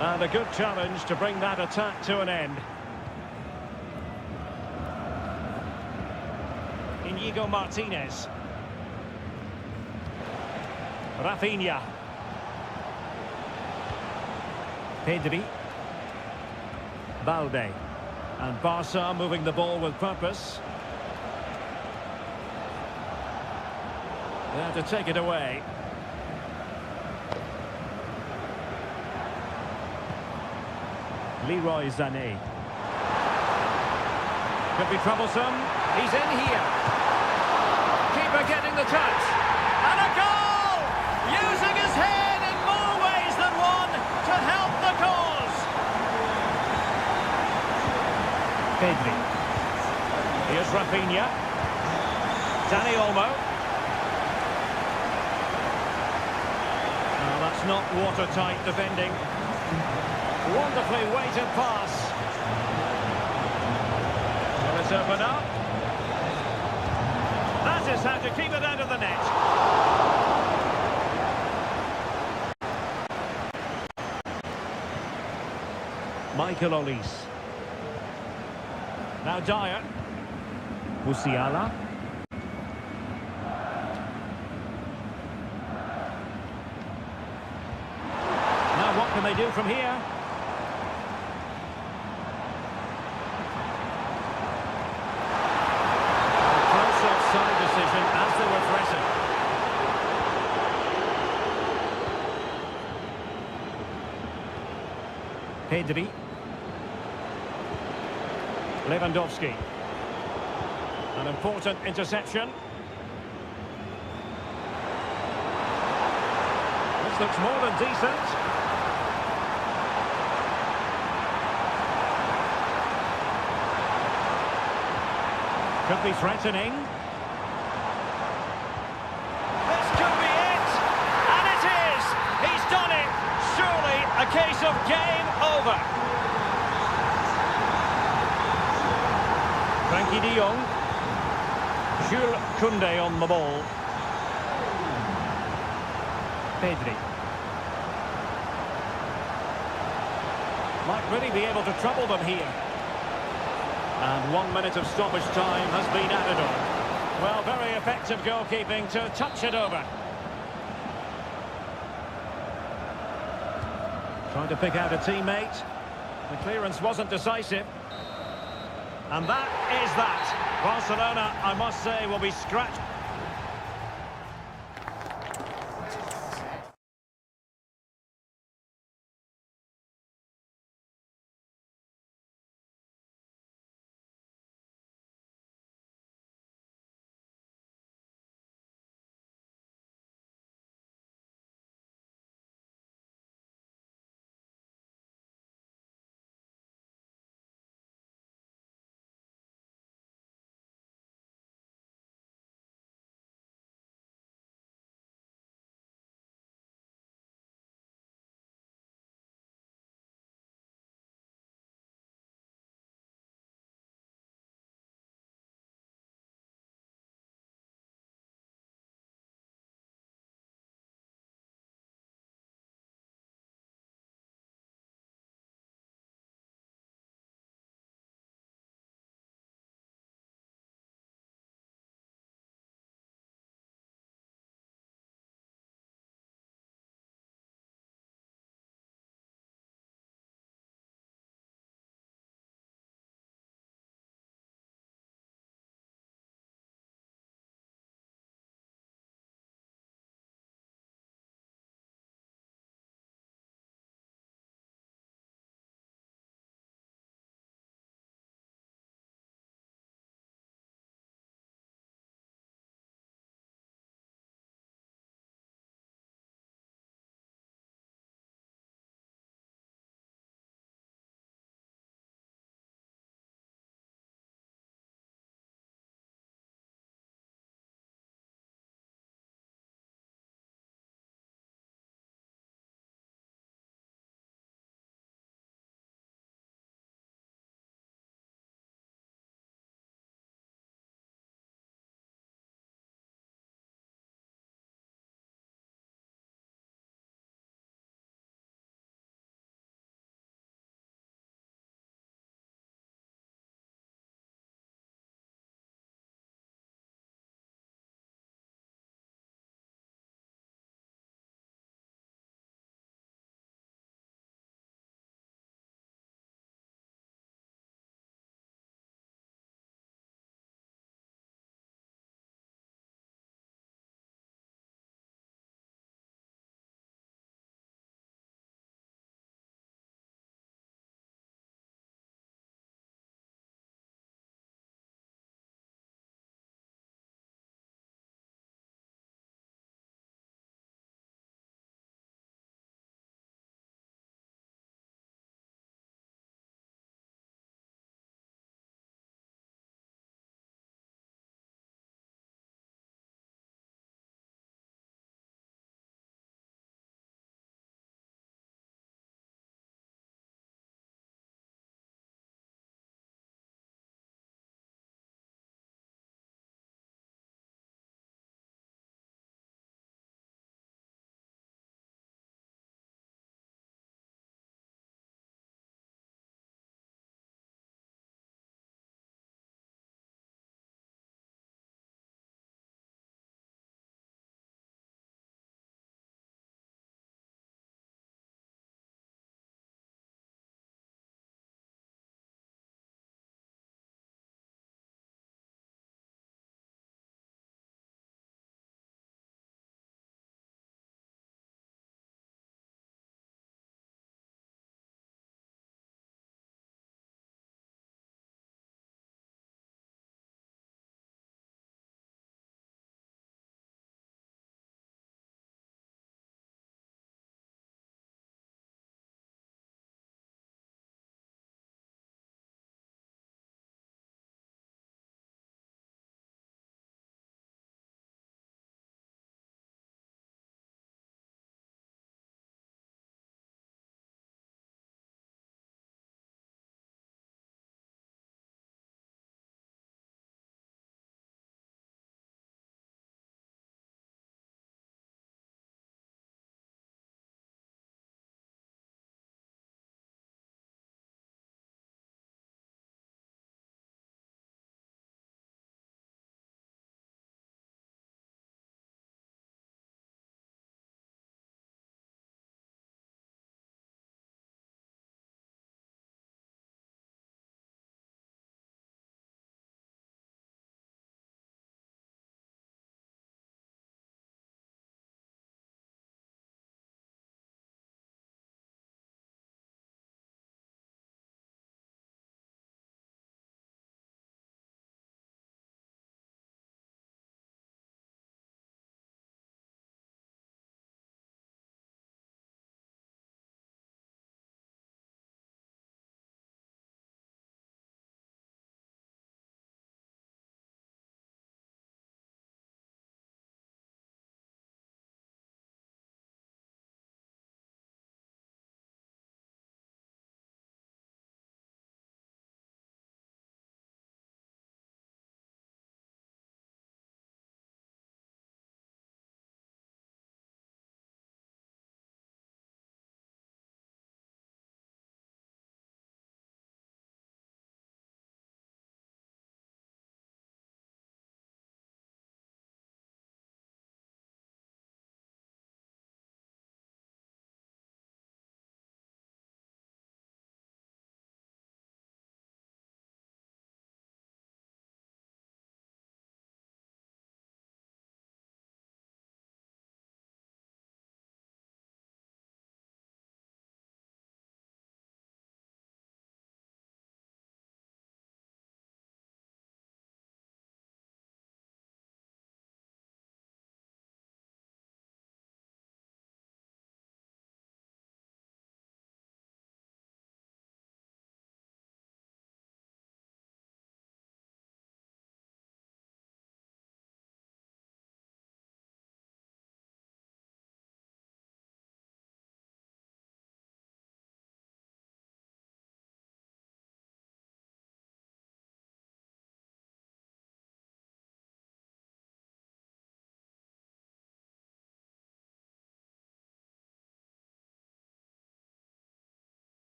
Speaker 1: And a good challenge to bring that attack to an end. Inigo Martinez. Rafinha. Pedri. Balde. And Barca moving the ball with purpose. There to take it away. Leroy Sané. Could be troublesome. He's in here. Keeper getting the touch. And a goal! Using his head in more ways than one to help the cause. Pedri. Here's Rafinha. Dani Olmo. No, that's not watertight defending. Wonderfully weighted pass. Will it open up? That is how to keep it out of the net. Michael Olise. Now Dyer. Musiala. Now what can they do from here? Offside decision as they were threatened. Pedri. Lewandowski. An important interception. This looks more than decent. Could be threatening. This could be it! And it is! He's done it! Surely a case of game over. Frankie de Jong. Jules Koundé on the ball. Pedri. Might really be able to trouble them here. And 1 minute of stoppage time has been added on. Well, very effective goalkeeping to touch it over. Trying to pick out a teammate. The clearance wasn't decisive. And that is that. Barcelona, I must say, will be scratched.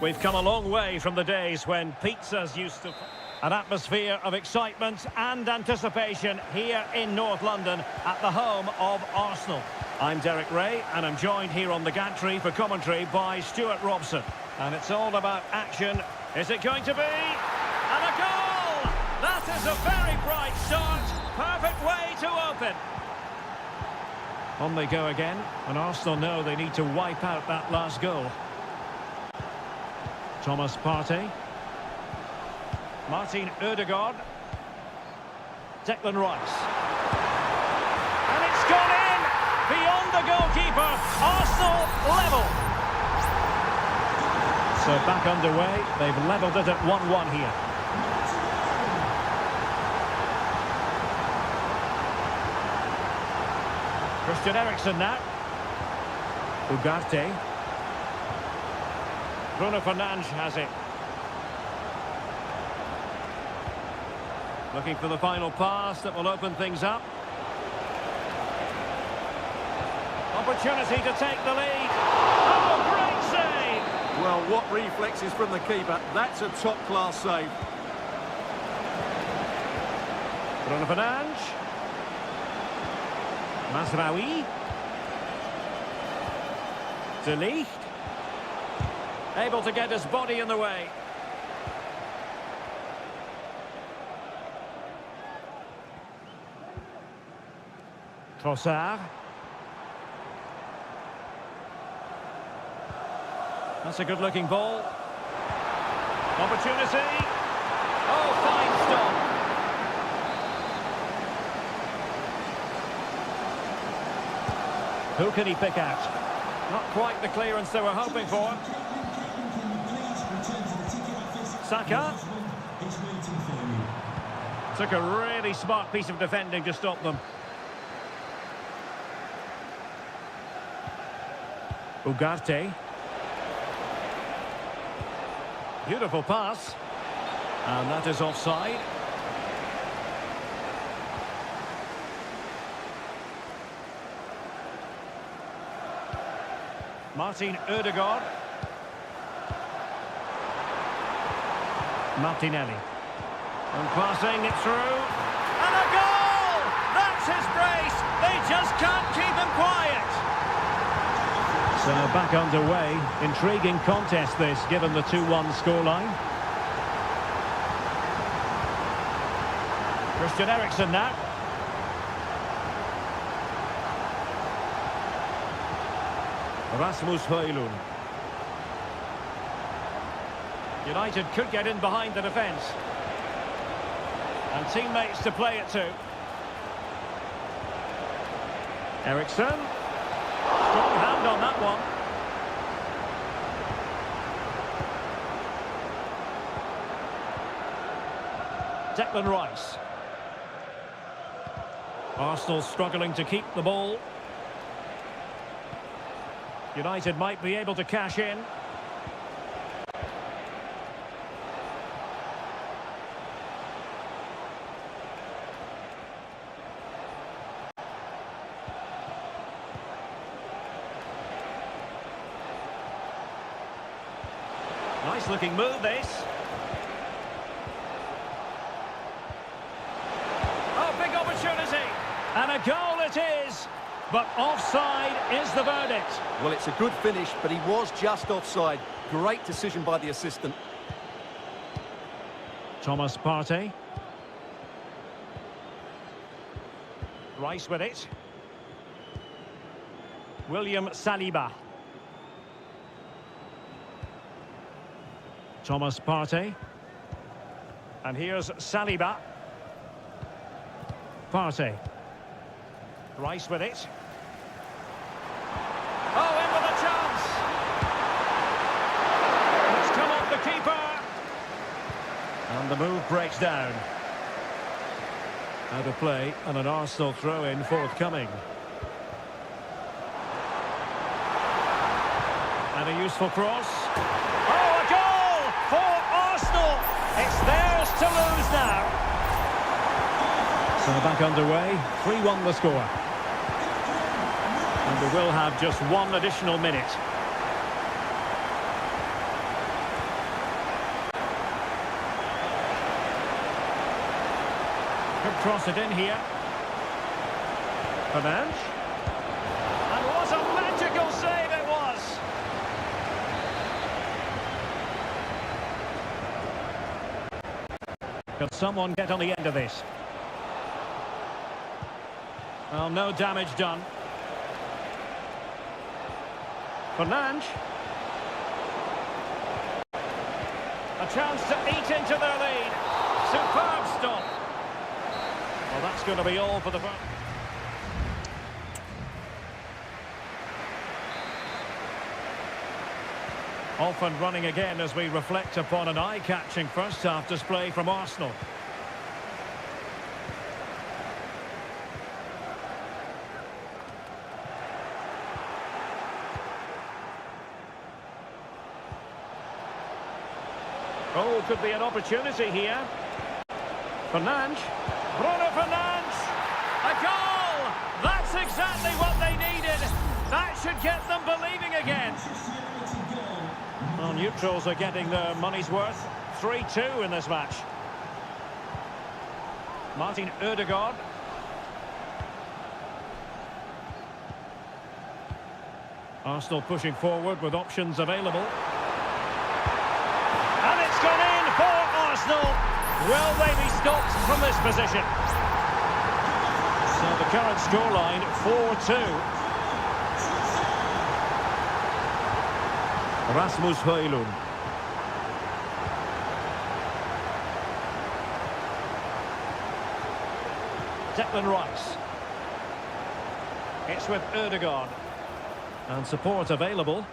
Speaker 1: We've come a long way from the days when pizzas used to... An atmosphere of excitement and anticipation here in North London at the home of Arsenal. I'm Derek Ray, and I'm joined here on the gantry for commentary by Stuart Robson. And it's all about action. Is it going to be? And a goal! That is a very bright start. Perfect way to open. On they go again, and Arsenal know they need to wipe out that last goal. Thomas Partey. Martin Ødegaard. Declan Rice. And it's gone in! Beyond the goalkeeper. Arsenal level. So back underway. They've levelled it at 1-1 here. Christian Eriksen now. Ugarte. Bruno Fernandes has it. Looking for the final pass that will open things up. Opportunity to take the lead. Oh, great save!
Speaker 2: Well, what reflexes from the keeper. That's a top-class save.
Speaker 1: Bruno Fernandes. Masraoui. De Ligt. Able to get his body in the way. Trossard. That's a good-looking ball. Opportunity. Oh, fine stop. Who can he pick out? Not quite the clearance they were hoping for. Saka. Took a really smart piece of defending to stop them. Ugarte. Beautiful pass. And that is offside. Martin Ødegaard. Martinelli. And passing it through. And a goal! That's his brace! They just can't keep him quiet! So back underway. Intriguing contest this, given the 2-1 scoreline. Christian Eriksen now. Rasmus Højlund. United could get in behind the defence. And teammates to play it to. Eriksen. Strong hand on that one. Declan Rice. Arsenal struggling to keep the ball. United might be able to cash in. Nice looking move this. Oh, big opportunity. And a goal it is. But offside is the verdict.
Speaker 2: Well, it's a good finish, but he was just offside. Great decision by the assistant.
Speaker 1: Thomas Partey. Rice with it. William Saliba. Thomas Partey. And here's Saliba. Partey. Rice with it. Oh, in with a chance. It's come off the keeper. And the move breaks down. Out of play, and an Arsenal throw-in forthcoming. And a useful cross. Oh, a goal for Arsenal. It's theirs to lose now. So back underway, 3-1 the score. And we will have just one additional minute. Could cross it in here. Fernandes. And what a magical save it was! Could someone get on the end of this? Well, no damage done. Fernandes. A chance to eat into their lead. Superb stop. Well, that's going to be all for the... Off and running again as we reflect upon an eye-catching first-half display from Arsenal. Oh, could be an opportunity here. Fernandes. Bruno Fernandes. A goal! That's exactly what they needed. That should get them believing again. Well, neutrals are getting their money's worth. 3-2 in this match. Martin Ødegaard. Arsenal pushing forward with options available. And it's gone in for Arsenal. Will they be stopped from this position? So the current scoreline, 4-2. Rasmus Højlund. Declan Rice. It's with Ødegaard. And support available.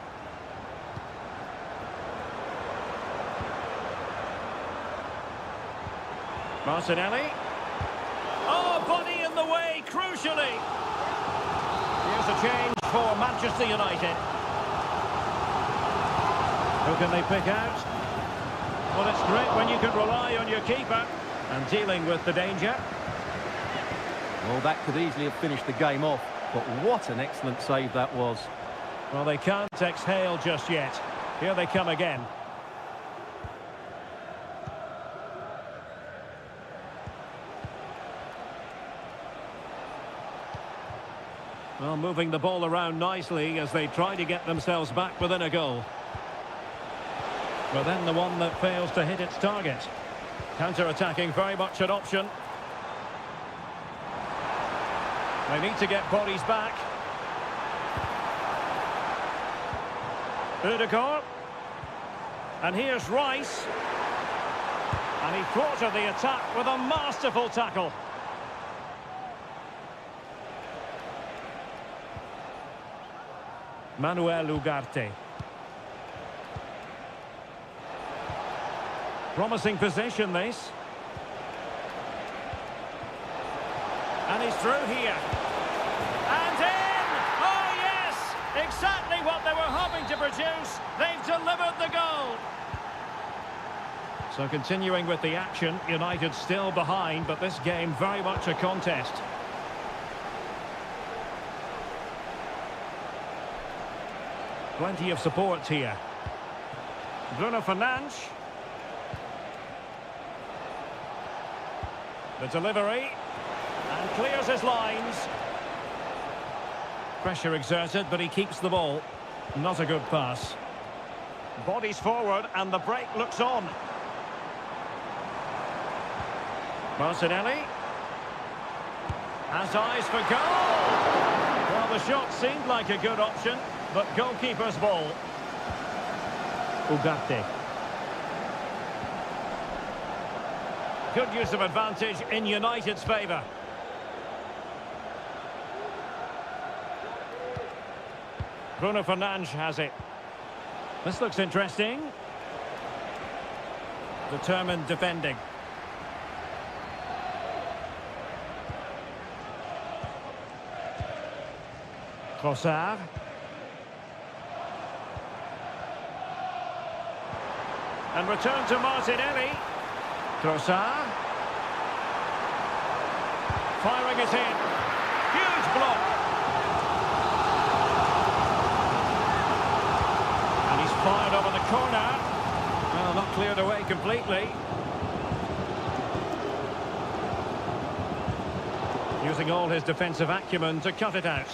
Speaker 1: Martinelli. Oh, body in the way, crucially. Here's a change for Manchester United. Who can they pick out? Well, it's great when you can rely on your keeper and dealing with the danger.
Speaker 2: Well, that could easily have finished the game off, but what an excellent save that was.
Speaker 1: Well, they can't exhale just yet. Here they come again. Well, moving the ball around nicely as they try to get themselves back within a goal. But then the one that fails to hit its target. Counter-attacking, very much an option. They need to get bodies back. Ødegaard. And here's Rice. And he thwarted the attack with a masterful tackle. Manuel Ugarte. Promising position, this. And he's through here. And in! Oh, yes! Exactly what they were hoping to produce. They've delivered the goal. So continuing with the action, United still behind, but this game very much a contest. Plenty of support here. Bruno Fernandes. The delivery. And clears his lines. Pressure exerted, but he keeps the ball. Not a good pass. Bodies forward, and the break looks on. Martinelli. Has eyes for goal. Well, the shot seemed like a good option, but goalkeeper's ball. Ugarte. Good use of advantage in United's favour. Bruno Fernandes has it. This looks interesting. Determined defending. Trossard. And return to Martinelli. Trossard. Firing it in. Huge block. And he's fired over the corner. Well, not cleared away completely. using all his defensive acumen to cut it out.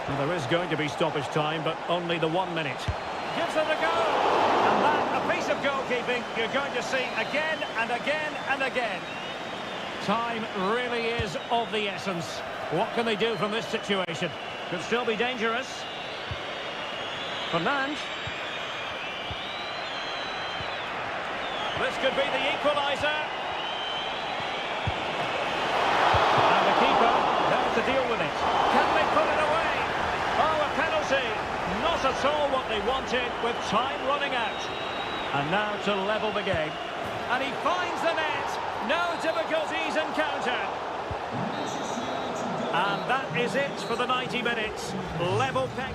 Speaker 1: Well, there is going to be stoppage time, but only the 1 minute. Gives it a go! And that, a piece of goalkeeping you're going to see again and again and again. Time really is of the essence. What can they do from this situation? Could still be dangerous. Fernand. This could be the equaliser. And the keeper there to deal with it. Can they put it away? Oh, a penalty. Not at all what they wanted with time running out. And now to level the game. And he finds the net. No difficulties encountered. And that is it for the 90 minutes. Level peg.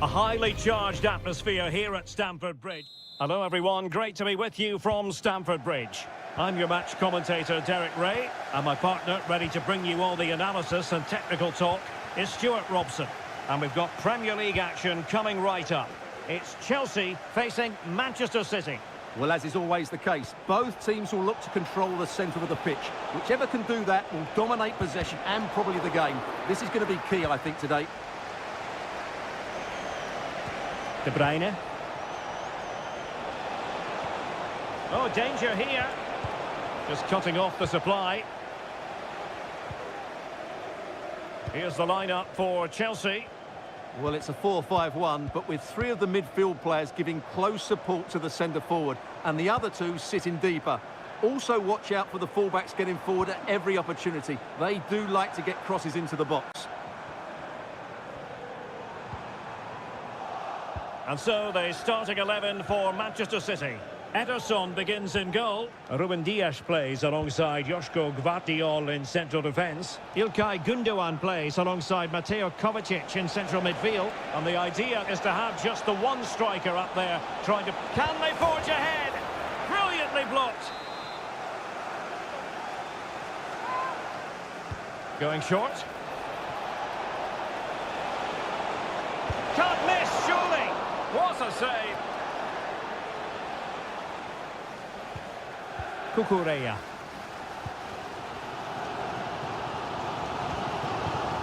Speaker 1: A highly charged atmosphere here at Stamford Bridge. Hello everyone, great to be with you from Stamford Bridge. I'm your match commentator Derek Ray, and my partner ready to bring you all the analysis and technical talk is Stuart Robson. And we've got Premier League action coming right up. It's Chelsea facing Manchester City.
Speaker 2: Well, as is always the case, both teams will look to control the centre of the pitch. Whichever can do that will dominate possession and probably the game. This is going to be key, I think, today.
Speaker 1: De Bruyne. Oh, danger here. Just cutting off the supply. Here's the lineup for Chelsea.
Speaker 2: Well, it's a 4-5-1, but with three of the midfield players giving close support to the centre forward, and the other two sitting deeper. Also, watch out for the fullbacks getting forward at every opportunity. They do like to get crosses into the box.
Speaker 1: And so the starting 11 for Manchester City. Ederson begins in goal. Ruben Dias plays alongside Joško Gvardiol in central defence. Ilkay Gundogan plays alongside Mateo Kovacic in central midfield. And the idea is to have just the one striker up there trying to... Can they forge ahead? Brilliantly blocked. Going short. Can't miss, surely. What a save. Cucurella.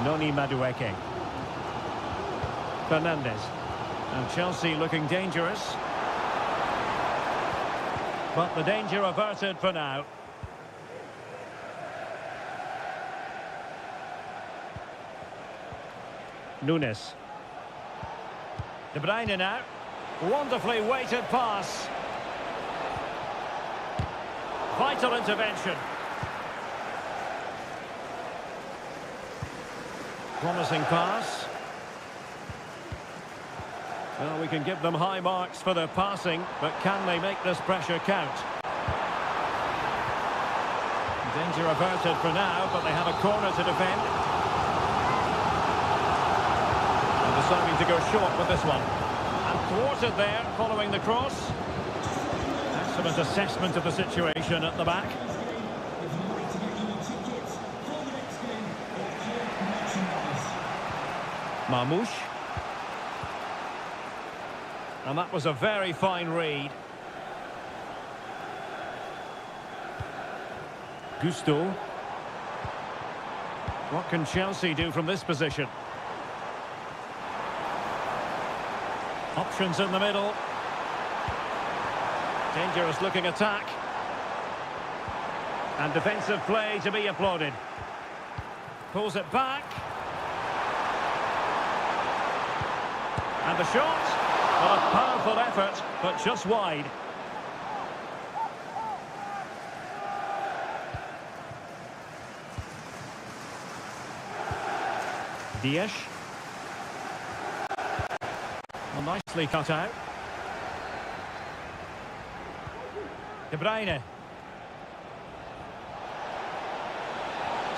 Speaker 1: Noni Madueke. Fernandez. And Chelsea looking dangerous. But the danger averted for now. Nunes. De Bruyne now. Wonderfully weighted pass. Vital intervention. Promising pass. Well, we can give them high marks for their passing, but can they make this pressure count? Danger averted for now, but they have a corner to defend. And deciding to go short with this one. And thwarted there, following the cross. Excellent assessment of the situation at the back. Marmoush. And that was a very fine read. Gusto. What can Chelsea do from this position? Options in the middle. Dangerous looking attack. And defensive play to be applauded. Pulls it back. And the shot. Well, a powerful effort, but just wide. Dias. Well, nicely cut out. De Bruyne.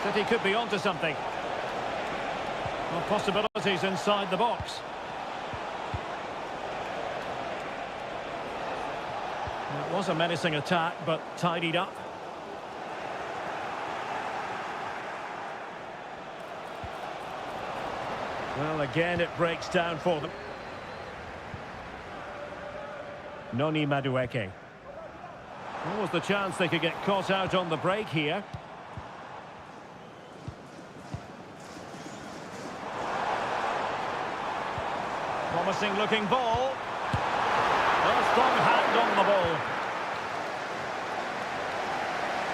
Speaker 1: City could be onto something. Well, possibilities inside the box. It was a menacing attack, but tidied up. Well, again, it breaks down for them. Noni Madueke. What was the chance they could get caught out on the break here? Promising looking ball. A strong hand on the ball.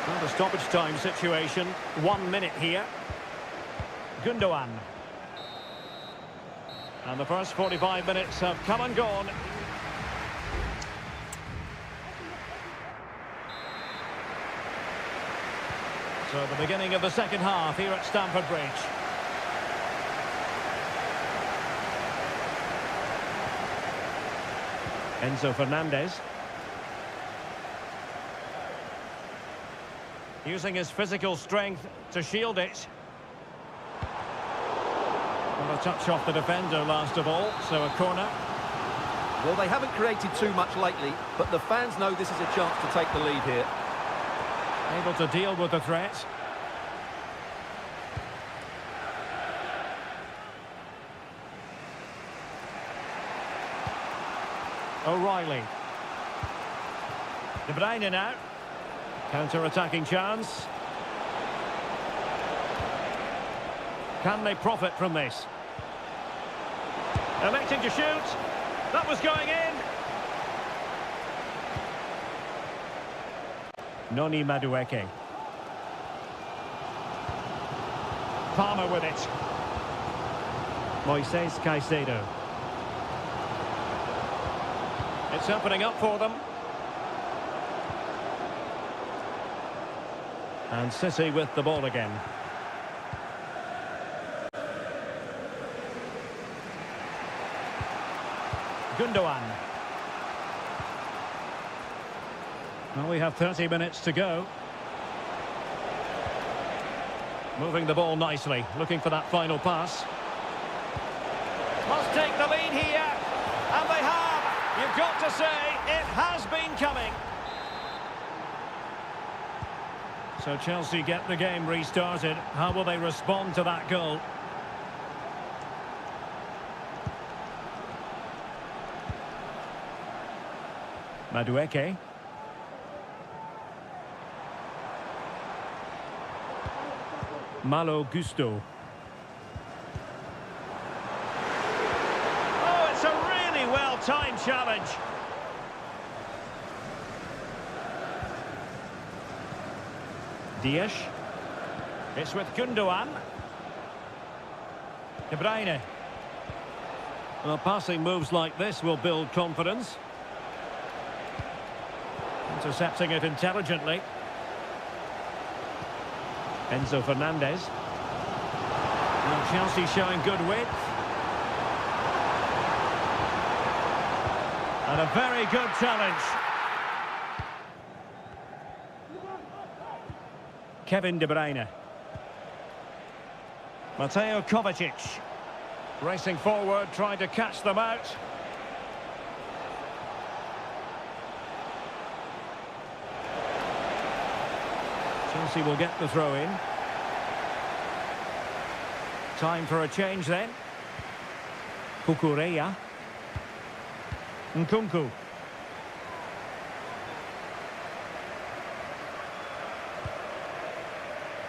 Speaker 1: Well, the stoppage time situation. 1 minute here. Gundogan. And the first 45 minutes have come and gone. So the beginning of the second half here at Stamford Bridge. Enzo Fernandez. Using his physical strength to shield it. Well, a touch off the defender last of all, so a corner.
Speaker 2: Well, they haven't created too much lately, but the fans know this is a chance to take the lead here.
Speaker 1: Able to deal with the threat. O'Reilly. De Bruyne now. Counter-attacking chance. Can they profit from this? Electing to shoot. That was going in. Noni Madueke. Palmer with it. Moises Caicedo. It's opening up for them. And City with the ball again. Gundogan. Well, we have 30 minutes to go. Moving the ball nicely, looking for that final pass. Must take the lead here, and they have. You've got to say, it has been coming. So Chelsea get the game restarted. How will they respond to that goal? Madueke. Malo Gusto. Oh, it's a really well-timed challenge. Dias. It's with Gundogan. De Bruyne. Well, passing moves like this will build confidence. Intercepting it intelligently. Enzo Fernandez. Well, Chelsea showing good width. And a very good challenge. Kevin De Bruyne. Mateo Kovacic. Racing forward, trying to catch them out. Chelsea will get the throw in. Time for a change then. Kukureya. Nkunku.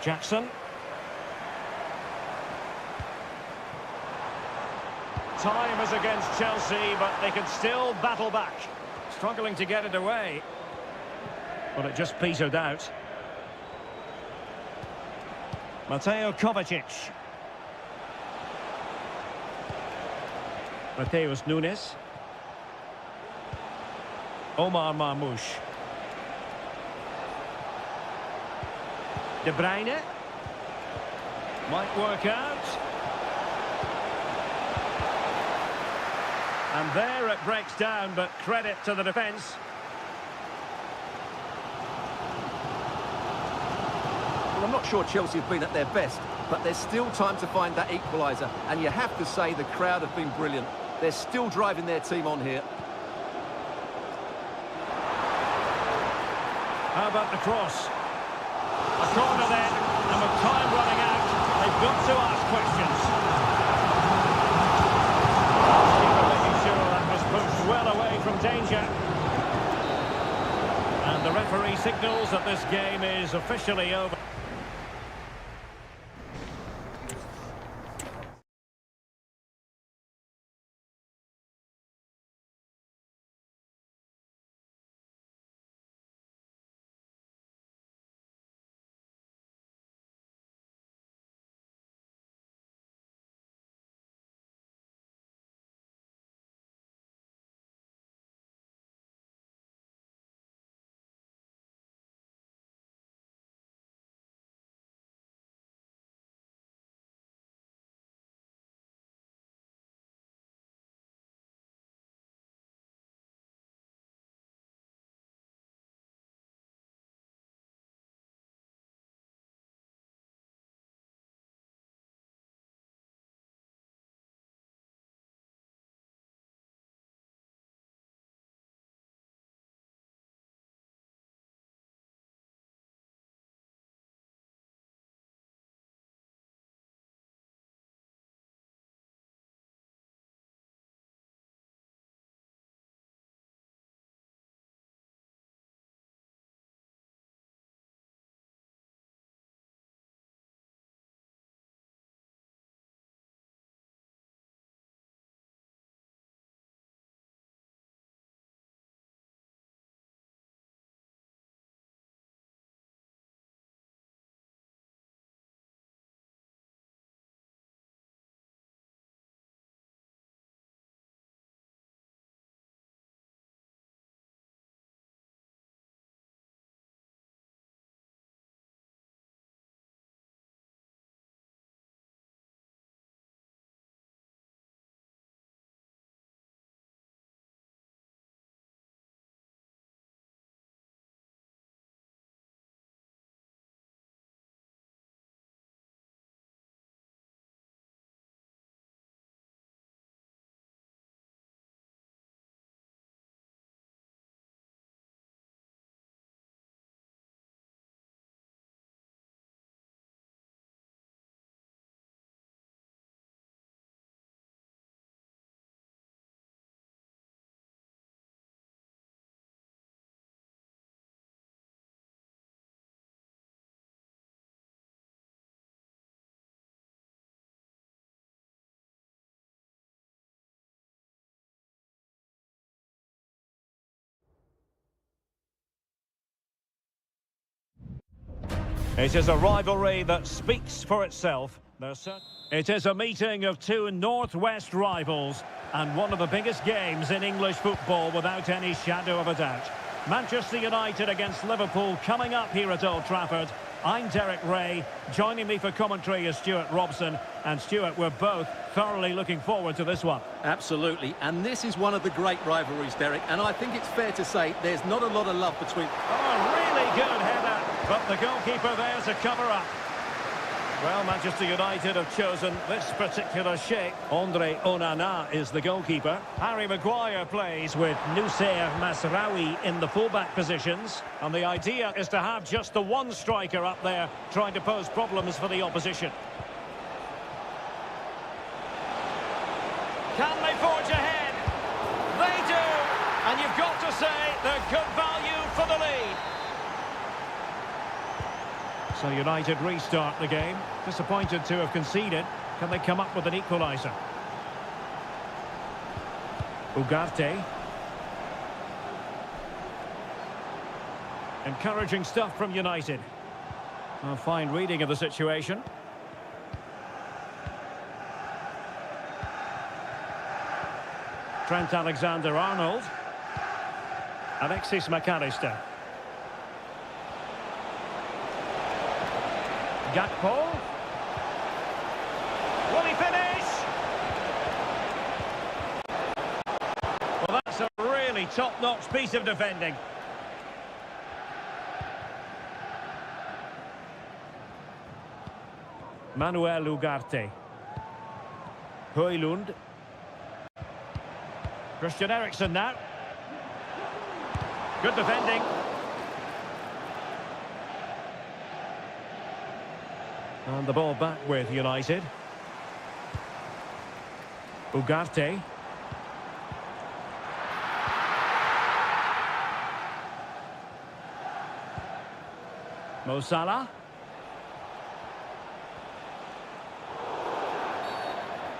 Speaker 1: Jackson. Time is against Chelsea, but they can still battle back. Struggling to get it away. But it just petered out. Mateo Kovacic. Mateus Nunes.
Speaker 4: Omar Marmoush. De Bruyne. Might work out. And there it breaks down, but credit to the defence.
Speaker 2: Well, I'm not sure Chelsea have been at their best, but there's still time to find that equaliser. And you have to say the crowd have been brilliant. They're still driving their team on here.
Speaker 1: How about the cross? A corner then, and with time running out, they've got to ask questions. Keeper making sure that was pushed well away from danger. And the referee signals that this game is officially over. It is a rivalry that speaks for itself. It is a meeting of two northwest rivals and one of the biggest games in English football without any shadow of a doubt. Manchester United against Liverpool coming up here at Old Trafford. I'm Derek Ray. Joining me for commentary is Stuart Robson. And Stuart, we're both thoroughly looking forward to this one.
Speaker 2: Absolutely, and this is one of the great rivalries, Derek, and I think it's fair to say there's not a lot of love between...
Speaker 1: Oh, really good header, but the goalkeeper there to cover up. Well, Manchester United have chosen this particular shape. Andre Onana is the goalkeeper. Harry Maguire plays with Noussair Masraoui in the fullback positions. And the idea is to have just the one striker up there trying to pose problems for the opposition. Can they forge ahead? They do! And you've got to say they're good value for the lead. So United restart the game. Disappointed to have conceded. Can they come up with an equaliser? Ugarte. Encouraging stuff from United. A fine reading of the situation. Trent Alexander-Arnold. Alexis McAllister. Gakpo. Will he finish? Well, that's a really top-notch piece of defending. Manuel Ugarte. Højlund. Christian Eriksen now. Good defending. And the ball back with United. Ugarte. Mo Salah.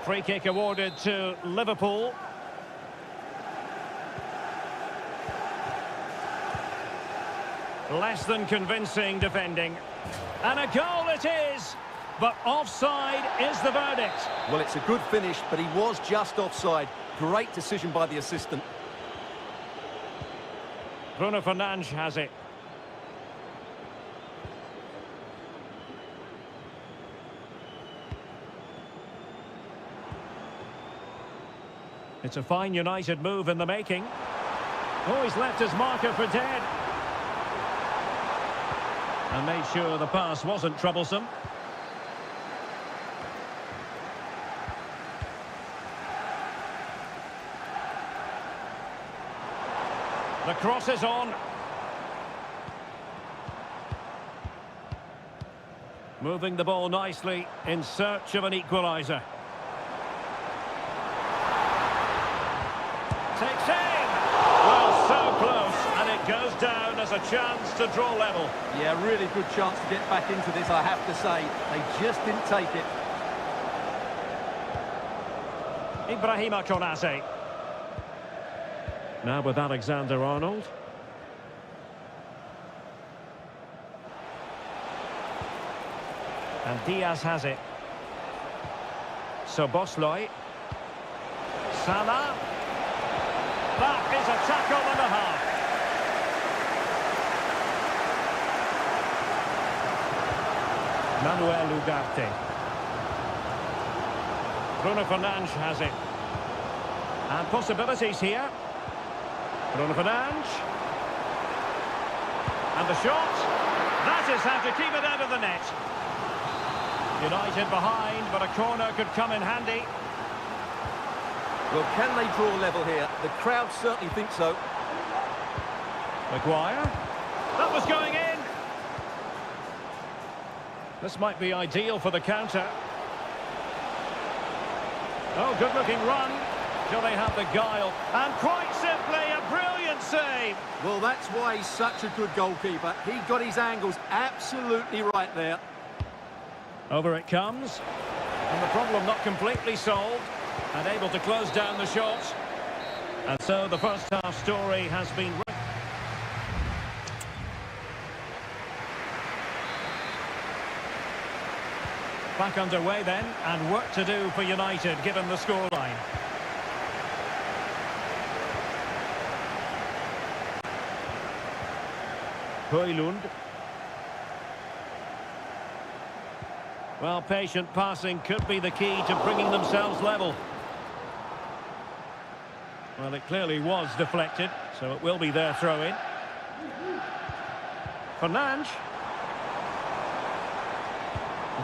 Speaker 1: Free kick awarded to Liverpool. Less than convincing defending. And a goal it is! But offside is the verdict.
Speaker 2: Well, it's a good finish, but he was just offside. Great decision by the assistant.
Speaker 1: Bruno Fernandes has it. It's a fine United move in the making. Oh, he's left his marker for dead. And made sure the pass wasn't troublesome. The cross is on. Moving the ball nicely in search of an equaliser. Takes aim! Well, so close, and it goes down as a chance to draw level.
Speaker 2: Yeah, really good chance to get back into this, I have to say. They just didn't take it.
Speaker 1: Ibrahima Konate. Now with Alexander-Arnold. And Diaz has it. Szoboszlai. Salah. That is a tackle and a half. Manuel Ugarte. Bruno Fernandes has it. And possibilities here. Bruno Fernandes. And the shot. That is how to keep it out of the net. United behind, but a corner could come in handy.
Speaker 2: Well, can they draw level here? The crowd certainly think so.
Speaker 1: Maguire. That was going in. This might be ideal for the counter. Oh, good-looking run. Do they have the guile? And quite simply, a brilliant save.
Speaker 2: Well, that's why he's such a good goalkeeper. He got his angles absolutely right there.
Speaker 1: Over it comes. And the problem not completely solved. And able to close down the shots. And so the first half story has been... Back underway then, and work to do for United, given the scoreline. Højlund. Well, patient passing could be the key to bringing themselves level. Well, it clearly was deflected, so it will be their throw-in. Fernandes.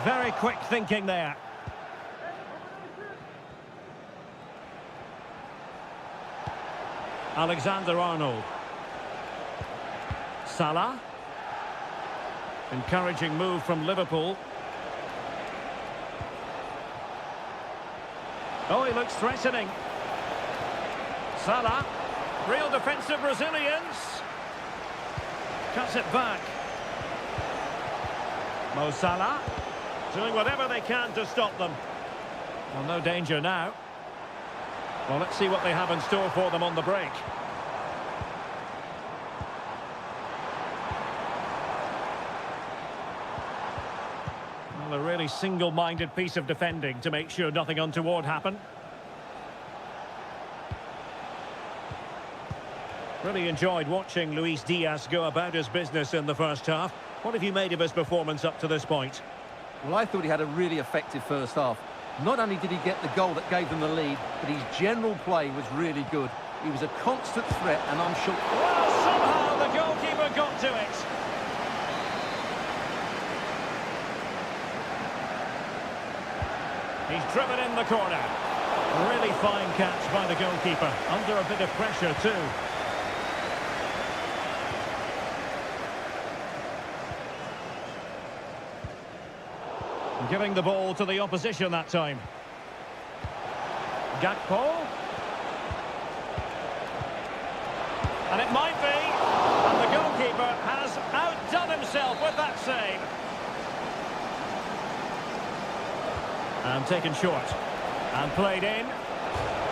Speaker 1: Very quick thinking there. Alexander-Arnold. Salah. Encouraging move from Liverpool. Oh, he looks threatening. Salah. Real defensive resilience. Cuts it back. Mo Salah. Doing whatever they can to stop them. Well, no danger now. Well, let's see what they have in store for them on the break. Well, a really single-minded piece of defending to make sure nothing untoward happened. Really enjoyed watching Luis Diaz go about his business in the first half. What have you made of his performance up to this point?
Speaker 2: Well, I thought he had a really effective first half. Not only did he get the goal that gave them the lead, but his general play was really good. He was a constant threat, and I'm sure...
Speaker 1: Well, somehow the goalkeeper got to it. He's driven in the corner. Really fine catch by the goalkeeper. Under a bit of pressure too. Giving the ball to the opposition that time. Gakpo. And it might be. And the goalkeeper has outdone himself with that save. And taken short. And played in.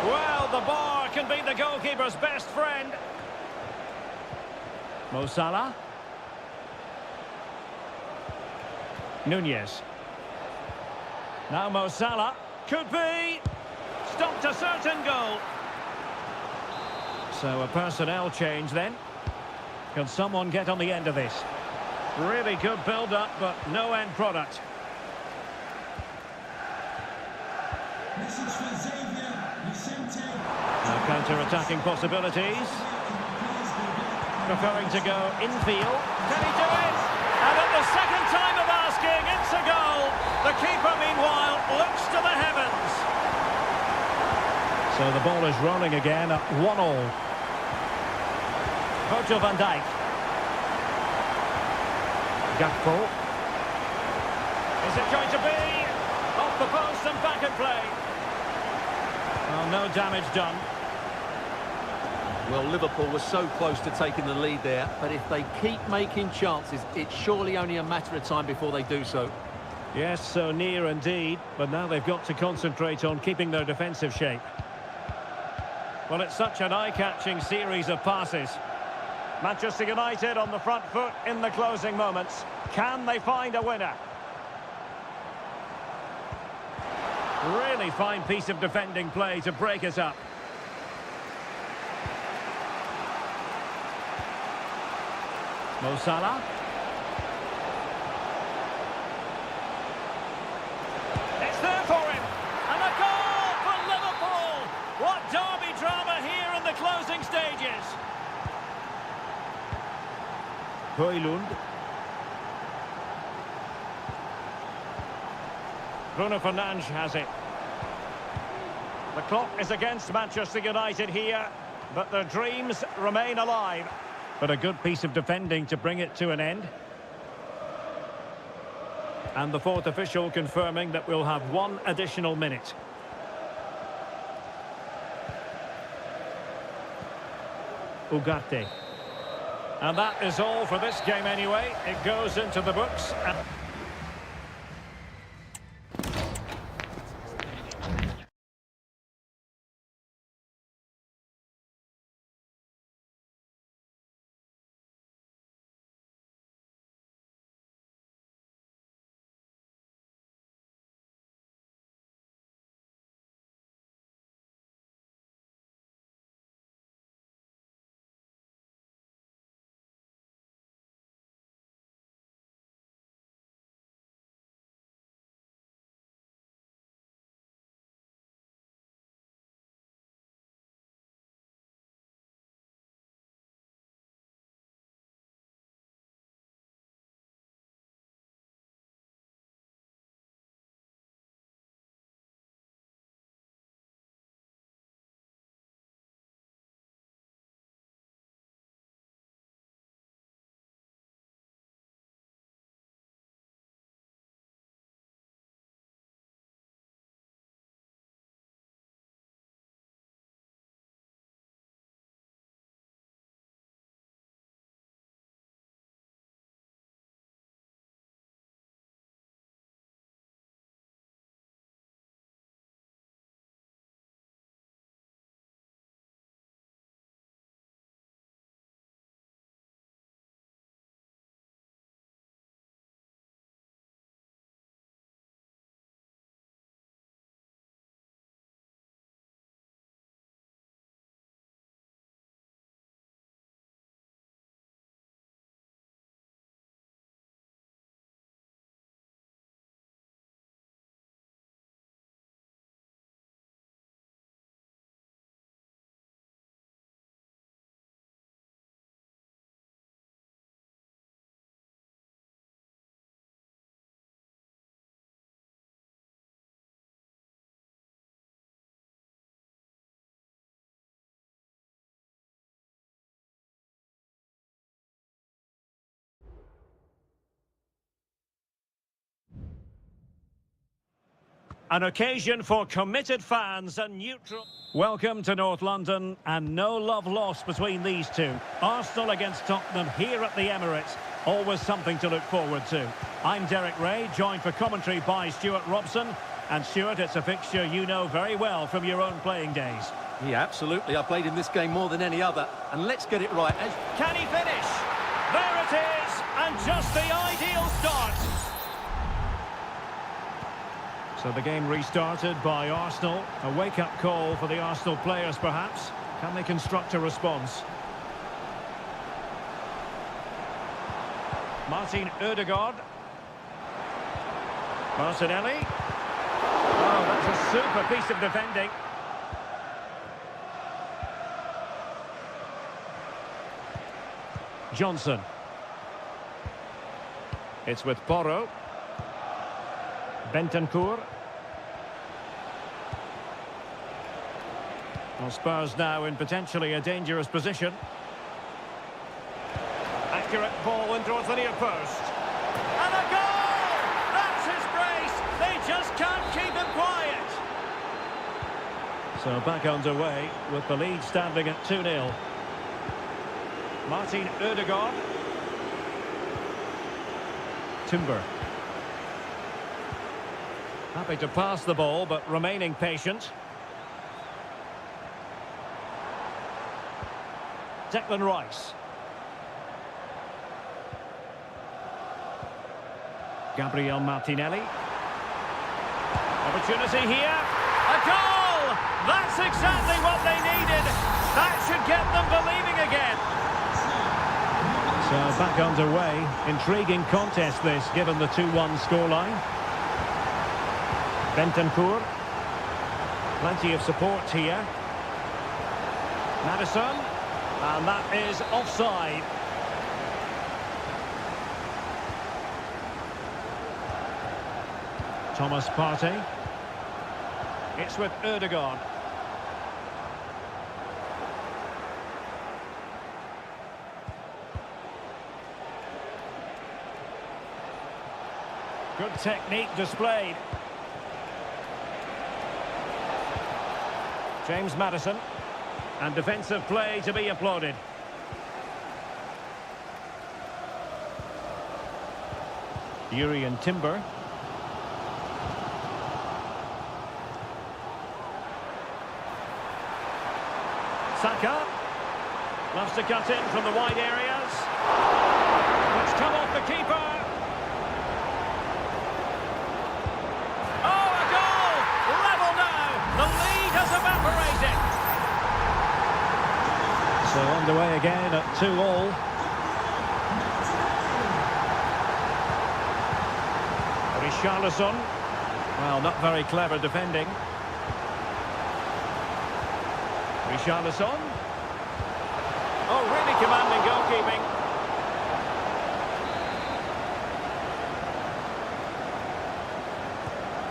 Speaker 1: Well, the bar can be the goalkeeper's best friend. Mo Salah. Nunez. Now Mo Salah. Could be. Stopped a certain goal. So a personnel change then. Can someone get on the end of this? Really good build-up, but no end product.
Speaker 3: Message for Xavier, Vicente.
Speaker 1: Now counter-attacking possibilities. Preferring to go infield. Can he do it? And at the second time of asking, it's a goal. The keeper, meanwhile, looks to the heavens. So the ball is rolling again at 1-1. Virgil van Dijk. Gakpo. Is it going to be? Off the post and back in play. Well, no damage done.
Speaker 2: Well, Liverpool was so close to taking the lead there, but if they keep making chances, it's surely only a matter of time before they do so.
Speaker 1: Yes, so near indeed, but now they've got to concentrate on keeping their defensive shape. Well, it's such an eye-catching series of passes. Manchester United on the front foot in the closing moments. Can they find a winner? Really fine piece of defending play to break it up. Mo Salah. It's there for him. And a goal for Liverpool. What derby drama here in the closing stages. Højlund. Bruno Fernandes has it. The clock is against Manchester United here, but their dreams remain alive. But a good piece of defending to bring it to an end. And the fourth official confirming that we'll have one additional minute. Ugarte. And that is all for this game anyway. It goes into the books. An occasion for committed fans and neutral. Welcome to North London, and no love lost between these two. Arsenal against Tottenham here at the Emirates. Always something to look forward to. I'm Derek Ray, joined for commentary by Stuart Robson. And Stuart, it's a fixture you know very well from your own playing days.
Speaker 2: Yeah, absolutely. I played in this game more than any other. And let's get it right.
Speaker 1: Can he finish? There it is, and just the ideal start. So the game restarted by Arsenal. A wake-up call for the Arsenal players, perhaps. Can they construct a response? Martin Ødegaard. Martinelli. Oh, that's a super piece of defending. Johnson. It's with Porro. Bentancur. Well, Spurs now in potentially a dangerous position. Accurate ball in towards the near post. And a goal! That's his brace! They just can't keep him quiet! So back underway with the lead standing at 2-0. Martin Ødegaard. Timber. Happy to pass the ball, but remaining patient. Declan Rice. Gabriel Martinelli. Opportunity here. A goal! That's exactly what they needed. That should get them believing again. So back underway. Intriguing contest this, given the 2-1 scoreline. Bentancur. Plenty of support here. Maddison. And that is offside. Thomas Partey. It's with Ødegaard. Good technique displayed. James Maddison. And defensive play to be applauded. Urian Timber. Saka. Loves to cut in from the wide areas. It's come off the keeper. Oh, a goal! Level now. The lead has evaporated. So underway again at 2-2. Richarlison. Well, not very clever defending. Richarlison. Oh, really commanding goalkeeping.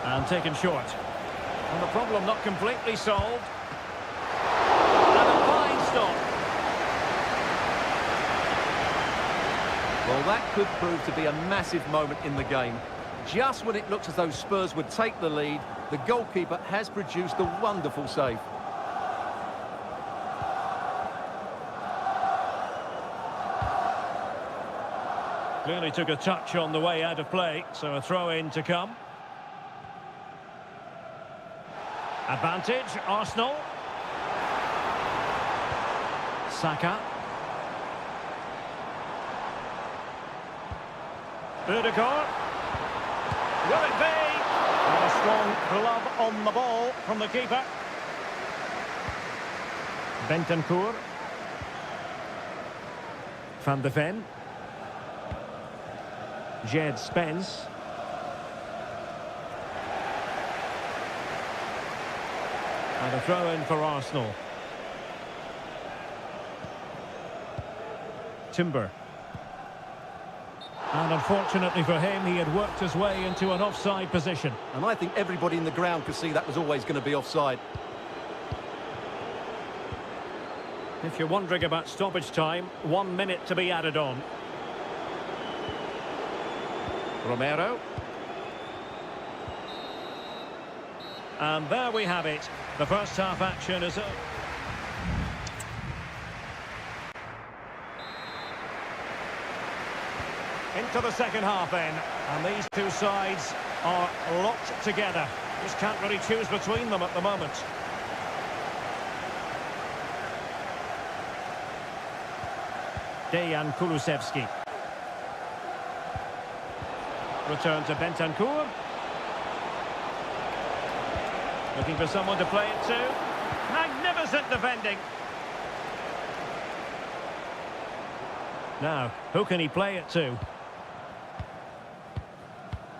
Speaker 1: And taken short. And the problem not completely solved. And a fine stop.
Speaker 2: Well, that could prove to be a massive moment in the game. Just when it looks as though Spurs would take the lead, the goalkeeper has produced a wonderful save.
Speaker 1: Clearly took a touch on the way out of play, so a throw-in to come. Advantage, Arsenal. Saka. Ødegaard. Will it be? And a strong glove on the ball from the keeper. Bentancur. Van de Ven. Jed Spence. And a throw-in for Arsenal. Timber. And unfortunately for him, he had worked his way into an offside position.
Speaker 2: And I think everybody in the ground could see that was always going to be offside.
Speaker 1: If you're wondering about stoppage time, 1 minute to be added on. Romero. And there we have it. The first half action is over. Into the second half then. And these two sides are locked together. Just can't really choose between them at the moment. Dejan Kulusevski. Return to Bentancur. Looking for someone to play it to. Magnificent defending. Now, who can he play it to?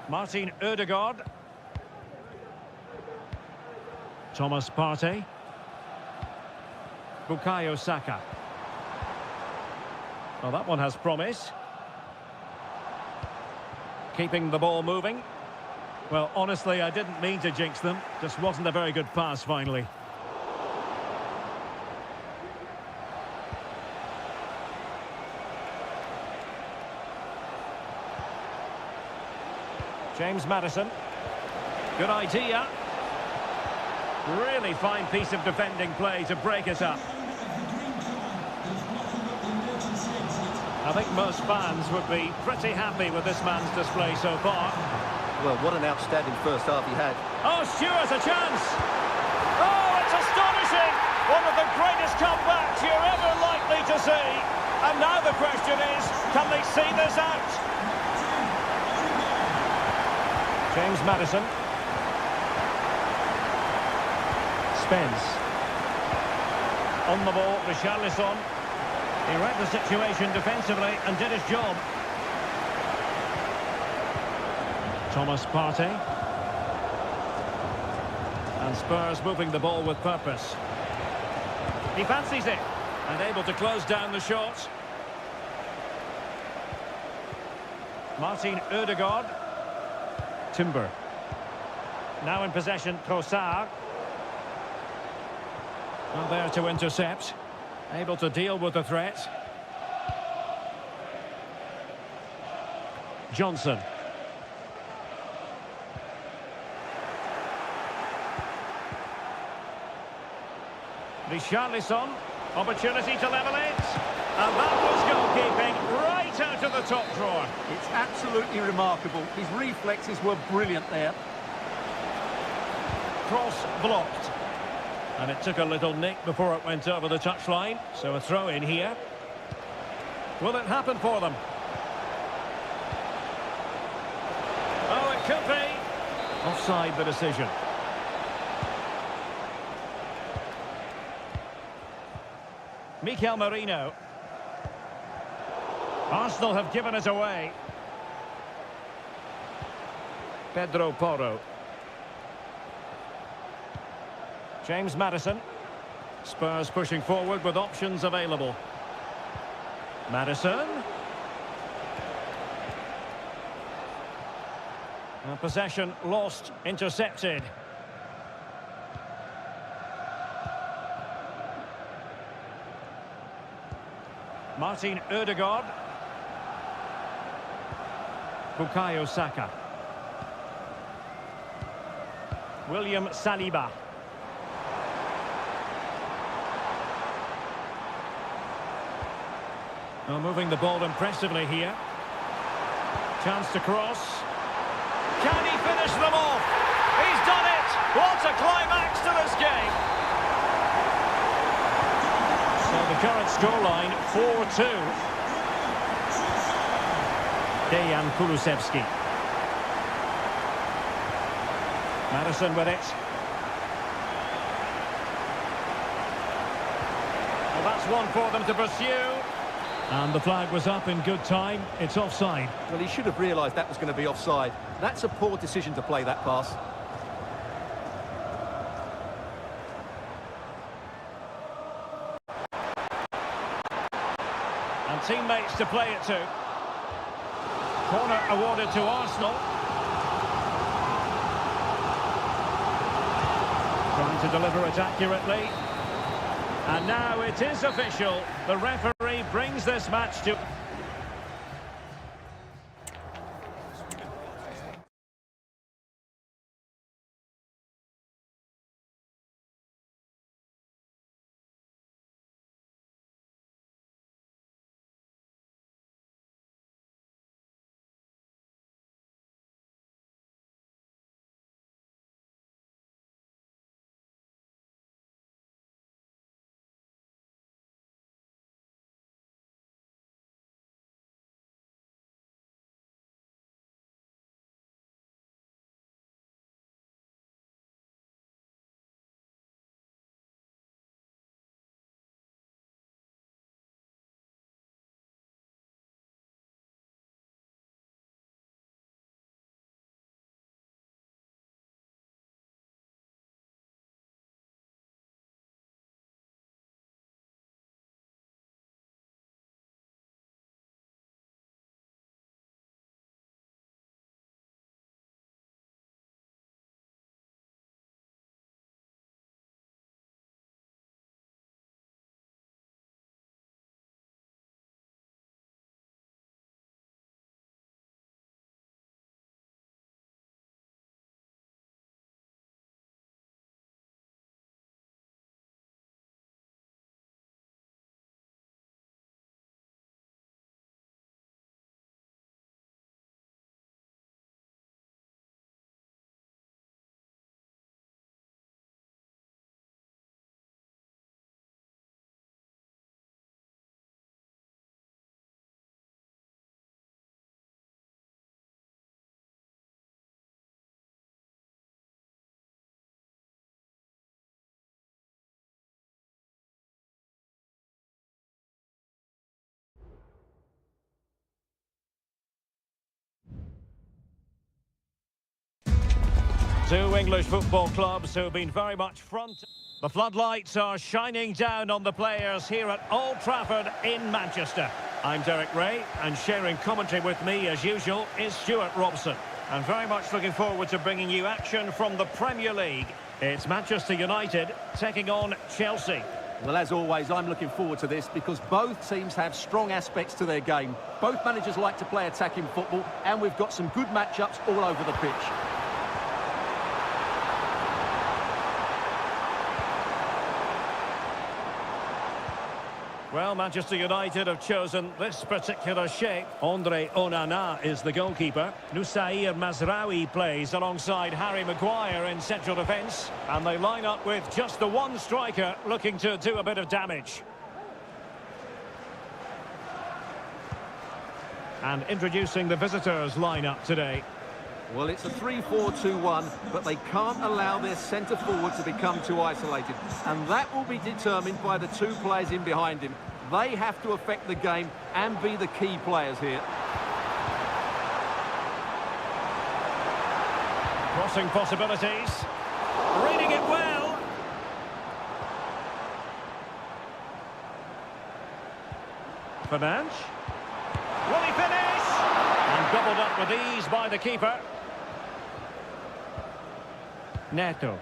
Speaker 1: Martin Ødegaard. Thomas Partey. Bukayo Saka. Well, that one has promise. Keeping the ball moving. Well, honestly, I didn't mean to jinx them. Just wasn't a very good pass, finally. James Maddison. Good idea. Really fine piece of defending play to break us up. I think most fans would be pretty happy with this man's display so far.
Speaker 2: Well, what an outstanding first half he had.
Speaker 1: Oh, Stewart's a chance. Oh, it's astonishing. One of the greatest comebacks you're ever likely to see. And now the question is, can they see this out? James Maddison. Spence. On the ball, Richarlison. He read the situation defensively and did his job. Thomas Partey. And Spurs moving the ball with purpose. He fancies it and able to close down the shot. Martin Ødegaard. Timber. Now in possession, Trossard. Well, there to intercept. Able to deal with the threat. Johnson. Richarlison. Opportunity to level it. And that was goalkeeping right out of the top drawer.
Speaker 2: It's absolutely remarkable. His reflexes were brilliant there.
Speaker 1: Cross blocked. And it took a little nick before it went over the touchline. So a throw in here. Will it happen for them? Oh, it could be. Offside the decision. Mikel Merino. Arsenal have given it away. Pedro Porro. James Maddison. Spurs pushing forward with options available. Maddison. Possession lost, intercepted. Martin Ødegaard. Bukayo Saka. William Saliba. Well, moving the ball impressively here. Chance to cross. Can he finish them off? He's done it! What a climax to this game! So the current scoreline, 4-2. Dejan Kulusevski. Maddison with it. Well, that's one for them to pursue. And the flag was up in good time. It's offside.
Speaker 2: Well, he should have realised that was going to be offside. That's a poor decision to play that pass.
Speaker 1: And teammates to play it to. Corner awarded to Arsenal. Trying to deliver it accurately. And now it is official. The referee brings this match to... Two English football clubs who have been very much front. The floodlights are shining down on the players here at Old Trafford in Manchester. I'm Derek Ray, and sharing commentary with me, as usual, is Stuart Robson. And very much looking forward to bringing you action from the Premier League. It's Manchester United taking on Chelsea.
Speaker 2: Well, as always, I'm looking forward to this because both teams have strong aspects to their game. Both managers like to play attacking football, and we've got some good matchups all over the pitch.
Speaker 1: Well, Manchester United have chosen this particular shape. Andre Onana is the goalkeeper. Nusair Mazraoui plays alongside Harry Maguire in central defence. And they line up with just the one striker looking to do a bit of damage. And introducing the visitors' lineup today.
Speaker 2: Well, it's a 3-4-2-1, but they can't allow their centre-forward to become too isolated. And that will be determined by the two players in behind him. They have to affect the game and be the key players here.
Speaker 1: Crossing possibilities. Reading it well. Fernandes. Will he finish? And gobbled up with ease by the keeper. Neto.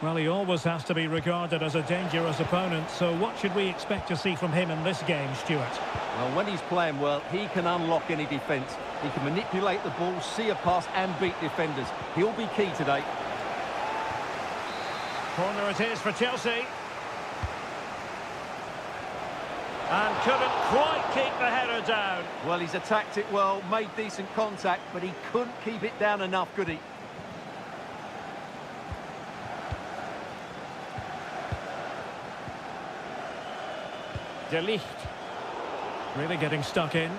Speaker 1: Well, he always has to be regarded as a dangerous opponent, so what should we expect to see from him in this game, Stuart?
Speaker 2: Well, when he's playing well, he can unlock any defence. He can manipulate the ball, see a pass and beat defenders. He'll be key today.
Speaker 1: Corner it is for Chelsea. And couldn't quite keep the header down.
Speaker 2: Well, he's attacked it well, made decent contact, but he couldn't keep it down enough, could he?
Speaker 1: De Ligt. Really getting stuck in.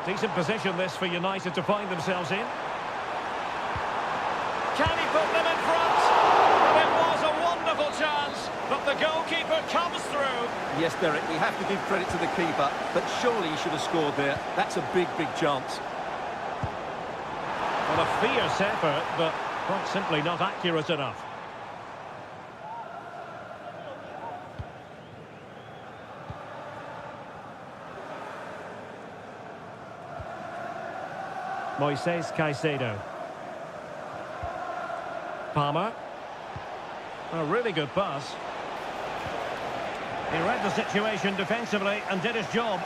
Speaker 1: Decent position this for United to find themselves in. Can he put them in front? It was a wonderful chance, but the goalkeeper comes through.
Speaker 2: Yes, Derek, we have to give credit to the keeper, but surely he should have scored there. That's a big, big chance.
Speaker 1: Well, a fierce effort, but quite simply not accurate enough. Moises Caicedo. Palmer. A really good pass. He read the situation defensively and did his job.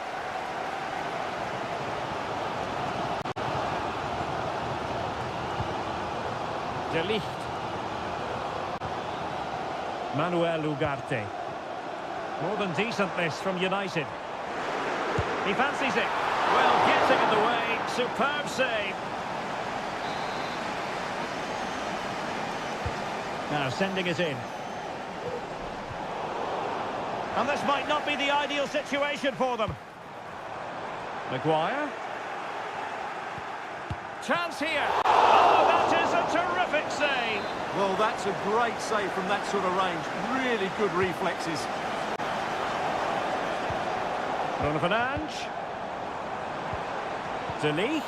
Speaker 1: De Ligt. Manuel Ugarte. More than decent this from United. He fancies it. Well, getting in the way. Superb save. Now sending it in. And this might not be the ideal situation for them. Maguire. Chance here. Oh, that is a terrific save.
Speaker 2: Well, that's a great save from that sort of range. Really good reflexes.
Speaker 1: Bruno Fernandes. De Ligt.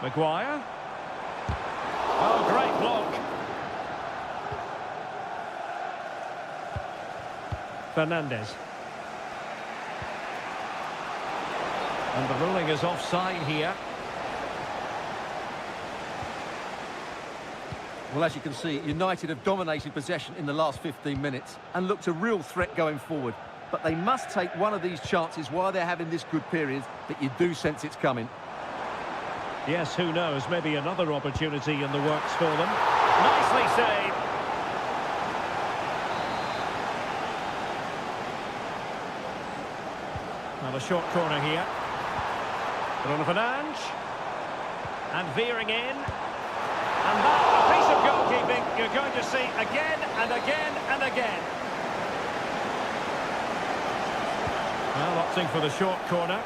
Speaker 1: Maguire. Oh, great block. Fernandes. And the ruling is offside here.
Speaker 2: Well, as you can see, United have dominated possession in the last 15 minutes and looked a real threat going forward. But they must take one of these chances while they're having this good period that you do sense it's coming.
Speaker 1: Yes, who knows, maybe another opportunity in the works for them. Nicely saved. Now the short corner here. Bruno Fernandes. And veering in. And that, a piece of goalkeeping you're going to see again and again and again. Well, opting for the short corner.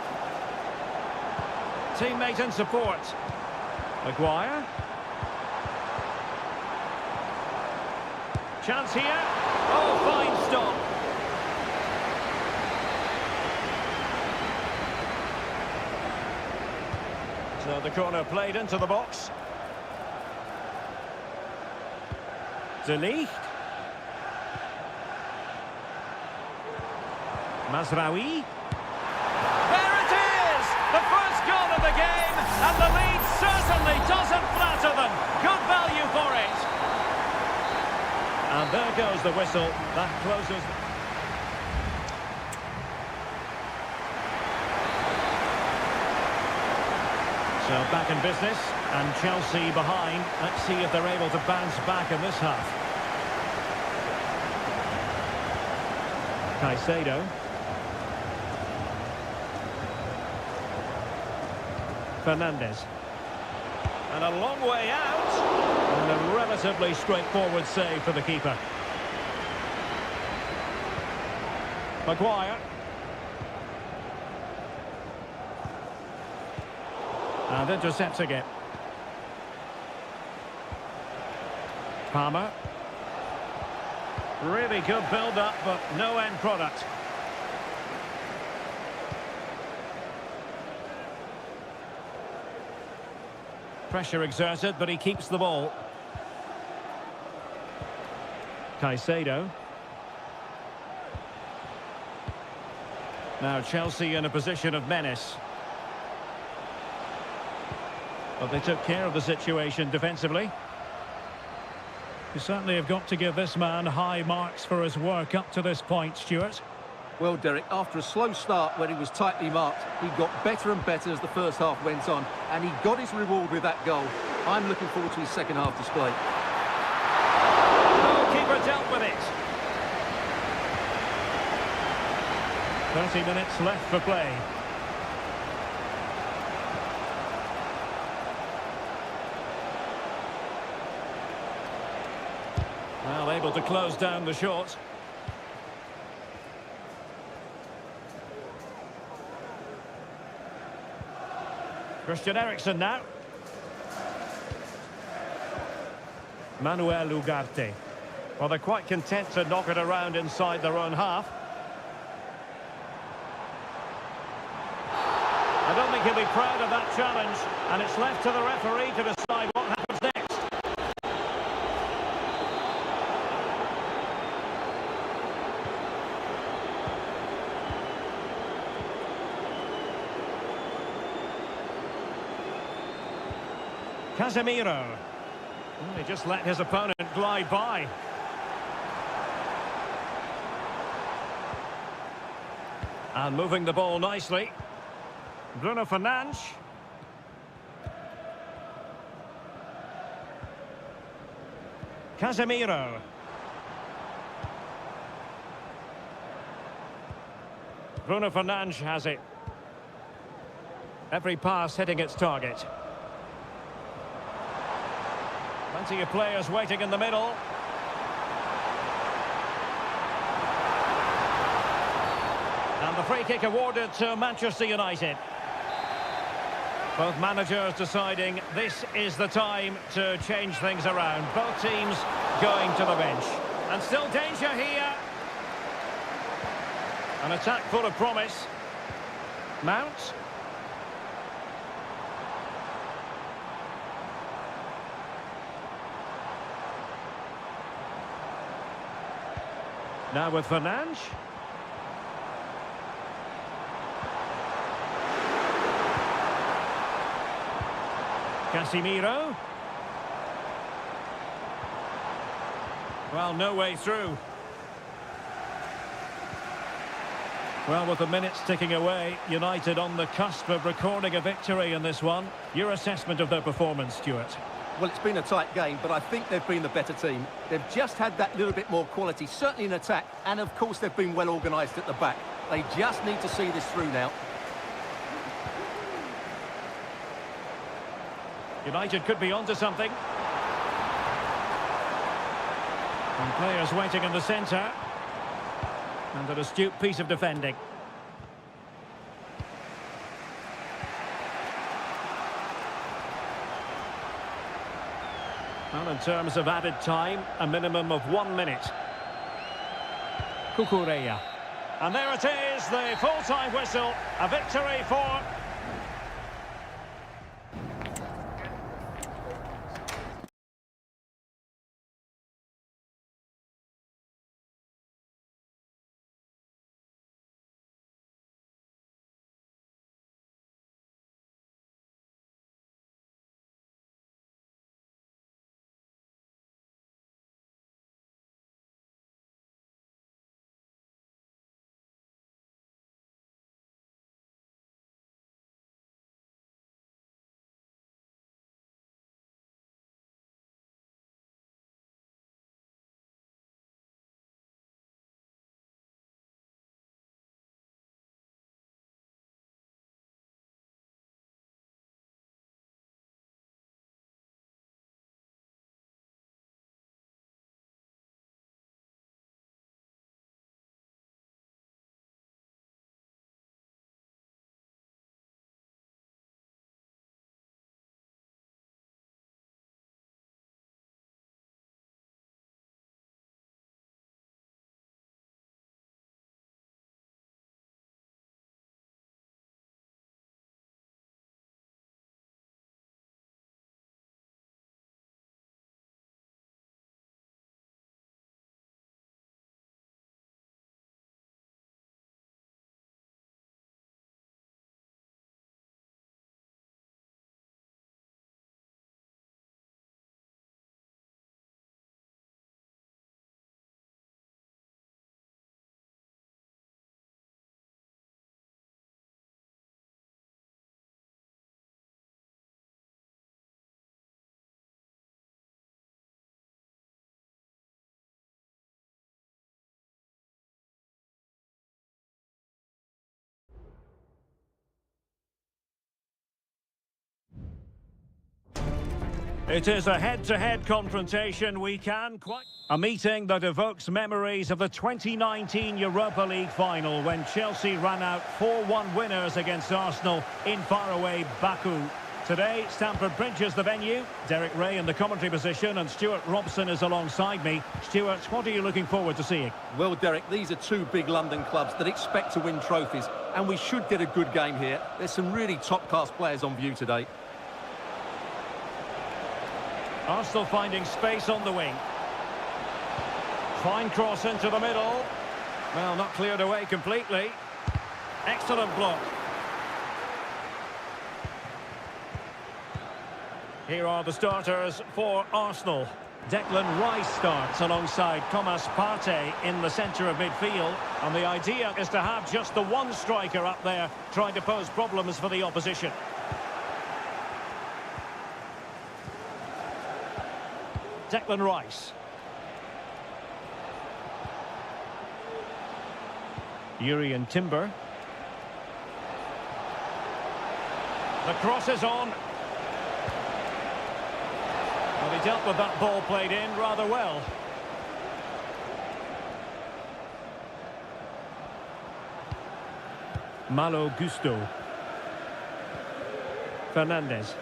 Speaker 1: Teammate in support. Maguire. Chance here. Oh, fine stop. So the corner played into the box. De Ligt. Mazraoui. There it is! The first goal of the game, and the lead certainly doesn't flatter them. Good value for it. And there goes the whistle. That closes. So back in business, and Chelsea behind. Let's see if they're able to bounce back in this half. Caicedo. Fernandes. And a long way out. And a relatively straightforward save for the keeper. Maguire. And intercepting it. Palmer. Really good build-up, but no end product. Pressure exerted, but he keeps the ball. Caicedo. Now Chelsea in a position of menace. But they took care of the situation defensively. You certainly have got to give this man high marks for his work up to this point, Stuart.
Speaker 2: Well, Derek, after a slow start when he was tightly marked, he got better and better as the first half went on, and he got his reward with that goal. I'm looking forward to his second half display.
Speaker 1: Goalkeeper dealt with it. 30 minutes left for play. Well, able to close down the shot. Christian Eriksen now. Manuel Ugarte. Well, they're quite content to knock it around inside their own half. I don't think he'll be proud of that challenge, and it's left to the referee to decide what happens next. Casemiro. Well, he just let his opponent glide by. And moving the ball nicely. Bruno Fernandes. Casemiro. Bruno Fernandes has it. Every pass hitting its target. Plenty of players waiting in the middle. And the free kick awarded to Manchester United. Both managers deciding this is the time to change things around. Both teams going to the bench. And still danger here. An attack full of promise. Mount. Now with Fernandes. Casemiro. Well, no way through. Well, with the minutes ticking away, United on the cusp of recording a victory in this one. Your assessment of their performance, Stuart?
Speaker 2: Well, it's been a tight game, but I think they've been the better team. They've just had that little bit more quality, certainly in attack, and of course they've been well organised at the back. They just need to see this through now.
Speaker 1: United could be onto something. And players waiting in the centre. And an astute piece of defending. Well, in terms of added time, a minimum of 1 minute. Cucurella. And there it is, the full-time whistle. A victory for... It is a head-to-head confrontation. We can quite... A meeting that evokes memories of the 2019 Europa League final when Chelsea ran out 4-1 winners against Arsenal in faraway Baku. Today, Stamford Bridge is the venue. Derek Ray in the commentary position and Stuart Robson is alongside me. Stuart, what are you looking forward to seeing?
Speaker 2: Well, Derek, these are two big London clubs that expect to win trophies, and we should get a good game here. There's some really top-class players on view today.
Speaker 1: Arsenal finding space on the wing. Fine cross into the middle. Well, not cleared away completely. Excellent block. Here are the starters for Arsenal. Declan Rice starts alongside Thomas Partey in the centre of midfield. And the idea is to have just the one striker up there trying to pose problems for the opposition. Declan Rice. Urian Timber. The cross is on. Well, he dealt with that ball played in rather well. Malo Gusto. Fernandez.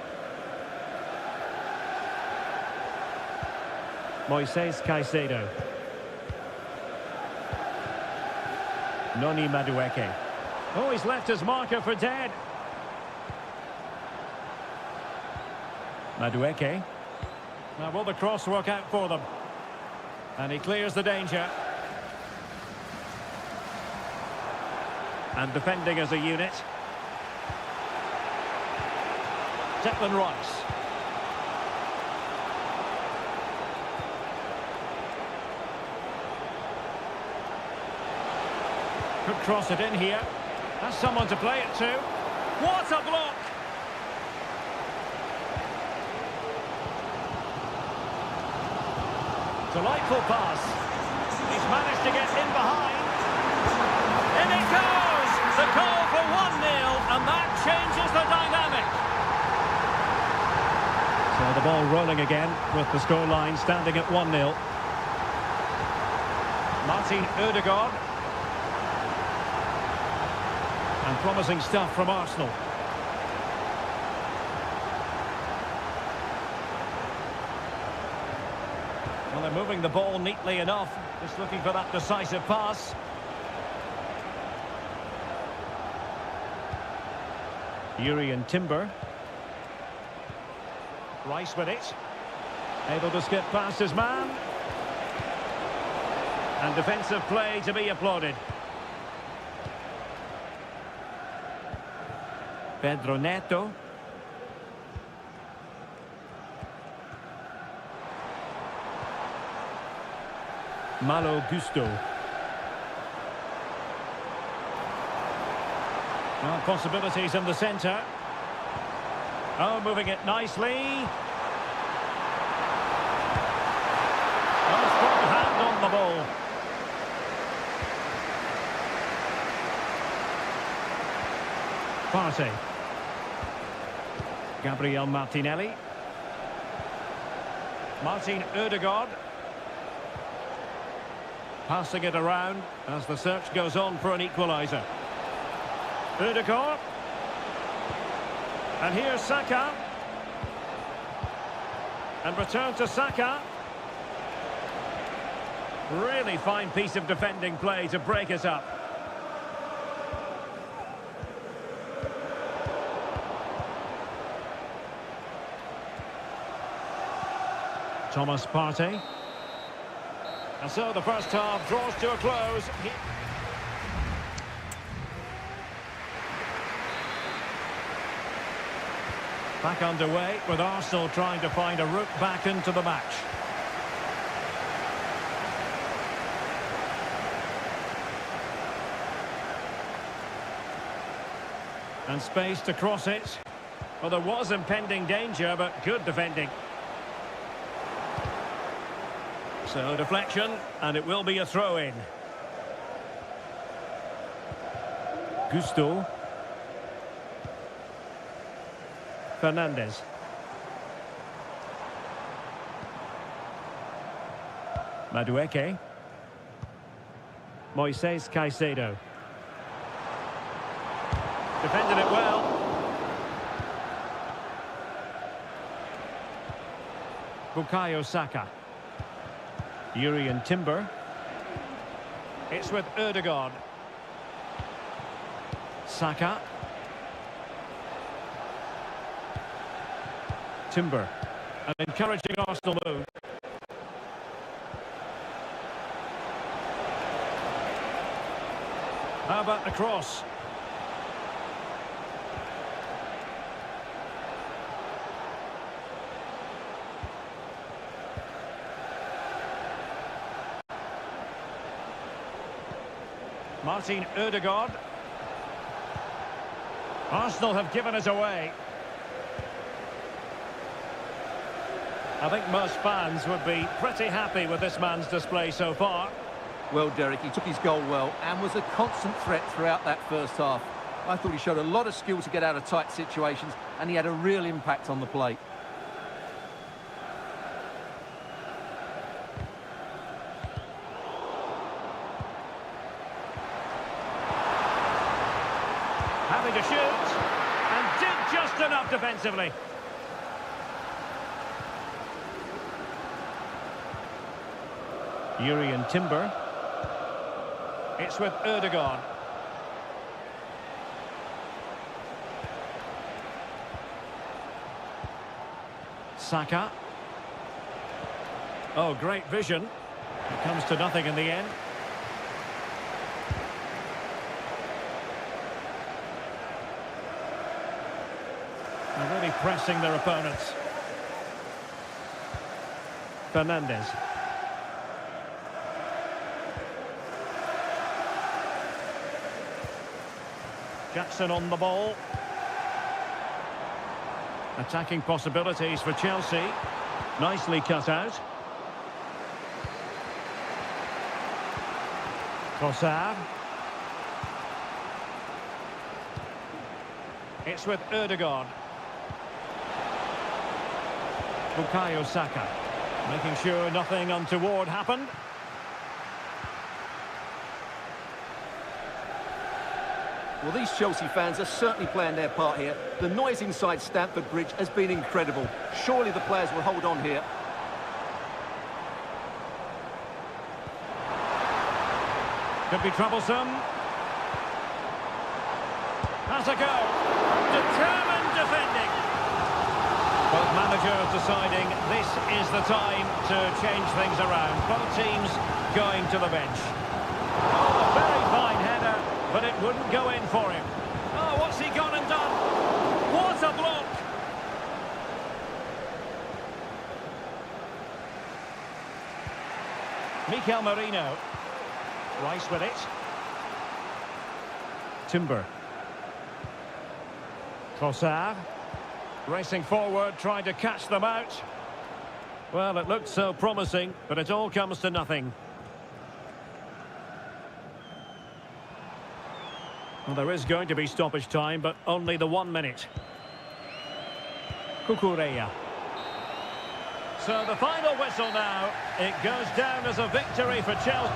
Speaker 1: Moises Caicedo. Noni Madueke. Oh, he's left his marker for dead. Madueke. Now, will the cross work out for them? And he clears the danger. And defending as a unit. Declan Rice. Could cross it in here. Has someone to play it to. What a block! Delightful pass. He's managed to get in behind. In it goes! The goal for 1-0, and that changes the dynamic. So the ball rolling again with the scoreline standing at 1-0. Martin Ødegaard. And promising stuff from Arsenal. Well, they're moving the ball neatly enough. Just looking for that decisive pass. Urian Timber. Rice with it. Able to skip past his man. And defensive play to be applauded. Pedro Neto. Malo Gusto. Well, possibilities in the centre. Oh, moving it nicely. Oh, strong hand on the ball. Partey. Gabriel Martinelli. Martin Ødegaard. Passing it around as the search goes on for an equaliser. Ødegaard. And here's Saka. And return to Saka. Really fine piece of defending play to break us up. Thomas Partey. And so the first half draws to a close. Back underway with Arsenal trying to find a route back into the match. And space to cross it. Well, there was impending danger, but good defending. So deflection, and it will be a throw-in. Gusto. Fernandez. Madueke. Moises Caicedo. Defended it well. Bukayo Saka. Urian Timber. It's with Erdogan. Saka. Timber. An encouraging Arsenal move. How about the cross? Martin Ødegaard. Arsenal have given us away. I think most fans would be pretty happy with this man's display so far.
Speaker 2: Well, Derek, he took his goal well and was a constant threat throughout that first half. I thought he showed a lot of skill to get out of tight situations, and he had a real impact on the plate.
Speaker 1: Having to shoot, and did just enough defensively. Urian Timber. It's with Erdogan. Saka. Oh, great vision. It comes to nothing in the end. They're really pressing their opponents. Fernandez. Jackson on the ball. Attacking possibilities for Chelsea. Nicely cut out. Trossard. It's with Erdogan. Bukayo Saka. Making sure nothing untoward happened.
Speaker 2: Well, these Chelsea fans are certainly playing their part here. The noise inside Stamford Bridge has been incredible. Surely the players will hold on here.
Speaker 1: Could be troublesome. Has a go. Determined defending. Both managers deciding this is the time to change things around. Both teams going to the bench. Oh, a very fine header, but it wouldn't go in for him. Oh, what's he gone and done? What a block! Mikel Merino. Rice with it. Timber. Trossard. Racing forward, trying to catch them out. Well, it looked so promising, but it all comes to nothing. Well, there is going to be stoppage time, but only the 1 minute. Cucurella. So the final whistle now. It goes down as a victory for Chelsea.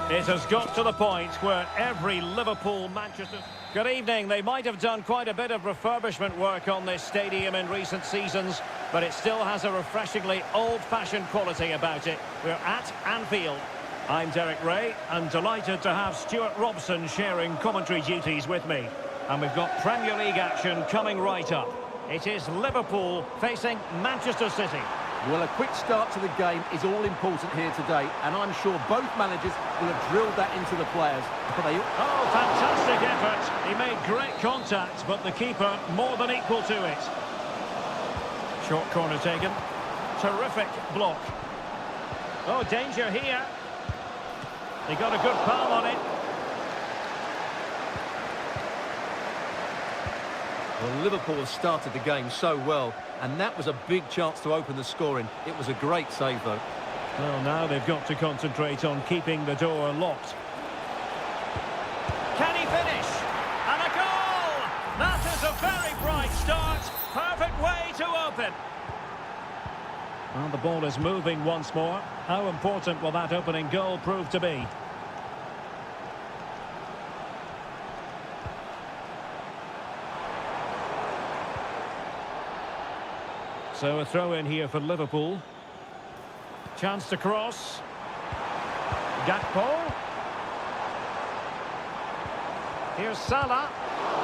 Speaker 1: It has got to the point where every Liverpool, Manchester... Good evening. They might have done quite a bit of refurbishment work on this stadium in recent seasons, but it still has a refreshingly old-fashioned quality about it. We're at Anfield. I'm Derek Ray, and delighted to have Stuart Robson sharing commentary duties with me. And we've got Premier League action coming right up. It is Liverpool facing Manchester City.
Speaker 2: Well, a quick start to the game is all important here today, and I'm sure both managers will have drilled that into the players. But they...
Speaker 1: Oh, fantastic effort. He made great contact, but the keeper more than equal to it. Short corner taken. Terrific block. Oh, danger here. They got a good palm on it.
Speaker 2: Well, Liverpool have started the game so well, and that was a big chance to open the scoring. It was a great save, though.
Speaker 1: Well, now they've got to concentrate on keeping the door locked. Can he finish? And a goal! That is a very bright start. Perfect way to open. And the ball is moving once more. How important will that opening goal prove to be? So a throw in here for Liverpool. Chance to cross. Gakpo. Here's Salah.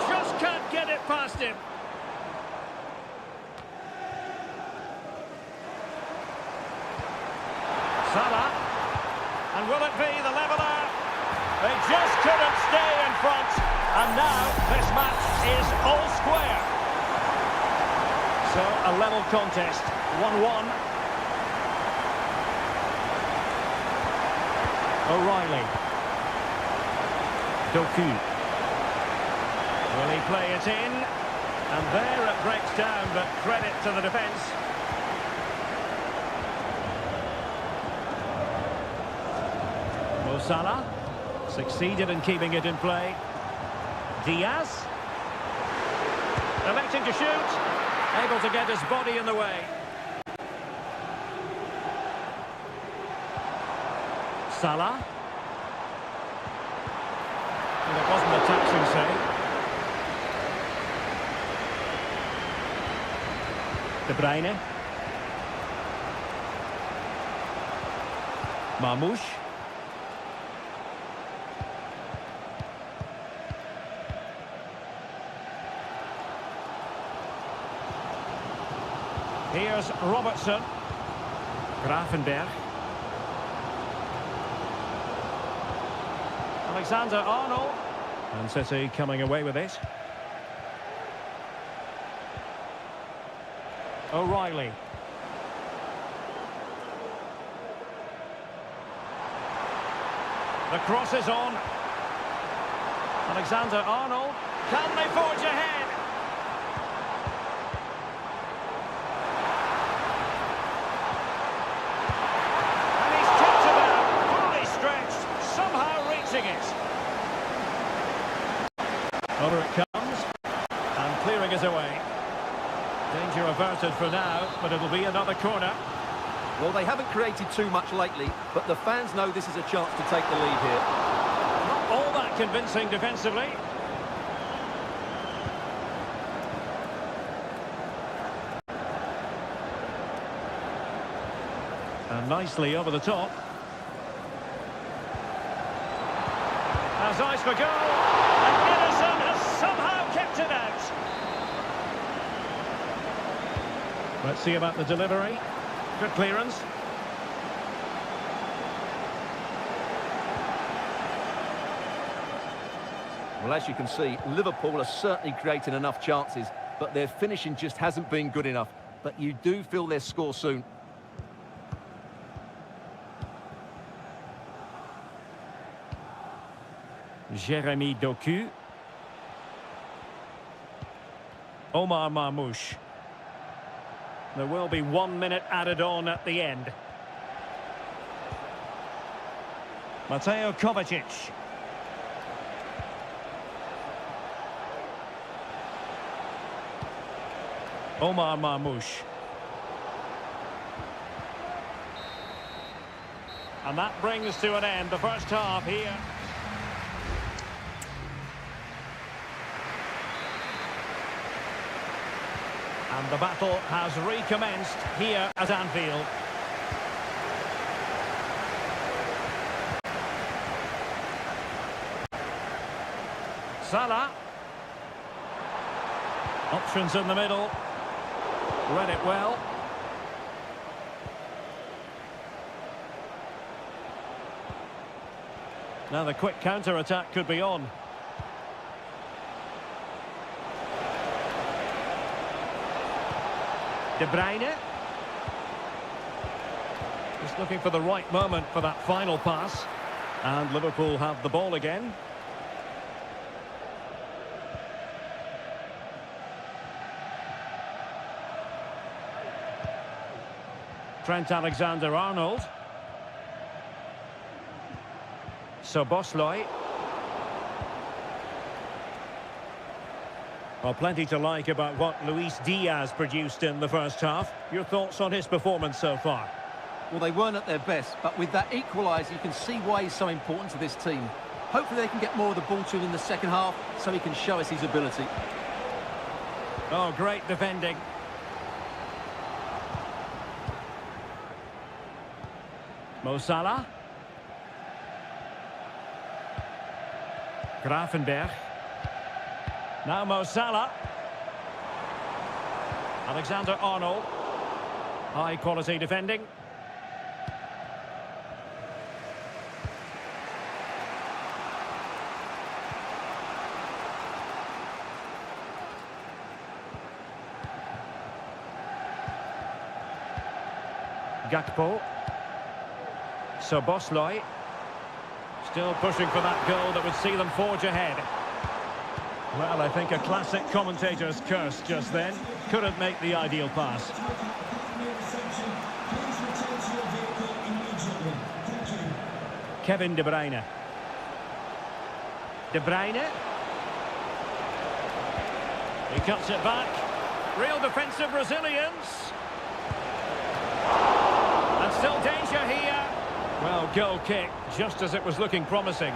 Speaker 1: Just can't get it past him. Salah. And will it be the leveller? They just couldn't stay in front. And now this match is all square. So, a level contest, 1-1. O'Reilly. Doku. Will he play it in? And there it breaks down, but credit to the defence. Mo Salah succeeded in keeping it in play. Diaz. Electing to shoot. Able to get his body in the way. Salah. And it wasn't a taxing save. De Bruyne. Marmoush. Here's Robertson. Grafenberg. Alexander-Arnold. And City coming away with it. O'Reilly. The cross is on. Alexander-Arnold. Can they forge ahead? Over it comes, and clearing is away. Danger averted for now, but it'll be another corner.
Speaker 2: Well, they haven't created too much lately, but the fans know this is a chance to take the lead here.
Speaker 1: Not all that convincing defensively. And nicely over the top. Has eyes for goal. Somehow kept it out. Let's see about the delivery. Good clearance.
Speaker 2: Well, as you can see, Liverpool are certainly creating enough chances, but their finishing just hasn't been good enough. But you do feel they'll score soon.
Speaker 1: Jeremy Doku. Omar Marmoush. There will be 1 minute added on at the end. Mateo Kovacic. Omar Marmoush. And that brings to an end the first half here. And the battle has recommenced here at Anfield. Salah. Options in the middle. Read it well. Now the quick counter-attack could be on. De Bruyne. Just looking for the right moment for that final pass. And Liverpool have the ball again. Trent Alexander-Arnold. Szoboszlai. Well, plenty to like about what Luis Diaz produced in the first half. Your thoughts on his performance so far?
Speaker 2: Well, they weren't at their best, but with that equaliser, you can see why he's so important to this team. Hopefully they can get more of the ball to him in the second half so he can show us his ability.
Speaker 1: Oh, great defending. Mo Salah. Gravenberch. Now Mo Salah. Alexander-Arnold. High quality defending. Gakpo. Szoboszlai. Still pushing for that goal that would see them forge ahead. Well, I think a classic commentator's curse just then. Couldn't make the ideal pass. Kevin De Bruyne. De Bruyne. He cuts it back. Real defensive resilience. And still danger here. Well, goal kick, just as it was looking promising.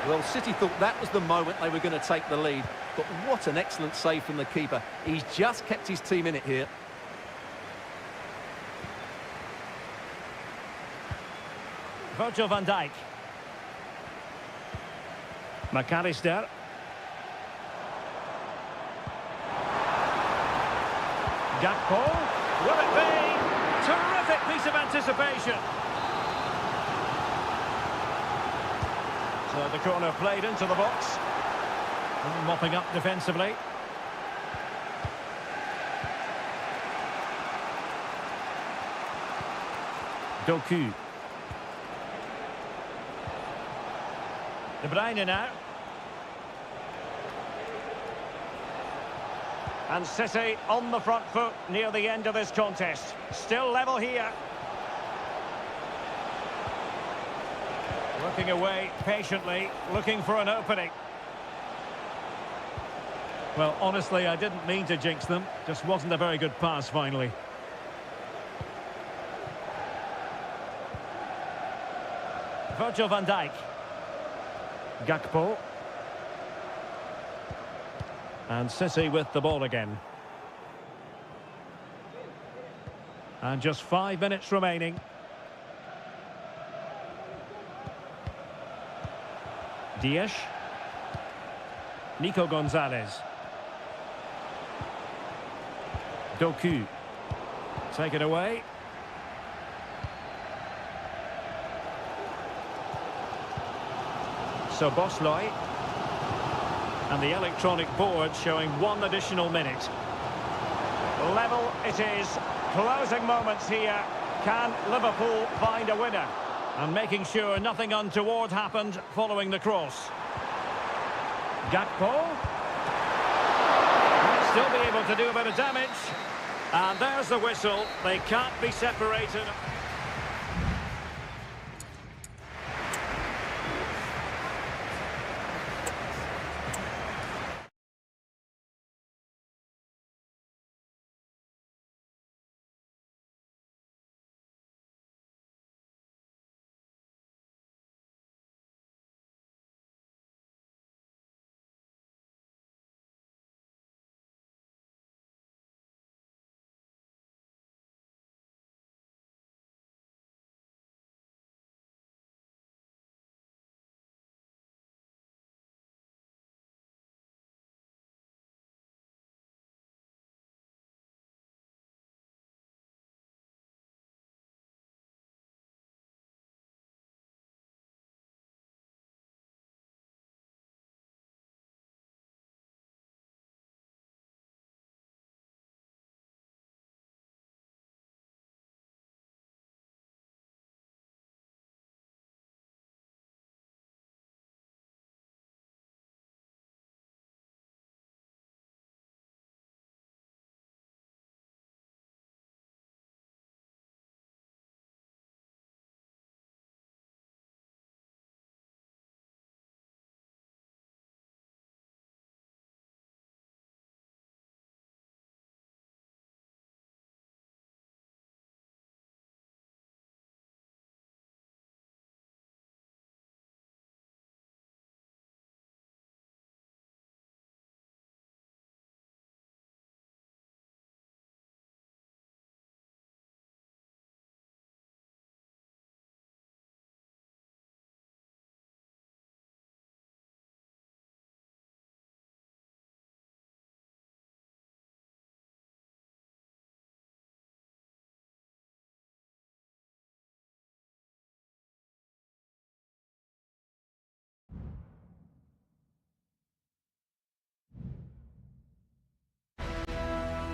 Speaker 2: Well, City thought that was the moment they were going to take the lead. But what an excellent save from the keeper. He's just kept his team in it here.
Speaker 1: Virgil van Dijk. McAllister. Gakpo. Will it be? Terrific piece of anticipation. So the corner played into the box. And mopping up defensively. Doku. De Bruyne now. And City on the front foot near the end of this contest. Still level here. Working away patiently, looking for an opening. Well, honestly, I didn't mean to jinx them. Just wasn't a very good pass, finally. Virgil van Dijk. Gakpo. And City with the ball again. And just 5 minutes remaining. Dias. Nico Gonzalez. Doku. Take it away. Szoboszlai. And the electronic board showing 1 additional minute. Level it is. Closing moments here. Can Liverpool find a winner? And making sure nothing untoward happened following the cross. Gakpo. Might still be able to do a bit of damage. And there's the whistle. They can't be separated.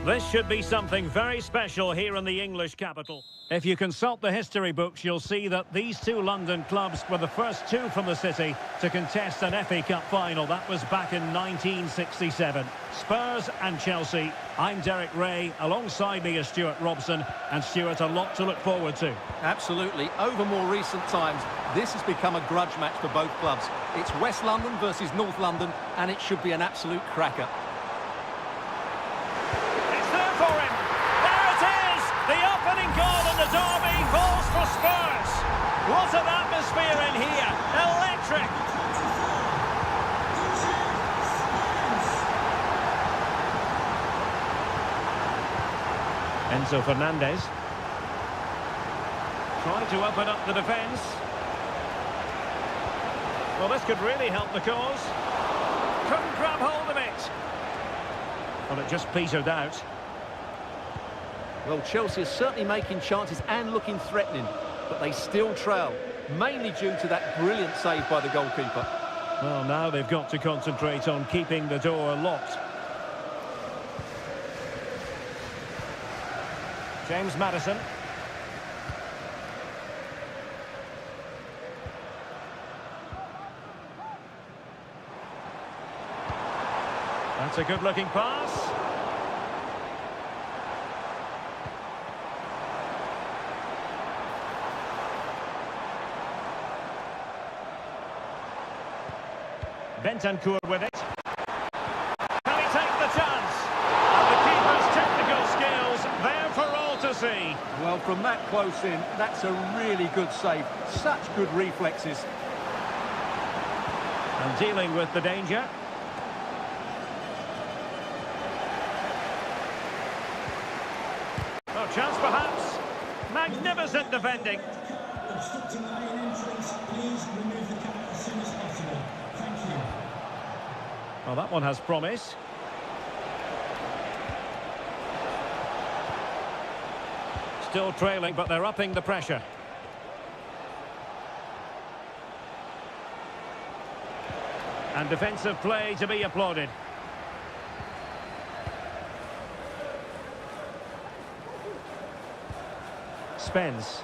Speaker 1: This should be something very special here in the English capital. If you consult the history books, you'll see that these two London clubs were the first two from the city to contest an FA Cup final. That was back in 1967. Spurs and Chelsea. I'm Derek Ray. Alongside me is Stuart Robson. And Stuart, a lot to look forward to.
Speaker 2: Absolutely. Over more recent times, this has become a grudge match for both clubs. It's West London versus North London, and it should be an absolute cracker.
Speaker 1: It's there for him. There it is. The opening goal in the derby. Goals for Spurs. What an atmosphere in here. Electric. Enzo Fernandez. Trying to open up the defence. Well, this could really help the cause. Couldn't grab hold of it. Well, it just petered out.
Speaker 2: Well, Chelsea is certainly making chances and looking threatening, but they still trail, mainly due to that brilliant save by the goalkeeper.
Speaker 1: Well, now they've got to concentrate on keeping the door locked. James Maddison. That's a good-looking pass. Bentancur with it. Can he take the chance? And the keeper's technical skills there for all to see.
Speaker 2: Well, from that close in, that's a really good save. Such good reflexes.
Speaker 1: And dealing with the danger. Oh, chance perhaps. Magnificent defending.
Speaker 3: Obstructing the main entrance, please remove the cap as soon as possible. Thank you.
Speaker 1: Well, that one has promise. Still trailing, but they're upping the pressure. And defensive play to be applauded. Spence.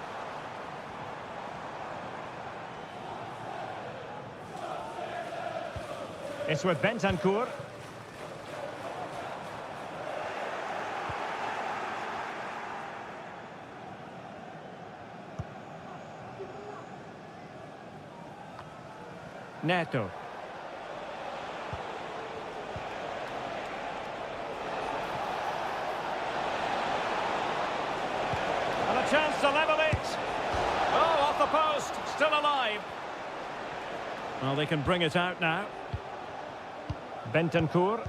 Speaker 1: It's with Bentancur. Neto. And a chance to level it. Oh, off the post. Still alive. Well, they can bring it out now. Bentancur.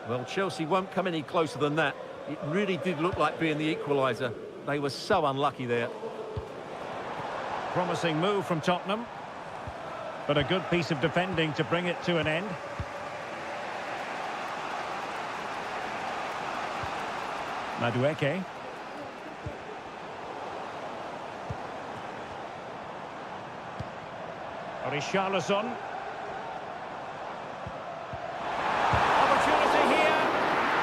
Speaker 2: Well, Chelsea won't come any closer than that. It really did look like being the equaliser. They were so unlucky there.
Speaker 1: Promising move from Tottenham. But a good piece of defending to bring it to an end. Madueke. Richarlison. Opportunity here.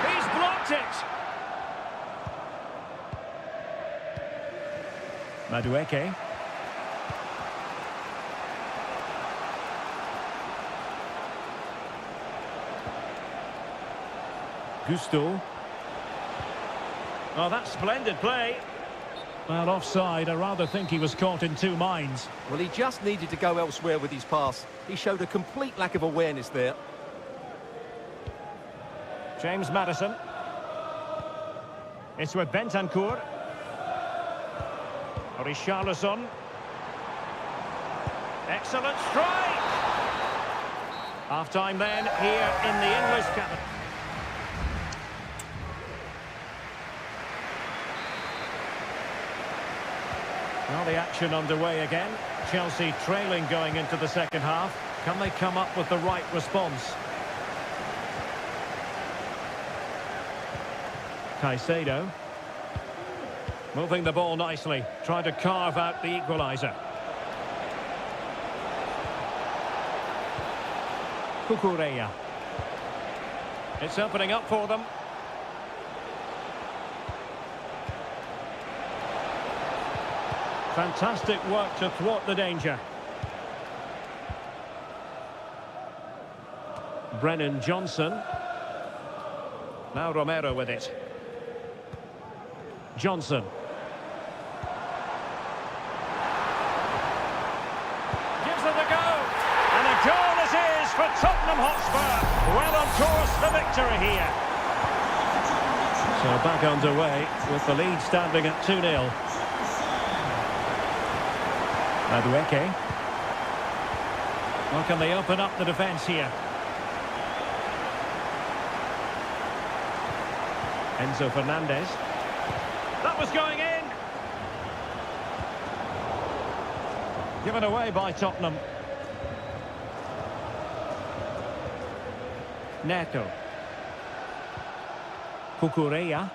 Speaker 1: He's blocked it. Madueke. Gusto. Oh, that's splendid play. Well, offside. I rather think he was caught in two minds.
Speaker 2: Well, he just needed to go elsewhere with his pass. He showed a complete lack of awareness there.
Speaker 1: James Maddison. It's with Bentancur. Richarlison. Excellent strike! Half-time then, here in the English capital. Well, the action underway again. Chelsea trailing going into the second half. Can they come up with the right response? Caicedo. Moving the ball nicely. Trying to carve out the equaliser. Cucurella. It's opening up for them. Fantastic work to thwart the danger. Brennan Johnson. Now Romero with it. Johnson. Gives it a go. And a goal it is for Tottenham Hotspur. Well on course for victory here. So back underway with the lead standing at 2-0. Madueke. Well, can they open up the defence here? Enzo Fernandez. That was going in. Given away by Tottenham. Neto. Cucurella.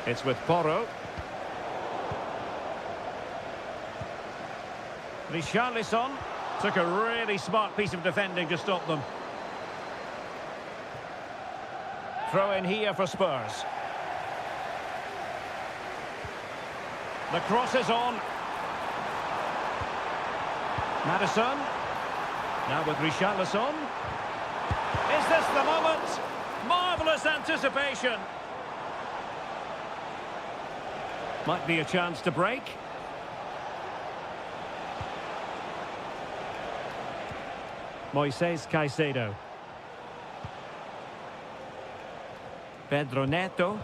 Speaker 1: It's with Porro. Richarlison took a really smart piece of defending to stop them. Throw in here for Spurs. The cross is on. Maddison. Now with Richarlison. Is this the moment? Marvellous anticipation. Might be a chance to break. Moises Caicedo. Pedro Neto.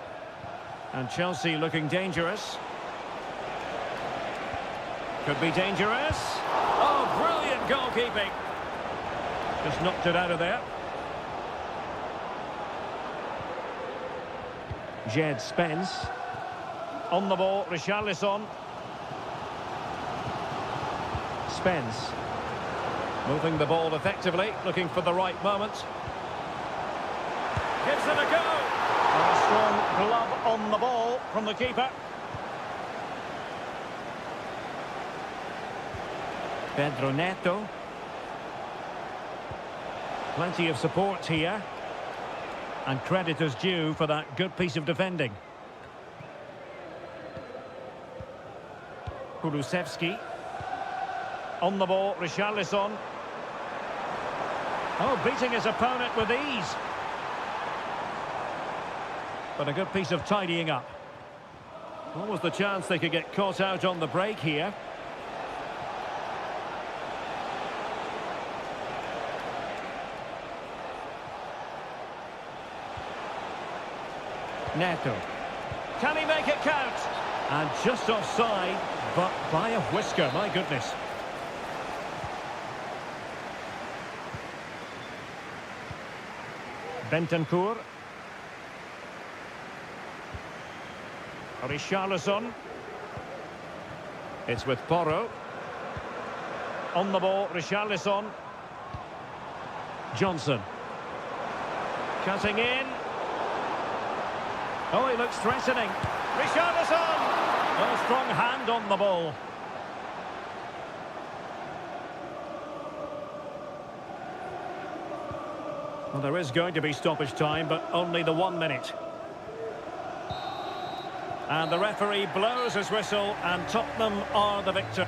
Speaker 1: And Chelsea looking dangerous. Could be dangerous. Oh, brilliant goalkeeping. Just knocked it out of there. Jed Spence. On the ball, Richarlison. Spence. Moving the ball effectively, looking for the right moment. Gives it a go. And a strong glove on the ball from the keeper. Pedro Neto. Plenty of support here. And credit is due for that good piece of defending. Kulusevski. On the ball, Richarlison. Oh, beating his opponent with ease. But a good piece of tidying up. What was the chance they could get caught out on the break here? Neto. Can he make it count? And just offside, but by a whisker, my goodness. Bentancur. Richarlison. It's with Porro. On the ball, Richarlison. Johnson. Cutting in. Oh, he looks threatening. Richarlison! A strong hand on the ball. Well, there is going to be stoppage time, but only the 1 minute. And the referee blows his whistle, and Tottenham are the victor.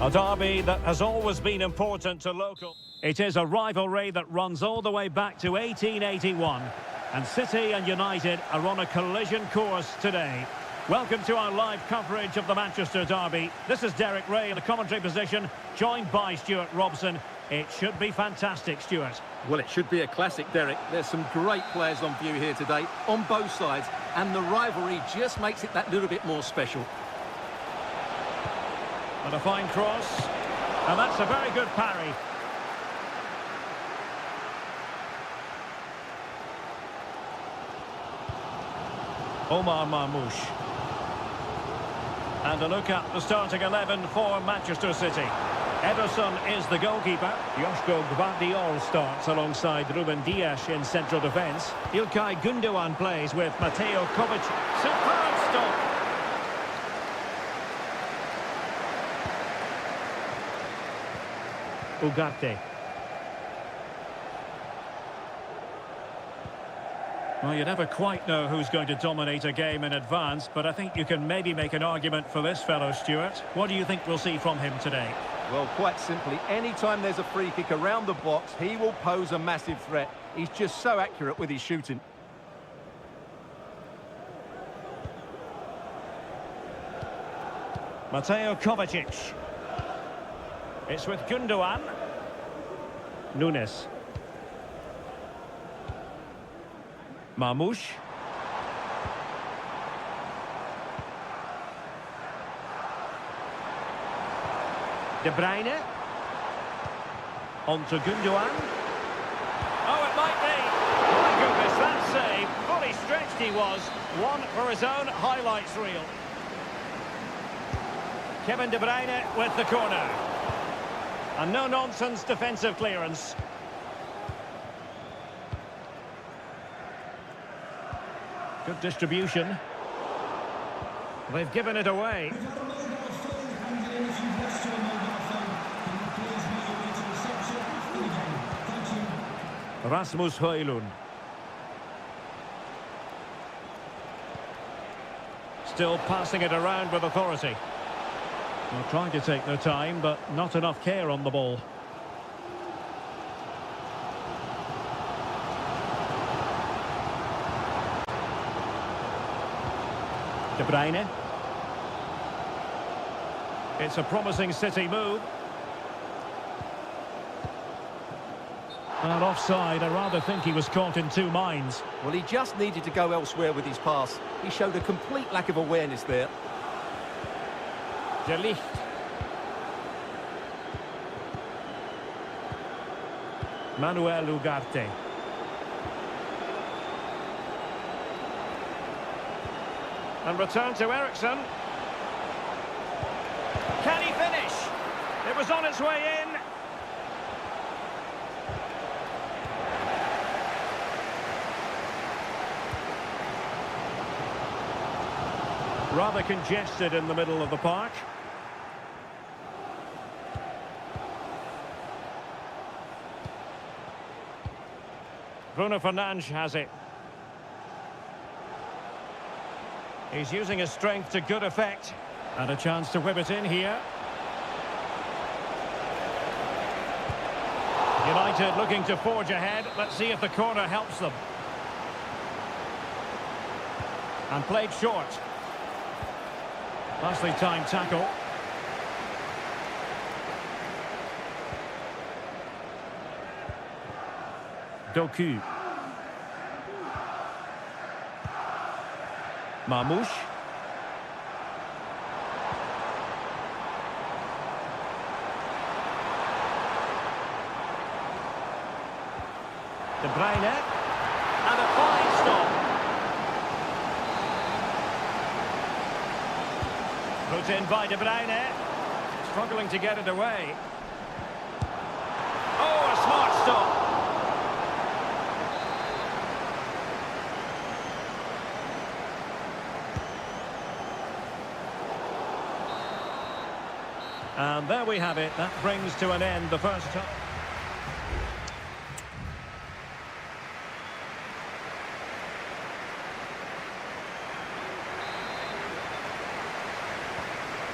Speaker 1: A derby that has always been important to local. It is a rivalry that runs all the way back to 1881. And City and United are on a collision course today. Welcome to our live coverage of the Manchester derby. This is Derek Ray in the commentary position, joined by Stuart Robson. It should be fantastic, Stuart.
Speaker 2: Well, it should be a classic, Derek. There's some great players on view here today, on both sides, and the rivalry just makes it that little bit more special.
Speaker 1: And a fine cross. And that's a very good parry. Omar Marmoush. And a look at the starting 11 for Manchester City. Ederson is the goalkeeper. Joško Gvardiol starts alongside Ruben Dias in central defence. İlkay Gündoğan plays with Mateo Kovacic. Superb stop. Ugarte. Well, you never quite know who's going to dominate a game in advance, but I think you can maybe make an argument for this fellow, Stuart. What do you think we'll see from him today?
Speaker 2: Well, quite simply, anytime there's a free kick around the box, he will pose a massive threat. He's just so accurate with his shooting.
Speaker 1: Mateo Kovacic. It's with Gündoğan. Nunes. Marmoush. De Bruyne. On to Gündoğan. Oh, it might be. My goodness, that save. Fully stretched he was. One for his own highlights reel. Kevin De Bruyne with the corner. A no-nonsense defensive clearance. Good distribution. They've given it away. Rasmus Højlund. Still passing it around with authority. Well, trying to take their time, but not enough care on the ball. De Bruyne. It's a promising City move. And offside, I rather think he was caught in two minds.
Speaker 2: Well, he just needed to go elsewhere with his pass. He showed a complete lack of awareness there.
Speaker 1: De Ligt. Manuel Ugarte. And return to Ericsson. Can he finish? It was on its way in. Rather congested in the middle of the park. Bruno Fernandes has it. He's using his strength to good effect. And a chance to whip it in here. United looking to forge ahead. Let's see if the corner helps them. And played short. Nicely timed tackle. Doku. Marmoush. De Bruyne. And a fine stop. Put in by De Bruyne. Struggling to get it away. Oh, a smart stop. And there we have it. That brings to an end the first half.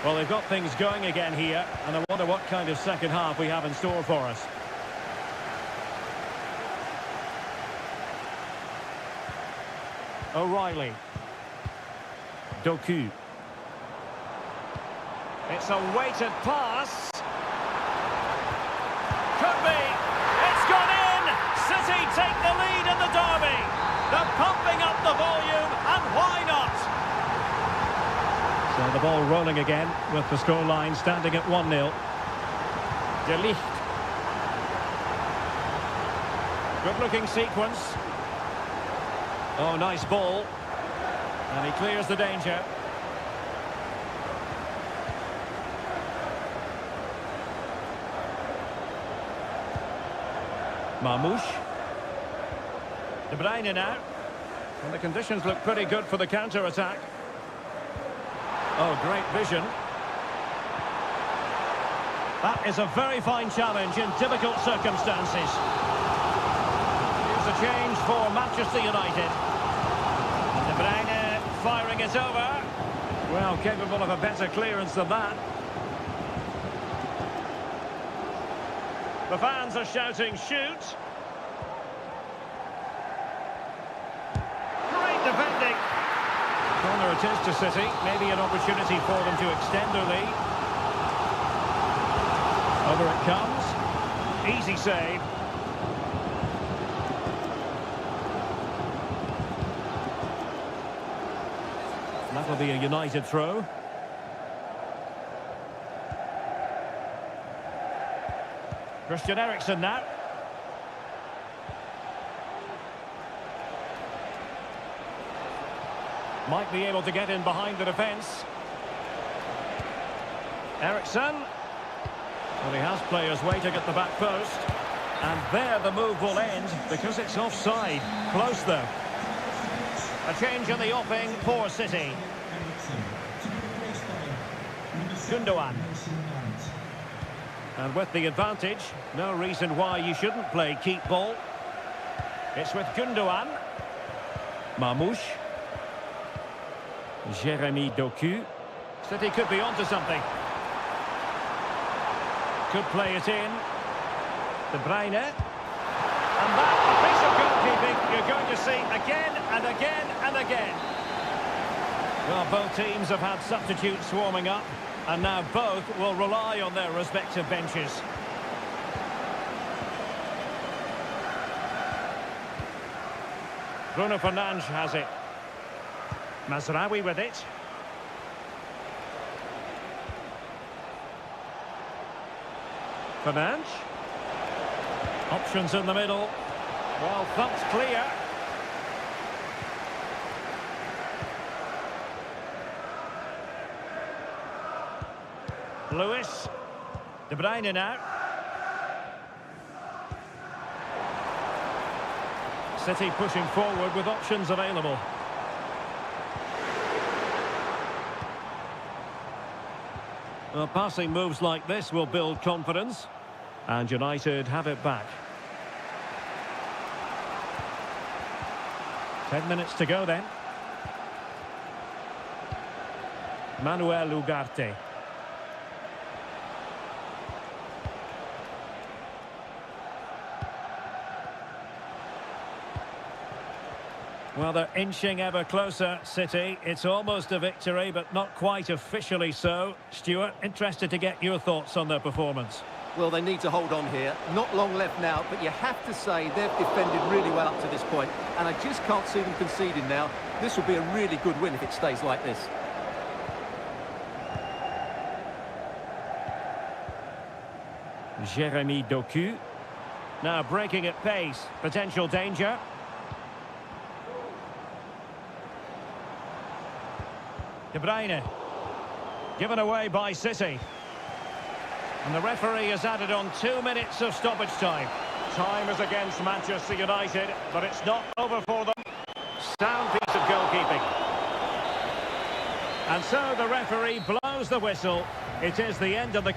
Speaker 1: Well, they've got things going again here, and I wonder what kind of second half we have in store for us. O'Reilly. Doku. It's a weighted pass. Could be. It's gone in. City take the lead in the derby. They're pumping up the volume, and why not? So the ball rolling again with the scoreline standing at 1-0. De Ligt. Good-looking sequence. Oh, nice ball. And he clears the danger. Marmoush. De Bruyne now. And the conditions look pretty good for the counter-attack. Oh, great vision. That is a very fine challenge in difficult circumstances. Here's a change for Manchester United. De Bruyne firing it over. Well, capable of a better clearance than that. The fans are shouting, shoot! Great defending! Corner it is to City. Maybe an opportunity for them to extend their lead. Over it comes. Easy save. That will be a United throw. Christian Eriksen now. Might be able to get in behind the defence. Eriksen. Well, he has players waiting at the back post. And there the move will end because it's offside. Close though. A change in the offing for City. Gundogan. And with the advantage, no reason why you shouldn't play keep ball. It's with Gundogan. Marmoush. Jeremy Doku. City could be onto something. Could play it in. De Bruyne. And that, a piece of goalkeeping you're going to see again and again and again. Well, both teams have had substitutes swarming up, and now both will rely on their respective benches. Bruno Fernandes has it. Mazraoui with it. Fernandes. Options in the middle. Well, thumped clear. Lewis. De Bruyne now. City pushing forward with options available. Well, passing moves like this will build confidence. And United have it back. 10 minutes to go then. Manuel Ugarte. Well, they're inching ever closer, City. It's almost a victory, but not quite officially so. Stuart, interested to get your thoughts on their performance.
Speaker 2: Well, they need to hold on here. Not long left now, but you have to say they've defended really well up to this point, and I just can't see them conceding now. This will be a really good win if it stays like this.
Speaker 1: Jeremy Doku. Now breaking at pace. Potential danger. De Bruyne. Given away by City. And the referee has added on 2 minutes of stoppage time. Time is against Manchester United, but it's not over for them. Sound piece of goalkeeping. And so the referee blows the whistle. It is the end of the...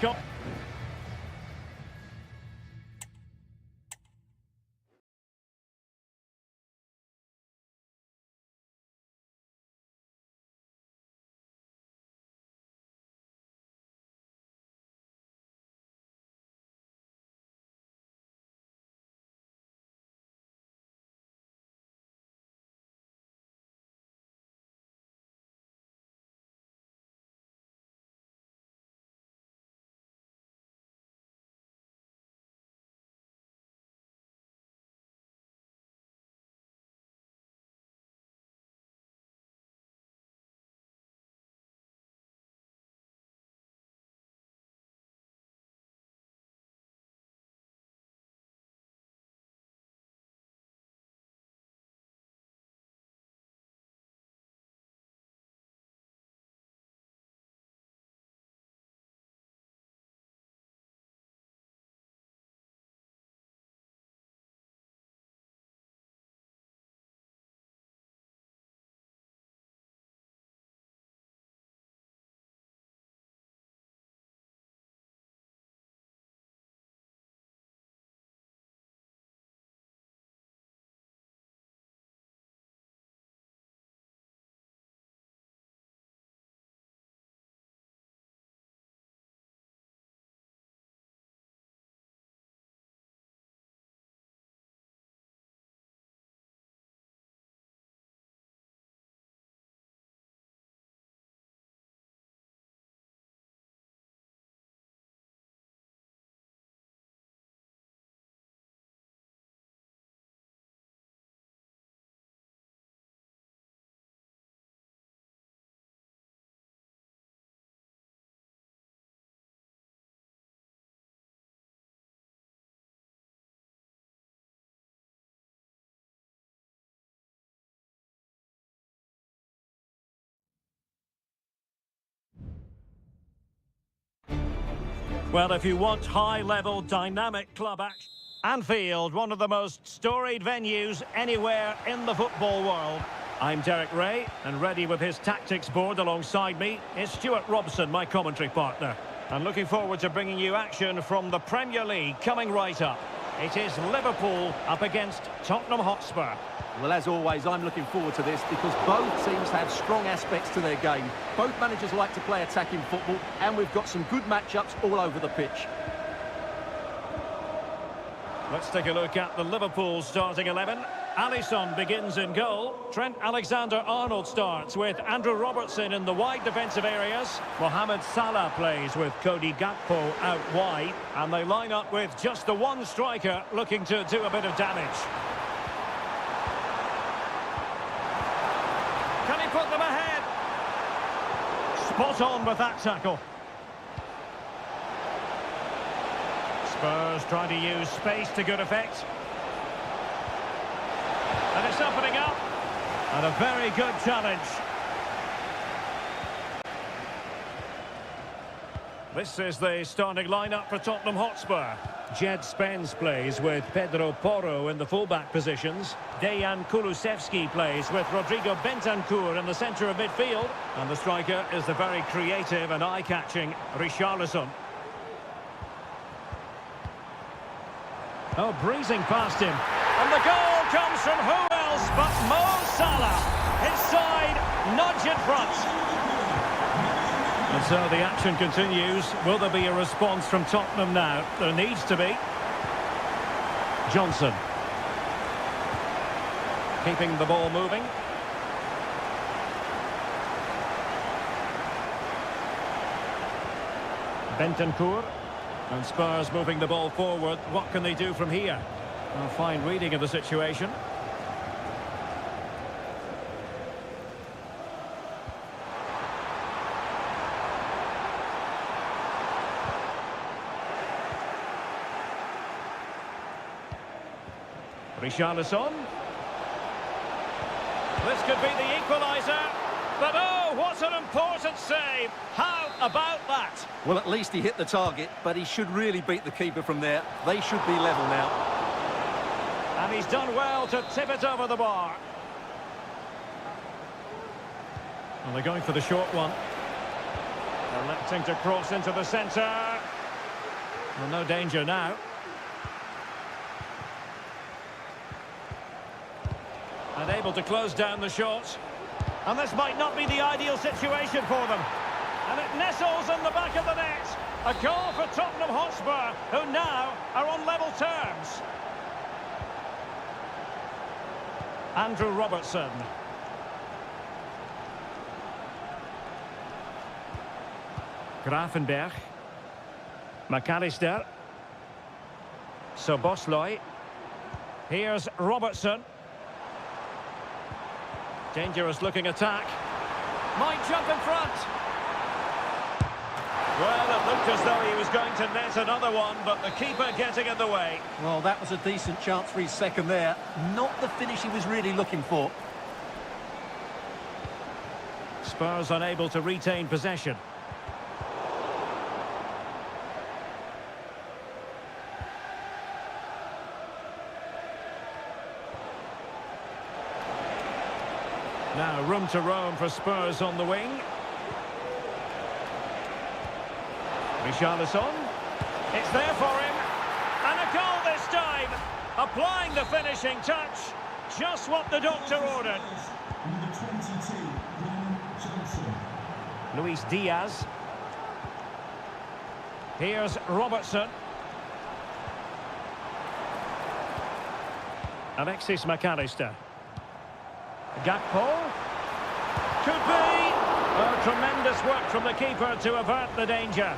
Speaker 1: Well, if you want high-level, dynamic club action... Anfield, one of the most storied venues anywhere in the football world. I'm Derek Ray, and ready with his tactics board alongside me is Stuart Robson, my commentary partner. And looking forward to bringing you action from the Premier League coming right up. It is Liverpool up against Tottenham Hotspur.
Speaker 2: Well, as always, I'm looking forward to this because both teams have strong aspects to their game. Both managers like to play attacking football, and we've got some good matchups all over the pitch.
Speaker 1: Let's take a look at the Liverpool starting 11. Alisson begins in goal. Trent Alexander-Arnold starts with Andrew Robertson in the wide defensive areas. Mohamed Salah plays with Cody Gakpo out wide. And they line up with just the one striker looking to do a bit of damage. Can he put them ahead? Spot on with that tackle. Spurs trying to use space to good effect. And it's opening up. And a very good challenge. This is the starting lineup for Tottenham Hotspur. Jed Spence plays with Pedro Porro in the fullback positions. Dejan Kulusevski plays with Rodrigo Bentancur in the centre of midfield. And the striker is the very creative and eye-catching Richarlison. Oh, breezing past him. And the goal comes from who else but Mo Salah. His side, nudge in front. And so the action continues. Will there be a response from Tottenham now? There needs to be. Johnson. Keeping the ball moving. Bentancur. And Spurs moving the ball forward. What can they do from here? A fine reading of the situation. Richarlison. This could be the equaliser. But oh, what an important save. How about that?
Speaker 2: Well, at least he hit the target, but he should really beat the keeper from there. They should be level now.
Speaker 1: And he's done well to tip it over the bar. And they're going for the short one. Electing to cross into the centre. Well, no danger now. And able to close down the shot. And this might not be the ideal situation for them. And it nestles in the back of the net. A goal for Tottenham Hotspur, who now are on level terms. Andrew Robertson. Grafenberg. McAllister. Soboslai. Here's Robertson. Dangerous looking attack. Might jump in front. Well, it looked as though he was going to net another one, but the keeper getting in the way.
Speaker 2: Well, that was a decent chance for his second there. Not the finish he was really looking for.
Speaker 1: Spurs unable to retain possession. Now, room to roam for Spurs on the wing. Richarlison. It's there for him. And a goal this time. Applying the finishing touch. Just what the doctor ordered.
Speaker 3: Number 22, Johnson.
Speaker 1: Luis Diaz. Here's Robertson. Alexis McAllister. Gakpo. Could be. Oh, tremendous work from the keeper to avert the danger.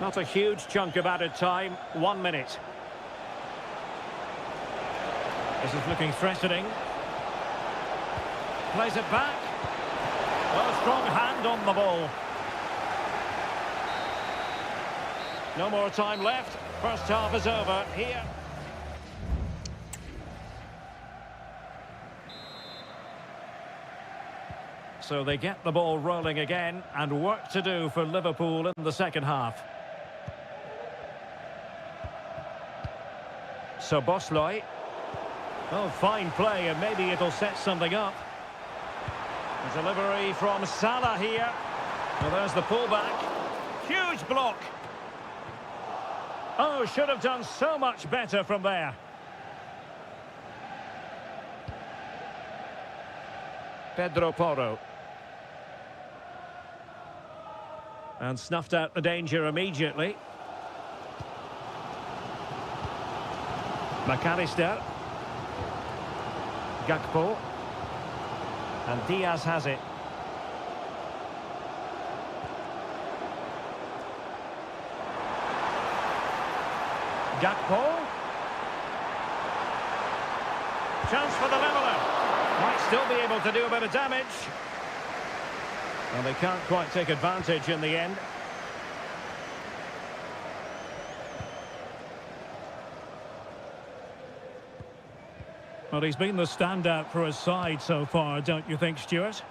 Speaker 1: Not a huge chunk of added time. 1 minute. This is looking threatening. Plays it back. Well, a strong hand on the ball. No more time left. First half is over here. So they get the ball rolling again, and work to do for Liverpool in the second half. So Bosley. Oh, fine play, and maybe it'll set something up. A delivery from Salah here. Well, there's the pullback. Huge block. Oh, should have done so much better from there. Pedro Porro. And snuffed out the danger immediately. McAllister. Gakpo. And Diaz has it. Gakpo. Chance for the leveller. Might still be able to do a bit of damage. Well, they can't quite take advantage in the end.
Speaker 4: Well, he's been the standout for his side so far, don't you think, Stuart?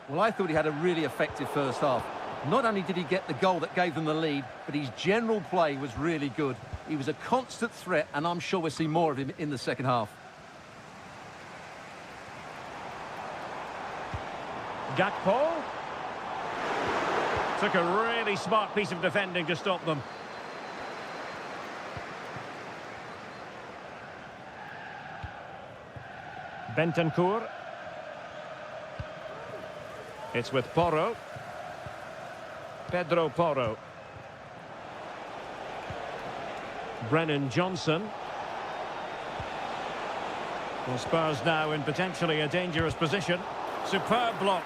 Speaker 2: Well, I thought he had a really effective first half. Not only did he get the goal that gave them the lead, but his general play was really good. He was a constant threat, and I'm sure we'll see more of him in the second half.
Speaker 1: Gakpo. Took a really smart piece of defending to stop them. Bentancur. It's with Porro. Pedro Porro. Brennan Johnson. Well, Spurs now in potentially a dangerous position. Superb block.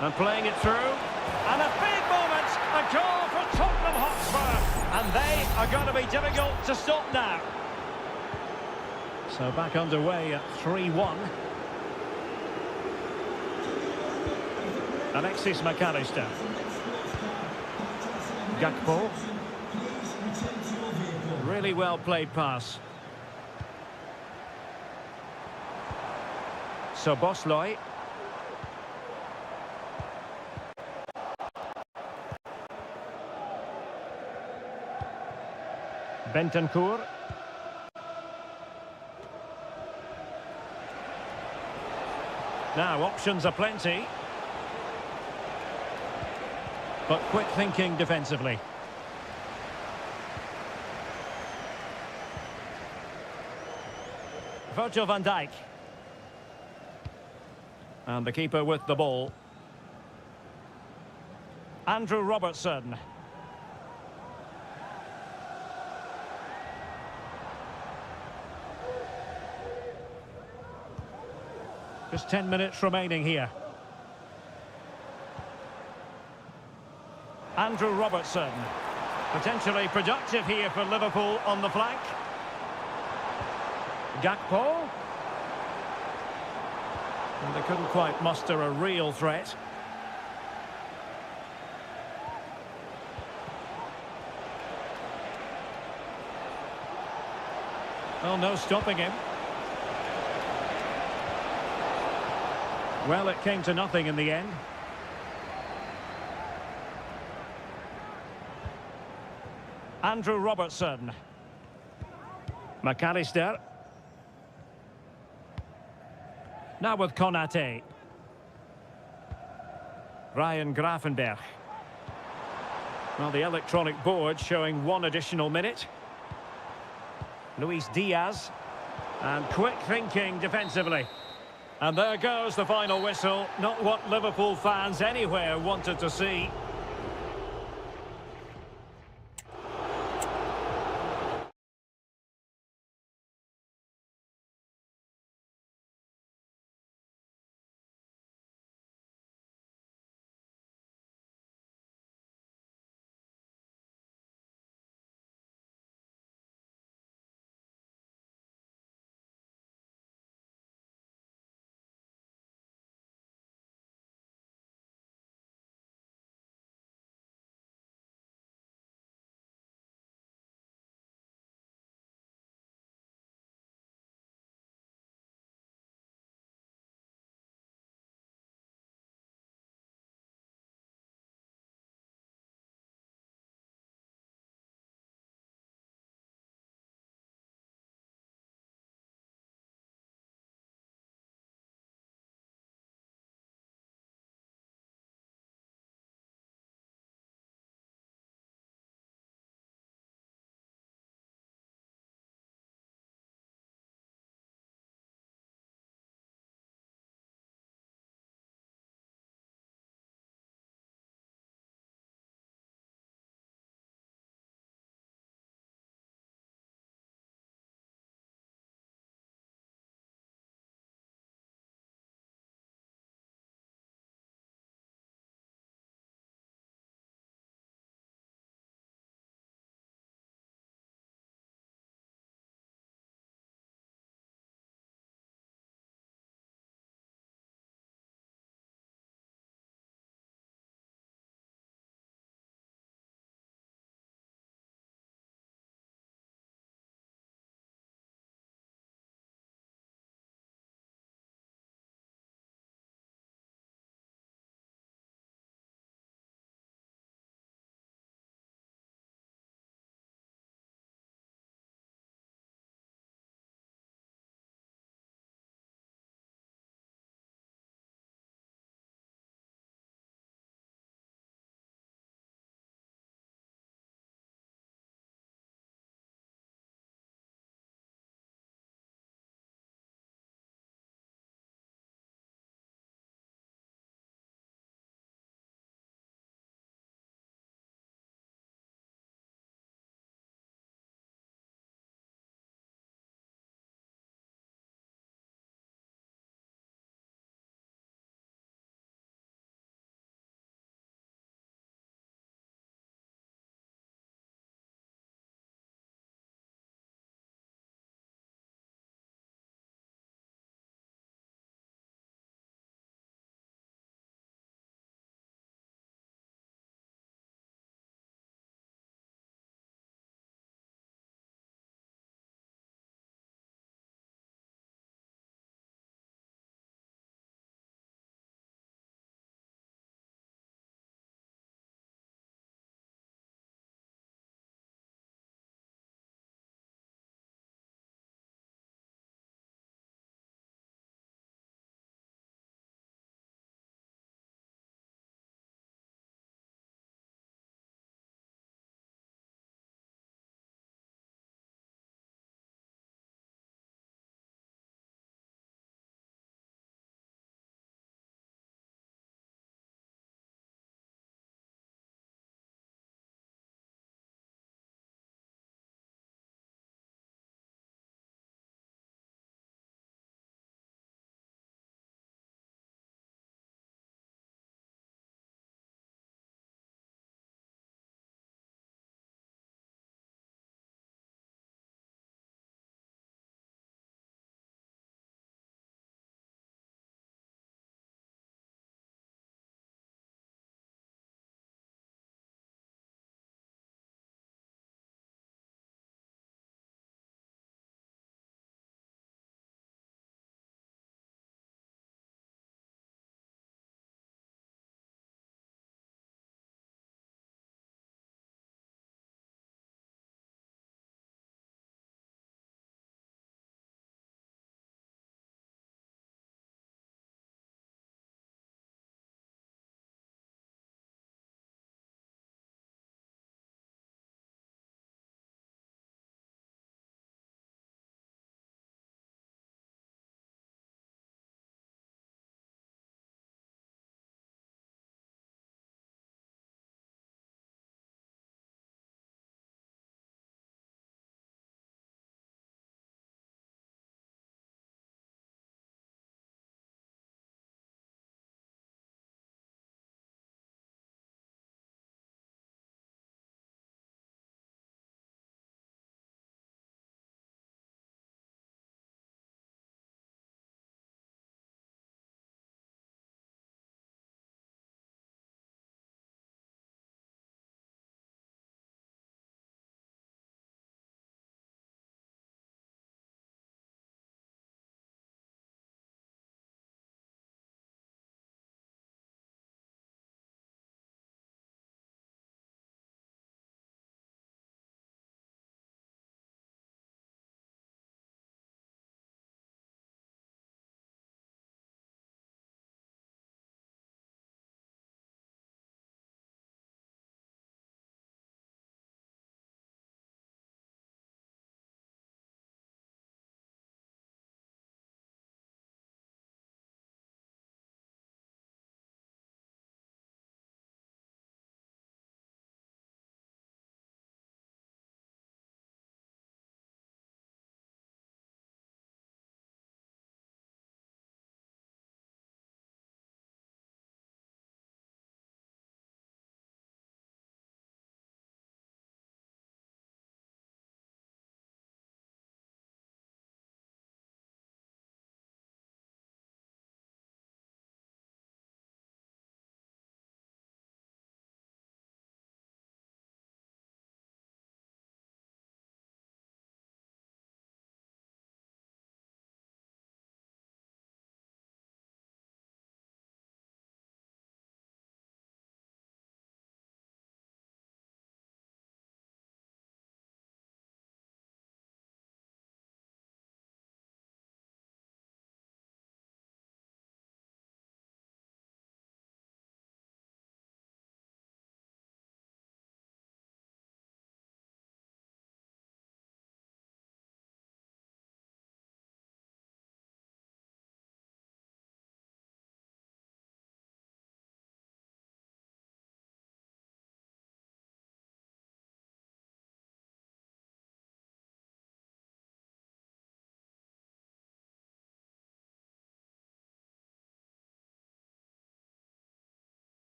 Speaker 1: And playing it through. And a big moment. A goal for Tottenham Hotspur. And they are going to be difficult to stop now.
Speaker 4: So back underway at 3-1.
Speaker 1: Alexis McAllister. Gakpo. Really well played pass. So Bosley. Bentancur. Now options are plenty. But quick thinking defensively. Virgil van Dijk. And the keeper with the ball. Andrew Robertson. Just 10 minutes remaining here. Andrew Robertson. Potentially productive here for Liverpool on the flank. Gakpo. And they couldn't quite muster a real threat. Well, no stopping him. Well, it came to nothing in the end. Andrew Robertson. McAllister. Now with Konate. Ryan Gravenberch. Well, the electronic board showing one additional minute. Luis Diaz. And quick thinking defensively. And there goes the final whistle. Not what Liverpool fans anywhere wanted to see.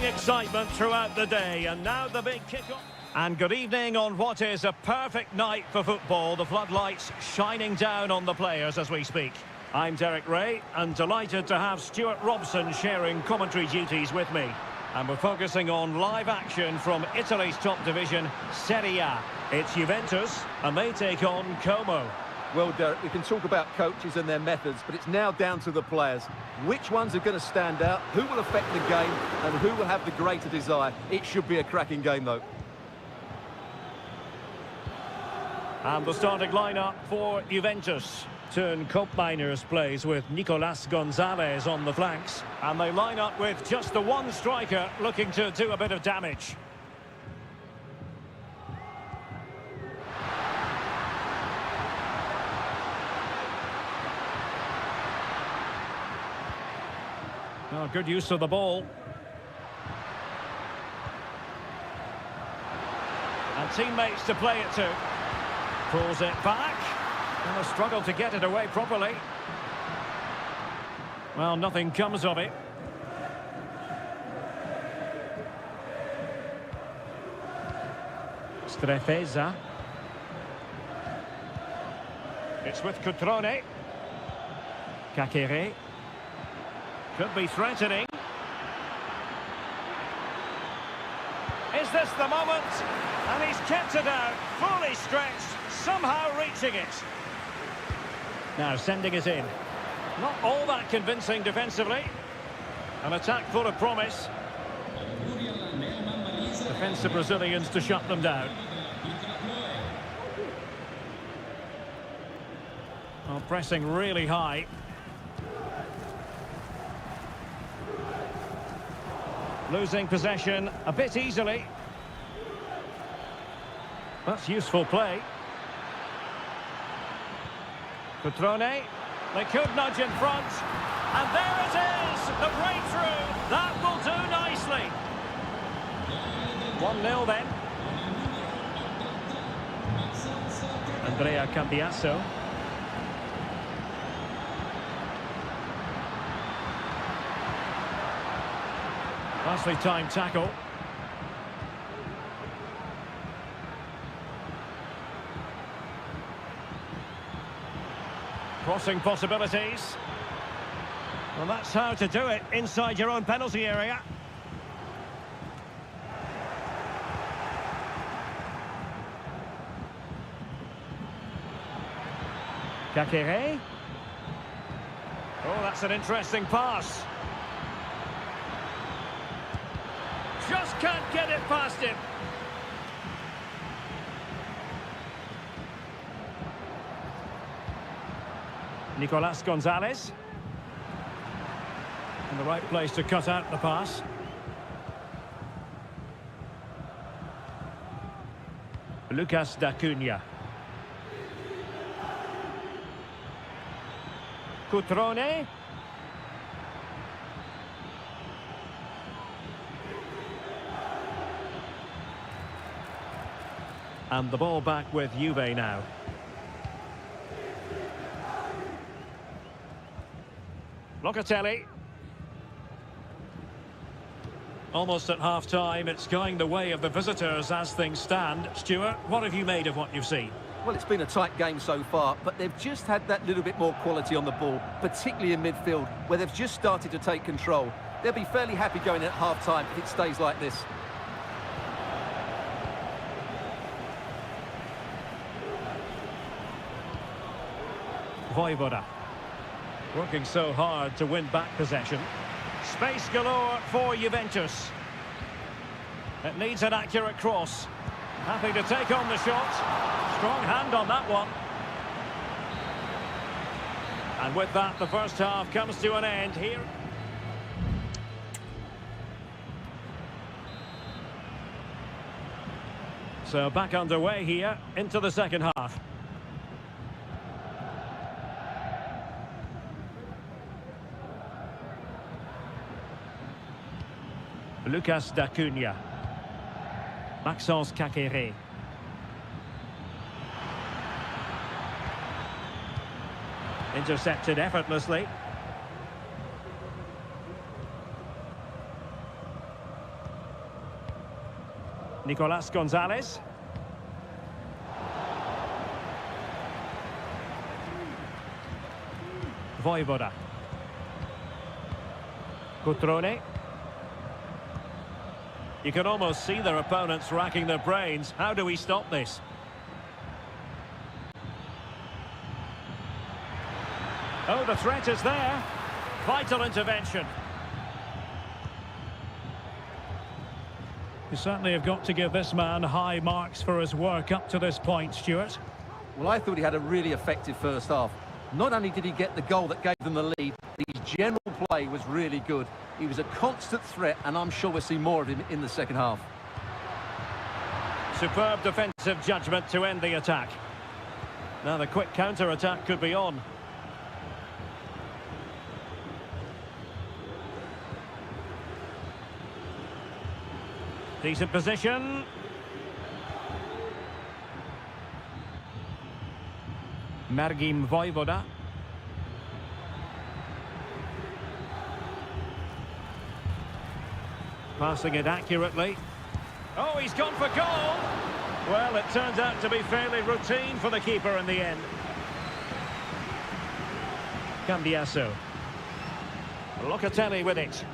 Speaker 1: Building excitement throughout the day, and now the big kick-off. And good evening on what is a perfect night for football. The floodlights shining down on the players as we speak. I'm Derek Ray, and delighted to have Stuart Robson sharing commentary duties with me. And we're focusing on live action from Italy's top division, Seria. It's Juventus, and they take on Como.
Speaker 2: Well, Derek, we can talk about coaches and their methods, but it's now down to the players. Which ones are going to stand out, who will affect the game, and who will have the greater desire? It should be a cracking game, though.
Speaker 1: And the starting lineup for Juventus. Turn Koopmeiners plays with Nicolas Gonzalez on the flanks. And they line up with just the one striker looking to do a bit of damage. Oh, good use of the ball. And teammates to play it to. Pulls it back. And a struggle to get it away properly. Well, nothing comes of it. Strefeza. It's with Cutrone. Kakere. Could be threatening. Is this the moment? And he's kept it out, fully stretched, somehow reaching it. Now sending it in. Not all that convincing defensively. An attack full of promise. Defensive Brazilians to shut them down. Oh, pressing really high. Losing possession a bit easily. That's useful play. Cutrone, they could nudge in front. And there it is, the breakthrough. That will do nicely. 1-0 then. Andrea Cambiasso. Nicely timed tackle. Crossing possibilities. Well, that's how to do it inside your own penalty area. Kakere. Oh, that's an interesting pass. Just can't get it past him. Nicolas Gonzalez. In the right place to cut out the pass. Lucas D'Acunha. Cutrone. And the ball back with Juve now. Locatelli. Almost at half-time, it's going the way of the visitors as things stand. Stuart, what have you made of what you've seen?
Speaker 2: Well, it's been a tight game so far, but they've just had that little bit more quality on the ball, particularly in midfield, where they've just started to take control. They'll be fairly happy going at half-time if it stays like this.
Speaker 1: Voivoda. Working so hard to win back possession. Space galore for Juventus. It needs an accurate cross. Happy to take on the shot. Strong hand on that one. And with that, the first half comes to an end here. So back underway here into the second half. Lucas D'Acunha. Maxence Kakere. Intercepted effortlessly. Nicolas Gonzalez. Voivoda. Cutrone. You can almost see their opponents racking their brains. How do we stop this? Oh, the threat is there. Vital intervention. You certainly have got to give this man high marks for his work up to this point, Stuart.
Speaker 2: Well, I thought he had a really effective first half. Not only did he get the goal that gave them the lead, his general play was really good. He was a constant threat, and I'm sure we'll see more of him in the second half.
Speaker 1: Superb defensive judgment to end the attack. Now the quick counter-attack could be on. Decent position. Margim Voivoda. Passing it accurately. Oh, he's gone for goal! Well, it turns out to be fairly routine for the keeper in the end. Cambiasso. Locatelli with it.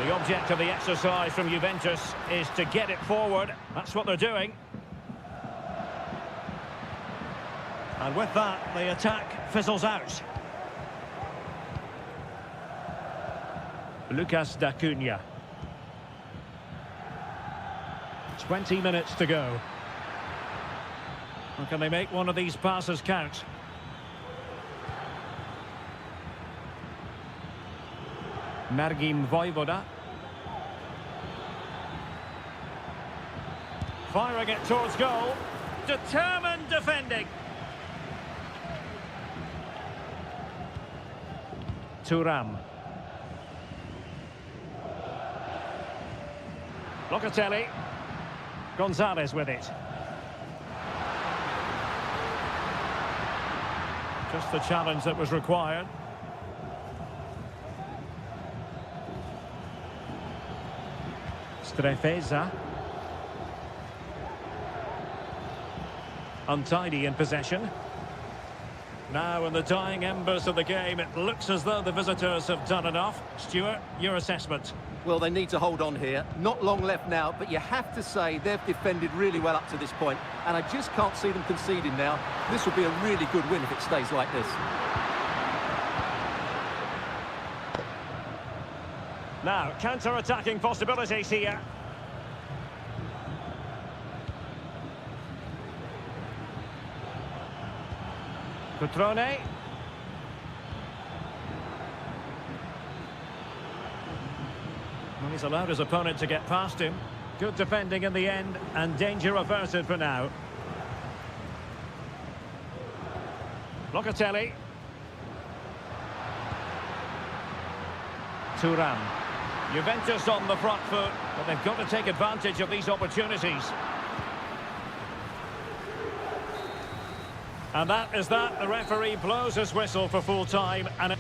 Speaker 1: The object of the exercise from Juventus is to get it forward. That's what they're doing. And with that, the attack fizzles out. Lucas D'Acunha. 20 minutes to go. Or can they make one of these passes count? Margim Voivoda. Firing it towards goal. Determined defending. Thuram. Locatelli. Gonzalez with it. Just the challenge that was required. Strefeza. Untidy in possession. Now in the dying embers of the game, it looks as though the visitors have done enough. Stuart, your assessment?
Speaker 2: Well, they need to hold on here. Not long left now, but you have to say they've defended really well up to this point, and I just can't see them conceding now. This will be a really good win if it stays like this.
Speaker 1: Now, counter-attacking possibilities here. Cutrone. Well, he's allowed his opponent to get past him. Good defending in the end, and danger averted for now. Locatelli. Thuram. Juventus on the front foot, but they've got to take advantage of these opportunities. And that is that. The referee blows his whistle for full time, and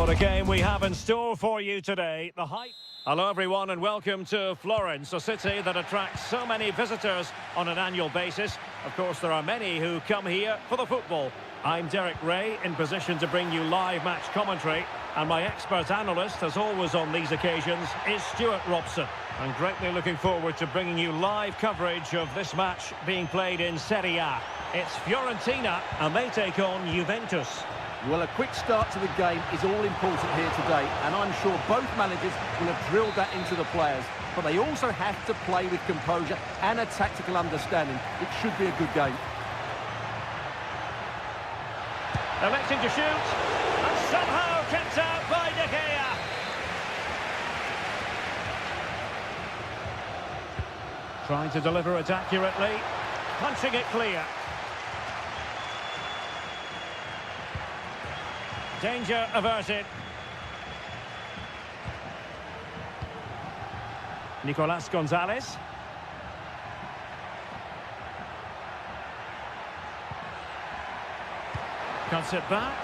Speaker 1: What a game we have in store for you today. The hype. Hello everyone and welcome to Florence, a city that attracts so many visitors on an annual basis. Of course, there are many who come here for the football. I'm Derek Ray, in position to bring you live match commentary, and my expert analyst, as always on these occasions, is Stuart Robson. I'm greatly looking forward to bringing you live coverage of this match being played in Seria. It's Fiorentina, and they take on Juventus.
Speaker 2: Well, a quick start to the game is all important here today, and I'm sure both managers will have drilled that into the players. But they also have to play with composure and a tactical understanding. It should be a good game.
Speaker 1: Electing to shoot, and somehow kept out by De Gea. Trying to deliver it accurately, punching it clear. Danger averted. Nicolas Gonzalez. Cuts it back.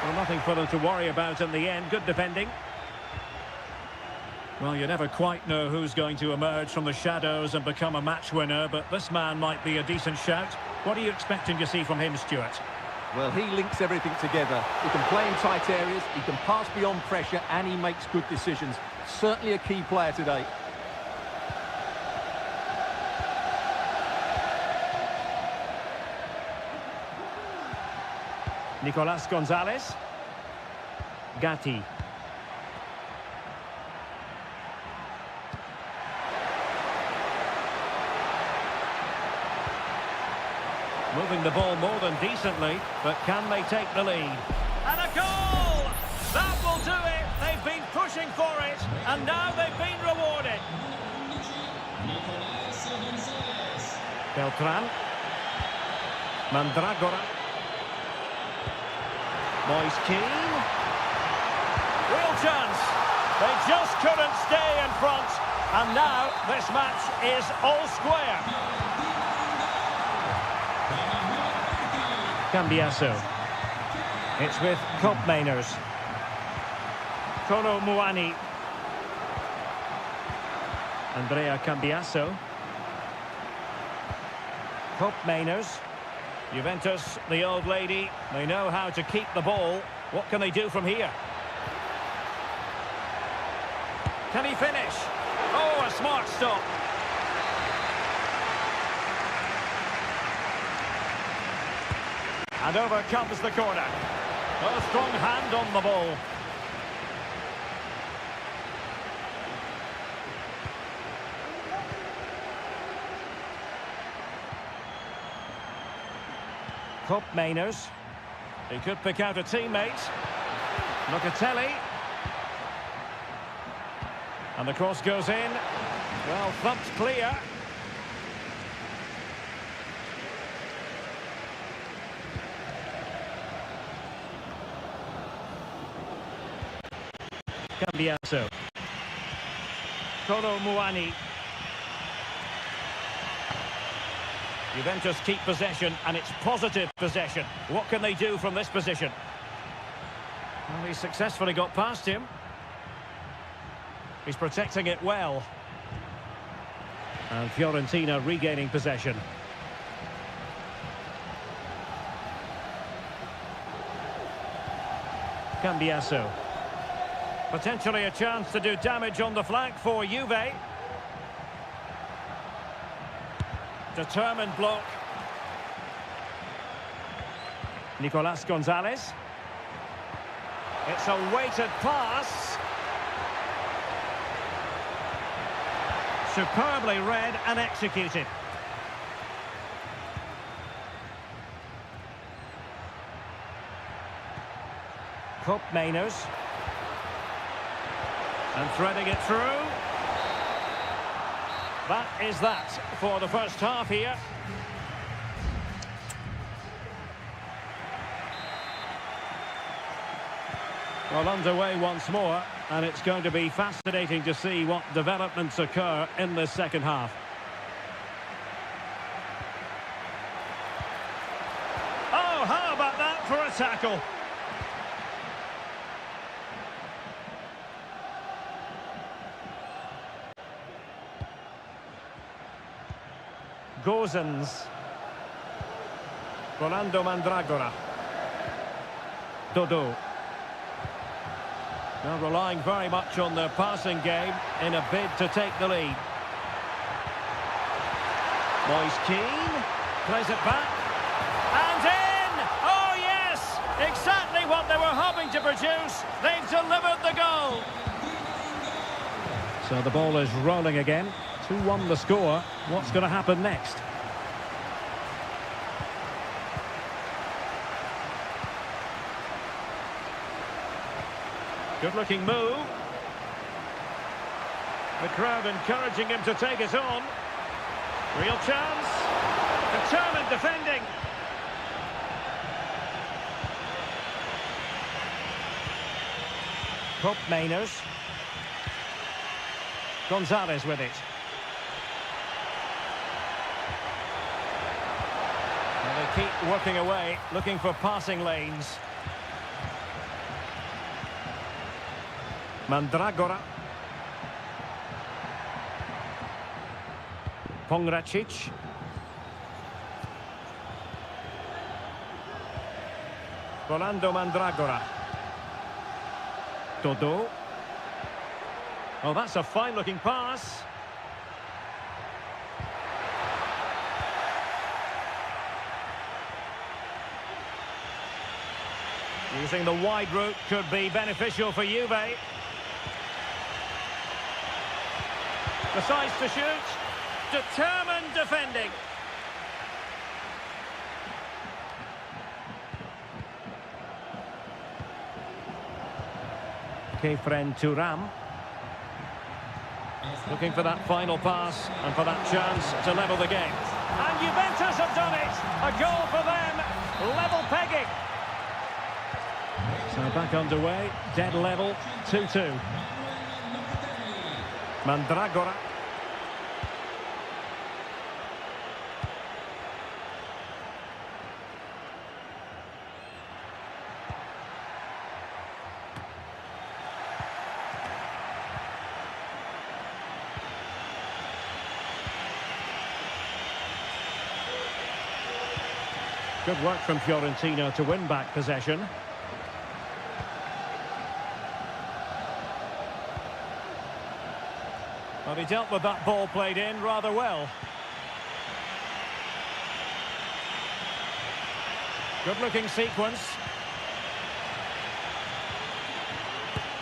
Speaker 1: Well, nothing for them to worry about in the end. Good defending. Well, you never quite know who's going to emerge from the shadows and become a match winner, but this man might be a decent shout. What are you expecting to see from him, Stuart?
Speaker 2: Well, he links everything together. He can play in tight areas, he can pass beyond pressure, and he makes good decisions. Certainly a key player today.
Speaker 1: Nicolas Gonzalez. Gatti. Moving the ball more than decently, but can they take the lead? And a goal! That will do it! They've been pushing for it, and now they've been rewarded. Beltran. Mandragora. Moise Keane. Real chance. They just couldn't stay in front, and now this match is all square. Cambiasso. It's with Kopmeiners. Kolo Muani. Andrea Cambiasso. Kopmeiners. Juventus, the old lady, they know how to keep the ball. What can they do from here? Can he finish? Oh, a smart stop. And over comes the corner. A strong hand on the ball. Kopmeiners. He could pick out a teammate. Locatelli. And the cross goes in. Well, thumped clear. Cambiasso. Kolo Muani. Juventus keep possession, and it's positive possession. What can they do from this position? Well, he successfully got past him. He's protecting it well. And Fiorentina regaining possession. Cambiasso. Potentially a chance to do damage on the flank for Juve. Determined block. Nicolas Gonzalez. It's a weighted pass. Superbly read and executed. Kopmeiners. And threading it through. That is that for the first half here. Well, underway once more, and it's going to be fascinating to see what developments occur in this second half. a tackle. Gozens. Rolando Mandragora. Dodo. Now relying very much on their passing game in a bid to take the lead. Moise Keane plays it back. And in! Oh yes! Exactly what they were hoping to produce. They've delivered the goal. So the ball is rolling again. 2-1 the score. What's going to happen next? Good-looking move. The crowd encouraging him to take it on. Real chance. Determined defending. Pope Mainers. Gonzalez with it. And they keep working away, looking for passing lanes. Mandragora. Pongracic. Rolando Mandragora. Dodo. Oh, that's a fine-looking pass. Using the wide route could be beneficial for Juve. Decides to shoot. Determined defending. Kefren Turam. Looking for that final pass and for that chance to level the game. And Juventus have done it. A goal for them. Level pegging. So back underway. Dead level. 2-2. Mandragora. Good work from Fiorentina to win back possession. Well, he dealt with that ball played in rather well. Good-looking sequence.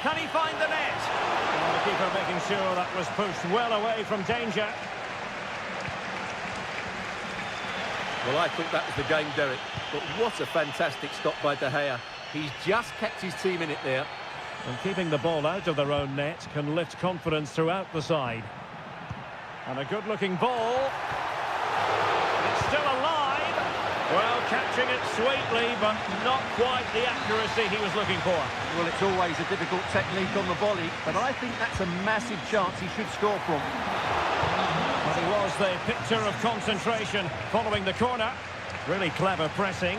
Speaker 1: Can he find the net? Well, the keeper making sure that was pushed well away from danger.
Speaker 2: Well, I thought that was the game, Derek. But what a fantastic stop by De Gea. He's just kept his team in it there.
Speaker 1: And keeping the ball out of their own net can lift confidence throughout the side. And a good-looking ball. It's still alive. Well, catching it sweetly, but not quite the accuracy he was looking for.
Speaker 2: Well, it's always a difficult technique on the volley, but I think that's a massive chance he should score from.
Speaker 1: But he was the picture of concentration following the corner. Really clever pressing.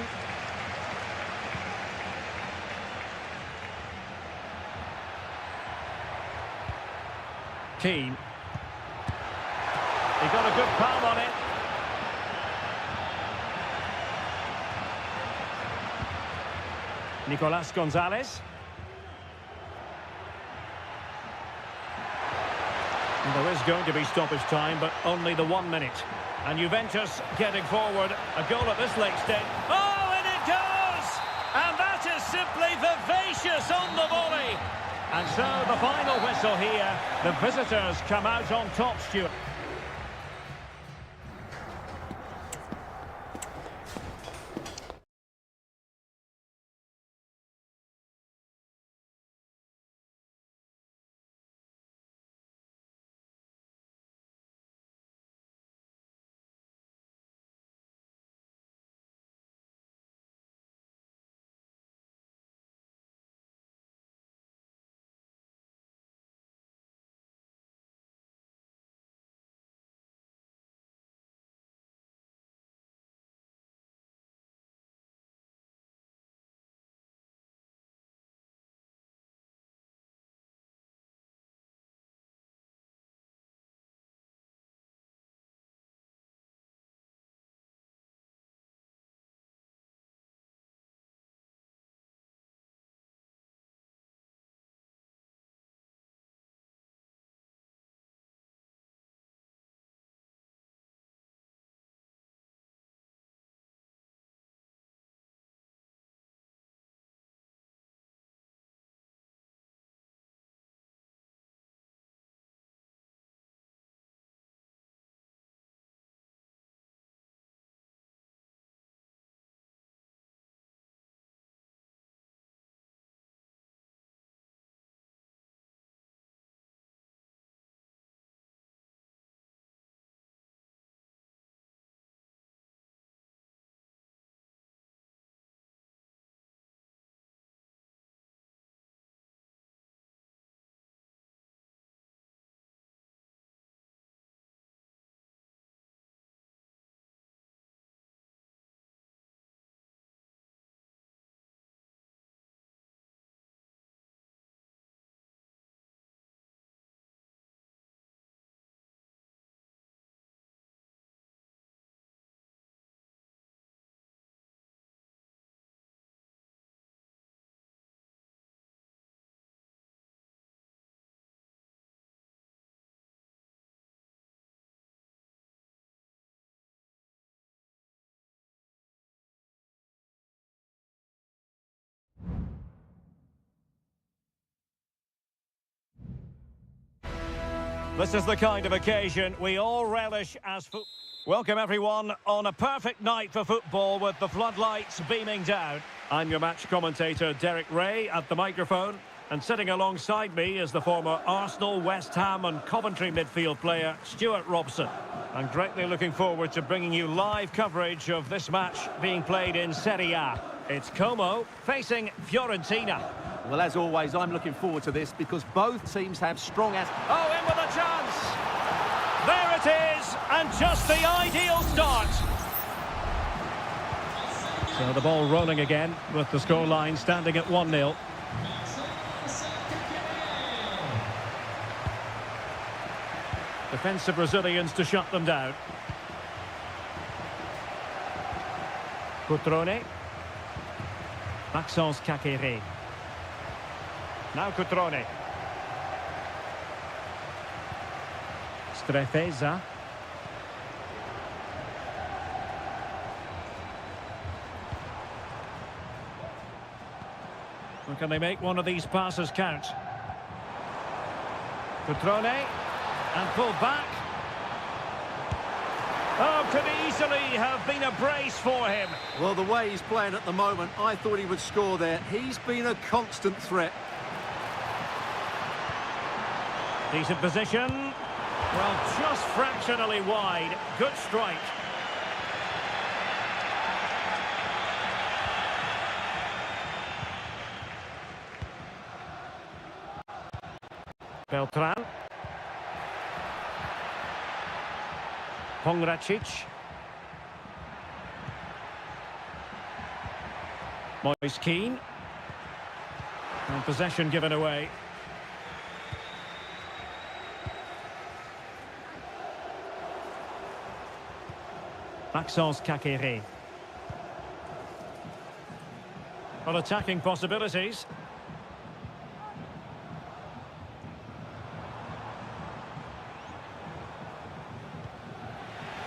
Speaker 1: Keane. He got a good palm on it. Nicolas Gonzalez. And there is going to be stoppage time, but only the 1 minute. And Juventus getting forward. A goal at this late stage. Oh, and it goes! And that is simply vivacious on the volley. And so the final whistle here. The visitors come out on top, Stuart. This is the kind of occasion we all relish as football. Welcome everyone on a perfect night for football with the floodlights beaming down. I'm your match commentator Derek Ray at the microphone, and sitting alongside me is the former Arsenal, West Ham and Coventry midfield player Stuart Robson. I'm greatly looking forward to bringing you live coverage of this match being played in Seria. It's Como facing Fiorentina.
Speaker 2: Well, as always, I'm looking forward to this because both teams have strong as...
Speaker 1: Oh, in with a chance! There it is, and just the ideal start. So the ball rolling again with the scoreline standing at 1-0. Defensive Brazilians to shut them down. Cutrone. Maxence Kakere. Now Cutrone. Strefeza. Well, can they make one of these passes count? Cutrone. And pull back. Oh, could easily have been a brace for him.
Speaker 2: Well, the way he's playing at the moment, I thought he would score there. He's been a constant threat.
Speaker 1: Decent position. Well, just fractionally wide. Good strike. Beltran. Pongracic. Moise Keane. And possession given away. Maxence Kakere. Well, attacking possibilities.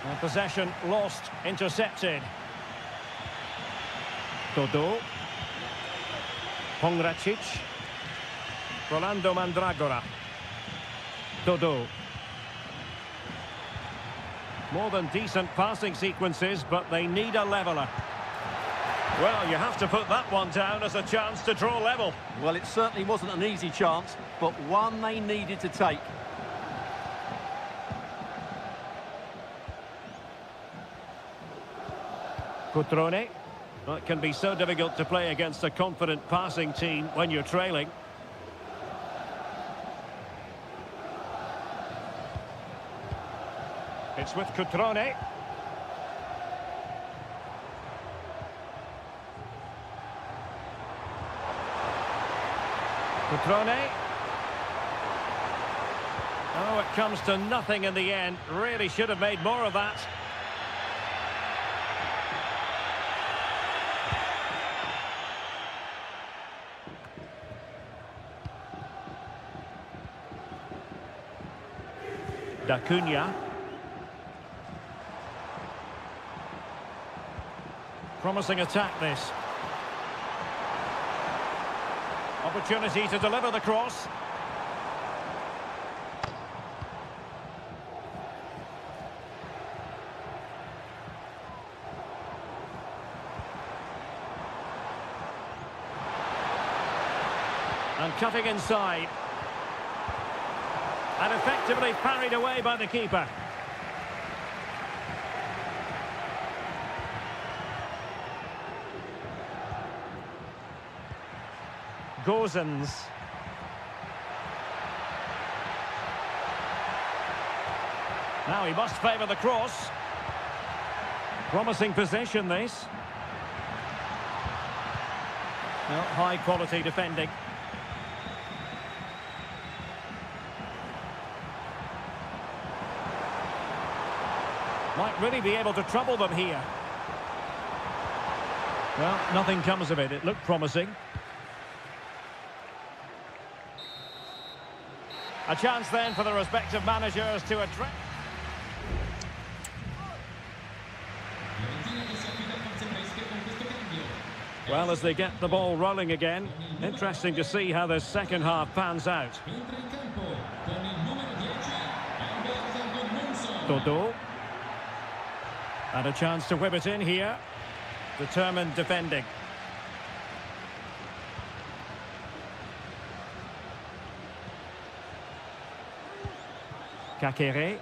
Speaker 1: And possession lost, intercepted. Dodo. Pongracic. Rolando Mandragora. Dodo. More than decent passing sequences, but they need a leveller. Well, you have to put that one down as a chance to draw level.
Speaker 2: Well, it certainly wasn't an easy chance, but one they needed to take.
Speaker 1: Cutrone. Well, it can be so difficult to play against a confident passing team when you're trailing. It's with Cutrone. Cutrone. Oh, it comes to nothing in the end. Really should have made more of that. D'Acunha. Promising attack this. Opportunity to deliver the cross. And cutting inside. And effectively parried away by the keeper. Gozens. Now he must favour the cross. Promising possession this. Well, high quality defending. Might really be able to trouble them here. Well, nothing comes of it. It looked promising. A chance then for the respective managers to address. Well, as they get the ball rolling again, interesting to see how the second half pans out. Todo. And a chance to whip it in here. Determined defending. Kakere.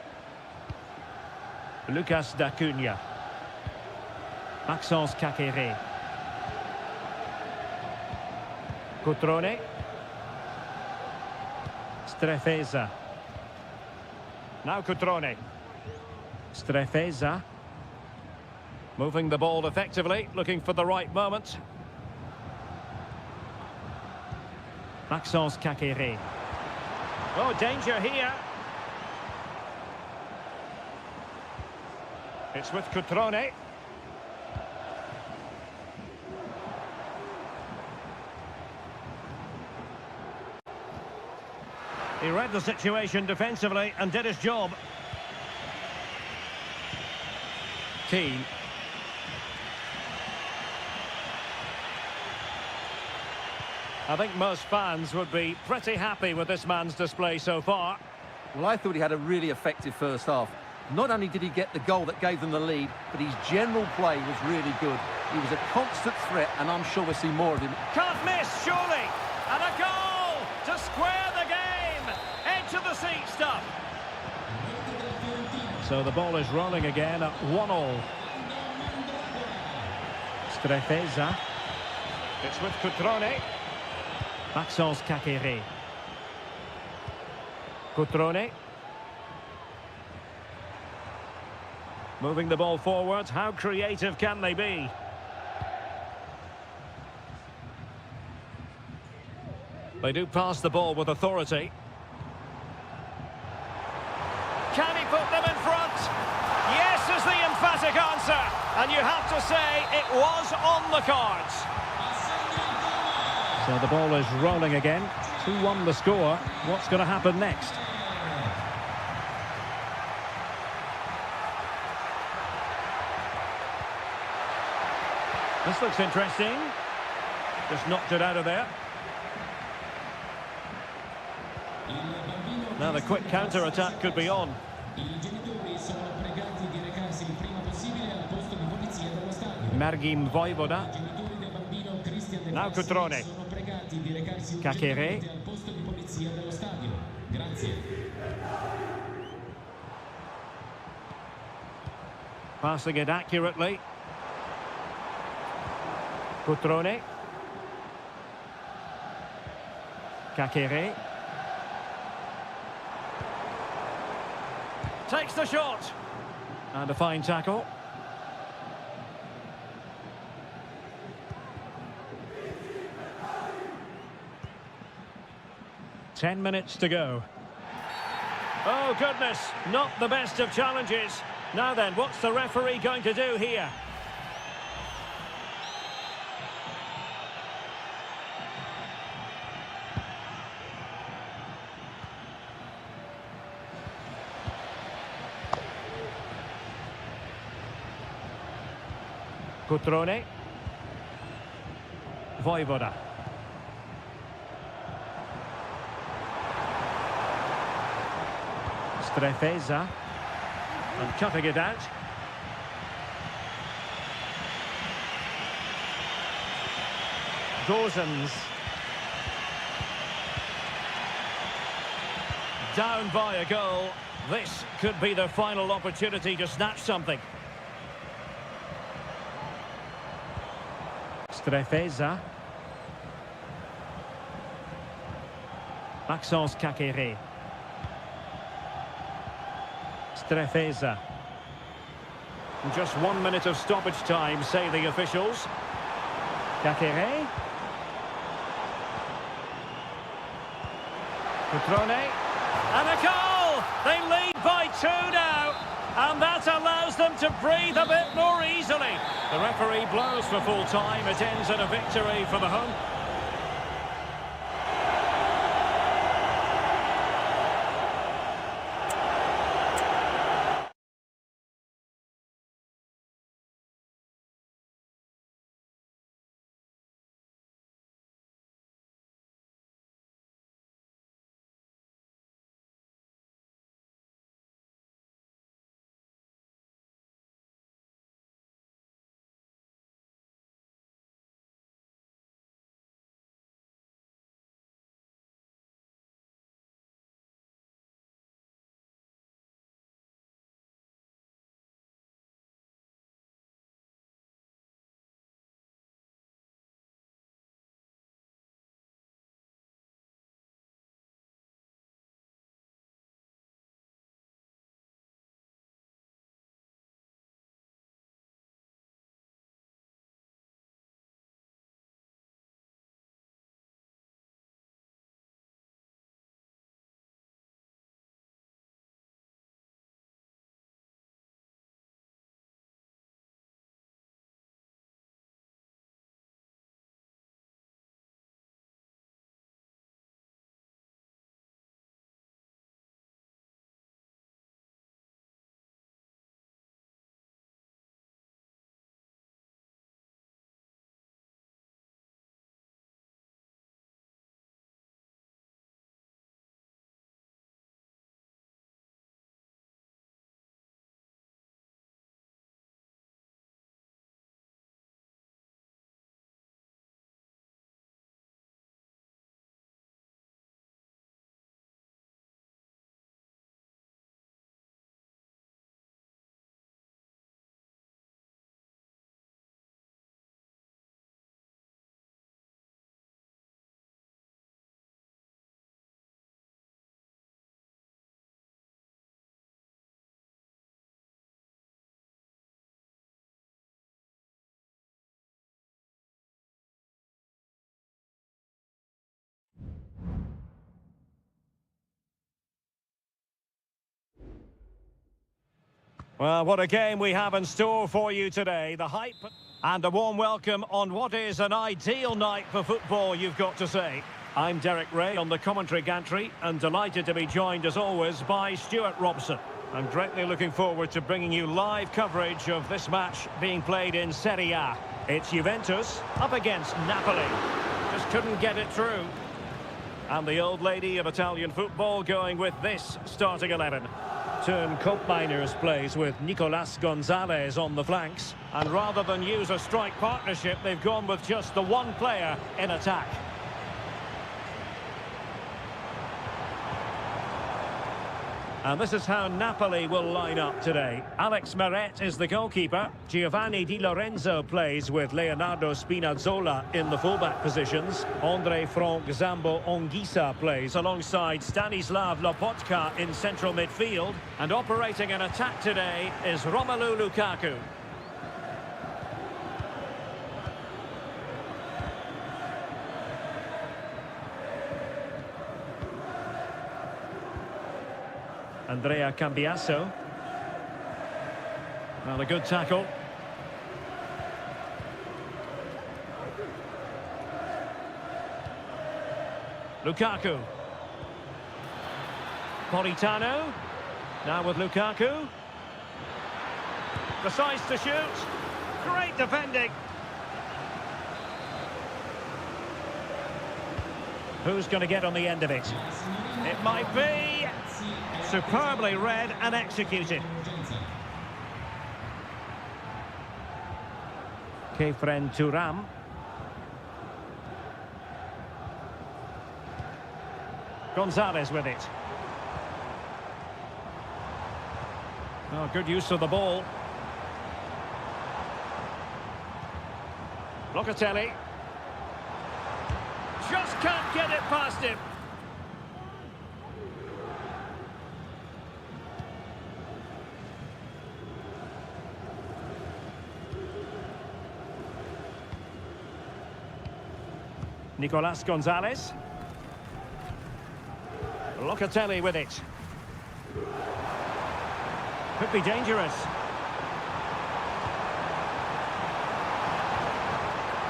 Speaker 1: Lucas d'Acunha. Maxence Kakere. Cutrone. Strefeza. Now Cutrone. Strefeza. Moving the ball effectively, looking for the right moment. Maxence Kakere. Oh, danger here. It's with Cutrone. He read the situation defensively and did his job. Keane. I think most fans would be pretty happy with this man's display so far.
Speaker 2: Well, I thought he had a really effective first half. Not only did he get the goal that gave them the lead, but his general play was really good. He was a constant threat, and I'm sure we'll see more of him.
Speaker 1: Can't miss, surely! And a goal to square the game! Edge of the seat stuff! So the ball is rolling again at 1-1. Strefeza. It's with Cutrone. Maxence Kakere. Cutrone. Moving the ball forward. How creative can they be? They do pass the ball with authority. Can he put them in front? Yes is the emphatic answer. And you have to say it was on the cards. So the ball is rolling again. 2-1 the score. What's going to happen next? This looks interesting. Just knocked it out of there. Now the quick counter-attack could be on. Margin Vojvoda. Now Cutrone. Kakere. Passing it accurately. Cutrone. Kakere. Takes the shot. And a fine tackle. Ten minutes to go. Oh, goodness. Not the best of challenges. Now then, what's the referee going to do here? Cutrone. Vojvoda. Strefeza. And cutting it out. Gozens. Down by a goal. This could be their final opportunity to snatch something. Strefeza. Maxence Kakere. Strefeza. Just 1 minute of stoppage time, say the officials. Kakere. Cutrone. And a goal! They lead by 2 now. And that allows them to breathe a bit more easily. The referee blows for full time. It ends in a victory for the home. Well, what a game we have in store for you today. The hype and a warm welcome on what is an ideal night for football, you've got to say. I'm Derek Ray on the commentary gantry and delighted to be joined as always by Stuart Robson. I'm greatly looking forward to bringing you live coverage of this match being played in Seria. It's Juventus up against Napoli. Just couldn't get it through. And the old lady of Italian football going with this starting 11. Turn Koopmeiners plays with Nicolas Gonzalez on the flanks. And rather than use a strike partnership, they've gone with just the one player in attack. And this is how Napoli will line up today. Alex Meret is the goalkeeper. Giovanni Di Lorenzo plays with Leonardo Spinazzola in the fullback positions. Andre Frank Zambo Onguisa plays alongside Stanislav Lobotka in central midfield. And operating an attack today is Romelu Lukaku. Andrea Cambiasso. Well, a good tackle. Lukaku. Politano. Now with Lukaku. Decides to shoot. Great defending. Who's going to get on the end of it? It might be... Superbly read and executed. Kefren Turam. Gonzalez with it. Oh, good use of the ball. Locatelli. Just can't get it past him. Nicolas Gonzalez. Locatelli with it. Could be dangerous.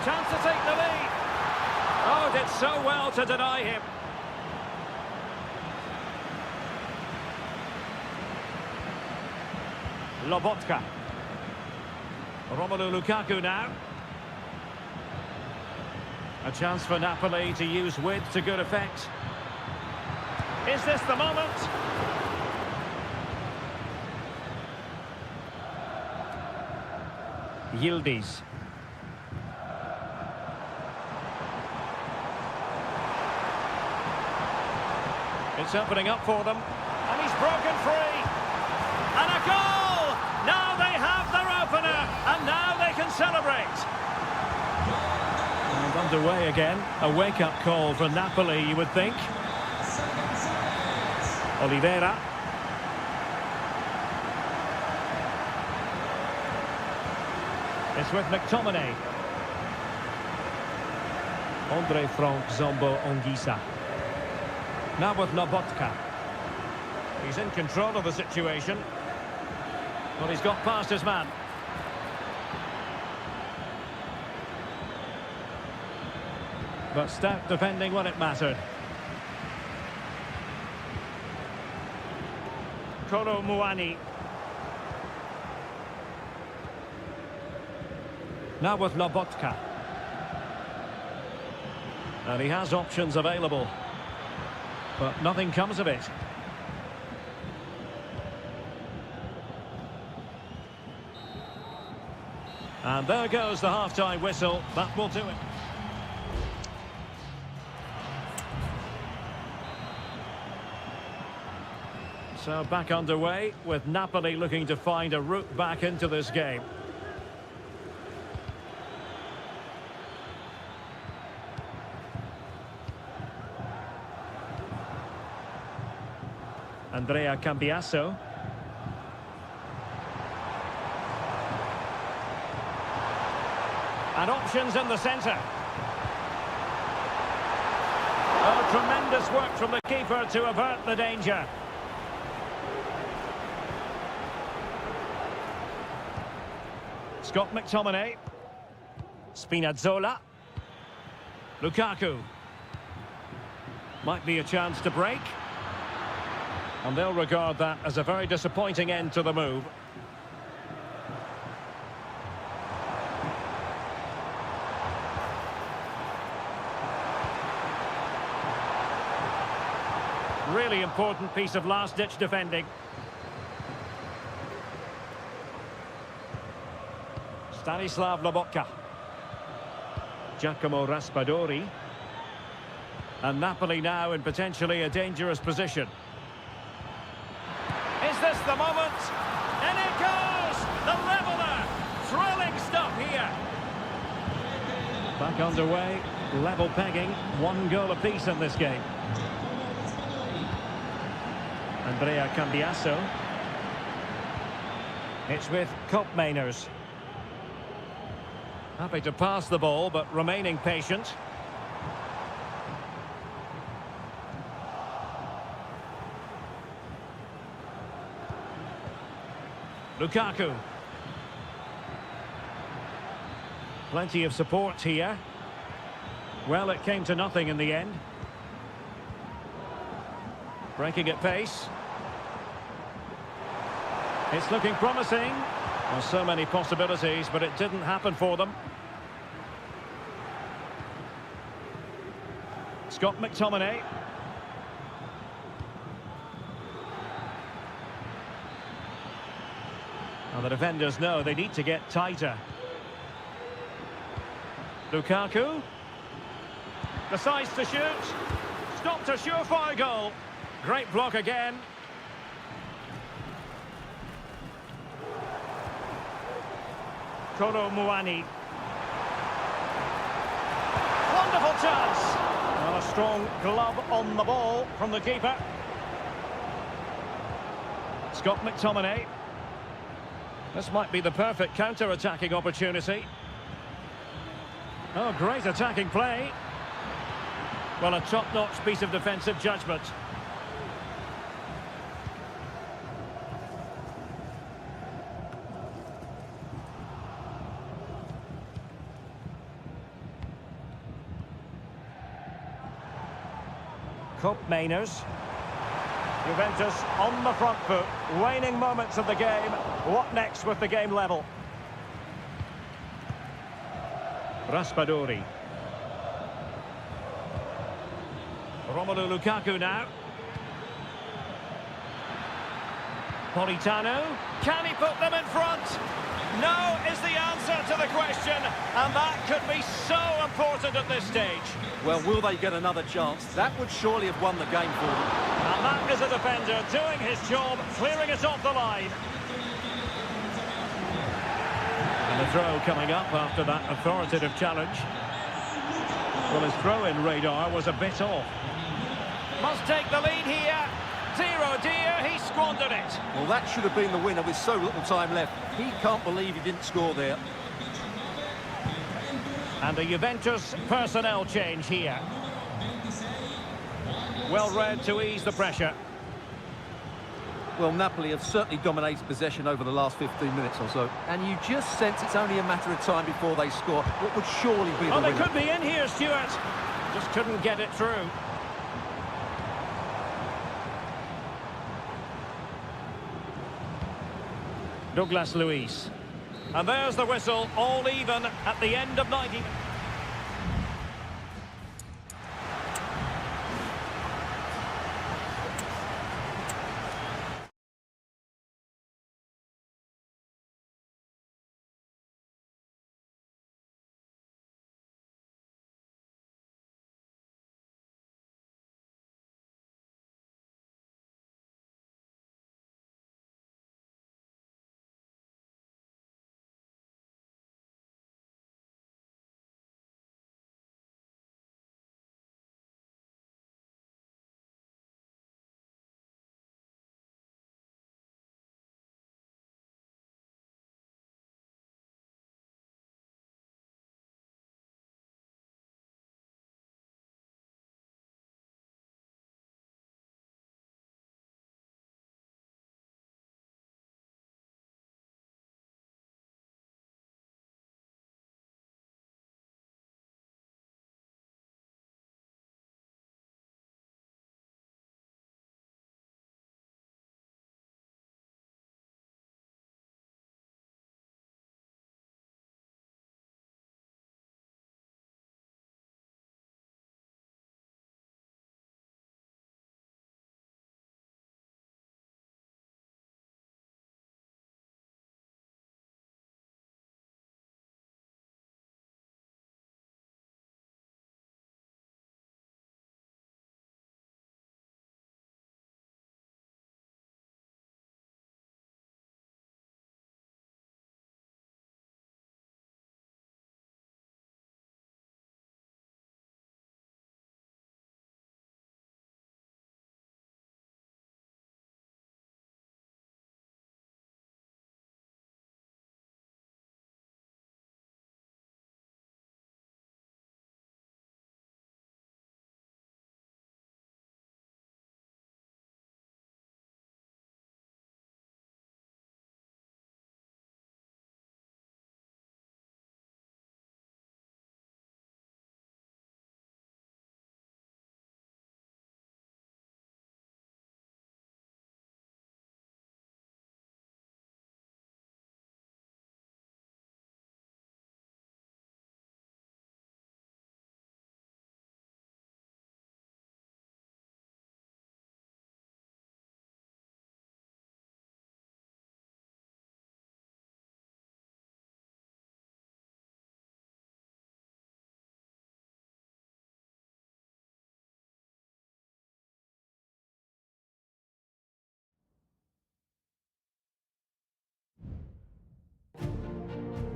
Speaker 1: Chance to take the lead. Oh, did so well to deny him. Lobotka. Romelu Lukaku now. A chance for Napoli to use width to good effect. Is this the moment? Yildiz. It's opening up for them. And he's broken free. And a goal! Now they have their opener. And now they can celebrate. And underway again. A wake-up call for Napoli, you would think. Oliveira. It's with McTominay. Andre Frank Zambo Onguisa. Now with Lobotka. He's in control of the situation. Well, he's got past his man. But stout defending when it mattered. Kolo Muani. Now with Lobotka. And he has options available. But nothing comes of it. And there goes the half-time whistle. That will do it. So back underway with Napoli looking to find a route back into this game. Andrea Cambiasso. And options in the centre. Oh, tremendous work from the keeper to avert the danger. Scott McTominay. Spinazzola. Lukaku. Might be a chance to break. And they'll regard that as a very disappointing end to the move. Really important piece of last-ditch defending. Stanislav Lobotka. Giacomo Raspadori. And Napoli now in potentially a dangerous position. Is this the moment? And it goes! The leveller! Thrilling stuff here. Back underway, level pegging, 1 goal apiece in this game. Andrea Cambiasso. It's with Koopmeiners. Happy to pass the ball, but remaining patient. Lukaku. Plenty of support here. Well, it came to nothing in the end. Breaking at pace. It's looking promising. Well, so many possibilities, but it didn't happen for them. Scott McTominay. Well, the defenders know they need to get tighter. Lukaku. Decides to shoot. Stopped a surefire goal. Great block again. Kolo Muani. Wonderful chance. Well, a strong glove on the ball from the keeper. Scott McTominay. This might be the perfect counter-attacking opportunity. Oh, great attacking play. Well, a top-notch piece of defensive judgment. Koopmeiners. Juventus on the front foot, waning moments of the game. What next with the game level? Raspadori. Romelu Lukaku now. Politano. Can he put them in front? No is the answer to the question, and that could be so important at this stage.
Speaker 2: Well, will they get another chance? That would surely have won the game for them.
Speaker 1: And that is a defender doing his job, clearing it off the line. And the throw coming up after that authoritative challenge. Well, his throw-in radar was a bit off. Must take the lead here. Dear oh dear, he squandered it.
Speaker 2: Well, that should have been the winner with so little time left. He can't believe he didn't score there.
Speaker 1: And a Juventus personnel change here. Well read to ease the pressure.
Speaker 2: Well, Napoli have certainly dominated possession over the last 15 minutes or so. And you just sense it's only a matter of time before they score what would surely be the winner.
Speaker 1: Oh, they could be in here, Stuart. Just couldn't get it through. Douglas Luiz. And there's the whistle, all even at the end of 90.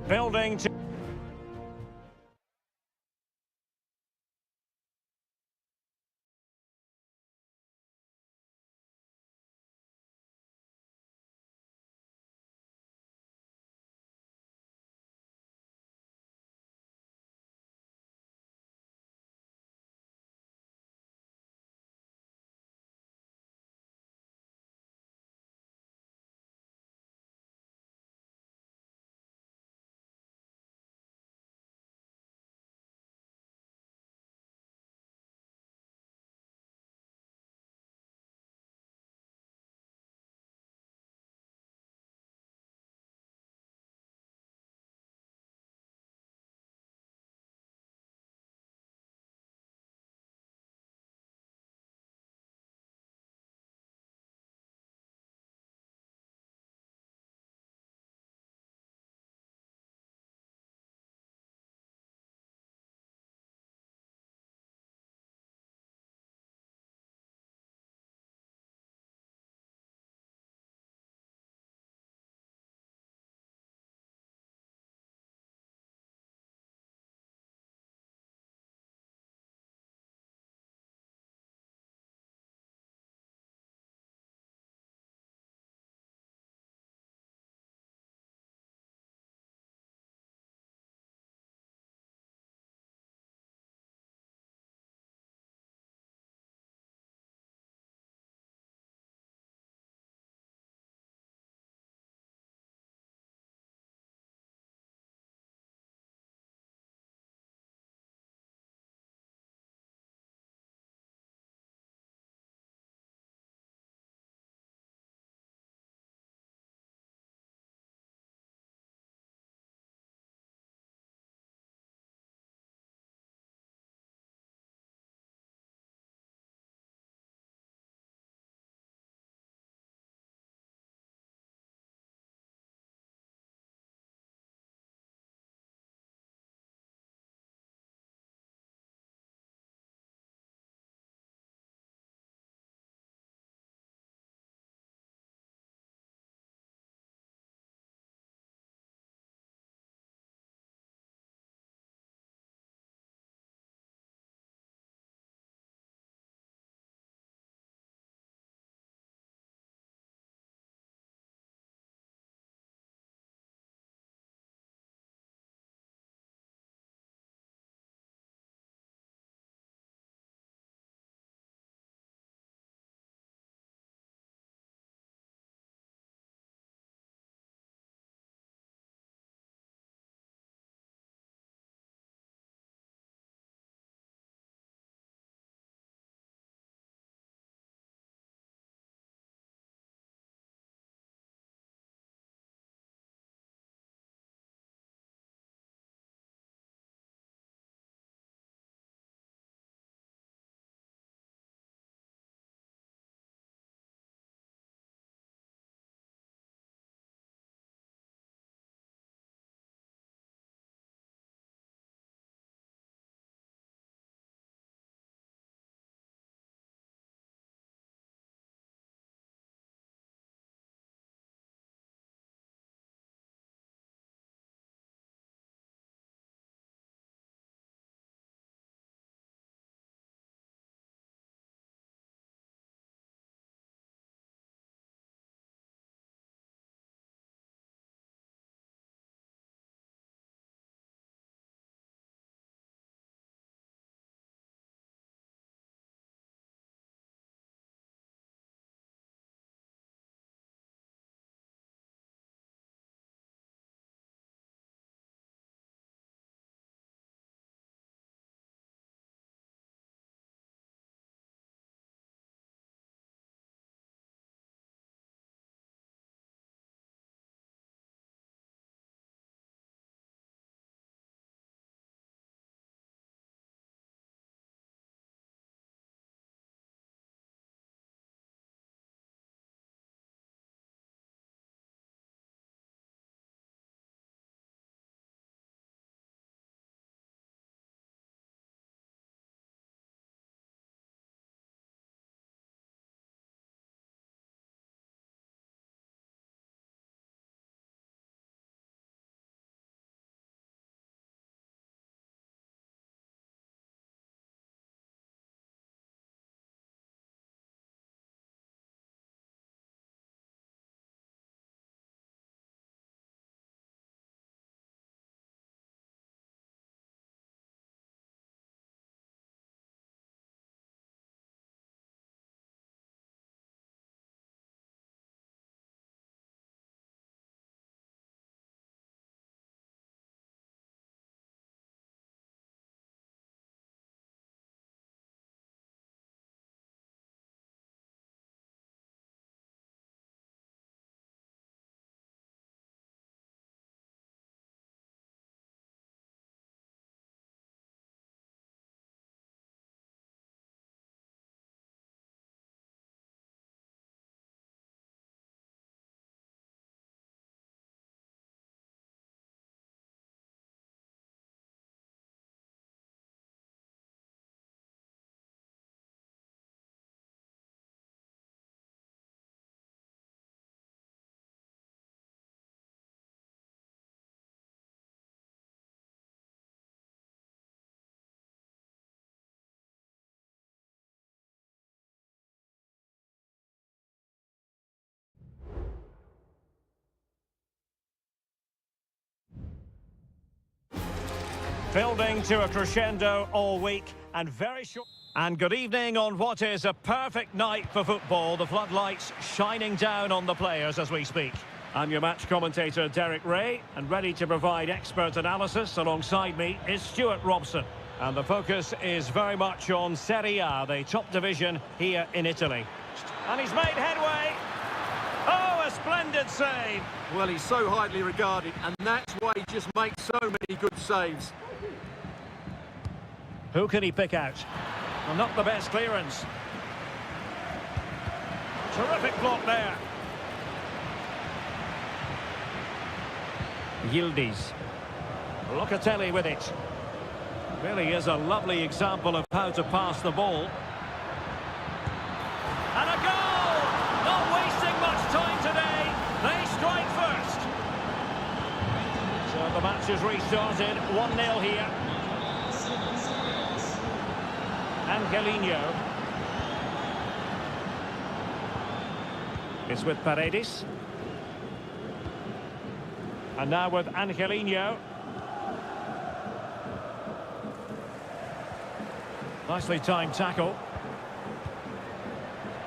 Speaker 1: Building to... Building to a crescendo all week and very short. And good evening on what is a perfect night for football. The floodlights shining down on the players as we speak. I'm your match commentator, Derek Ray, and ready to provide expert analysis alongside me is Stuart Robson. And the focus is very much on Seria, the top division here in Italy. And he's made headway. Oh, a splendid save.
Speaker 2: Well, he's so highly regarded, and that's why he just makes so many good saves.
Speaker 1: Who can he pick out? Well, not the best clearance. Terrific block there. Yildiz. Locatelli with it. Really is a lovely example of how to pass the ball. And a goal! Not wasting much time today. They strike first. So the match is restarted. 1-0 here. Angelino. It's with Paredes. And now with Angelino. Nicely timed tackle.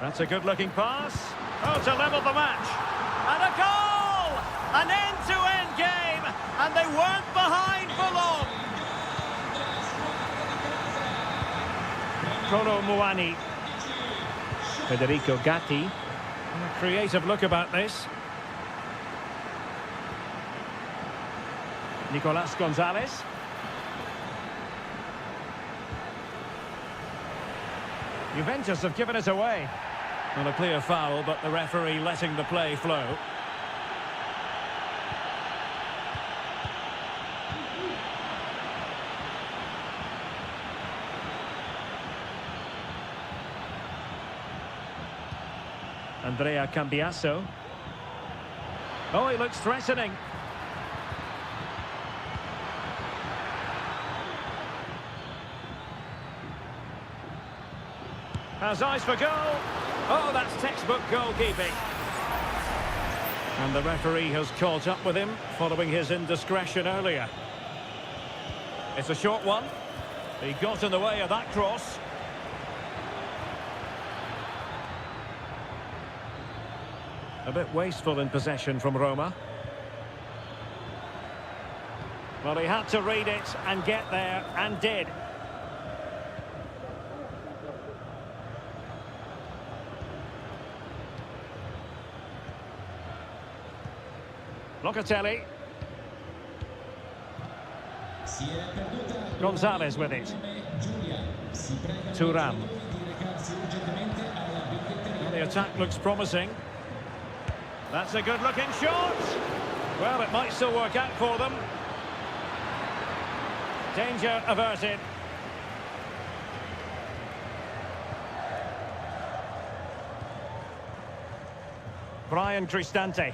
Speaker 1: That's a good-looking pass. Oh, to level the match. And a goal! An end-to-end game, and they weren't behind for long. Kolo Muani. Federico Gatti. A creative look about this. Nicolas Gonzalez. Juventus have given it away. Not a clear foul, but the referee letting the play flow. Andrea Cambiasso. Oh, he looks threatening. Has eyes for goal. Oh, that's textbook goalkeeping. And the referee has caught up with him following his indiscretion earlier. It's a short one. He got in the way of that cross. A bit wasteful in possession from Roma. Well, he had to read it and get there, and did. Locatelli. Gonzalez with it. Thuram. Well, the attack looks promising. That's a good-looking shot. Well, it might still work out for them. Danger averted. Brian Cristante.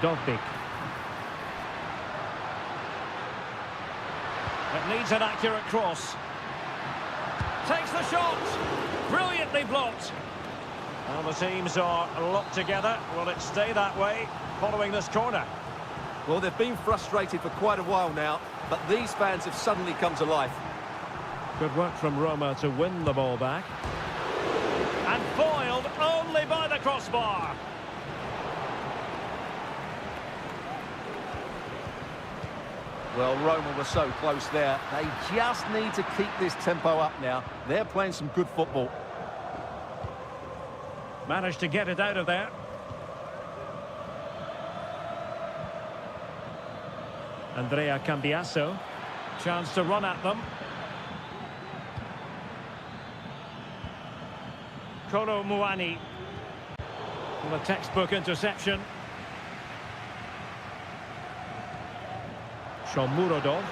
Speaker 1: Dobbik. It needs an accurate cross. Takes the shot. Brilliantly blocked. Well, the teams are locked together. Will it stay that way following this corner?
Speaker 2: Well, they've been frustrated for quite a while now, but these fans have suddenly come to life.
Speaker 1: Good work from Roma to win the ball back. And foiled only by the crossbar.
Speaker 2: Well, Roma were so close there. They just need to keep this tempo up now. They're playing some good football.
Speaker 1: Managed to get it out of there. Andrea Cambiasso. Chance to run at them. Kolo Muani. Well, a textbook interception. Shomurodov.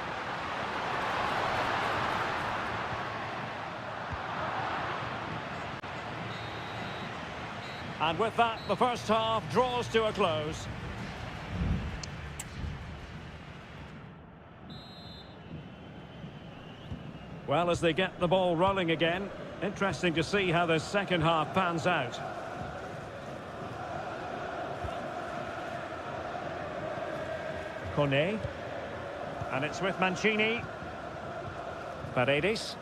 Speaker 1: And with that, the first half draws to a close. Well, as they get the ball rolling again, interesting to see how the second half pans out. Kone. And it's with Mancini. Paredes.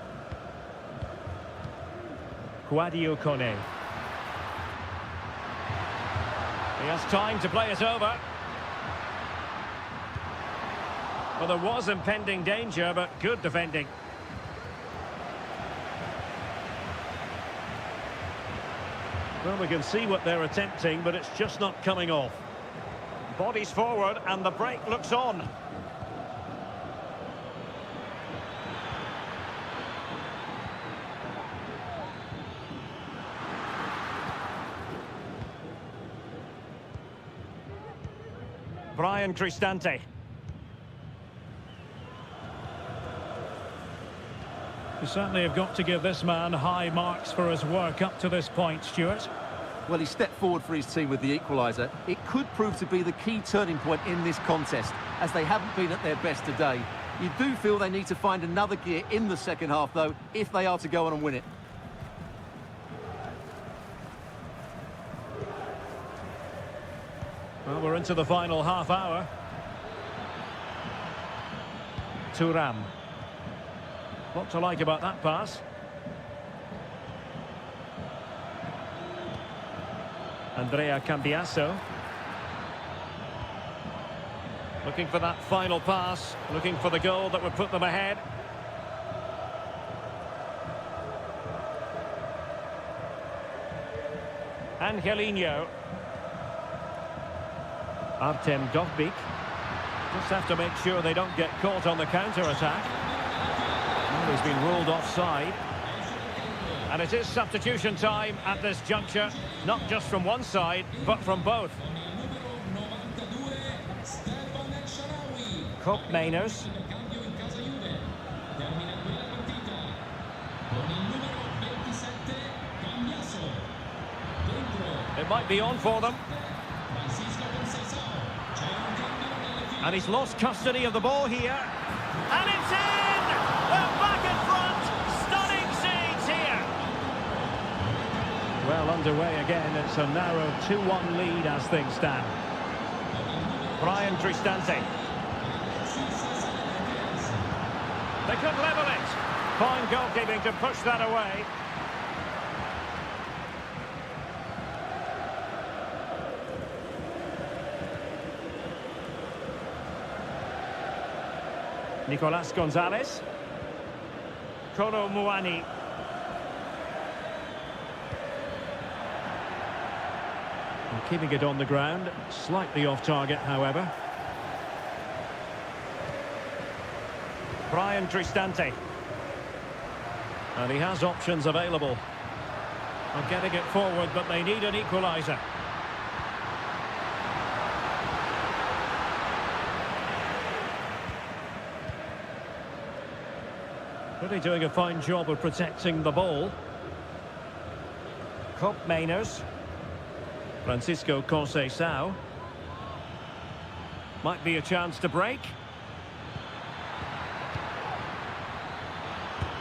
Speaker 1: Guadio Kone. He has time to play it over. Well, there was impending danger, but good defending. Well, we can see what they're attempting, but it's just not coming off. Bodies forward, and the break looks on. Brian Cristante.
Speaker 4: You certainly have got to give this man high marks for his work up to this point, Stuart.
Speaker 2: Well, he stepped forward for his team with the equaliser. It could prove to be the key turning point in this contest, as they haven't been at their best today. You do feel they need to find another gear in the second half, though, if they are to go on and win it.
Speaker 4: Well, we're into the final half hour. Thuram. What to like about that pass? Andrea Cambiaso. Looking for that final pass, looking for the goal that would put them ahead.
Speaker 1: Angelino.
Speaker 4: Artem Dovbyk.
Speaker 1: Just have to make sure they don't get caught on the counter-attack. Well, he's been ruled offside. And it is substitution time at this juncture, not just from one side, but from both. Cup Mainers. It might be on for them. And he's lost custody of the ball here. And it's in! They're back in front! Stunning scenes here!
Speaker 4: Well underway again. It's a narrow 2-1 lead as things stand.
Speaker 1: Brian Cristante. They could level it. Fine goalkeeping to push that away. Nicolas Gonzalez. Kolo Muani.
Speaker 4: And keeping it on the ground, slightly off target, however.
Speaker 1: Brian Cristante.
Speaker 4: And he has options available.
Speaker 1: Well, getting it forward, but they need an equaliser.
Speaker 4: Really doing a fine job of protecting the ball.
Speaker 1: Cup Mainers.
Speaker 4: Francisco Conceição.
Speaker 1: Might be a chance to break.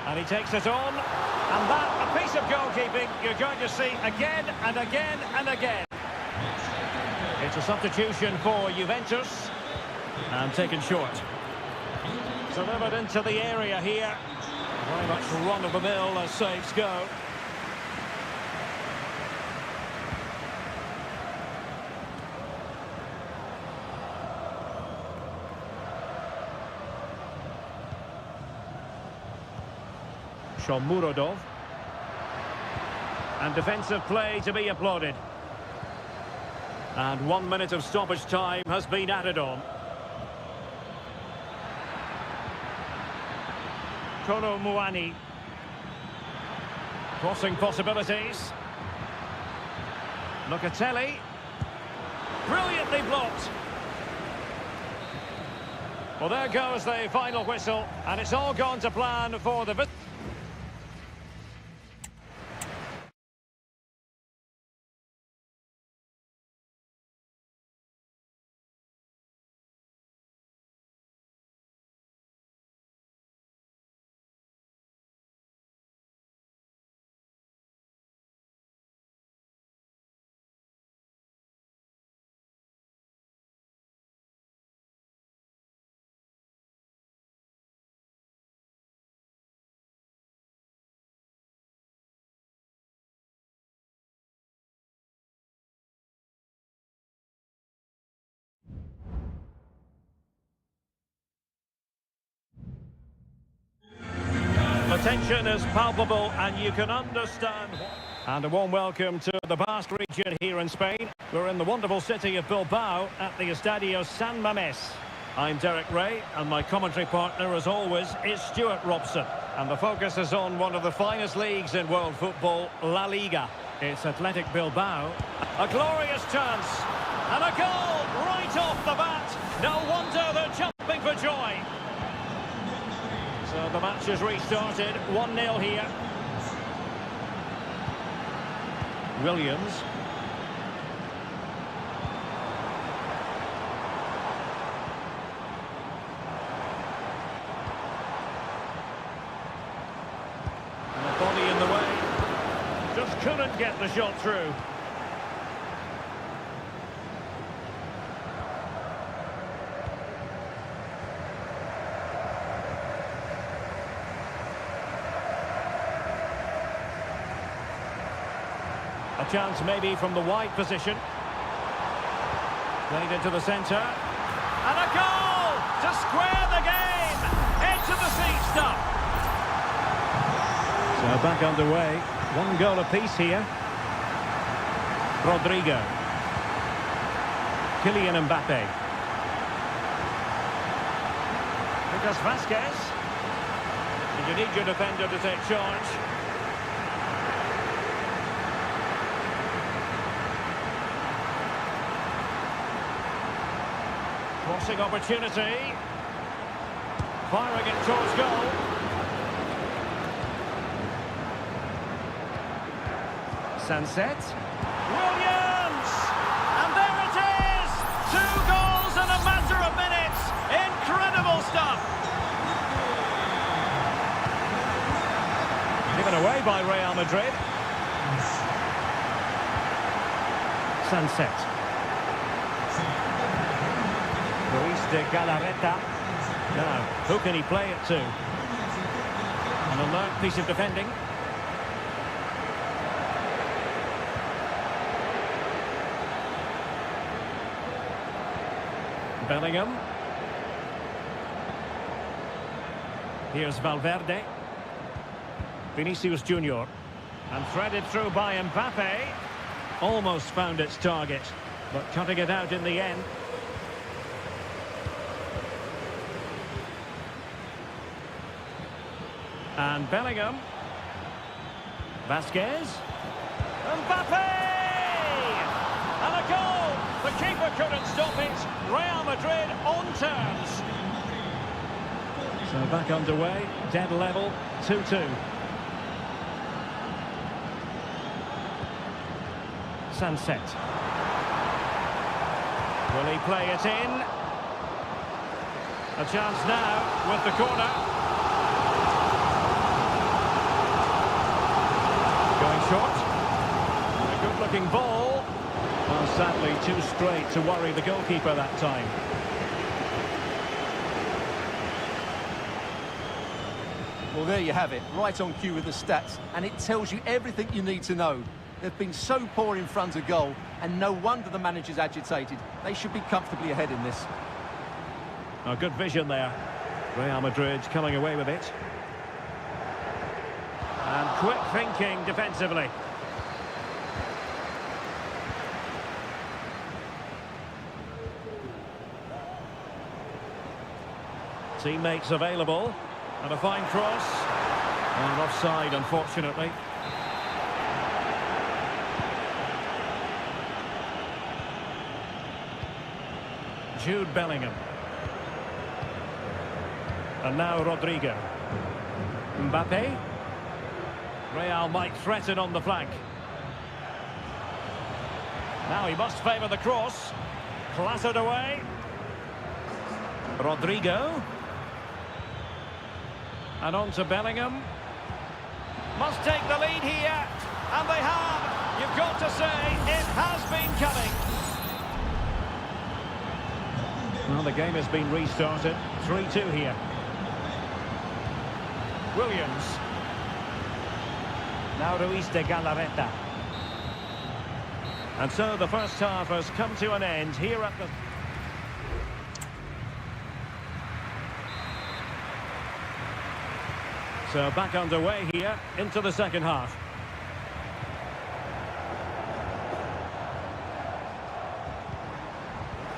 Speaker 1: And he takes it on. And that, a piece of goalkeeping you're going to see again and again and again. It's a substitution for Juventus.
Speaker 4: And taken short.
Speaker 1: Delivered into the area here. Very much run-of-the-mill as saves go.
Speaker 4: Shomurodov.
Speaker 1: And defensive play to be applauded. And 1 minute of stoppage time has been added on. Kolo Muani. Crossing possibilities. Locatelli. Brilliantly blocked. Well, there goes the final whistle, and it's all gone to plan for the... tension is palpable and you can understand. And a warm welcome to the Basque region here in Spain. We're in the wonderful city of Bilbao at the Estadio San Mamés. I'm Derek Ray, and my commentary partner, as always, is Stuart Robson. And the focus is on one of the finest leagues in world football, La Liga. It's Athletic Bilbao. A glorious chance. And a goal right off the bat. No wonder they're jumping for joy. So the match has restarted. 1-0 here. Williams. And the body in the way. Just couldn't get the shot through. A chance maybe from the wide position. Played into the centre. And a goal to square the game. Edge of the seat stuff. So back underway. 1 goal apiece here. Rodrigo. Kylian Mbappe. Lucas Vazquez. And you need your defender to take charge. Crossing opportunity. Firing it towards goal. Sunset. Williams! And there it is! 2 goals in a matter of minutes. Incredible stuff. Given away by Real Madrid. Sunset. De Galarreta. Now, who can he play it to? An alert piece of defending. Bellingham. Here's Valverde. Vinicius Junior. And threaded through by Mbappe. Almost found its target, but cutting it out in the end. And Bellingham. Vazquez. Mbappe! And a goal! The keeper couldn't stop it. Real Madrid on terms. So back underway. Dead level. 2-2. Sunset. Will he play it in? A chance now with the corner. Shot. A good-looking ball. Well, sadly, too straight to worry the goalkeeper that time.
Speaker 2: Well, there you have it, right on cue with the stats, and it tells you everything you need to know. They've been so poor in front of goal, and no wonder the manager's agitated. They should be comfortably ahead in this.
Speaker 1: A good vision there. Real Madrid coming away with it. And quick thinking defensively. Teammates available. And a fine cross. And offside, unfortunately. Jude Bellingham. And now Rodrigo. Mbappe. Real might threaten on the flank. Now he must favour the cross. Clattered away. Rodrigo. And on to Bellingham. Must take the lead here. And they have. You've got to say, it has been coming. Well, the game has been restarted. 3-2 here. Williams. Now Ruiz de Galarreta. And so the first half has come to an end here at the... So back underway here into the second half.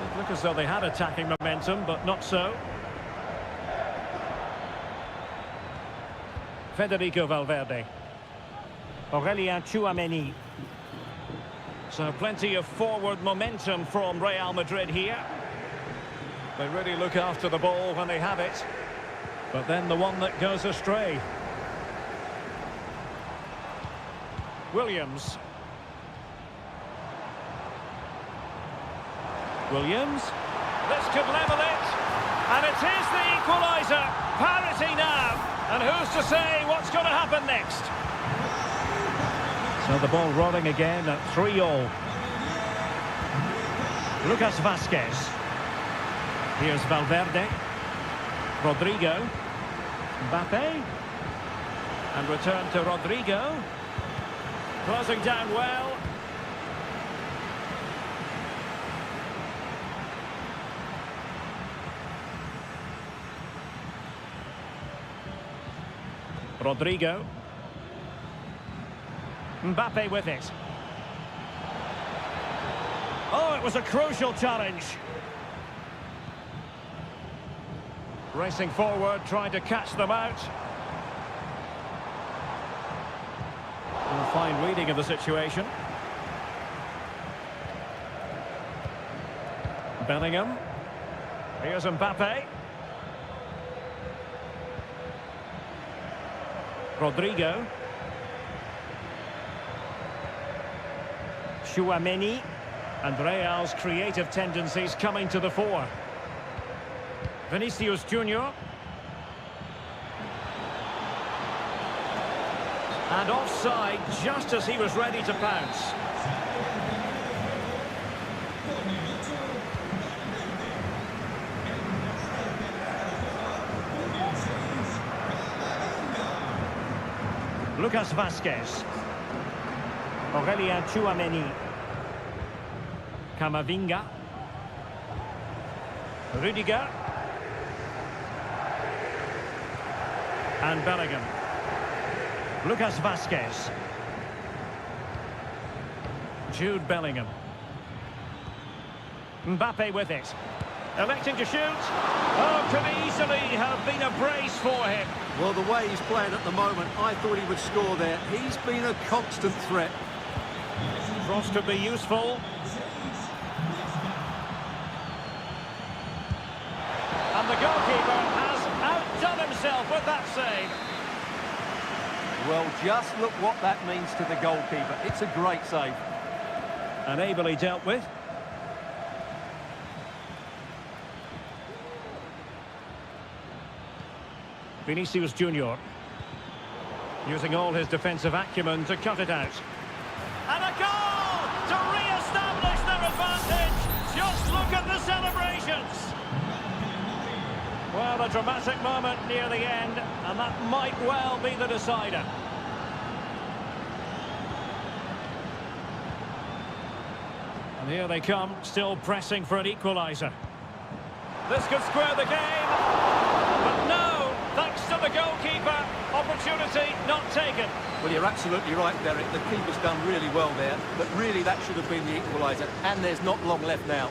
Speaker 1: It looked as though they had attacking momentum, but not so. Federico Valverde. Aurelien Tchouameni. So plenty of forward momentum from Real Madrid here. They really look after the ball when they have it. But then the one that goes astray. Williams. Williams. This could level it. And it is the equaliser. Parity now. And who's to say what's going to happen next? So the ball rolling again at 3-all. Lucas Vázquez. Here's Valverde. Rodrigo. Mbappe. And return to Rodrigo. Closing down well. Rodrigo. Mbappe with it. Oh, it was a crucial challenge. Racing forward, trying to catch them out. And a fine reading of the situation. Bellingham. Here's Mbappe. Rodrigo. Tchouameni. And Real's creative tendencies coming to the fore. Vinicius Junior. And offside just as he was ready to pounce. Lucas Vázquez. Aurelien Tchouameni. Camavinga. Rudiger. And Bellingham. Lucas Vázquez. Jude Bellingham. Mbappe with it. Electing to shoot. Oh, could easily have been a brace for him.
Speaker 2: Well, the way he's playing at the moment, I thought he would score there. He's been a constant threat.
Speaker 1: Cross could be useful. And the goalkeeper has outdone himself with that save.
Speaker 2: Well, just look what that means to the goalkeeper. It's a great save.
Speaker 1: And ably dealt with. Vinicius Junior. Using all his defensive acumen to cut it out. And a goal to re-establish their advantage. Just look at the celebrations. Well, a dramatic moment near the end, and that might well be the decider. And here they come, still pressing for an equaliser. This could square the game, but no, thanks to the goalkeeper, opportunity not taken.
Speaker 2: Well, you're absolutely right, Derek. The keeper's done really well there, but really that should have been the equaliser, and there's not long left now.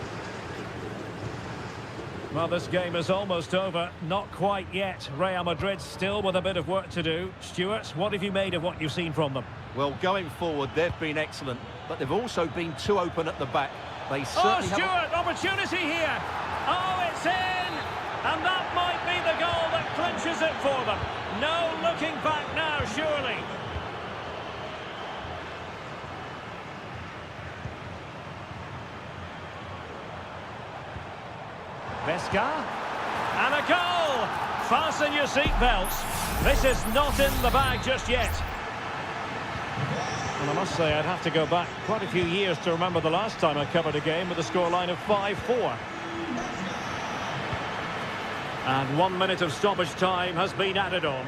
Speaker 1: Well, this game is almost over. Not quite yet. Real Madrid still with a bit of work to do. Stuart, what have you made of what you've seen from them?
Speaker 2: Well, going forward, they've been excellent, but they've also been too open at the back. They certainly
Speaker 1: Stuart, opportunity here. Oh, it's in! And that might be the goal that clinches it for them. No looking back now, surely. Vesca. And a goal! Fasten your seatbelts. This is not in the bag just yet. And I must say, I'd have to go back quite a few years to remember the last time I covered a game with a scoreline of 5-4. And 1 minute of stoppage time has been added on.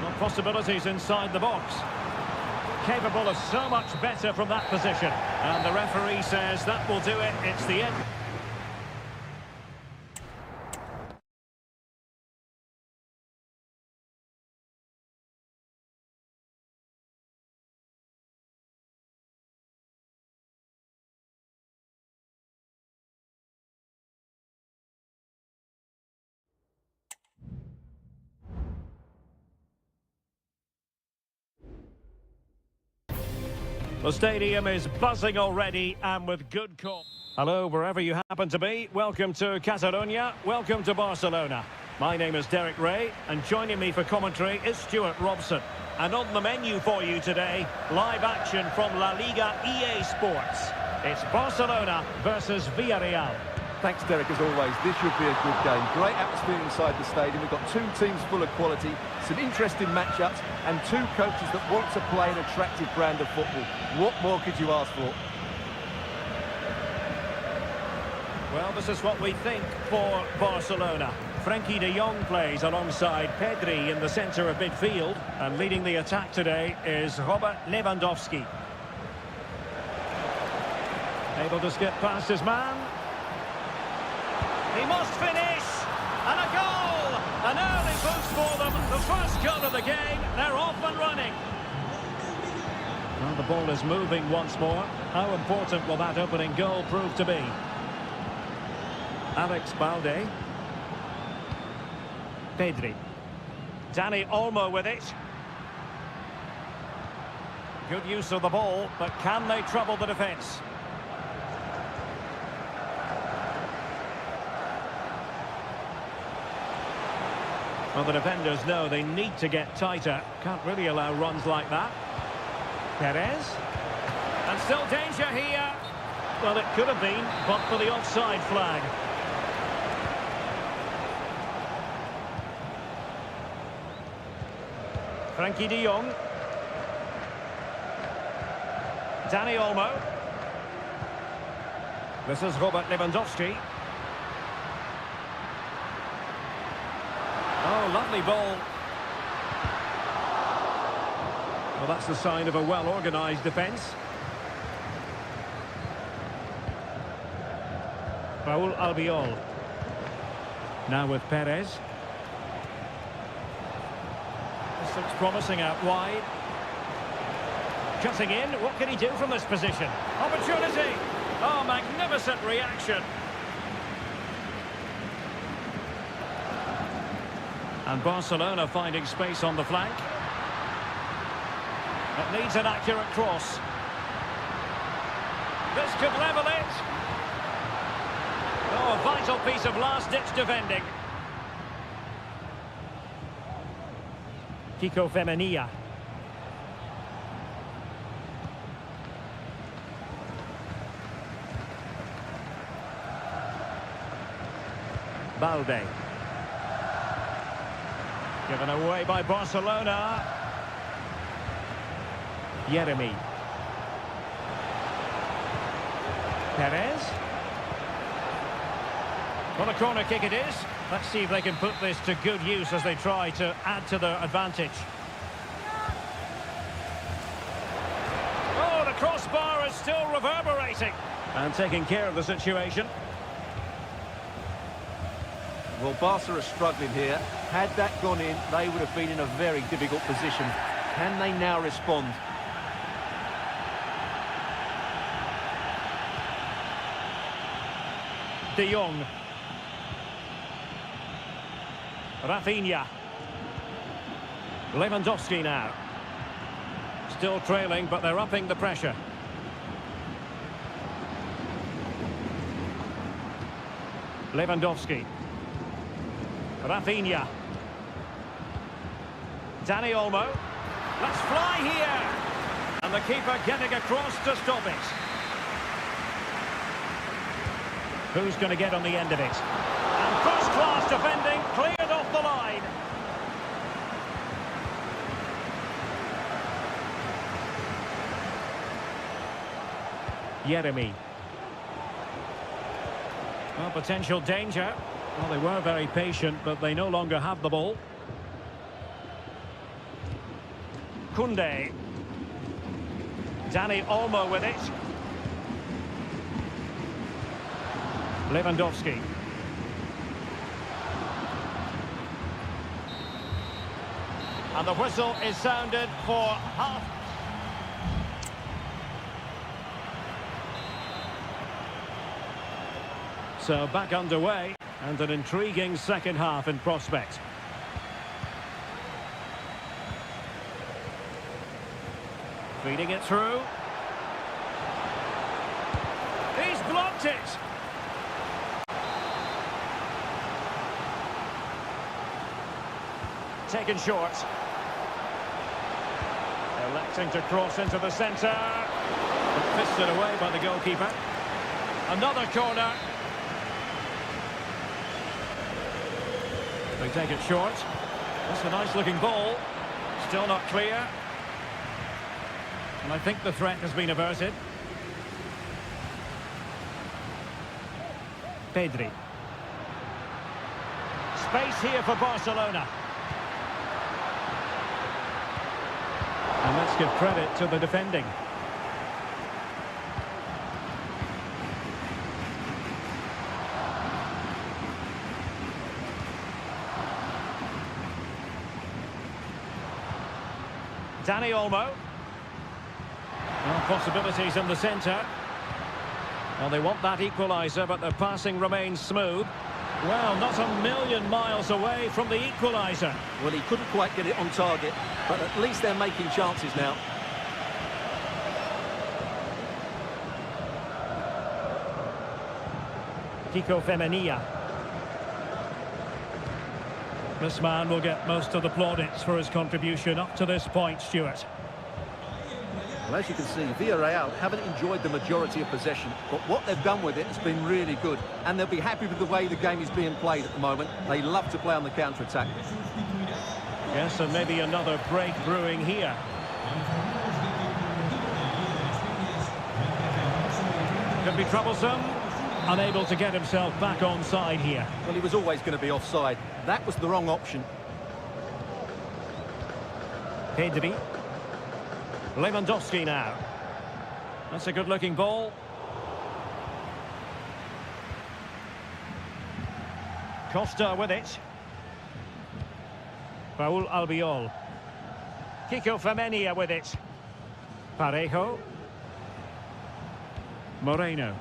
Speaker 1: Not possibilities inside the box. Capable of so much better from that position. And the referee says that will do it. It's the end. The stadium is buzzing already and with good call. Hello, wherever you happen to be. Welcome to Catalonia. Welcome to Barcelona. My name is Derek Ray, and joining me for commentary is Stuart Robson. And on the menu for you today, live action from La Liga EA Sports. It's Barcelona versus Villarreal.
Speaker 2: Thanks, Derek, as always. This should be a good game. Great atmosphere inside the stadium. We've got two teams full of quality, some interesting matchups, and two coaches that want to play an attractive brand of football. What more could you ask for?
Speaker 1: Well, this is what we think for Barcelona. Frenkie de Jong plays alongside Pedri in the centre of midfield, and leading the attack today is Robert Lewandowski. Able to skip past his man. He must finish! And a goal! An early boost for them. The first goal of the game. They're off and running. Well, the ball is moving once more. How important will that opening goal prove to be? Alex Balde. Pedri. Dani Olmo with it. Good use of the ball, but can they trouble the defence? Well, the defenders know they need to get tighter. Can't really allow runs like that. Perez. And still danger here. Well, it could have been, but for the offside flag. Frenkie de Jong. Dani Olmo. This is Robert Lewandowski. Oh, lovely ball. Well, that's the sign of a well-organised defence. Raul Albiol. Now with Perez. This looks promising out wide. Cutting in, what can he do from this position? Opportunity! Oh, magnificent reaction. And Barcelona finding space on the flank. It needs an accurate cross. This could level it. Oh, a vital piece of last-ditch defending. Kiko Femenia. Balde. Given away by Barcelona. Yeremy. Perez. Well, a corner kick it is. Let's see if they can put this to good use as they try to add to their advantage. Oh, the crossbar is still reverberating. And taking care of the situation.
Speaker 2: Well, Barca are struggling here. Had that gone in, they would have been in a very difficult position. Can they now respond?
Speaker 1: De Jong. Rafinha. Lewandowski now. Still trailing, but they're upping the pressure. Lewandowski. Rafinha. Dani Olmo. Let's fly here. And the keeper getting across to stop it. Who's going to get on the end of it? And first-class defending, cleared off the line. Yeremy. Well, potential danger. Well, they were very patient, but they no longer have the ball. Koundé. Dani Olmo with it. Lewandowski. And the whistle is sounded for half. So back underway, and an intriguing second half in prospect. Feeding it through. it. Taken short. Electing to cross into the centre. Fisted away by the goalkeeper. Another corner. They take it short. That's a nice looking ball. Still not clear. And I think the threat has been averted. Pedri. Space here for Barcelona. And let's give credit to the defending. Dani Olmo. Well, possibilities in the centre. Well, they want that equaliser, but their passing remains smooth. Well, not a million miles away from the equaliser.
Speaker 2: Well, he couldn't quite get it on target, but at least they're making chances now.
Speaker 1: Kiko Femenia. This man will get most of the plaudits for his contribution up to this point, Stuart.
Speaker 2: Well, as you can see, Villarreal haven't enjoyed the majority of possession, but what they've done with it has been really good, and they'll be happy with the way the game is being played at the moment. They love to play on the counter-attack.
Speaker 1: Yes, and maybe another break brewing here. Could be troublesome. Unable to get himself back on side here.
Speaker 2: Well, he was always going to be offside. That was the wrong option.
Speaker 1: Pedri. Lewandowski now. That's a good-looking ball. Costa with it. Raul Albiol. Kiko Femenia with it. Parejo. Moreno.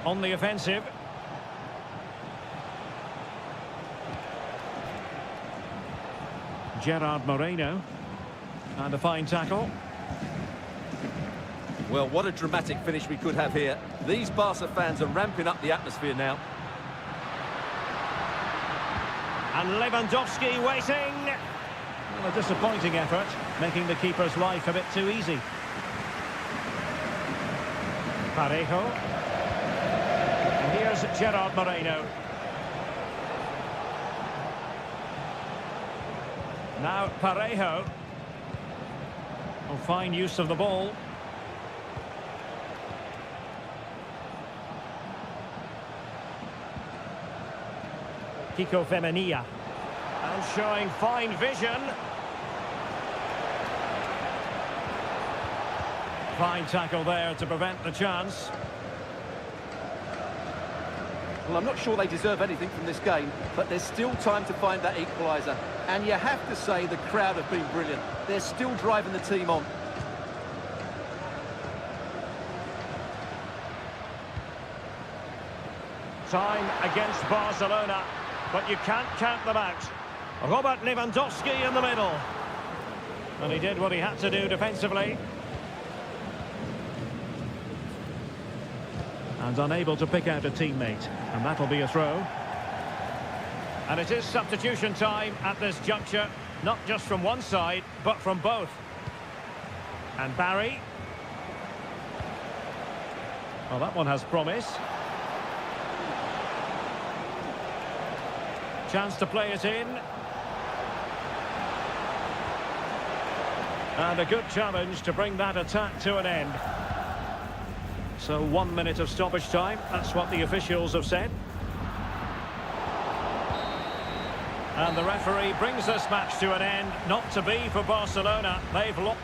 Speaker 1: On the offensive. Gerard Moreno. And a fine tackle.
Speaker 2: Well, what a dramatic finish we could have here. These Barca fans are ramping up the atmosphere now.
Speaker 1: And Lewandowski waiting. Well, a disappointing effort, making the keeper's life a bit too easy. Parejo. And here's Gerard Moreno. Now Parejo. Oh, fine use of the ball. Kiko Femenia. And showing fine vision. Fine tackle there to prevent the chance.
Speaker 2: Well, I'm not sure they deserve anything from this game, but there's still time to find that equaliser. And you have to say the crowd have been brilliant. They're still driving the team on.
Speaker 1: Time against Barcelona, but you can't count them out. Robert Lewandowski in the middle. And he did what he had to do defensively. And unable to pick out a teammate. And that'll be a throw. And it is substitution time at this juncture. Not just from one side, but from both. And Barry. Well, that one has promise. Chance to play it in. And a good challenge to bring that attack to an end. So 1 minute of stoppage time. That's what the officials have said. And the referee brings this match to an end. Not to be for Barcelona. They've lost.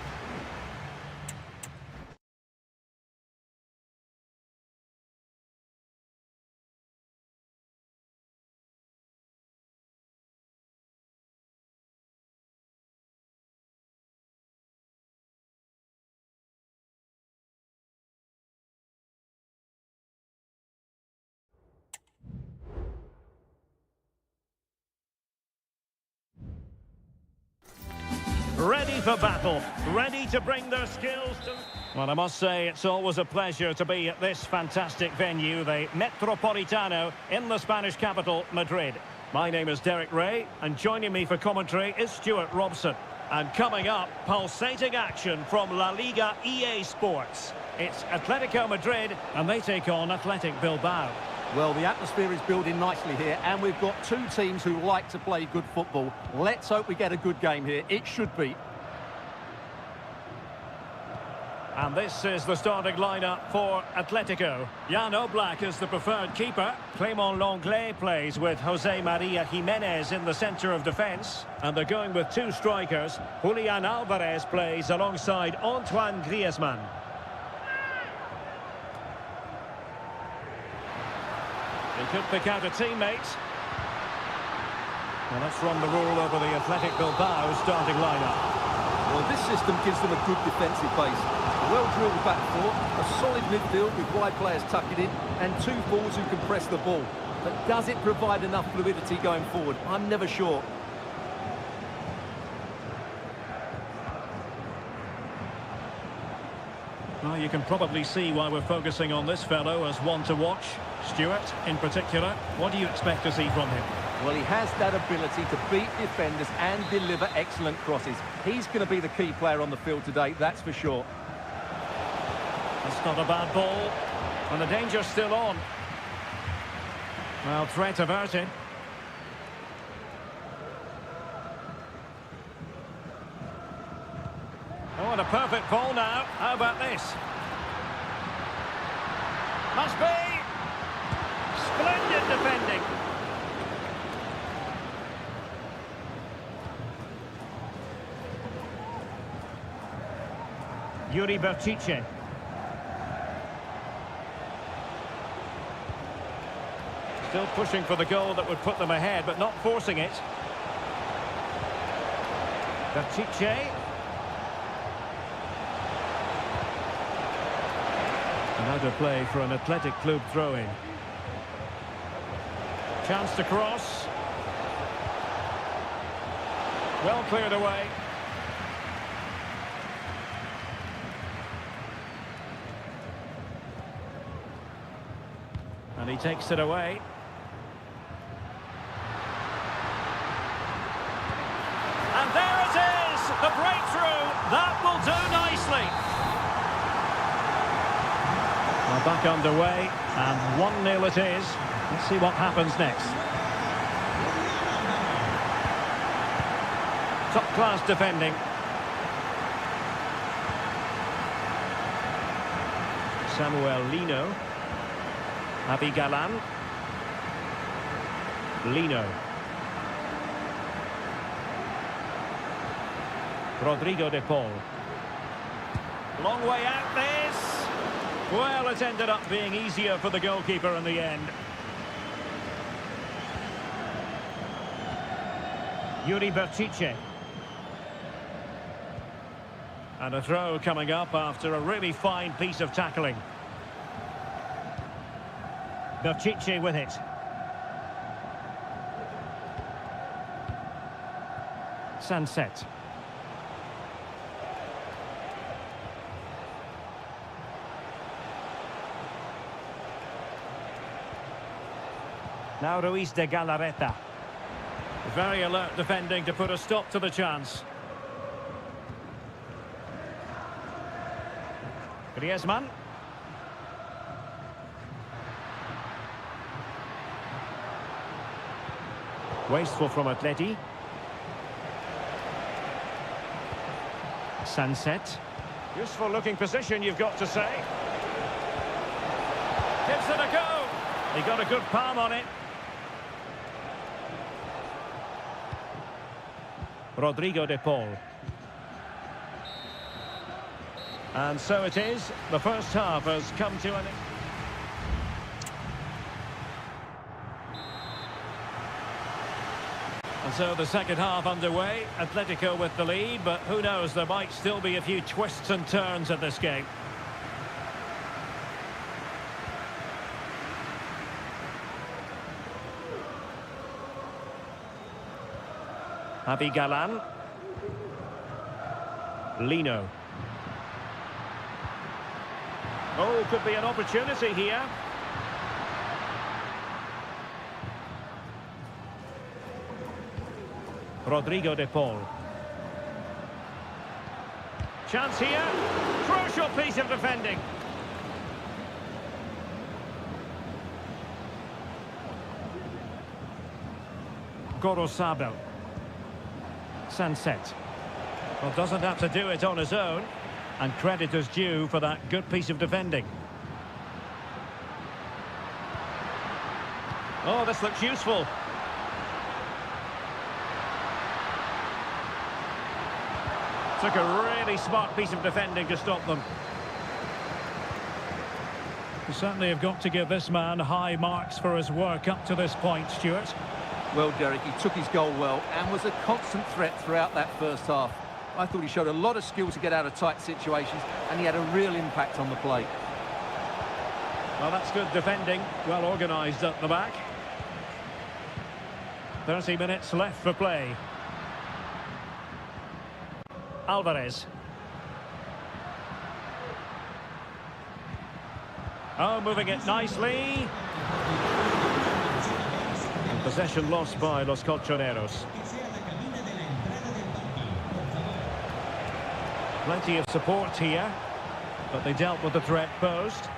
Speaker 1: Ready for battle, ready to bring their skills to... Well, I must say, it's always a pleasure to be at this fantastic venue, the Metropolitano, in the Spanish capital, Madrid. My name is Derek Ray, and joining me for commentary is Stuart Robson. And coming up, pulsating action from La Liga EA Sports. It's Atletico Madrid, and they take on Athletic Bilbao.
Speaker 2: Well, the atmosphere is building nicely here, and we've got two teams who like to play good football. Let's hope we get a good game here. It should be.
Speaker 1: And this is the starting lineup for Atletico. Jan Oblak is the preferred keeper. Clément Lenglet plays with Jose Maria Jimenez in the centre of defence. And they're going with two strikers. Julian Alvarez plays alongside Antoine Griezmann. He could pick out a teammate. Well, let's run the rule over the Athletic Bilbao starting lineup.
Speaker 2: Well, this system gives them a good defensive base. A well-drilled back four, a solid midfield with wide players tucking in, and two forwards who can press the ball. But does it provide enough fluidity going forward? I'm never sure.
Speaker 1: Well, you can probably see why we're focusing on this fellow as one to watch. Stuart, in particular, what do you expect to see from him?
Speaker 2: Well, he has that ability to beat defenders and deliver excellent crosses. He's going to be the key player on the field today, that's for sure.
Speaker 1: That's not a bad ball. And the danger's still on. Well, threat averted. Oh, and a perfect ball now. How about this? Must be! Splendid defending. Yuri Berchiche. Still pushing for the goal that would put them ahead, but not forcing it. Berchiche. Another play for an Athletic Club throw-in. Chance to cross. Well cleared away. And he takes it away. And there it is! The breakthrough! That will do nicely! Well, back underway, and 1-0 it is. Let's see what happens next. Top-class defending. Samuel Lino. Abi Galan. Lino. Rodrigo de Paul. Long way out this. Well, it ended up being easier for the goalkeeper in the end. Yuri Berchiche. And a throw coming up after a really fine piece of tackling. Berchiche with it. Sunset. Now Ruiz de Galarreta. Very alert defending to put a stop to the chance. Griezmann. Wasteful from Atleti. Sunset. Useful looking position, you've got to say. Gives it a go. He got a good palm on it. Rodrigo de Paul. And so it is. The first half has come to an end. And so the second half underway. Atletico with the lead, but who knows, there might still be a few twists and turns at this game. Abi Galan. Lino. Oh, could be an opportunity here. Rodrigo de Paul. Chance here. Crucial piece of defending. Gorosabel. Sunset. Well, doesn't have to do it on his own. And credit is due for that good piece of defending. Oh, this looks useful. Took a really smart piece of defending to stop them.
Speaker 4: You certainly have got to give this man high marks for his work up to this point, Stuart.
Speaker 2: Well, Derek, he took his goal well and was a constant threat throughout that first half. I thought he showed a lot of skill to get out of tight situations, and he had a real impact on the play.
Speaker 1: Well, that's good defending. Well organised at the back. 30 minutes left for play. Alvarez. Oh, moving it nicely. And possession lost by Los Colchoneros. Plenty of support here, but they dealt with the threat posed.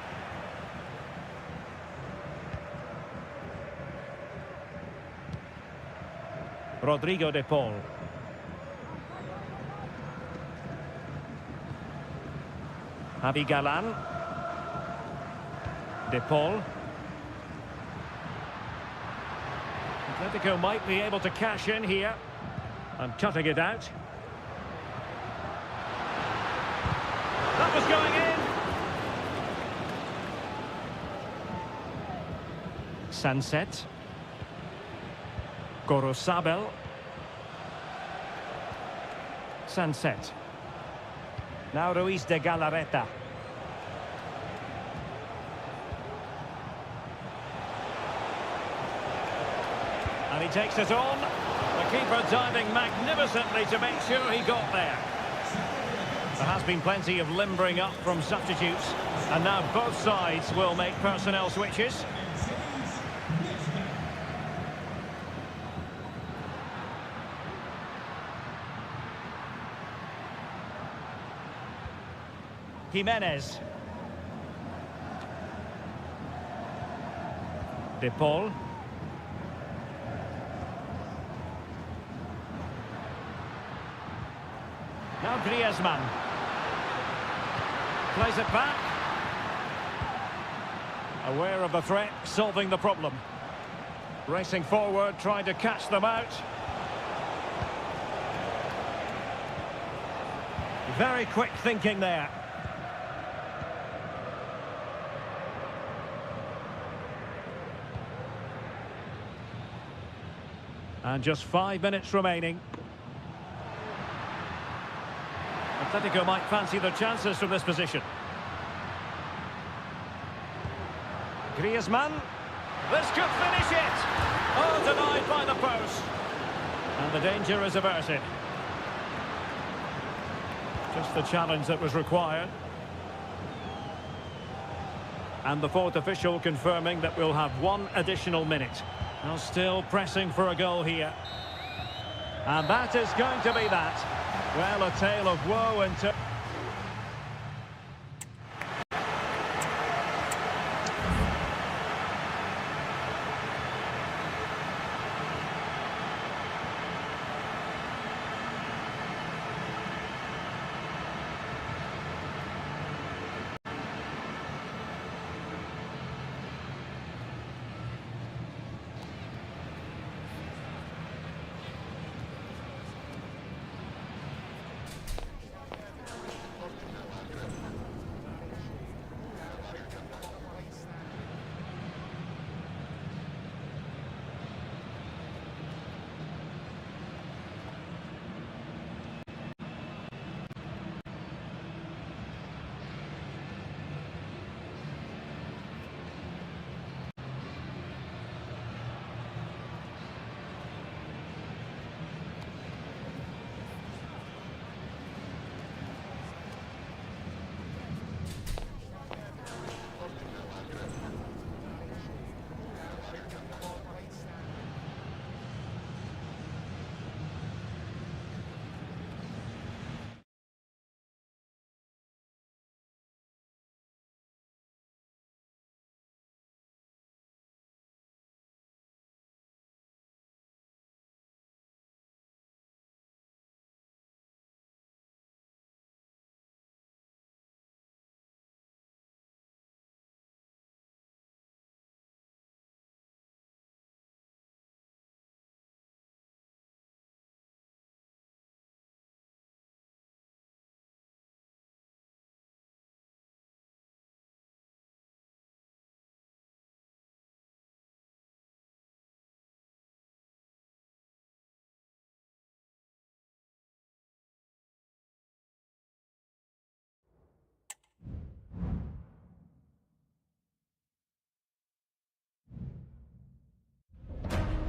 Speaker 1: Rodrigo de Paul. Javi Galan. De Paul. Atletico might be able to cash in here. And cutting it out. That was going in. Sunset. Gorosabel. Sunset. Now Ruiz de Galarreta. And he takes it on. The keeper diving magnificently to make sure he got there. There has been plenty of limbering up from substitutes. And now both sides will make personnel switches. Jimenez. De Paul. Now Griezmann. Plays it back. Aware of the threat, solving the problem. Racing forward, trying to catch them out. Very quick thinking there. And just 5 minutes remaining. Atletico might fancy their chances from this position. Griezmann. This could finish it. Oh, denied by the post. And the danger is averted. Just the challenge that was required. And the fourth official confirming that we'll have 1 additional minute. Now still pressing for a goal here. And that is going to be that. Well, a tale of woe and...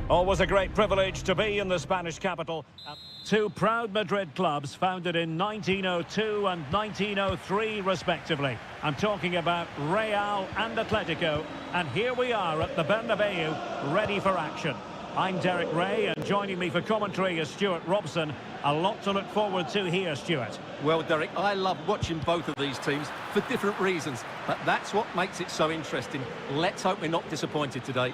Speaker 1: Always a great privilege to be in the Spanish capital. Two proud Madrid clubs founded in 1902 and 1903 respectively. I'm talking about Real and Atletico, and here we are at the Bernabeu, ready for action. I'm Derek Ray, and joining me for commentary is Stuart Robson. A lot to look forward to here, Stuart.
Speaker 2: Well, Derek, I love watching both of these teams for different reasons, but that's what makes it so interesting. Let's hope we're not disappointed today.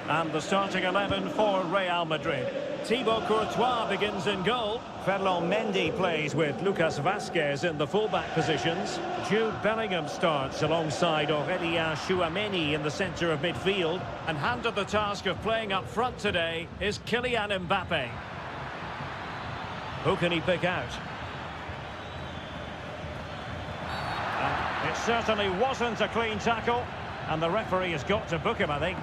Speaker 1: And the starting 11 for Real Madrid. Thibaut Courtois begins in goal. Ferland Mendy plays with Lucas Vazquez in the fullback positions. Jude Bellingham starts alongside Aurélien Tchouameni in the centre of midfield. And handed the task of playing up front today is Kylian Mbappe. Who can he pick out? It certainly wasn't a clean tackle, and the referee has got to book him, I think.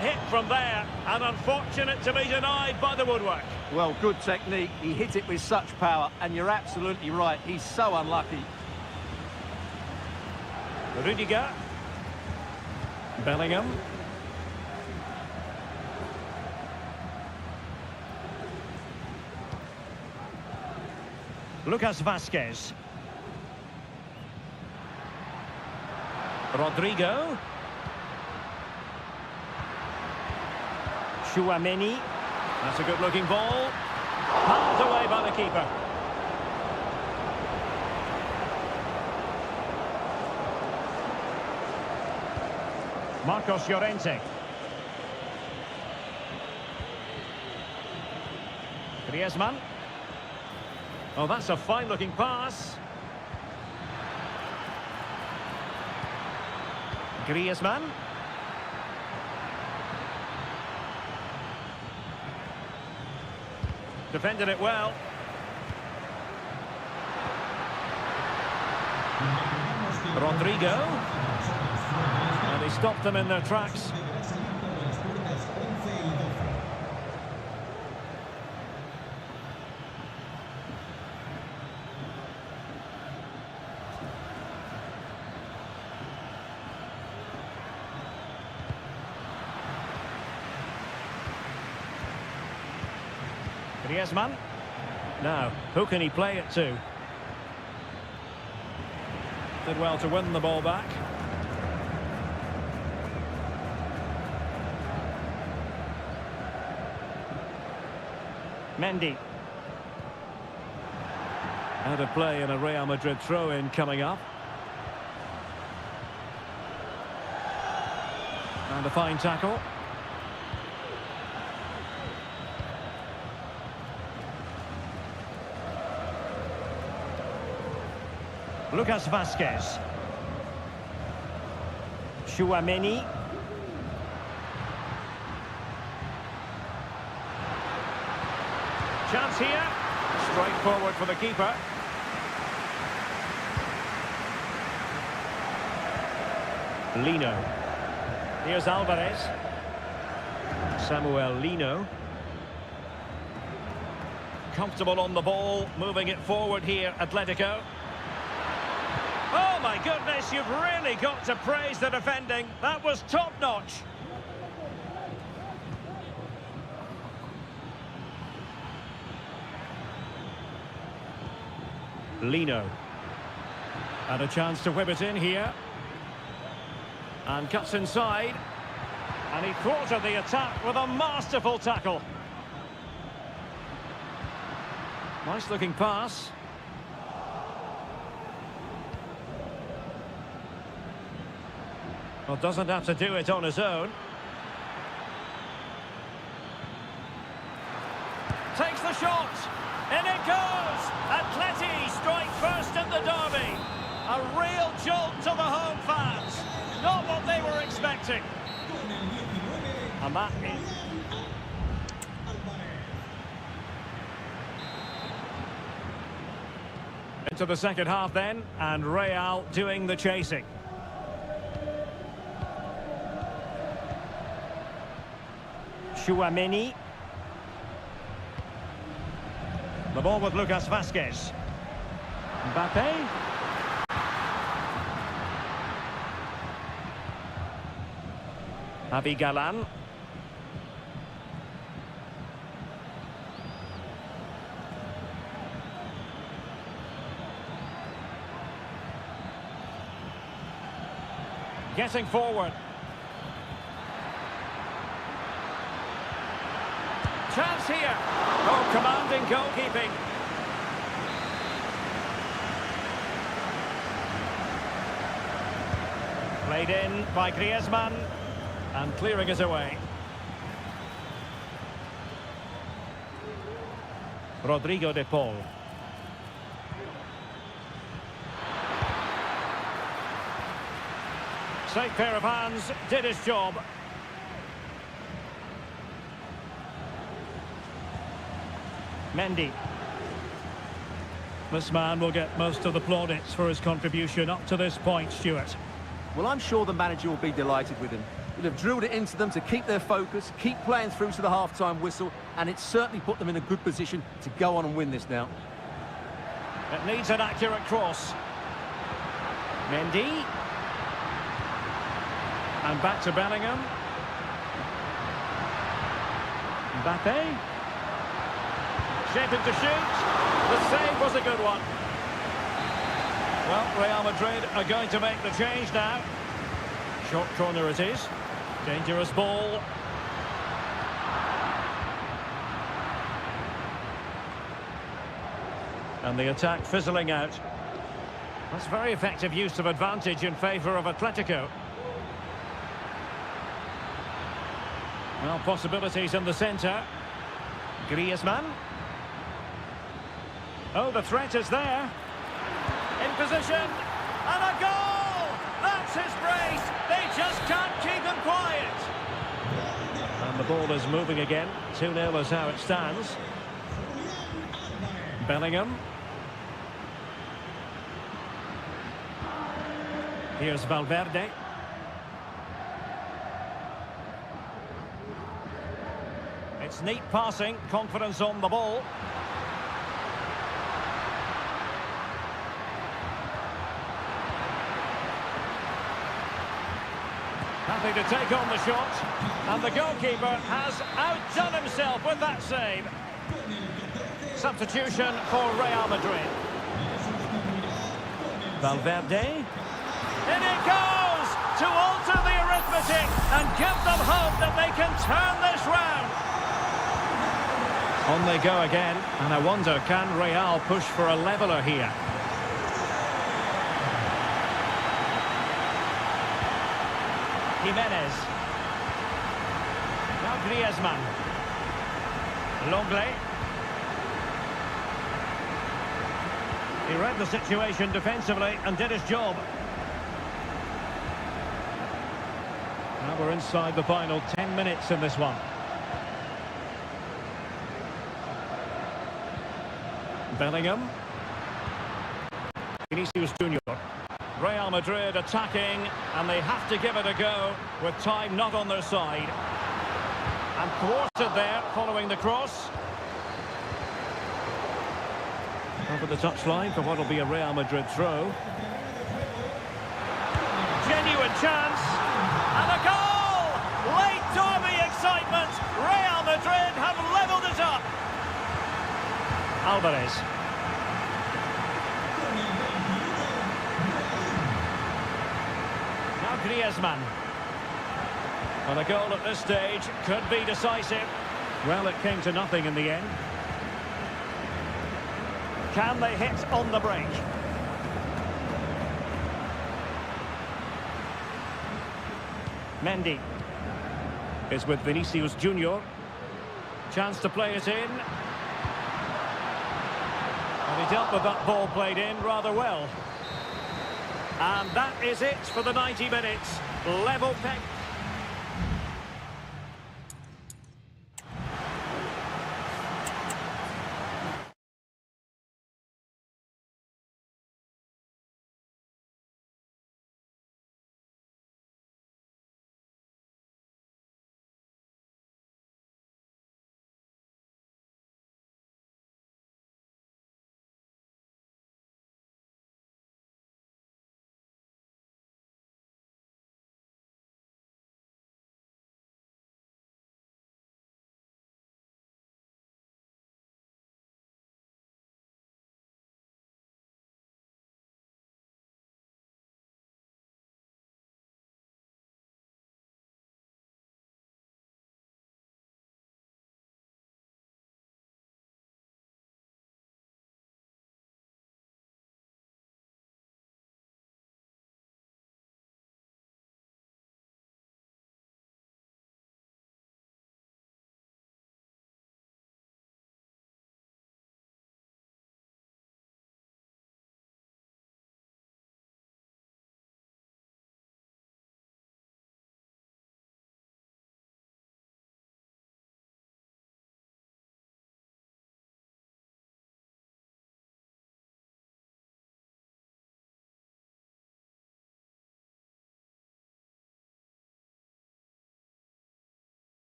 Speaker 1: Hit from there, and unfortunate to be denied by the woodwork.
Speaker 2: Well, good technique. He hit it with such power, and you're absolutely right. He's so unlucky.
Speaker 1: Rudiger. Bellingham. Lucas Vazquez. Rodrigo. Tchouameni. That's a good-looking ball. Pulled away by the keeper. Marcos Llorente. Griezmann. Oh, that's a fine-looking pass. Griezmann. Defended it well. Rodrigo. And he stopped them in their tracks. Griezmann. Now, who can he play it to? Did well to win the ball back. Mendy. Out of play in a Real Madrid throw-in coming up. And a fine tackle. Lucas Vazquez. Tchouameni. Chance here. Straight forward for the keeper. Lino. Here's Alvarez. Samuel Lino. Comfortable on the ball, moving it forward here, Atletico. Oh my goodness, you've really got to praise the defending. That was top-notch. Lino. And a chance to whip it in here. And cuts inside. And he thwarted the attack with a masterful tackle. Nice looking pass. Well, doesn't have to do it on his own. Takes the shot. In it goes. Atleti strike first in the derby. A real jolt to the home fans. Not what they were expecting. And that is... Into the second half then, and Real doing the chasing. Tchouameni. The ball with Lucas Vazquez. Mbappe. Javi Galan. Getting forward. Chance here. Oh, commanding goalkeeping. Played in by Griezmann. And clearing it away. Rodrigo de Paul. Safe pair of hands, did his job. Mendy. This man will get most of the plaudits for his contribution up to this point, Stuart.
Speaker 2: Well, I'm sure the manager will be delighted with him. He'll have drilled it into them to keep their focus, keep playing through to the half-time whistle, and it's certainly put them in a good position to go on and win this now.
Speaker 1: It needs an accurate cross. Mendy. And back to Bellingham. Mbappe. Shaping to shoot. The save was a good one. Well, Real Madrid are going to make the change now. Short corner it is. Dangerous ball. And the attack fizzling out. That's very effective use of advantage in favour of Atletico. Well, possibilities in the centre. Griezmann. Oh, the threat is there. In position. And a goal! That's his brace. They just can't keep him quiet. And the ball is moving again. 2-0 is how it stands. Bellingham. Here's Valverde. It's neat passing, confidence on the ball. Happy to take on the shot. And the goalkeeper has outdone himself with that save. Substitution for Real Madrid. Valverde. In it goes! To alter the arithmetic and give them hope that they can turn this round. On they go again, and I wonder, can Real push for a leveller here? Jimenez. Now Griezmann. Longley. He read the situation defensively and did his job. Now we're inside the final 10 minutes in this one. Bellingham. Vinicius Junior. Real Madrid attacking, and they have to give it a go with time not on their side. And thwarted there following the cross. Over the touchline for what will be a Real Madrid throw. Genuine chance. And a goal! Late derby excitement. Real Madrid have levelled it up. Alvarez. Now Griezmann. Well, a goal at this stage could be decisive. Well, it came to nothing in the end. Can they hit on the break? Mendy is with Vinicius Junior. Chance to play it in. And he dealt with that ball played in rather well. And that is it for the 90 minutes. Level peg.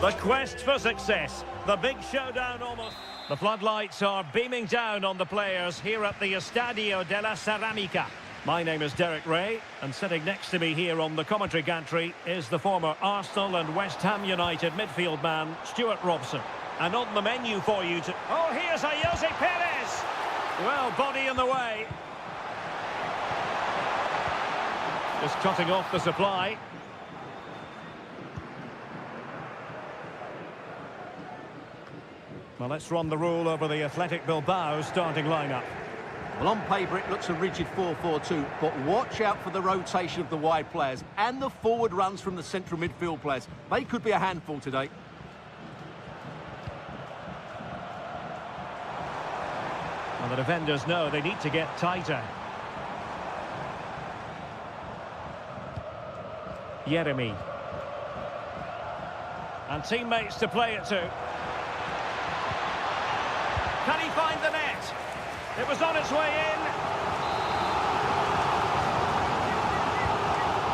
Speaker 1: The quest for success. The big showdown almost. The floodlights are beaming down on the players here at the Estadio de la Ceramica. My name is Derek Ray, and sitting next to me here on the commentary gantry is the former Arsenal and West Ham United midfield man, Stuart Robson. And on the menu for you to... Oh, here's a Jose Perez! Well, body in the way. Just cutting off the supply. Well, let's run the rule over the Athletic Bilbao starting lineup.
Speaker 2: Well, on paper, it looks a rigid 4-4-2, but watch out for the rotation of the wide players and the forward runs from the central midfield players. They could be a handful today.
Speaker 1: Well, the defenders know they need to get tighter. Jeremy. And teammates to play it to. Can he find the net? It was on its way in.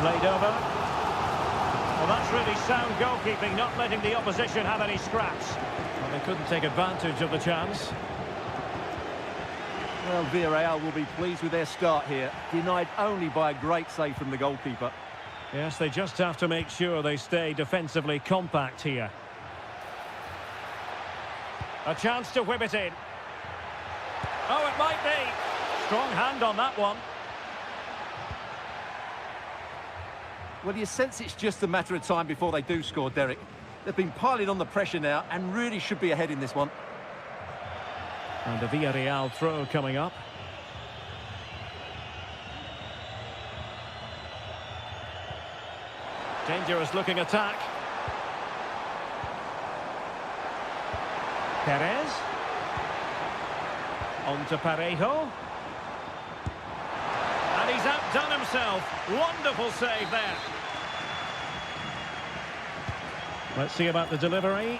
Speaker 1: Played over. Well, that's really sound goalkeeping, not letting the opposition have any scraps. Well, they couldn't take advantage of the chance.
Speaker 2: Well, Villarreal will be pleased with their start here, denied only by a great save from the goalkeeper.
Speaker 1: Yes, they just have to make sure they stay defensively compact here. A chance to whip it in. Oh, it might be. Strong hand on that one.
Speaker 2: Well, you sense it's just a matter of time before they do score, Derek. They've been piling on the pressure now and really should be ahead in this one.
Speaker 1: And a Villarreal throw coming up. Dangerous looking attack. Perez. On to Parejo. And he's outdone himself. Wonderful save there. Let's see about the delivery.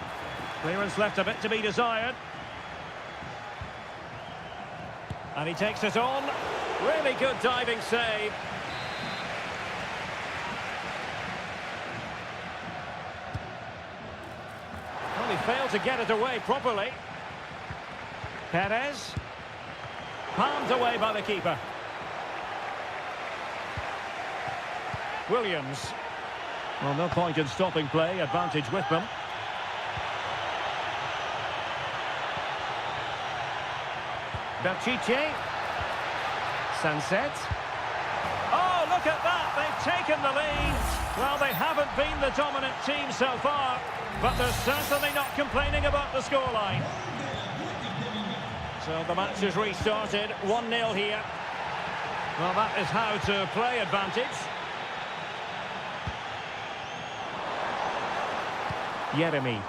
Speaker 1: Clearance left a bit to be desired. And he takes it on. Really good diving save. Well, he failed to get it away properly. Perez. Palmed away by the keeper. Williams. Well, no point in stopping play. Advantage with them. Berchiche. Sunset. Oh, look at that. They've taken the lead. Well, they haven't been the dominant team so far, but they're certainly not complaining about the scoreline. So the match has restarted. 1-0 here. Well, that is how to play advantage. Jeremy.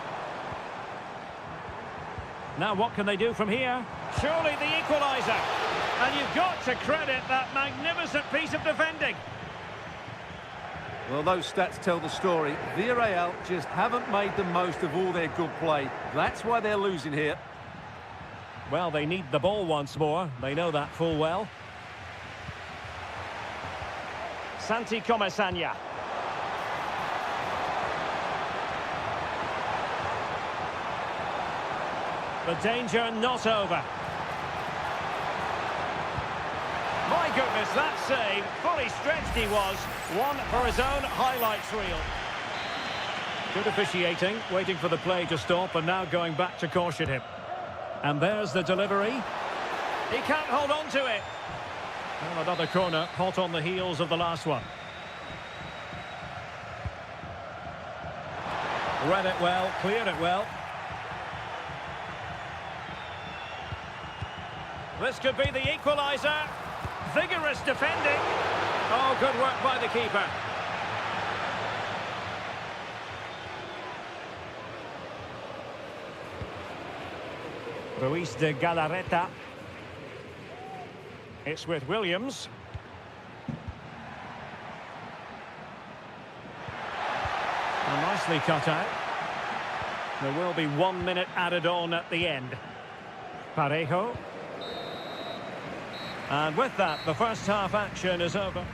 Speaker 1: Now what can they do from here? Surely the equaliser. And you've got to credit that magnificent piece of defending.
Speaker 2: Well, those stats tell the story. Villarreal just haven't made the most of all their good play. That's why they're losing here.
Speaker 1: Well, they need the ball once more. They know that full well. Santi Comesaña. The danger not over. My goodness, that save. Fully stretched he was. One for his own highlights reel. Good officiating, waiting for the play to stop and now going back to caution him. And there's the delivery. He can't hold on to it. Well, another corner, hot on the heels of the last one. Read it well, cleared it well. This could be the equaliser. Vigorous defending. Oh, good work by the keeper. Ruiz de Galarreta. It's with Williams. And nicely cut out. There will be 1 minute added on at the end. Parejo. And with that, the first half action is over.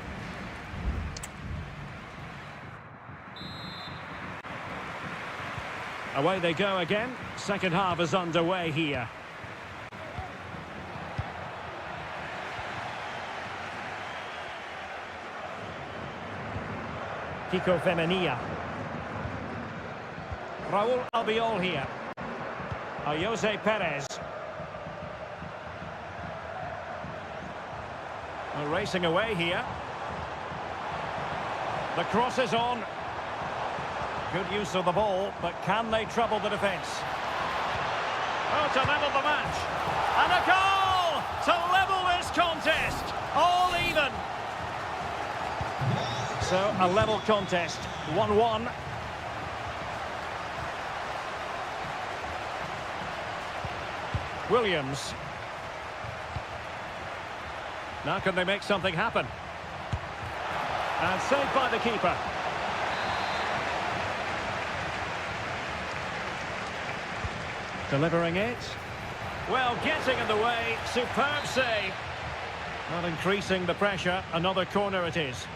Speaker 1: Away they go again. Second half is underway here. Kiko Femenia. Raul Albiol here. Jose Perez. They're racing away here. The cross is on. Good use of the ball, but can they trouble the defence? Oh, to level the match. And a goal to level this contest. All even. So, a level contest. 1-1. Williams. Now can they make something happen? And saved by the keeper. Delivering it. Well, getting in the way. Superb save. Not increasing the pressure. Another corner it is.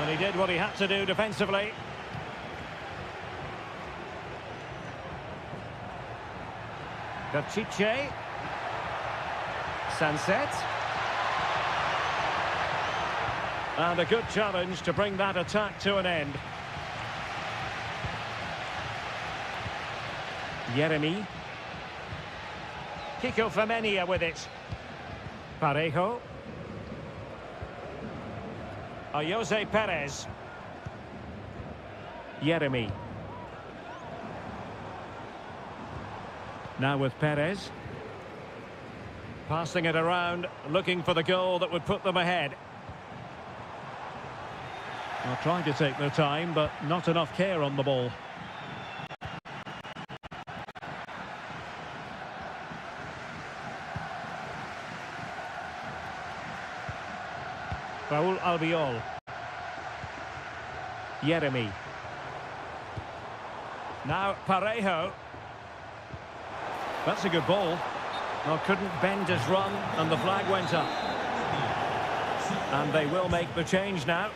Speaker 1: And he did what he had to do defensively. Pichet. Sunset. And a good challenge to bring that attack to an end. Jeremy. Kiko Femenia with it. Parejo. Jose Perez. Jeremy. Now with Perez. Passing it around, looking for the goal that would put them ahead. Well, trying to take their time, but not enough care on the ball. Raul Albiol. Jeremy. Now Parejo. That's a good ball. Well, couldn't bend his run, and the flag went up. And they will make the change now.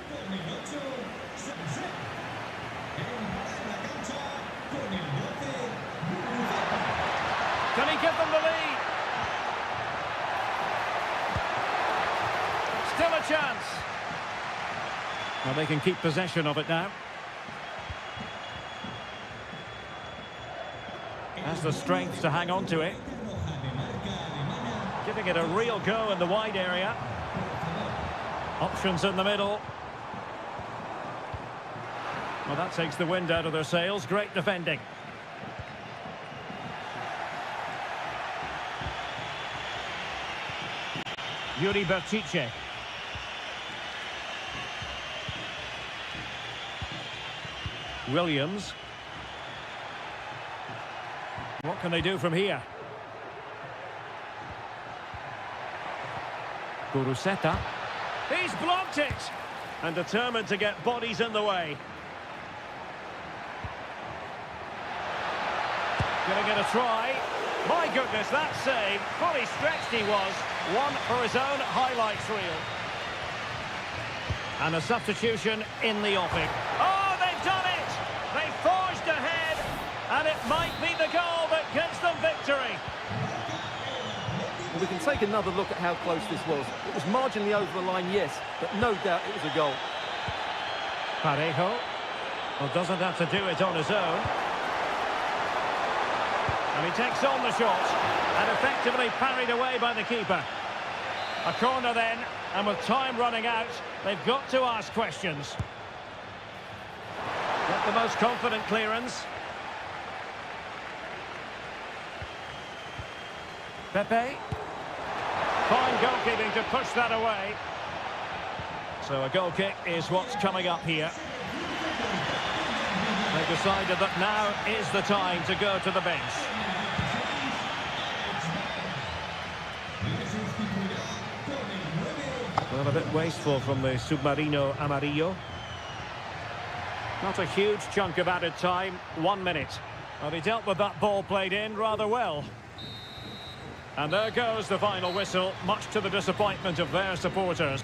Speaker 1: Can he give them the lead? Still a chance. Well, they can keep possession of it now. Has the strength to hang on to it. Giving it a real go in the wide area. Options in the middle. Well, that takes the wind out of their sails. Great defending. Yuri Berchiche. Williams. What can they do from here? Guruseta. He's blocked it! And determined to get bodies in the way. Gonna get a try. My goodness, that save. Fully stretched he was. One for his own highlights reel. And a substitution in the offing. Oh, they've done it! They forged ahead. And it might be the goal that gets them victory.
Speaker 2: Well, we can take another look at how close this was. It was marginally over the line, yes, but no doubt it was a goal.
Speaker 1: Parejo. Well, doesn't have to do it on his own. And he takes on the shot. And effectively parried away by the keeper. A corner then, and with time running out, they've got to ask questions. Not the most confident clearance. Pepe. Fine goalkeeping to push that away. So a goal kick is what's coming up here. They've decided that now is the time to go to the bench. Well, a bit wasteful from the Submarino Amarillo. Not a huge chunk of added time, 1 minute. Well, he dealt with that ball played in rather well. And there goes the final whistle, much to the disappointment of their supporters.